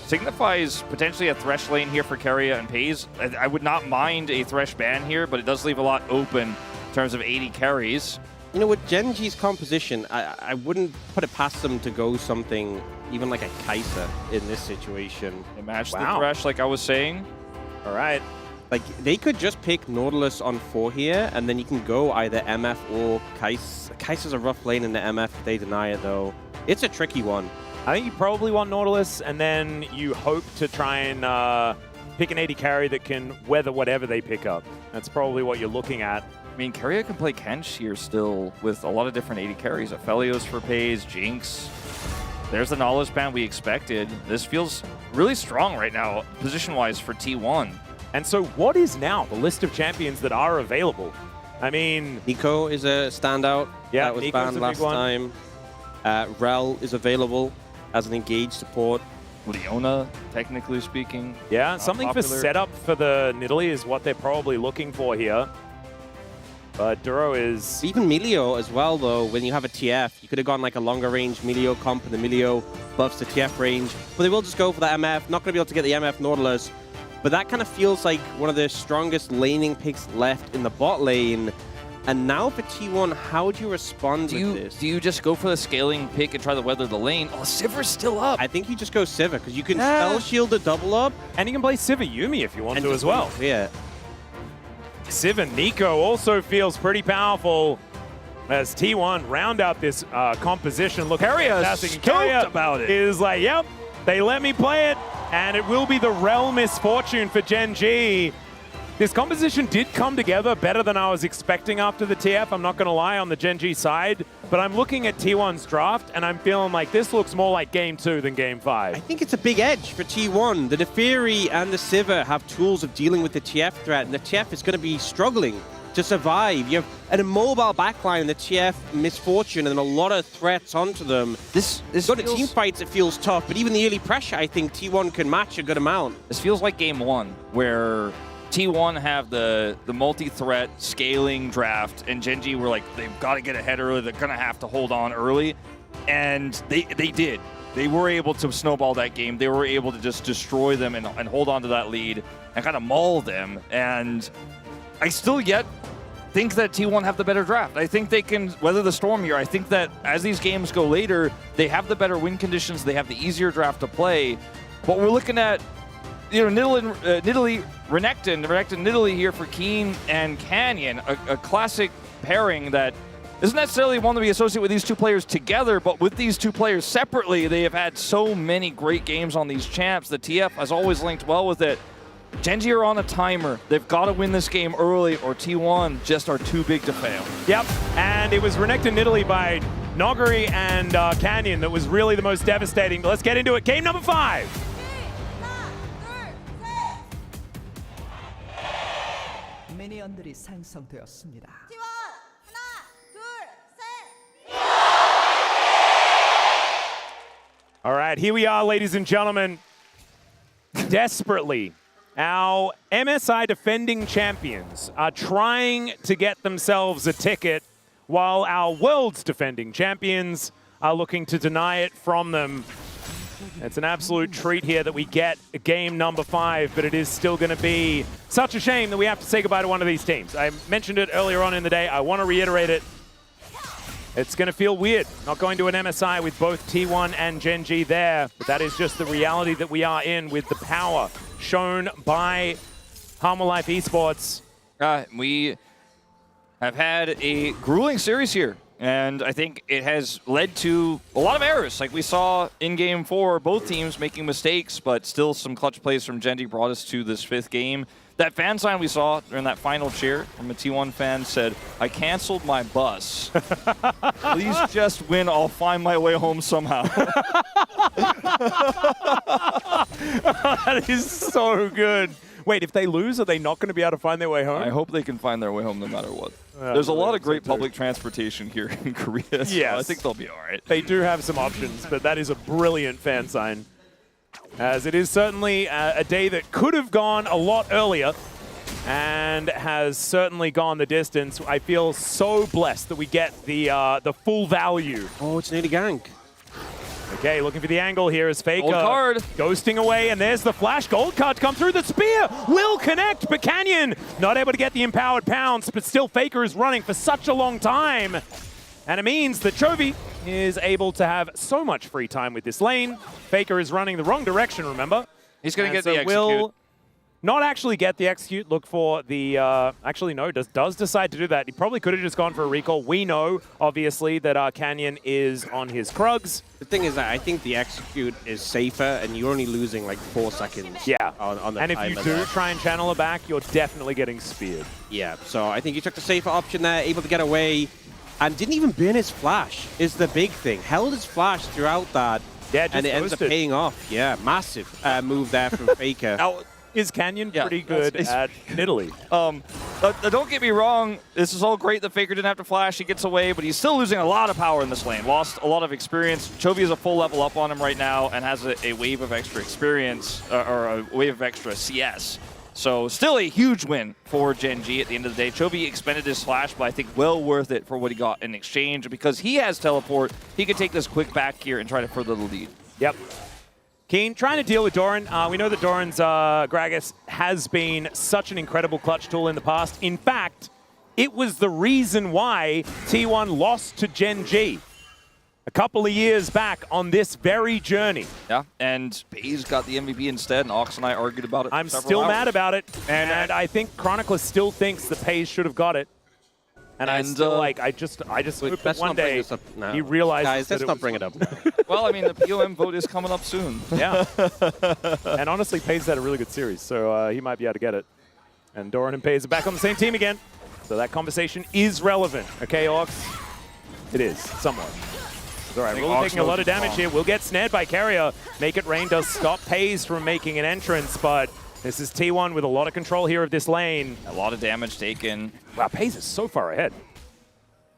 signifies potentially a Thresh lane here for Keria and Pays. I would not mind a Thresh ban here, but it does leave a lot open in terms of 80 carries. You know, with GENG's composition, I wouldn't put it past them to go something even like a Kai'Sa in this situation. They match the Wow. Thresh, like I was saying. All right. Like, they could just pick Nautilus on 4 here, and then you can go either MF or Kai'Sa. Kai'Sa's a rough lane in the MF if they deny it, though. It's a tricky one. I think you probably want Nautilus, and then you hope to try and pick an 80 carry that can weather whatever they pick up. That's probably what you're looking at. I mean, Keria can play Kench here still with a lot of different 80 carries. Aphelios for Pays, Jinx. There's the knowledge band we expected. This feels really strong right now, position-wise for T1. And so what is now the list of champions that are available? I mean, Nico is a standout. Yeah, that was Nico's a banned big last one. time. Rel is available as an engaged support. Leona, technically speaking. yeah, not something popular. for setup for the Nidalee is what they're probably looking for here. But Duro is... Even Milio as well, though, when you have a TF, you could have gone like a longer range Milio comp, and the Milio buffs the TF range. But they will just go for the MF. Not going to be able to get the MF Nautilus. But that kind of feels like one of the strongest laning picks left in the bot lane. And now for T1, how do you respond with this? Do you just go for the scaling pick and try to weather the lane? Oh, Sivir's still up. I think you just go Sivir, because you can spell shield a double up. And you can play Siva Yumi if you want to as well. Yeah. Siva Nico also feels pretty powerful as T1 round out this composition. Look, Keria's stoked about it. Is like, yep, they let me play it, and it will be the Rel misfortune for GENG. This composition did come together better than I was expecting after the TF, I'm not going to lie, on the GENG side. But I'm looking at T1's draft, and I'm feeling like this looks more like Game 2 than Game 5. I think it's a big edge for T1. The Neferi and the Sivir have tools of dealing with the TF threat, and the TF is going to be struggling to survive. You have an immobile backline, the TF misfortune, and then a lot of threats onto them. This Go to feels- team fights, it feels tough, but even the early pressure, I think T1 can match a good amount. This feels like Game 1, where T1 have the multi-threat scaling draft, and GENG were like, they've got to get ahead early. They're going to have to hold on early. And they did. They were able to snowball that game. They were able to just destroy them and hold on to that lead and kind of maul them. And I still yet think that T1 have the better draft. I think they can weather the storm here. I think that as these games go later, they have the better win conditions. They have the easier draft to play. But we're looking at, you know, Nidalee, Renekton Nidalee here for Keen and Canyon, a classic pairing that isn't necessarily one that we associate with these two players together, but with these two players separately, they have had so many great games on these champs. The TF has always linked well with it. GENG are on a timer. They've got to win this game early, or T1 just are too big to fail. Yep, and it was Renekton Nidalee by Noguri and Canyon that was really the most devastating. But let's get into it. Game number 5. 미니언들이 생성되었습니다. All right, here we are, ladies and gentlemen. Desperately, our MSI defending champions are trying to get themselves a ticket, while our world's defending champions are looking to deny it from them. It's an absolute treat here that we get game number 5, but it is still going to be such a shame that we have to say goodbye to one of these teams. I mentioned it earlier on in the day. I want to reiterate it. It's going to feel weird not going to an MSI with both T1 and GENG there, but that is just the reality that we are in with the power shown by Harmon Life Esports. We have had a grueling series here, and I think it has led to a lot of errors. Like we saw in Game 4, both teams making mistakes, but still some clutch plays from GENG brought us to this 5th game. That fan sign we saw during that final cheer from a T1 fan said, "I canceled my bus. Please just win. I'll find my way home somehow." That is so good. Wait, if they lose, are they not going to be able to find their way home? I hope they can find their way home no matter what. There's a lot of great public transportation here in Korea, so Yes. I think they'll be all right. They do have some options, but that is a brilliant fan sign. As it is certainly a day that could have gone a lot earlier. and has certainly gone the distance. I feel so blessed that we get the full value. Oh, it's nearly gank. Okay, looking for the angle here as Faker Gold card. ghosting away, and there's the flash. Gold card to come through. The spear will connect, but Canyon not able to get the empowered pounce, but still Faker is running for such a long time. And it means that Chovy is able to have so much free time with this lane. Faker is running the wrong direction, remember? He's going to get So the execute. will not actually get the execute, look for the, actually no, does decide to do that. He probably could have just gone for a recall. We know, obviously, that Canyon is on his Krugs. The thing is that I think the execute is safer, and you're only losing like 4 seconds. Yeah, on the and if you timer do there. try and channel it back, you're definitely getting speared. Yeah, so I think he took the safer option there, able to get away, and didn't even burn his flash, is the big thing. Held his flash throughout that, Yeah, just and it ends up ghosted. paying off. Yeah, massive move there from Faker. Now, Is Canyon Yeah, pretty good it's- at Italy? don't get me wrong. This is all great that Faker didn't have to flash. He gets away, but he's still losing a lot of power in this lane. Lost a lot of experience. Chovy is a full level up on him right now and has a wave of extra experience, or a wave of extra CS. So still a huge win for GENG at the end of the day. Chovy expended his flash, but I think well worth it for what he got in exchange. Because he has teleport, he can take this quick back here and try to further the lead. Yep. Keen, trying to deal with Doran. We know that Doran's Gragas has been such an incredible clutch tool in the past. In fact, it was the reason why T1 lost to GENG a couple of years back on this very journey. Yeah, and Pays got the MVP instead, and Ox and I argued about it. I'm for still several mad hours. about it, and I think Chronicler still thinks that Pays should have got it. And I still like, I just hope that Let's one not bring day this up now. he realizes Guys, that let's it not was- bring it up. Well, I mean, the POM vote is coming up soon. Yeah. And honestly, Pays had a really good series, so he might be able to get it. And Doran and Pays are back on the same team again. So that conversation is relevant. Okay, Orcs? It is, somewhat. It's all right, think we're Orcs taking a lot knows of damage it's here. We'll get snared by Carrier. Make It Rain does stop Pays from making an entrance, but this is T1 with a lot of control here of this lane. A lot of damage taken. Wow, Pays is so far ahead.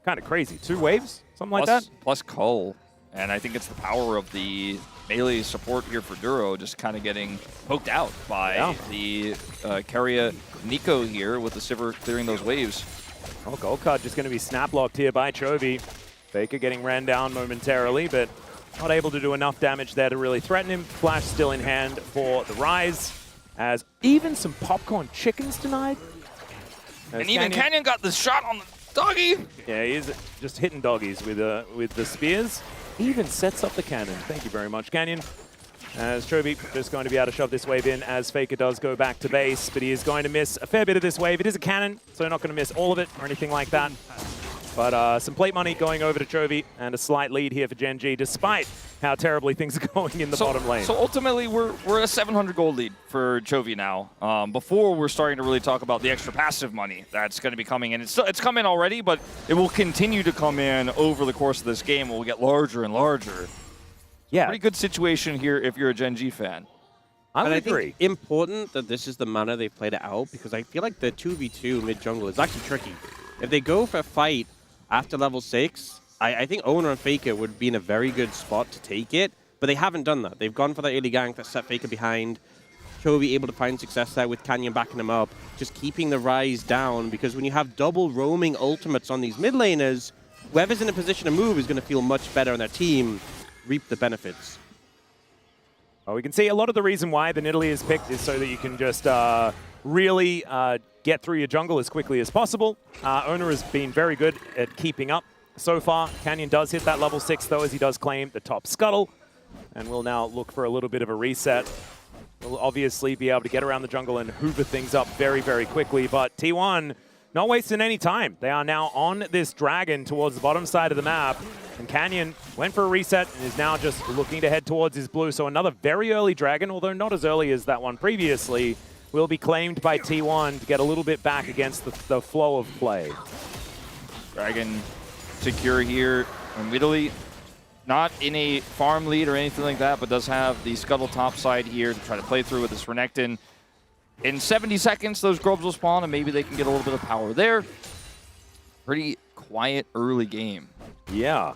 Kind of crazy. 2 waves? Something like that? Plus Cull. And I think it's the power of the melee support here for Duro just kind of getting poked out by the Carrier Nico here with the Sivir clearing those waves. Oh, gold card just going to be snap locked here by Chovy. Faker getting ran down momentarily, but not able to do enough damage there to really threaten him. Flash still in hand for the Rise, as even some popcorn chickens denied. As And even Canyon got the shot on the doggy. Yeah, he is just hitting doggies with the spears. He even sets up the cannon. Thank you very much, Canyon. As Chovy just going to be able to shove this wave in as Faker does go back to base, but he is going to miss a fair bit of this wave. It is a cannon, so not going to miss all of it or anything like that. But some plate money going over to Chovy and a slight lead here for GENG, despite how terribly things are going in the bottom lane. So ultimately, we're a 700 gold lead for Chovy now. Before we're starting to really talk about the extra passive money that's going to be coming in. It's come in already, but it will continue to come in over the course of this game. It will get larger and larger. Yeah, Pretty good situation here if you're a GENG fan. I And would I think agree. important that this is the manner they played it out, because I feel like the 2v2 mid-jungle is actually tricky. If they go for a fight after level 6, I think Owner and Faker would be in a very good spot to take it, but they haven't done that. They've gone for that early gank that set Faker behind. Chovy able to find success there with Canyon backing him up, just keeping the Rise down, because when you have double roaming ultimates on these mid laners, whoever's in a position to move is going to feel much better on their team, reap the benefits. Oh, we can see a lot of the reason why the Nidalee is picked is so that you can just really get through your jungle as quickly as possible. Owner has been very good at keeping up so far. Canyon does hit that level 6, though, as he does claim the top scuttle. And we'll now look for a little bit of a reset. We'll obviously be able to get around the jungle and hoover things up very, very quickly. But T1 not wasting any time. They are now on this dragon towards the bottom side of the map. And Canyon went for a reset and is now just looking to head towards his blue. So another very early dragon, although not as early as that one previously, will be claimed by T1 to get a little bit back against the flow of play. Dragon secure here immediately. Not in a farm lead or anything like that, but does have the scuttle top side here to try to play through with this Renekton. In 70 seconds, those grubs will spawn, and maybe they can get a little bit of power there. Pretty quiet early game. Yeah.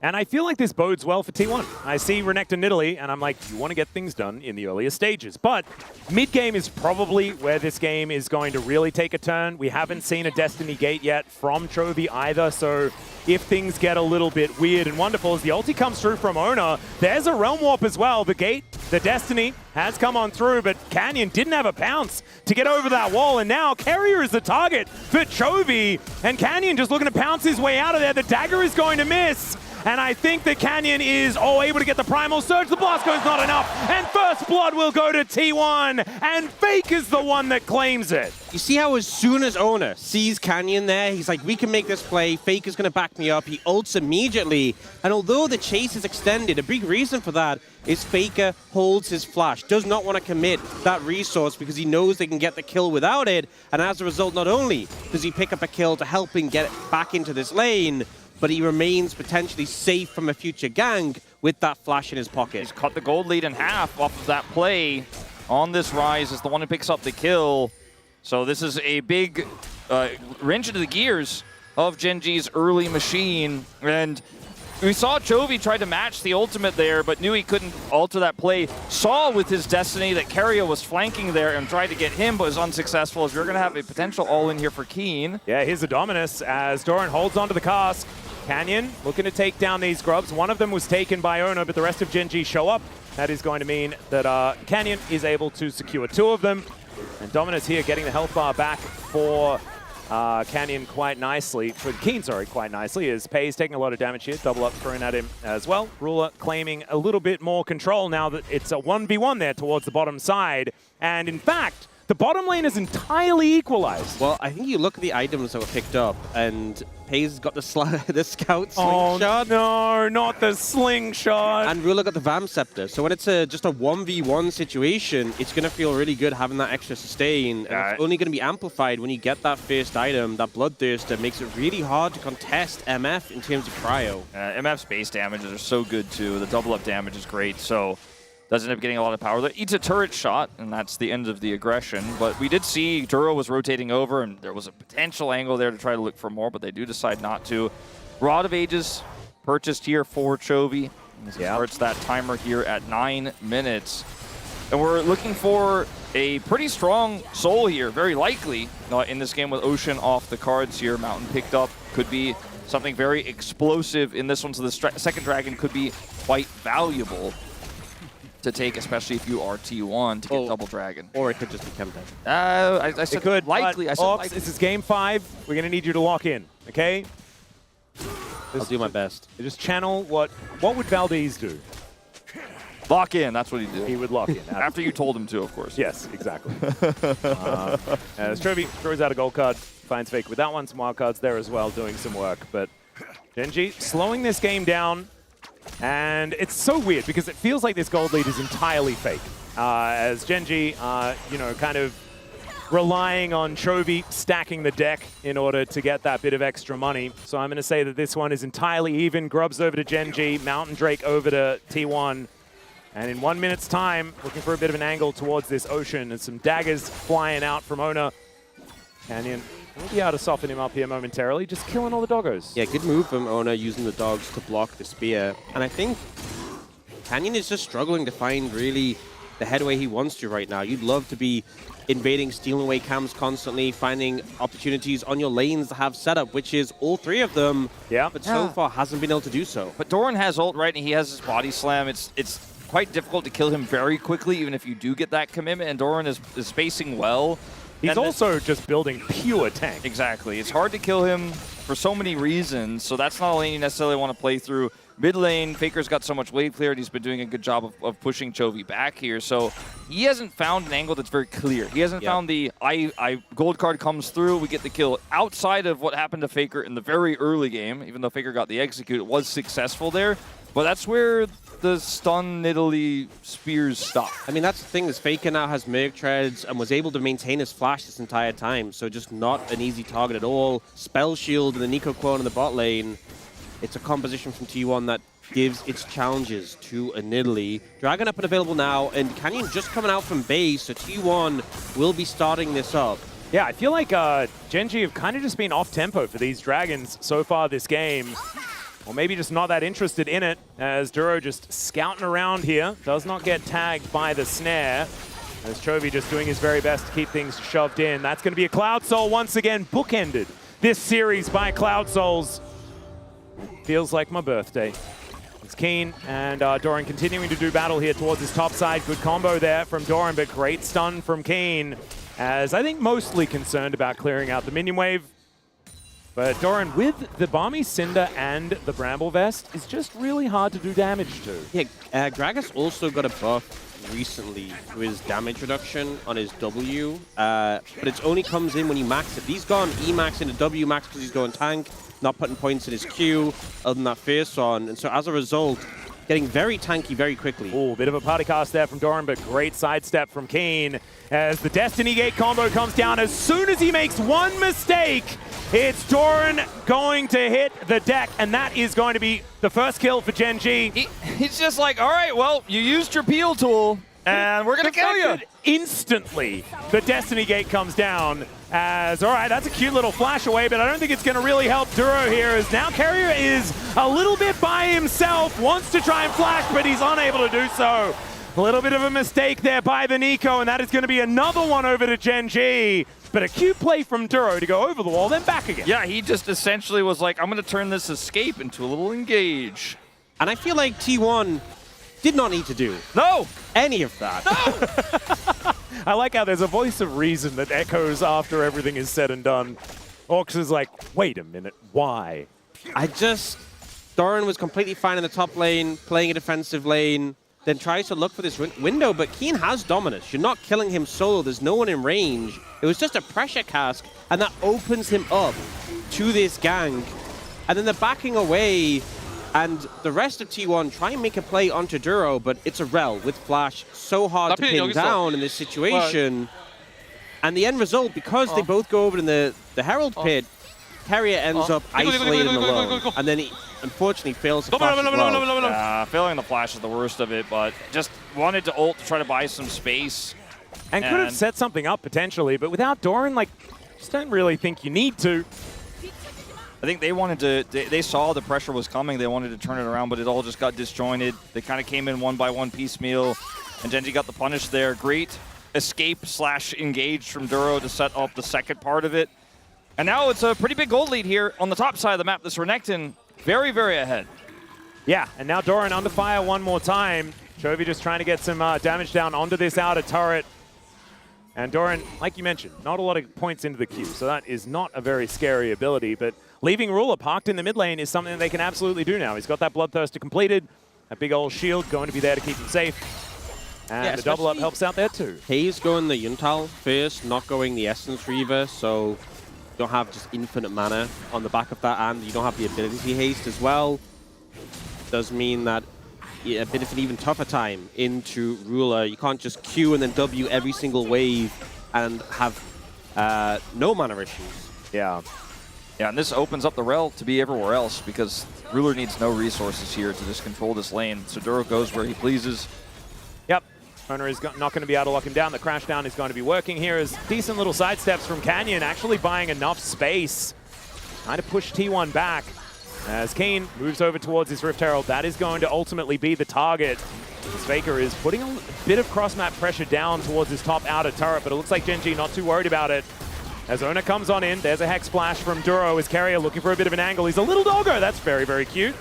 And I feel like this bodes well for T1. I see Renekton Nidalee, and I'm like, you want to get things done in the earlier stages. But mid-game is probably where this game is going to really take a turn. We haven't seen a Destiny Gate yet from Chovy either, so if things get a little bit weird and wonderful as the ulti comes through from Ona, there's a Realm Warp as well. The Gate, the Destiny, has come on through, but Canyon didn't have a pounce to get over that wall, and now Carrier is the target for Chovy, and Canyon just looking to pounce his way out of there. The dagger is going to miss. And I think that Canyon is able to get the Primal Surge. The Blast is not enough. And first blood will go to T1. And Fake is the one that claims it. You see how as soon as Ona sees Canyon there, he's like, we can make this play. Fake is going to back me up. He ults immediately. And although the chase is extended, a big reason for that is Faker holds his flash, does not want to commit that resource because he knows they can get the kill without it. And as a result, not only does he pick up a kill to help him get back into this lane, but he remains potentially safe from a future gank with that flash in his pocket. He's cut the gold lead in half off of that play on this Rise as the one who picks up the kill. So this is a big wrench into the gears of GENG's early machine. And we saw Chovy try to match the ultimate there, but knew he couldn't alter that play. Saw with his Destiny that Carrier was flanking there and tried to get him, but was unsuccessful, as we're going to have a potential all-in here for Keen. Yeah, here's the Dominus as Doran holds onto the cask. Canyon looking to take down these grubs. One of them was taken by Ono, but the rest of GENG show up. That is going to mean that Canyon is able to secure 2 of them. And Dominus here getting the health bar back for Canyon quite nicely, for Keen, sorry, quite nicely, as Pei's taking a lot of damage here. Double up thrown at him as well. Ruler claiming a little bit more control now that it's a 1v1 there towards the bottom side. And in fact, the bottom lane is entirely equalized. Well, I think you look at the items that were picked up, and Pei's got the scout slingshot. Oh, no, not the slingshot. And Ruler got the Vam Scepter. So when it's just a 1v1 situation, it's going to feel really good having that extra sustain. And it's only going to be amplified when you get that first item, that Bloodthirst, that makes it really hard to contest MF in terms of cryo. MF's base damages are so good too. The double up damage is great, so does end up getting a lot of power. That eats a turret shot, and that's the end of the aggression. But we did see Duro was rotating over, and there was a potential angle there to try to look for more, but they do decide not to. Rod of Ages purchased here for Chovy. Starts that timer here at 9 minutes. And we're looking for a pretty strong soul here, very likely, in this game with Ocean off the cards here. Mountain picked up, could be something very explosive in this one, so the second dragon could be quite valuable to take, especially if you are T1 to get double dragon. Or it could just become dead. I said likely. I said likely. This is game 5. We're going to need you to lock in, okay? I'll do my best. Just channel what would Valdez do? Lock in, that's what he did. He would lock in. After you told him to, of course. Yes, exactly. As Chovy throws out a gold card, finds Fake with that one. Some wild cards there as well, doing some work. But GENG slowing this game down. And it's so weird because it feels like this gold lead is entirely fake. As GENG, kind of relying on Chovy stacking the deck in order to get that bit of extra money. So I'm going to say that this one is entirely even. Grubs over to GENG, Mountain Drake over to T1. And in 1 minute's time, looking for a bit of an angle towards this Ocean and some daggers flying out from Ona. Canyon will be able to soften him up here momentarily, just killing all the doggos. Yeah, good move from Ona using the dogs to block the spear. And I think Canyon is just struggling to find really the headway he wants to right now. You'd love to be invading, stealing away cams constantly, finding opportunities on your lanes to have setup, which is all 3 of them. Yeah. But so far hasn't been able to do so. But Doran has ult, right? And he has his body slam. It's quite difficult to kill him very quickly, even if you do get that commitment. And Doran is spacing well. He's also just building pure tank. Exactly. It's hard to kill him for so many reasons, so that's not a lane you necessarily want to play through. Mid lane, Faker's got so much wave cleared. He's been doing a good job of pushing Chovy back here, so he hasn't found an angle that's very clear. He hasn't found the gold card comes through, we get the kill. Outside of what happened to Faker in the very early game, even though Faker got the execute, it was successful there, but that's where the stun Nidalee spears stop. I mean, that's the thing, is Faker now has Merc Treads and was able to maintain his flash this entire time, so just not an easy target at all. Spell Shield and the Nico Quone in the bot lane. It's a composition from T1 that gives its challenges to a Nidalee. Dragon up and available now, and Canyon just coming out from base, so T1 will be starting this up. Yeah, I feel like GENG have kind of just been off-tempo for these Dragons so far this game. or maybe just not that interested in it, as Duro just scouting around here. Does not get tagged by the snare, as Chovy just doing his very best to keep things shoved in. That's going to be a Cloud Soul once again, bookended this series by Cloud Souls. Feels like my birthday. It's Keen and Doran continuing to do battle here towards his top side. Good combo there from Doran, but great stun from Keen, as I think mostly concerned about clearing out the minion wave. But Doran, with the Balmy Cinder and the Bramble Vest, is just really hard to do damage to. Yeah, Gragas also got a buff recently to his damage reduction on his W, but it only comes in when you max it. He's gone E-max into W max because he's going tank, not putting points in his Q, other than that Fierce on, and so as a result, getting very tanky very quickly. Ooh, bit of a party cast there from Doran, but great sidestep from Keen as the Destiny Gate combo comes down. As soon as he makes one mistake, it's Doran going to hit the deck, and that is going to be the first kill for GENG. He's just like, all right, well, you used your peel tool, and we're going to kill you. Instantly, the Destiny Gate comes down as, all right, that's a cute little flash away, but I don't think it's going to really help Duro here, as now Carrier is a little bit by himself, wants to try and flash, but he's unable to do so. A little bit of a mistake there by the Nico, and that is going to be another one over to GENG. But a cute play from Duro to go over the wall, then back again. Yeah, he just essentially was like, I'm going to turn this escape into a little engage. And I feel like T1 did not need to do any of that. I like how there's a voice of reason that echoes after everything is said and done. Orcs is like, wait a minute, why? Doran was completely fine in the top lane, playing a defensive lane, then tries to look for this window, but Keen has dominance. You're not killing him solo, there's no one in range. It was just a pressure cask, and that opens him up to this gank. And then they're backing away, and the rest of T1 try and make a play onto Duro, but it's a Rel with Flash, so hard to pin down in this situation. And the end result, because they both go over in the Herald pit, Carrier ends up isolated and alone. And then he unfortunately fails to flash as well. Failing the flash is the worst of it, but just wanted to ult to try to buy some space. And could have set something up potentially, but without Doran, like, just don't really think you need to. I think they wanted to, they saw the pressure was coming, they wanted to turn it around, but it all just got disjointed. They kind of came in one by one piecemeal, and GENG got the punish there. Great escape / engage from Duro to set up the second part of it. And now it's a pretty big gold lead here on the top side of the map. This Renekton very, very ahead. Yeah, and now Doran under fire one more time. Chovy just trying to get some damage down onto this outer turret. And Doran, like you mentioned, not a lot of points into the queue, so that is not a very scary ability, but leaving Ruler parked in the mid lane is something that they can absolutely do now. He's got that Bloodthirster completed, a big old shield going to be there to keep him safe. And the double up helps out there too. He's going the Yuntal first, not going the Essence Reaver, so you don't have just infinite mana on the back of that, and you don't have the ability haste as well. Does mean that a bit of an even tougher time into Ruler. You can't just Q and then W every single wave and have no mana issues. Yeah. Yeah, and this opens up the Rel to be everywhere else, because Ruler needs no resources here to just control this lane. So Duro goes where he pleases. Yep. Owner is not going to be able to lock him down. The crash down is going to be working here as decent little sidesteps from Canyon, actually buying enough space. Trying to push T1 back. As Keen moves over towards his Rift Herald, that is going to ultimately be the target. As Faker is putting a bit of cross-map pressure down towards his top outer turret, but it looks like GENG not too worried about it. As Ona comes on in, there's a Hex Splash from Duro as Carrier looking for a bit of an angle. He's a little doggo, that's very, very cute.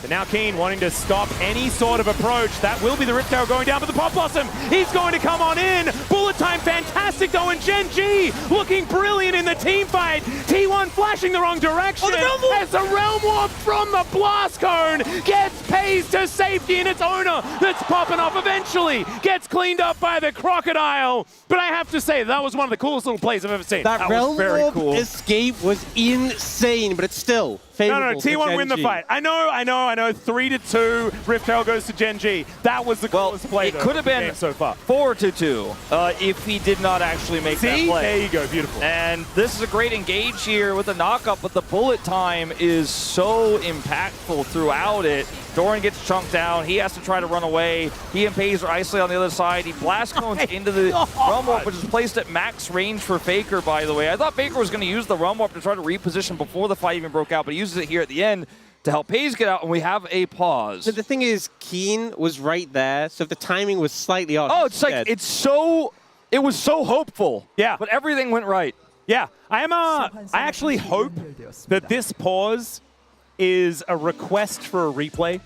But now Keen wanting to stop any sort of approach. That will be the Rift Herald going down, but the Pop Blossom, he's going to come on in. Bullet time, fantastic though, and GENG looking brilliant in the team fight. T1 flashing the wrong direction. As the Realm Warp from the Blast Cone gets pays to safety, and it's Ona that's popping off eventually. Gets cleaned up by the Crocodile. But I have to say, that was one of the coolest little plays I've ever seen. That Realm was very Warp cool. escape was insane, but it's still favorable. No, T1 win the fight. I know. 3-2. Rift Herald goes to GENG. That was the coolest play. It could have been so far 4-2 if he did not actually make that play. There you go, beautiful. And this is a great engage here with the knockup, but the bullet time is so impactful throughout it. Doran gets chunked down. He has to try to run away. He and Paze are isolated on the other side. He blast cones into the Realm Warp, which is placed at max range for Faker, by the way. I thought Faker was going to use the Realm Warp to try to reposition before the fight even broke out, but he uses it here at the end. to help Hayes get out, and we have a pause. So the thing is, Keen was right there, so if the timing was slightly off. Oh, it's like, it was so hopeful. Yeah. But everything went right. Yeah, I actually hope that this pause is a request for a replay.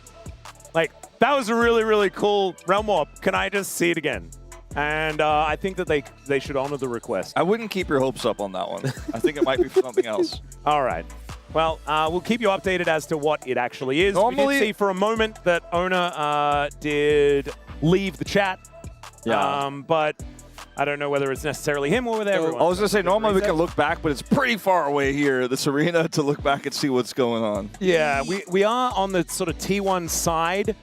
Like, that was a really, really cool Realm Warp. Can I just see it again? And I think that they should honor the request. I wouldn't keep your hopes up on that one. I think it might be for something else. All right. Well, we'll keep you updated as to what it actually is. Normally, we did see for a moment that Ona did leave the chat. Yeah. But I don't know whether it's necessarily him or whether everyone. I was going to say, normally we can look back, but it's pretty far away here, this arena, to look back and see what's going on. Yeah, we are on the sort of T1 side.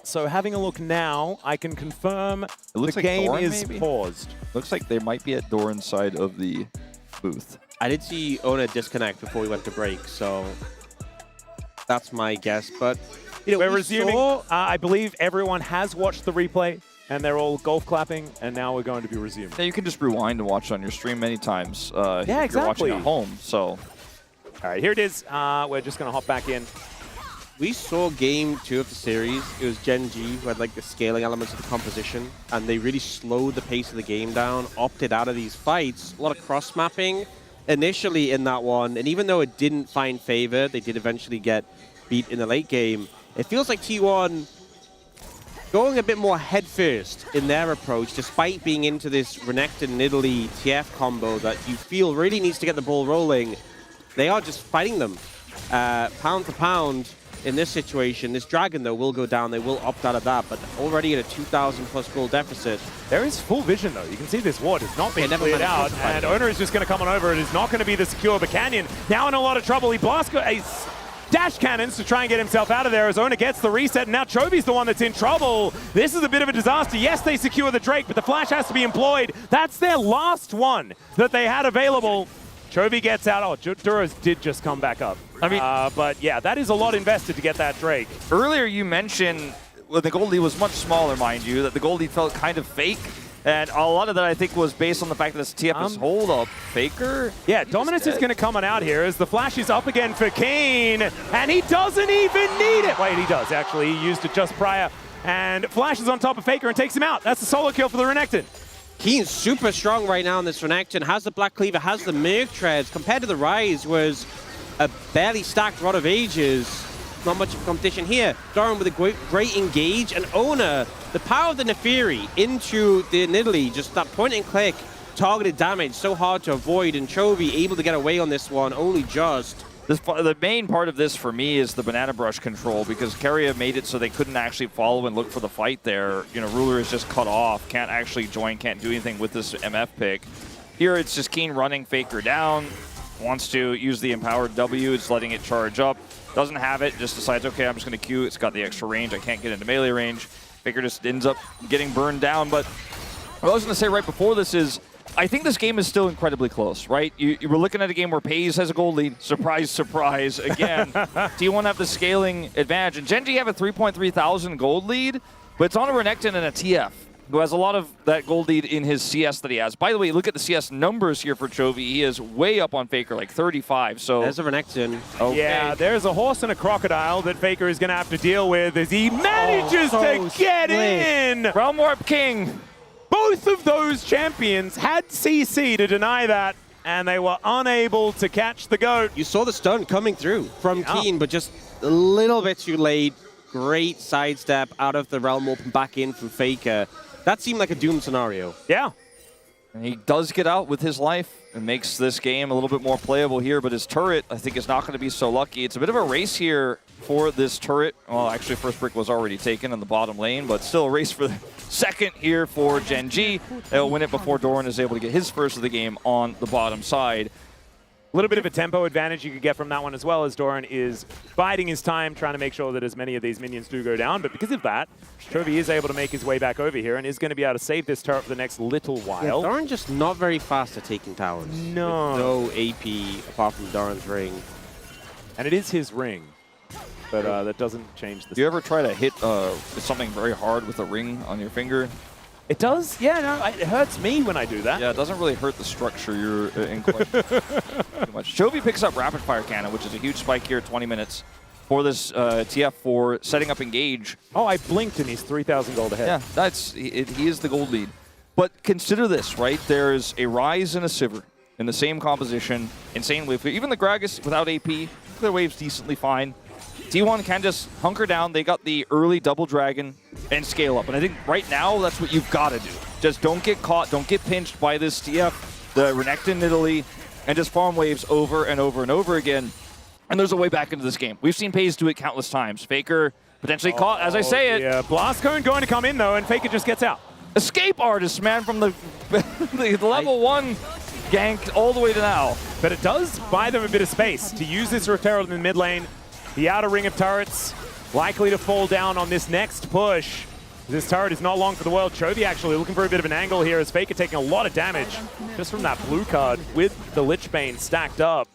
So having a look now, I can confirm the game Doran, is maybe? paused. Looks like they might be at Doran's side of the booth. I did see Ona disconnect before we went to break, so that's my guess. But you know, we're resuming. I believe everyone has watched the replay, and they're all golf clapping, and now we're going to be resuming. Yeah, you can just rewind and watch on your stream many times. If exactly. You're watching at home, so. All right, here it is. We're just going to hop back in. We saw game 2 of the series. It was GENG who had like the scaling elements of the composition, and they really slowed the pace of the game down, opted out of these fights. A lot of cross-mapping initially in that one, and even though it didn't find favor, they did eventually get beat in the late game. It feels like T1 going a bit more headfirst in their approach, despite being into this Renekton Nidalee TF combo that you feel really needs to get the ball rolling. They are just fighting them pound for pound. In this situation, this Dragon, though, will go down. They will opt out of that, but already at a 2,000+ goal deficit. There is full vision, though. You can see this ward is not being cleared out, and Ona is just going to come on over. It is not going to be the secure, but Canyon now in a lot of trouble. He blasts a dash cannons to try and get himself out of there as Ona gets the reset, and now Chovy's the one that's in trouble. This is a bit of a disaster. Yes, they secure the Drake, but the flash has to be employed. That's their last one that they had available. Chovy gets out. Oh, Duros did just come back up. I mean, but yeah, that is a lot invested to get that Drake. Earlier you mentioned, well, the gold lead was much smaller, mind you, that the gold lead felt kind of fake. And a lot of that, I think, was based on the fact that this TF is hold up faker. Yeah, Dominus is going to come on out here as the flash is up again for Kane, and he doesn't even need it. Wait, he does, actually. He used it just prior. And Flash is on top of Faker and takes him out. That's the solo kill for the Renekton. Keen's super strong right now in this Renekton, has the Black Cleaver, has the Merc Treads. Compared to the Rise, was a barely stacked Rod of Ages. Not much of competition here. Doran with a great engage, and Ona, the power of the Nefiri into the Nidalee, just that point and click, targeted damage, so hard to avoid, and Chovy able to get away on this one, only just. The main part of this for me is the banana brush control, because Keria made it so they couldn't actually follow and look for the fight there. You know, Ruler is just cut off, can't actually join, can't do anything with this MF pick. Here it's just Keen running Faker down, wants to use the empowered W, it's letting it charge up, doesn't have it, just decides, okay, I'm just going to Q, it's got the extra range, I can't get into melee range. Faker just ends up getting burned down, but what I was going to say right before this is, I think this game is still incredibly close, right? You were looking at a game where Pays has a gold lead. Surprise, surprise. Again, T1 have the scaling advantage. And GENG have a 3.3 thousand gold lead, but it's on a Renekton and a TF, who has a lot of that gold lead in his CS that he has. By the way, look at the CS numbers here for Chovy. He is way up on Faker, like 35. So there's a Renekton. Okay. Yeah, there's a horse and a crocodile that Faker is going to have to deal with as he manages to get in. Realm Warp King. Both of those champions had CC to deny that, and they were unable to catch the GOAT. You saw the stun coming through from Keen, but just a little bit too late. Great sidestep out of the Realm Warp and back in from Faker. That seemed like a Doom scenario. Yeah. And he does get out with his life and makes this game a little bit more playable here, but his turret, I think, is not going to be so lucky. It's a bit of a race here for this turret. Well, actually, first brick was already taken in the bottom lane, but still a race for the second here for GENG. They'll win it before Doran is able to get his first of the game on the bottom side. A little bit of a tempo advantage you could get from that one as well, as Doran is biding his time, trying to make sure that as many of these minions do go down. But because of that, Chovy is able to make his way back over here and is going to be able to save this turret for the next little while. Yeah, Doran just not very fast at taking towers. No. With no AP apart from Doran's ring. And it is his ring, but that doesn't change the... Do you ever try to hit something very hard with a ring on your finger? It does? Yeah, no, it hurts me when I do that. Yeah, it doesn't really hurt the structure you're in question too much. Chovy picks up Rapid Fire Cannon, which is a huge spike here, 20 minutes for this TF4, setting up Engage. Oh, I blinked and he's 3,000 gold ahead. Yeah, he is the gold lead. But consider this, right? There's a Ryze and a Sivir in the same composition, insane wave. Even the Gragas without AP, their wave's decently fine. T1 can just hunker down. They got the early double dragon and scale up. And I think right now, that's what you've got to do. Just don't get caught, don't get pinched by this TF, the Renekton Nidalee, and just farm waves over and over and over again. And there's a way back into this game. We've seen FaZe do it countless times. Faker potentially caught, as I say it. Yeah, Blast Cone going to come in though, and Faker just gets out. Escape artist, man, from the, the level 1 ganked all the way to now. But it does buy them a bit of space to use this Rift Herald in the mid lane. The outer ring of turrets likely to fall down on this next push. This turret is not long for the world. Chovy actually looking for a bit of an angle here as Faker taking a lot of damage just from that blue card with the Lich Bane stacked up.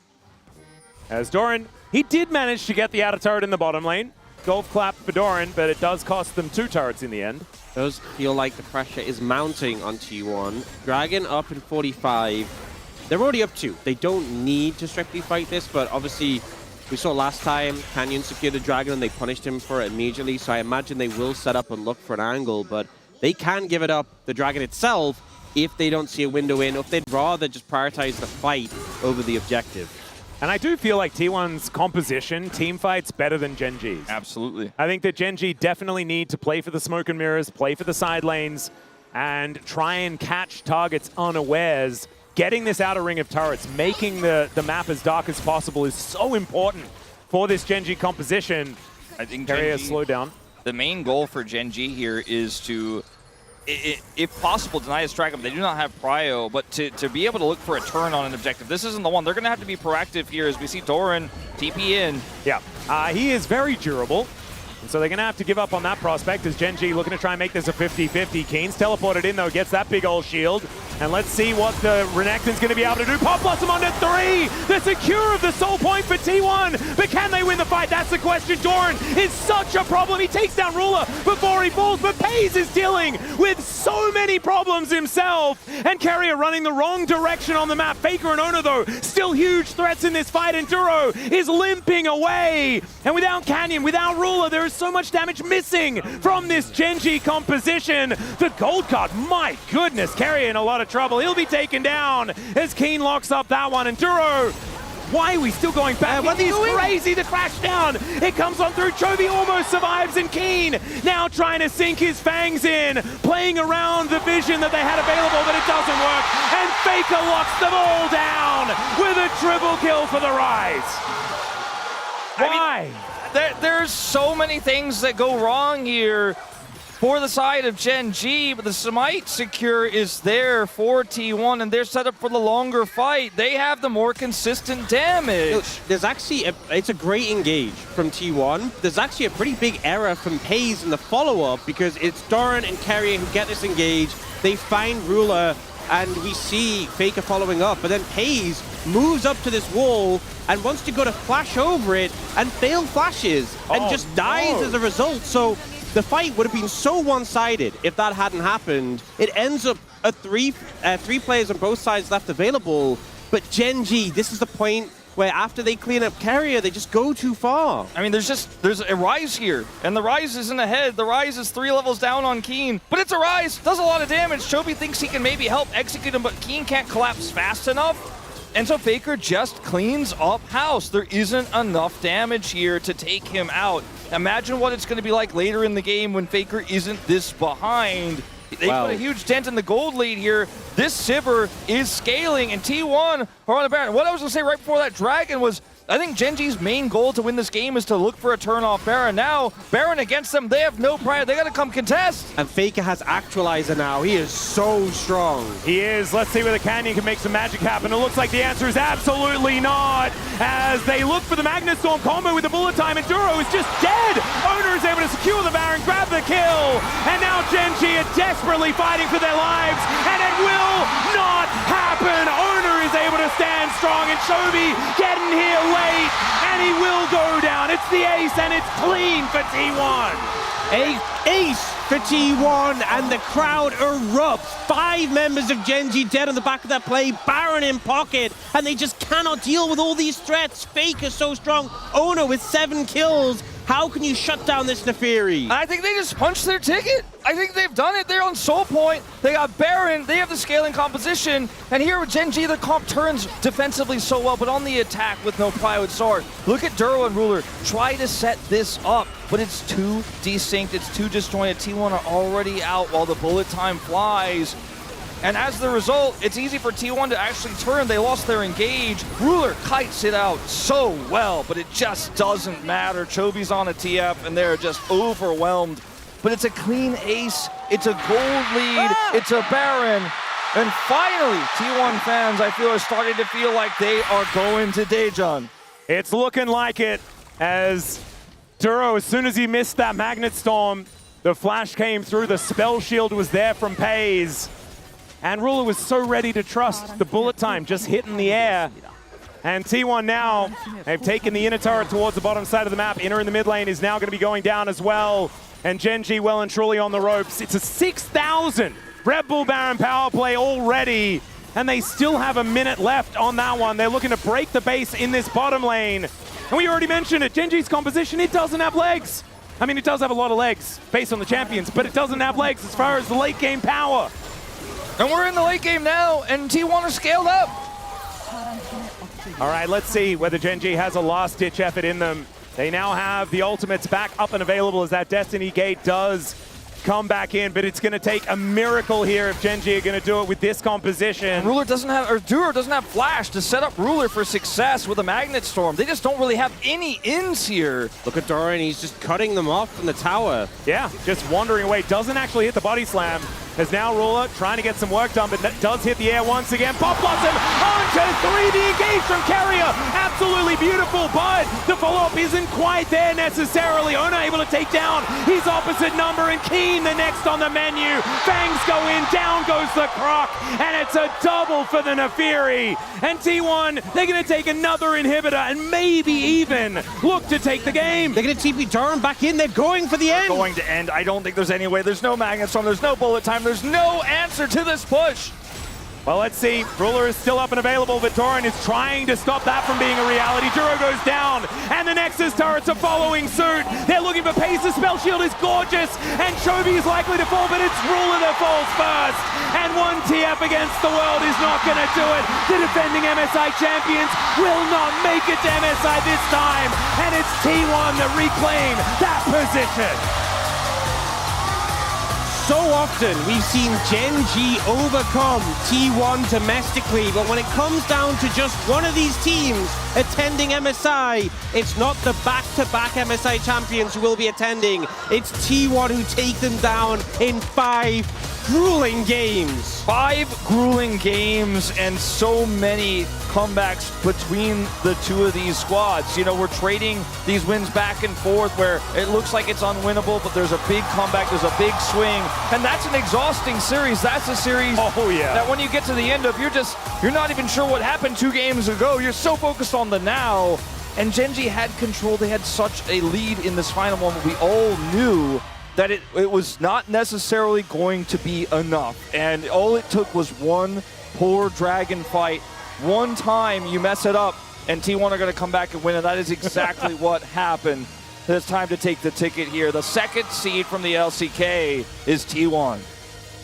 As Doran, he did manage to get the outer turret in the bottom lane. Golf clap for Doran, but it does cost them 2 turrets in the end. Does feel like the pressure is mounting on T1. Dragon up in 45. They're already up 2. They don't need to strictly fight this, but obviously we saw last time Canyon secured the Dragon and they punished him for it immediately, so I imagine they will set up and look for an angle, but they can give it up, the Dragon itself, if they don't see a window in, or if they'd rather just prioritize the fight over the objective. And I do feel like T1's composition, team fights, better than GENG's. Absolutely. I think that GENG definitely need to play for the smoke and mirrors, play for the side lanes, and try and catch targets unawares. Getting this outer ring of turrets, making the map as dark as possible is so important for this GENG composition. I think Carry a GENG, slowdown. the main goal for GENG here is to, if possible, deny his track up. They do not have prio, but to be able to look for a turn on an objective. This isn't the one. They're going to have to be proactive here as we see Doran TP in. Yeah, he is very durable. And so they're going to have to give up on that prospect as GENG looking to try and make this a 50-50. Keen's teleported in, though, gets that big old shield. And let's see what the Renekton's going to be able to do. Pop Blossom under 3! The secure of the soul point for T1! But can they win the fight? That's the question. Doran is such a problem. He takes down Ruler before he falls, but FaZe is dealing with so many problems himself. And Carrier running the wrong direction on the map. Faker and Ono, though, still huge threats in this fight. And Duro is limping away. And without Canyon, without Ruler, there is so much damage missing from this GENG composition. The gold card, my goodness, Carrier in a lot of trouble. He'll be taken down as Keen locks up that one. And Duro, why are we still going back? It is crazy, the crash down. It comes on through. Chovy almost survives, and Keen now trying to sink his fangs in, playing around the vision that they had available, but it doesn't work. And Faker locks them all down with a triple kill for the Ryze. Why? There's so many things that go wrong here for the side of GENG, but the Smite secure is there for T1, and they're set up for the longer fight. They have the more consistent damage. Look, there's actually, it's a great engage from T1. There's actually a pretty big error from FaZe in the follow-up because it's Doran and Carrier who get this engage. They find Ruler, and we see Faker following up, but then FaZe moves up to this wall and wants to go to flash over it and fail flashes and just dies as a result. So the fight would have been so one-sided if that hadn't happened. It ends up a three players on both sides left available, but GENG, this is the point where after they clean up Carrier, they just go too far. I mean, there's a Ryze here, and the Ryze isn't ahead. The Ryze is 3 levels down on Keen, but it's a Ryze, does a lot of damage. Chovy thinks he can maybe help execute him, but Keen can't collapse fast enough. And so Faker just cleans up house. There isn't enough damage here to take him out. Imagine what it's going to be like later in the game when Faker isn't this behind. They put a huge dent in the gold lead here. This Sivir is scaling, and T1 are on a Baron. What I was going to say right before that Dragon was, I think GENG's main goal to win this game is to look for a turn off Baron. Now, Baron against them, they have no pride. They got to come contest. And Faker has Actualizer now. He is so strong. He is. Let's see whether Canyon can make some magic happen. It looks like the answer is absolutely not. As they look for the Magnet Storm combo with the bullet time, and Duro is just dead. Owner is able to secure the Baron, grab the kill. And now GENG are desperately fighting for their lives. And it will not happen. Owner is able to stand strong, and Chovy getting here late, and he will go down. It's the ace, and it's clean for T1. Ace for T1, and the crowd erupts. 5 members of GENG dead on the back of that play, Baron in pocket, and they just cannot deal with all these threats. Faker so strong, Ono with 7 kills. How can you shut down this Neferi? I think they just punched their ticket. I think they've done it. They're on Soul Point. They got Baron. They have the scaling composition. And here with GENG, the comp turns defensively so well, but on the attack with no plywood sword. Look at Duro and Ruler try to set this up, but it's too desynced. It's too disjointed. T1 are already out while the bullet time flies. And as the result, it's easy for T1 to actually turn. They lost their engage. Ruler kites it out so well, but it just doesn't matter. Chobi's on a TF, and they're just overwhelmed. But it's a clean ace. It's a gold lead. It's a Baron. And finally, T1 fans, I feel, are starting to feel like they are going to Daejeon. It's looking like it, as Duro, as soon as he missed that Magnet Storm, the flash came through, the spell shield was there from Pays. And Ruler was so ready to trust the bullet time just hitting the air. And T1 now, they've taken the inner turret towards the bottom side of the map. Inner in the mid lane is now going to be going down as well. And GENG well and truly on the ropes. It's a 6,000 Red Bull Baron power play already. And they still have a minute left on that one. They're looking to break the base in this bottom lane. And we already mentioned it, GENG's composition, it doesn't have legs. I mean, it does have a lot of legs based on the champions, but it doesn't have legs as far as the late game power. And we're in the late game now, and T1 are scaled up. All right, let's see whether GENG has a last-ditch effort in them. They now have the ultimates back up and available as that Destiny Gate does come back in, but it's going to take a miracle here if GENG are going to do it with this composition. And Ruler doesn't have, or Duro doesn't have flash to set up Ruler for success with a Magnet Storm. They just don't really have any ins here. Look at Doro, and he's just cutting them off from the tower. Yeah, just wandering away. Doesn't actually hit the body slam. As now Ruler trying to get some work done, but does hit the air once again. Pop Blossom onto 3D engage from Carrier. Absolutely beautiful, but the follow-up isn't quite there necessarily. Ono able to take down his opposite number, and Keen the next on the menu. Fangs go in, down goes the Croc, and it's a double for the Neferi. And T1, they're going to take another inhibitor and maybe even look to take the game. They're going to TP Durham back in. They're going for the end. Going to end. I don't think there's any way. There's no Magnet Storm. There's no bullet time. There's no answer to this push. Well, let's see. Ruler is still up and available. Vitorin is trying to stop that from being a reality. Duro goes down, and the Nexus turrets are following suit. They're looking for pace. The spell shield is gorgeous, and Chobi is likely to fall, but it's Ruler that falls first. And 1 TF against the world is not going to do it. The defending MSI champions will not make it to MSI this time, and it's T1 that reclaim that position. So often we've seen GENG overcome T1 domestically, but when it comes down to just one of these teams attending MSI, it's not the back-to-back MSI champions who will be attending. It's T1 who take them down in 5 grueling games. 5 grueling games and so many comebacks between the two of these squads. You know, we're trading these wins back and forth where it looks like it's unwinnable, but there's a big comeback, there's a big swing, and that's an exhausting series. That's a series that when you get to the end of, you're not even sure what happened 2 games ago. You're so focused on the now. And GENG had control. They had such a lead in this final moment. We all knew that it was not necessarily going to be enough. And all it took was one poor dragon fight. One time you mess it up, and T1 are going to come back and win, and that is exactly what happened. It's time to take the ticket here. The 2nd seed from the LCK is T1.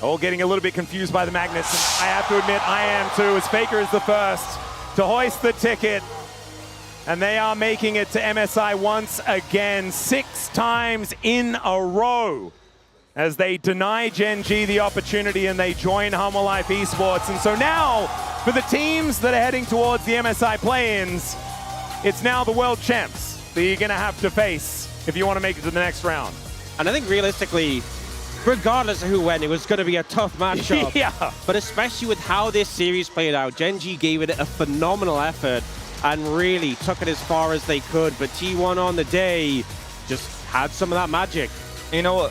Oh, getting a little bit confused by the magnets. And I have to admit, I am too, as Faker is the first to hoist the ticket. And they are making it to MSI once again, 6 times in a row, as they deny GENG the opportunity and they join Humble Life Esports. And so now, for the teams that are heading towards the MSI play-ins, it's now the world champs that you're going to have to face if you want to make it to the next round. And I think realistically, regardless of who went, it was going to be a tough matchup. Yeah. But especially with how this series played out, GENG gave it a phenomenal effort and really took it as far as they could. But T1 on the day just had some of that magic. You know,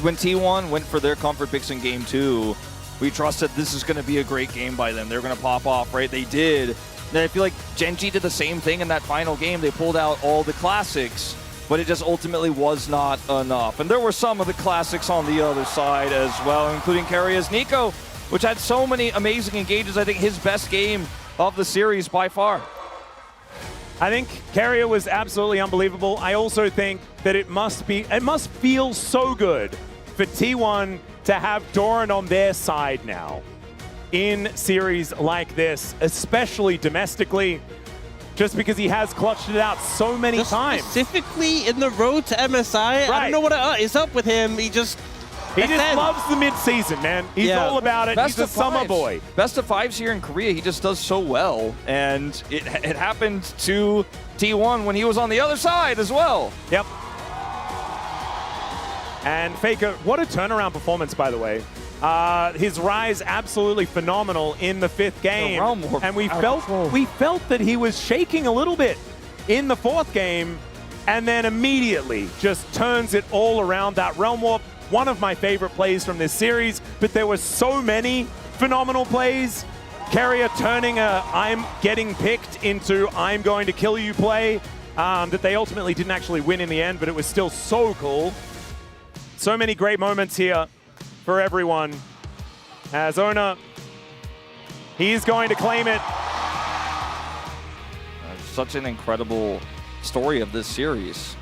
when T1 went for their comfort picks in game 2, we trusted this is going to be a great game by them. They're going to pop off, right? They did. And I feel like GENG did the same thing in that final game. They pulled out all the classics. but it just ultimately was not enough. And there were some of the classics on the other side as well, including Carria's Nico, which had so many amazing engages. I think his best game of the series by far. I think Carrier was absolutely unbelievable. I also think that it must feel so good for T1 to have Doran on their side now in series like this, especially domestically, just because he has clutched it out so many times. Specifically in the road to MSI, Right. I don't know what is up with him. He just loves the mid-season, man. He's all about it. He's a summer boy. Best of fives here in Korea, he just does so well. And it happened to T1 when he was on the other side as well. Yep. And Faker, what a turnaround performance, by the way. His rise absolutely phenomenal in the 5th game. And we felt that he was shaking a little bit in the 4th game, and then immediately just turns it all around. That Realm Warp, one of my favorite plays from this series, but there were so many phenomenal plays. Carrier turning a I'm getting picked into I'm going to kill you play that they ultimately didn't actually win in the end, but it was still so cool. So many great moments here for everyone. As Ona, he's going to claim it. Such an incredible story of this series.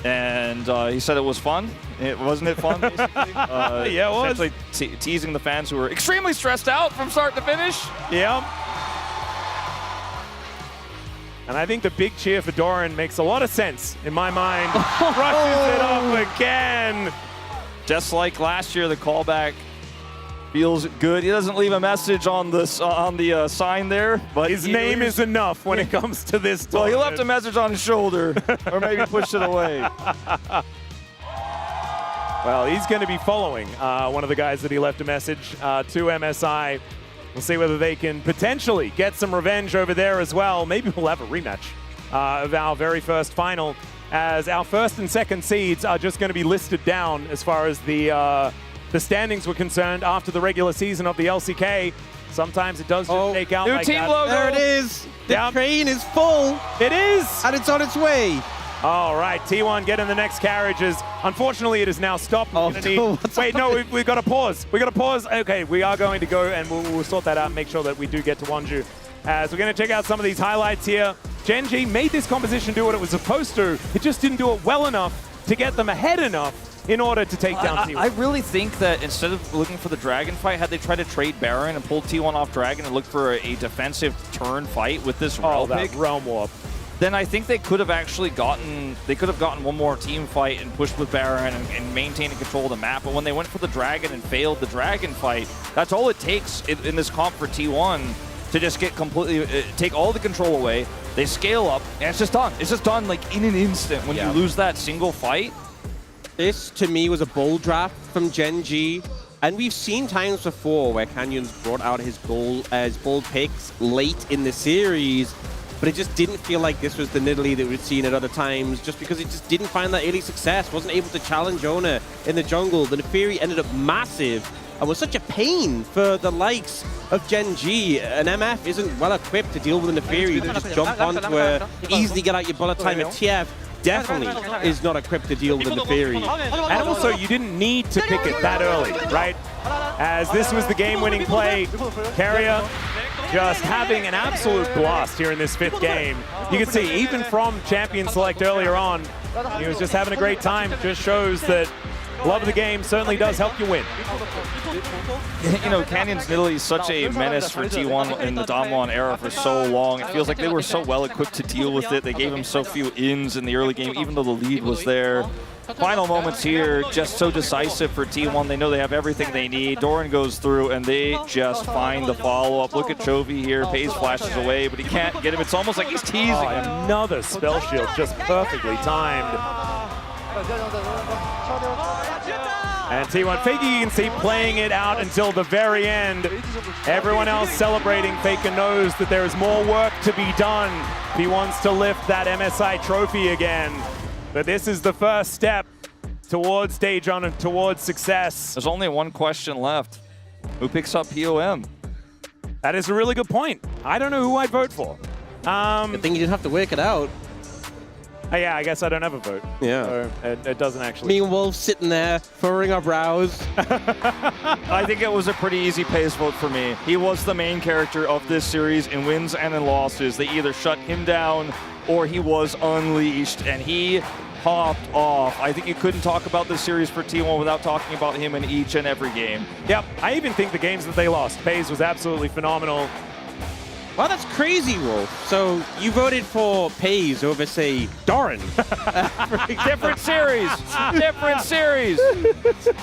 And he said it was fun. Wasn't it fun, basically? Yeah, it was. Essentially teasing the fans who were extremely stressed out from start to finish. Yeah. And I think the big cheer for Doran makes a lot of sense in my mind. Rushes it up again. Just like last year, the callback feels good. He doesn't leave a message on the sign there, but his name is enough when it comes to this tournament. Well, he left a message on his shoulder, or maybe pushed it away. Well, he's going to be following one of the guys that he left a message to MSI. We'll see whether they can potentially get some revenge over there as well. Maybe we'll have a rematch of our very first final, as our 1st and 2nd seeds are just going to be listed down as far as the standings were concerned after the regular season of the LCK. Sometimes it does just take out new like team that. logo. There it is. The train is full. It is. And it's on its way. All right, T1 getting the next carriages. Unfortunately, it is now stopped. Wait, no, we've got to pause. We've got to pause. Okay, we are going to go, and we'll sort that out and make sure that we do get to Wonju. As we're going to check out some of these highlights here. GENG made this composition do what it was supposed to. It just didn't do it well enough to get them ahead enough in order to take down T1. I really think that instead of looking for the Dragon fight, had they tried to trade Baron and pulled T1 off Dragon and looked for a defensive turn fight with this Realm Warp, then I think they could have actually gotten one more team fight and pushed with Baron and maintained control of the map. But when they went for the Dragon and failed the Dragon fight, that's all it takes in this comp for T1 to just get completely take all the control away. They scale up, and it's just done. It's just done like in an instant when you lose that single fight. This, to me, was a bold draft from GENG. And we've seen times before where Canyon's brought out his bold picks late in the series, but it just didn't feel like this was the Nidalee that we'd seen at other times, just because it just didn't find that early success, wasn't able to challenge Ona in the jungle. The Neferi ended up massive and was such a pain for the likes of GENG. An MF isn't well equipped to deal with the Neferi. You can just jump onto her, easily get out your bullet time. A TF definitely is not equipped to deal with the Neferi. And also, you didn't need to pick it that early, right? As this was the game-winning play. Carrier just having an absolute blast here in this 5th game. You can see, even from Champion Select earlier on, he was just having a great time. It just shows that love of the game certainly does help you win. You know, Canyon's Nidalee is such a menace for T1 in the Damwon era for so long. It feels like they were so well equipped to deal with it. They gave him so few ins in the early game, even though the lead was there. Final moments here, just so decisive for T1. They know they have everything they need. Doran goes through, and they just find the follow-up. Look at Chovy here. Pays flashes away, but he can't get him. It's almost like he's teasing him. Another spell shield just perfectly timed. And T1, Faker, you can see playing it out until the very end. Everyone else celebrating. Faker knows that there is more work to be done if he wants to lift that MSI trophy again. But this is the first step towards stage on and towards success. There's only one question left. Who picks up POM? That is a really good point. I don't know who I'd vote for. Good thing you didn't have to work it out. Yeah, I guess I don't have a vote. Yeah. So it doesn't actually. Me and Wolf sitting there, furrowing our brows. I think it was a pretty easy pace vote for me. He was the main character of this series in wins and in losses. They either shut him down or he was unleashed, and he popped off. I think you couldn't talk about this series for T1 without talking about him in each and every game. Yep, I even think the games that they lost, FaZe was absolutely phenomenal. Wow, that's crazy, Wolf. So you voted for FaZe over, say, Doran. Different series. Different series.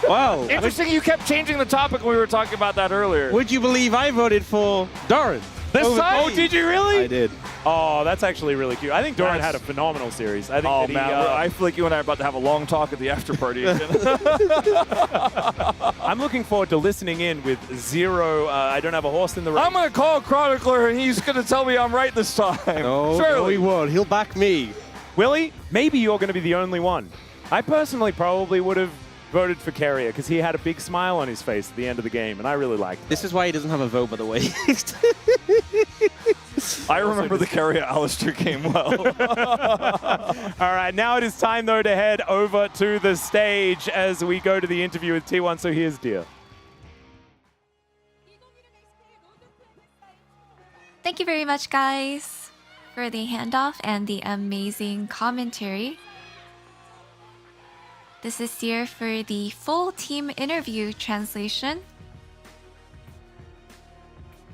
Wow. Interesting you kept changing the topic when we were talking about that earlier. Would you believe I voted for Doran? Oh, did you really? I did. Oh, that's actually really cute. I think Doran had a phenomenal series. I think Oh, that he, man, I feel like you and I are about to have a long talk at the after party again. I'm looking forward to listening in with zero, I don't have a horse in the race. I'm going to call Chronicler, and he's going to tell me I'm right this time. No, Surely. he won't. He'll back me. Willie, maybe you're going to be the only one. I personally probably would have voted for Carrier because he had a big smile on his face at the end of the game, and I really liked it. This is why he doesn't have a vote, by the way. I remember the Carrier Alistair game well. All right, now it is time, though, to head over to the stage as we go to the interview with T1. So here's Dear. Thank you very much, guys, for the handoff and the amazing commentary. This is Dear for the full team interview translation,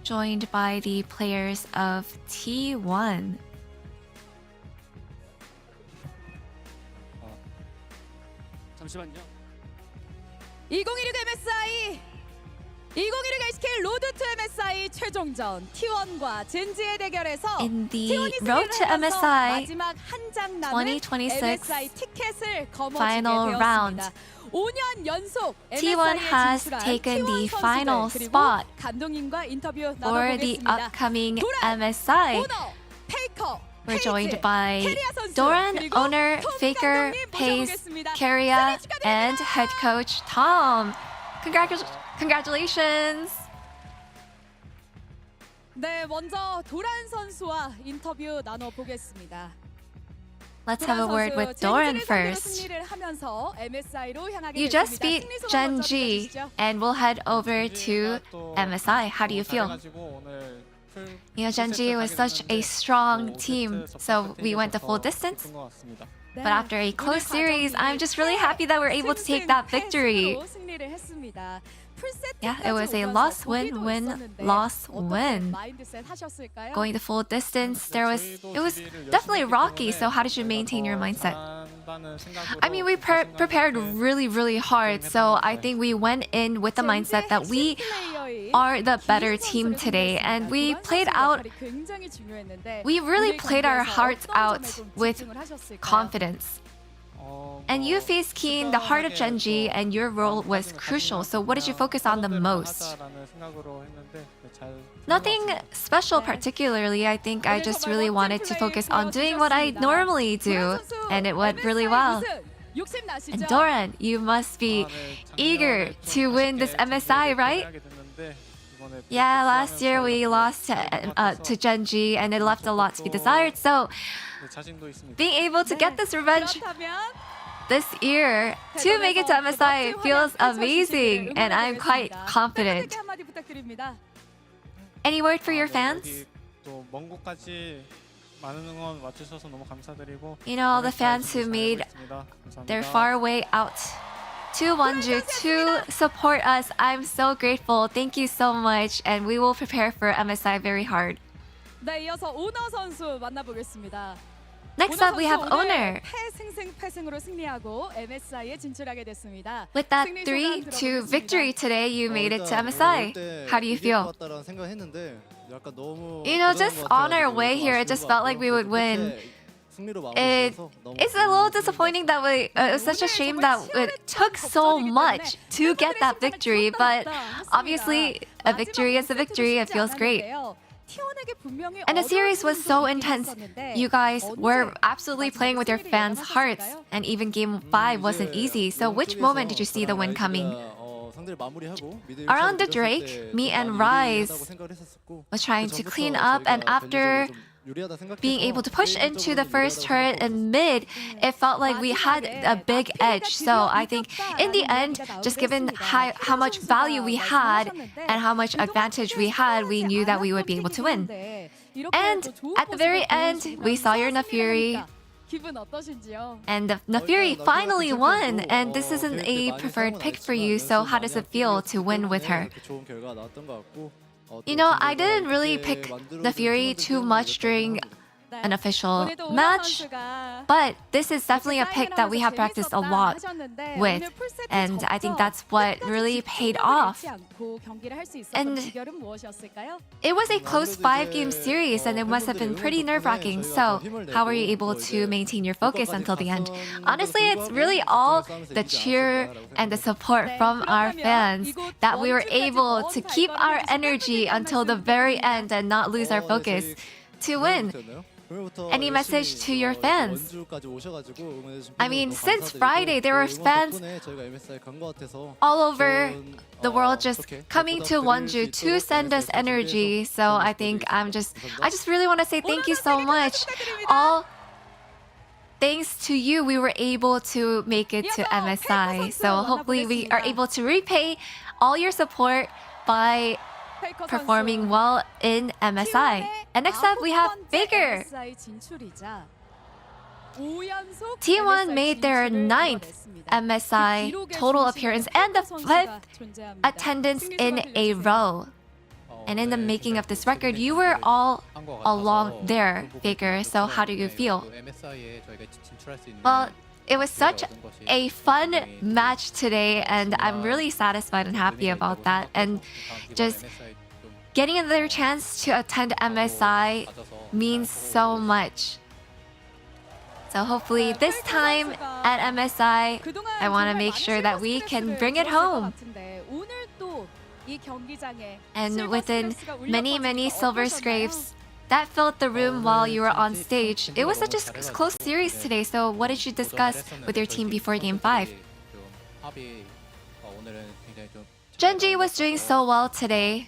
joined by the players of T1. 잠시만요. 2016 MSI 2016 LCK 로드 투 MSI 최종전 T1과 젠지의 대결에서 In the T1이 Road to 승리를 하면서 MSI 마지막 한 장 남은 2026 MSI 티켓을 거머쥐게 final round. 되었습니다. 5년 연속 T1 has taken the final spot 감독님과 인터뷰 for the 나눠보겠습니다. upcoming 도란, MSI. 오너, 페이커, We're joined 페이즈, by 캐리아 선수, Doran, 그리고 owner, 톰 Faker, 감독님 Pace, 모셔보겠습니다. Carrier, 승리 축하드립니다. and head coach Tom. Congratulations! 네, 먼저 도란 선수와 인터뷰 나눠보겠습니다. Let's have a word with Doran first. You just beat GENG and we'll head over to MSI. How do you feel? You know, GENG was such a strong team, so we went the full distance. But after a close series, I'm just really happy that we're able to take that victory. Yeah, it was a loss win win loss win. Going the full distance, it was definitely rocky. So how did you maintain your mindset? I mean, we prepared really hard. So I think we went in with the mindset that we are the better team today, and we played out. We really played our hearts out with confidence. And you faced Keen, the heart of GENG, and your role was crucial. So what did you focus on the most? Nothing special particularly. I think I just really wanted to focus on doing what I normally do, and it went really well. And Doran, you must be eager to win this MSI, right? Yeah, last year we lost to GENG, and it left a lot to be desired. So being able to get this revenge this year to make it to MSI feels amazing, and I'm quite confident. Any word for your fans? You know, all the fans who made their far way out to Wonju to support us. I'm so grateful. Thank you so much, and we will prepare for MSI very hard. 네, 이어서 오너 선수 만나보겠습니다. Next up, we have Owner. 패승으로 승리하고 MSI에 진출하게 됐습니다. With that 3-2 victory today, you made it to MSI. How do you feel? You know, just on our way here, it just felt like we would win. It's a little disappointing that it was such a shame that it took so much to get that victory, but obviously a victory is a victory. It feels great. And the series was so intense. You guys were absolutely playing with your fans' hearts, and even Game 5 wasn't easy. So which moment did you see the win coming? Around the Drake, me and Rise was trying to clean up, and after being able to push into the first turret and mid, it felt like we had a big edge. So I think in the end, just given how much value we had and how much advantage we had, we knew that we would be able to win. And at the very end, we saw your Nafuri. And the Nafuri finally won, and this isn't a preferred pick for you, so how does it feel to win with her? You know, I didn't really pick Nafuri too much during an official match, but this is definitely a pick that we have practiced a lot with, and I think that's what really paid off. And it was a close 5-game series, and it must have been pretty nerve-wracking. So how were you able to maintain your focus until the end? Honestly, it's really all the cheer and the support from our fans that we were able to keep our energy until the very end and not lose our focus to win. Any message to your fans? I mean, since Friday, there were fans all over the world just coming to Wonju to send us energy. So I think I just really want to say thank you so much. All thanks to you, we were able to make it to MSI. So hopefully we are able to repay all your support by performing well in MSI. And next up, we have Faker. T1 made their 9th MSI total appearance and the 5th attendance in a row. And in the making of this record, you were all along there, Faker. So how do you feel? Well, it was such a fun match today, and I'm really satisfied and happy about that. And just getting another chance to attend MSI means so much. So hopefully this time at MSI, I want to make sure that we can bring it home. And within many silver scrapes that filled the room while you were on stage. It was such a close series today, so what did you discuss with your team before Game 5? GENG was doing so well today,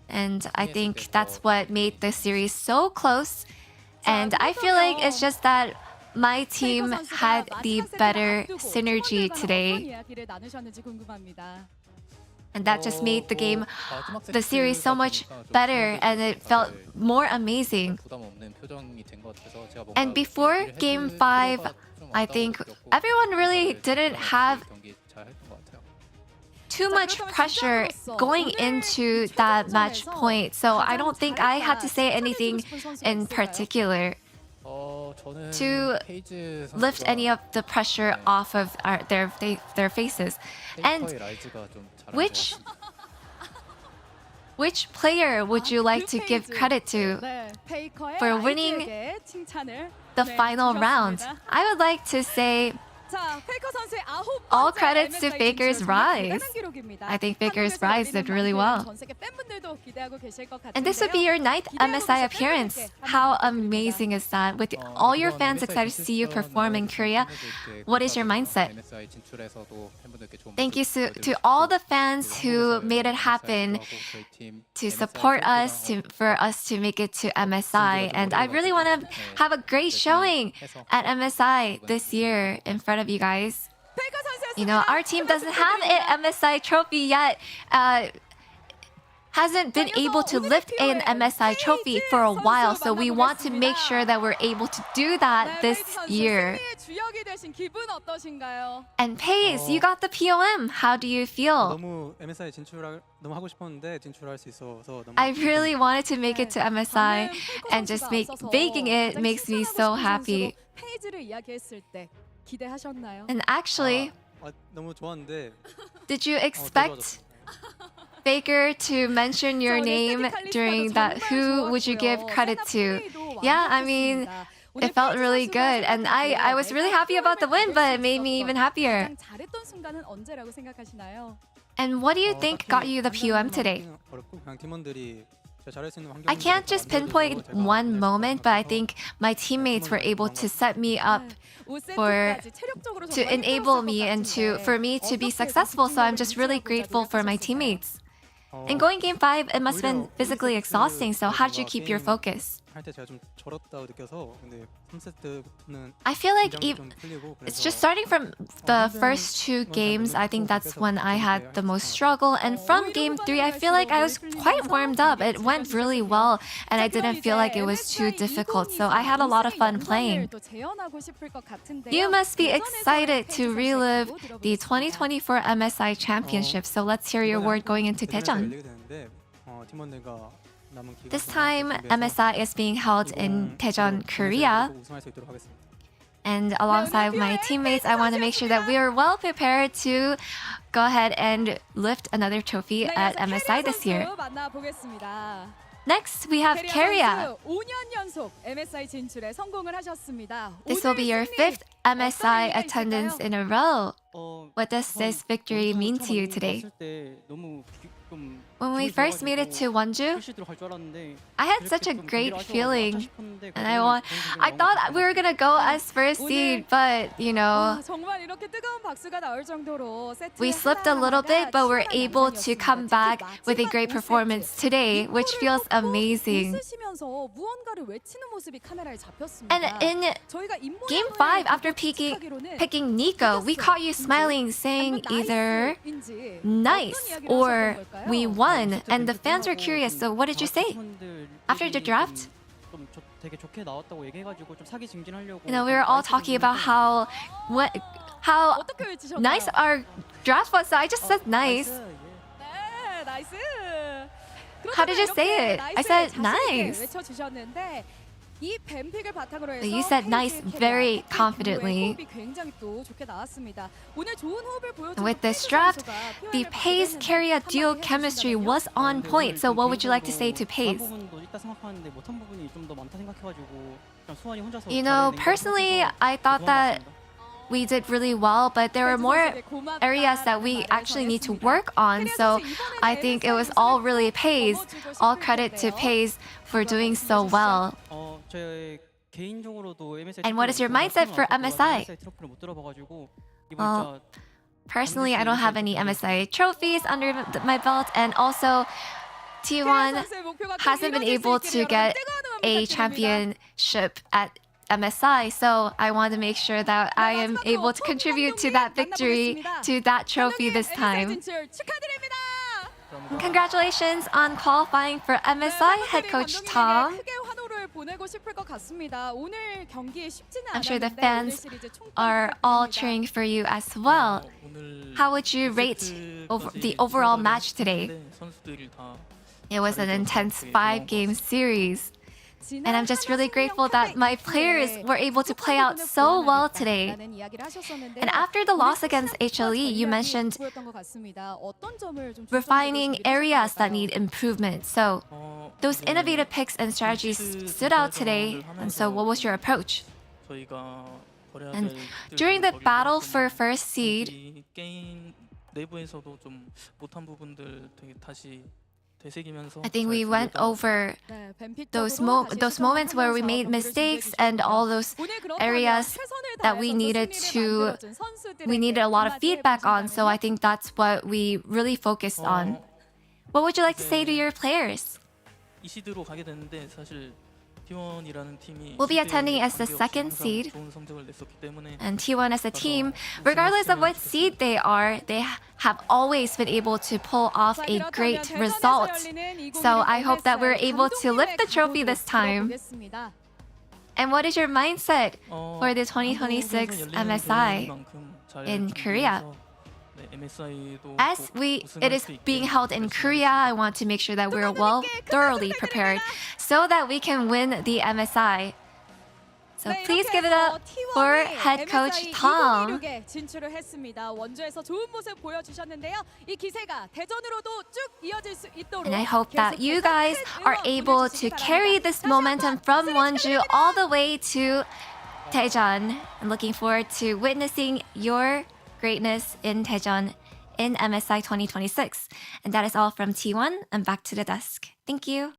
and I think that's what made the series so close. And I feel like it's just that my team had the better synergy today. And that just made the series so much better, and it felt more amazing. And before Game 5, I think everyone really didn't have too much pressure going into that match point. So I don't think I had to say anything in particular to lift any of the pressure off of their faces. And which player would you like to give credit to for winning the final round? I would like to say all credits to Faker's Rise. I think Faker's Rise did really well. And this would be your 9th MSI appearance. How amazing is that? With all your fans excited to see you perform in Korea, what is your mindset? Thank you to all the fans who made it happen to support us, for us to make it to MSI. And I really want to have a great showing at MSI this year in front of you guys. You know, our team doesn't have an MSI trophy yet. Hasn't been able to lift an MSI trophy for a while, so we want to make sure that we're able to do that this year. And Pace, you got the POM. How do you feel? I really wanted to make it to MSI, and just making it makes me so happy. And actually, did you expect Faker to mention your name during that? Who would you give credit to? Yeah, I mean, it felt really good, and I was really happy about the win, but it made me even happier. And what do you think got you the POM today? I can't just pinpoint one moment, but I think my teammates were able to set me up to enable me and for me to be successful. So I'm just really grateful for my teammates. And going Game 5, it must have been physically exhausting. So how did you keep your focus? I feel like it's just starting from the first two games. I think that's when I had the most struggle. And from game 3, I feel like I was quite warmed up. It went really well, and I didn't feel like it was too difficult. So I had a lot of fun playing. You must be excited to relive the 2024 MSI Championship. So let's hear your word going into Daejeon. This time, MSI is being held in Daejeon, Korea. And alongside my teammates, I want to make sure that we are well prepared to go ahead and lift another trophy at MSI this year. Next, we have Keria. This will be your 5th MSI attendance in a row. What does this victory mean to you today? When we first made it to Wonju, I had such a great feeling, and I thought we were gonna go as first seed, but you know, we slipped a little bit, but we're able to come back with a great performance today, which feels amazing. And in Game 5, after picking Nico, we caught you smiling, saying either nice or we won, and the fans were curious. So what did you say after the draft? You know, we were all talking about how nice our draft was. So I just said nice. How did you say it? I said nice. You said nice very confidently. With this draft, the Pace-Keria duo chemistry was on point. So what would you like to say to Pace? You know, personally, I thought that we did really well, but there were more areas that we actually need to work on. So I think it was all really Pace. All credit to Pace for doing so well. And what is your mindset for MSI? Well, personally, I don't have any MSI trophies under my belt, and also T1 hasn't been able to get a championship at MSI, so I want to make sure that I am able to contribute to that victory, to that trophy this time. Congratulations on qualifying for MSI, head coach Tom. I'm sure the fans are all cheering for you as well. How would you rate the overall match today? It was an intense 5-game series. And I'm just really grateful that my players were able to play out so well today. And after the loss against HLE, you mentioned refining areas that need improvement. So those innovative picks and strategies stood out today. And so what was your approach? And during the battle for first seed, I think we went over those moments where we made mistakes and all those areas that we needed a lot of feedback on. So I think that's what we really focused on. What would you like to say to your players? We'll be attending as the 2nd seed, and T1 as a team, regardless of what seed they are, they have always been able to pull off a great result. So I hope that we're able to lift the trophy this time. And what is your mindset for the 2026 MSI in Korea? As it is being held in Korea, I want to make sure that we're thoroughly prepared so that we can win the MSI. So please give it up for head coach Tom. And I hope that you guys are able to carry this momentum from Wonju all the way to Daejeon. I'm looking forward to witnessing your greatness in Daejeon in MSI 2026. And that is all from T1. And back to the desk. Thank you.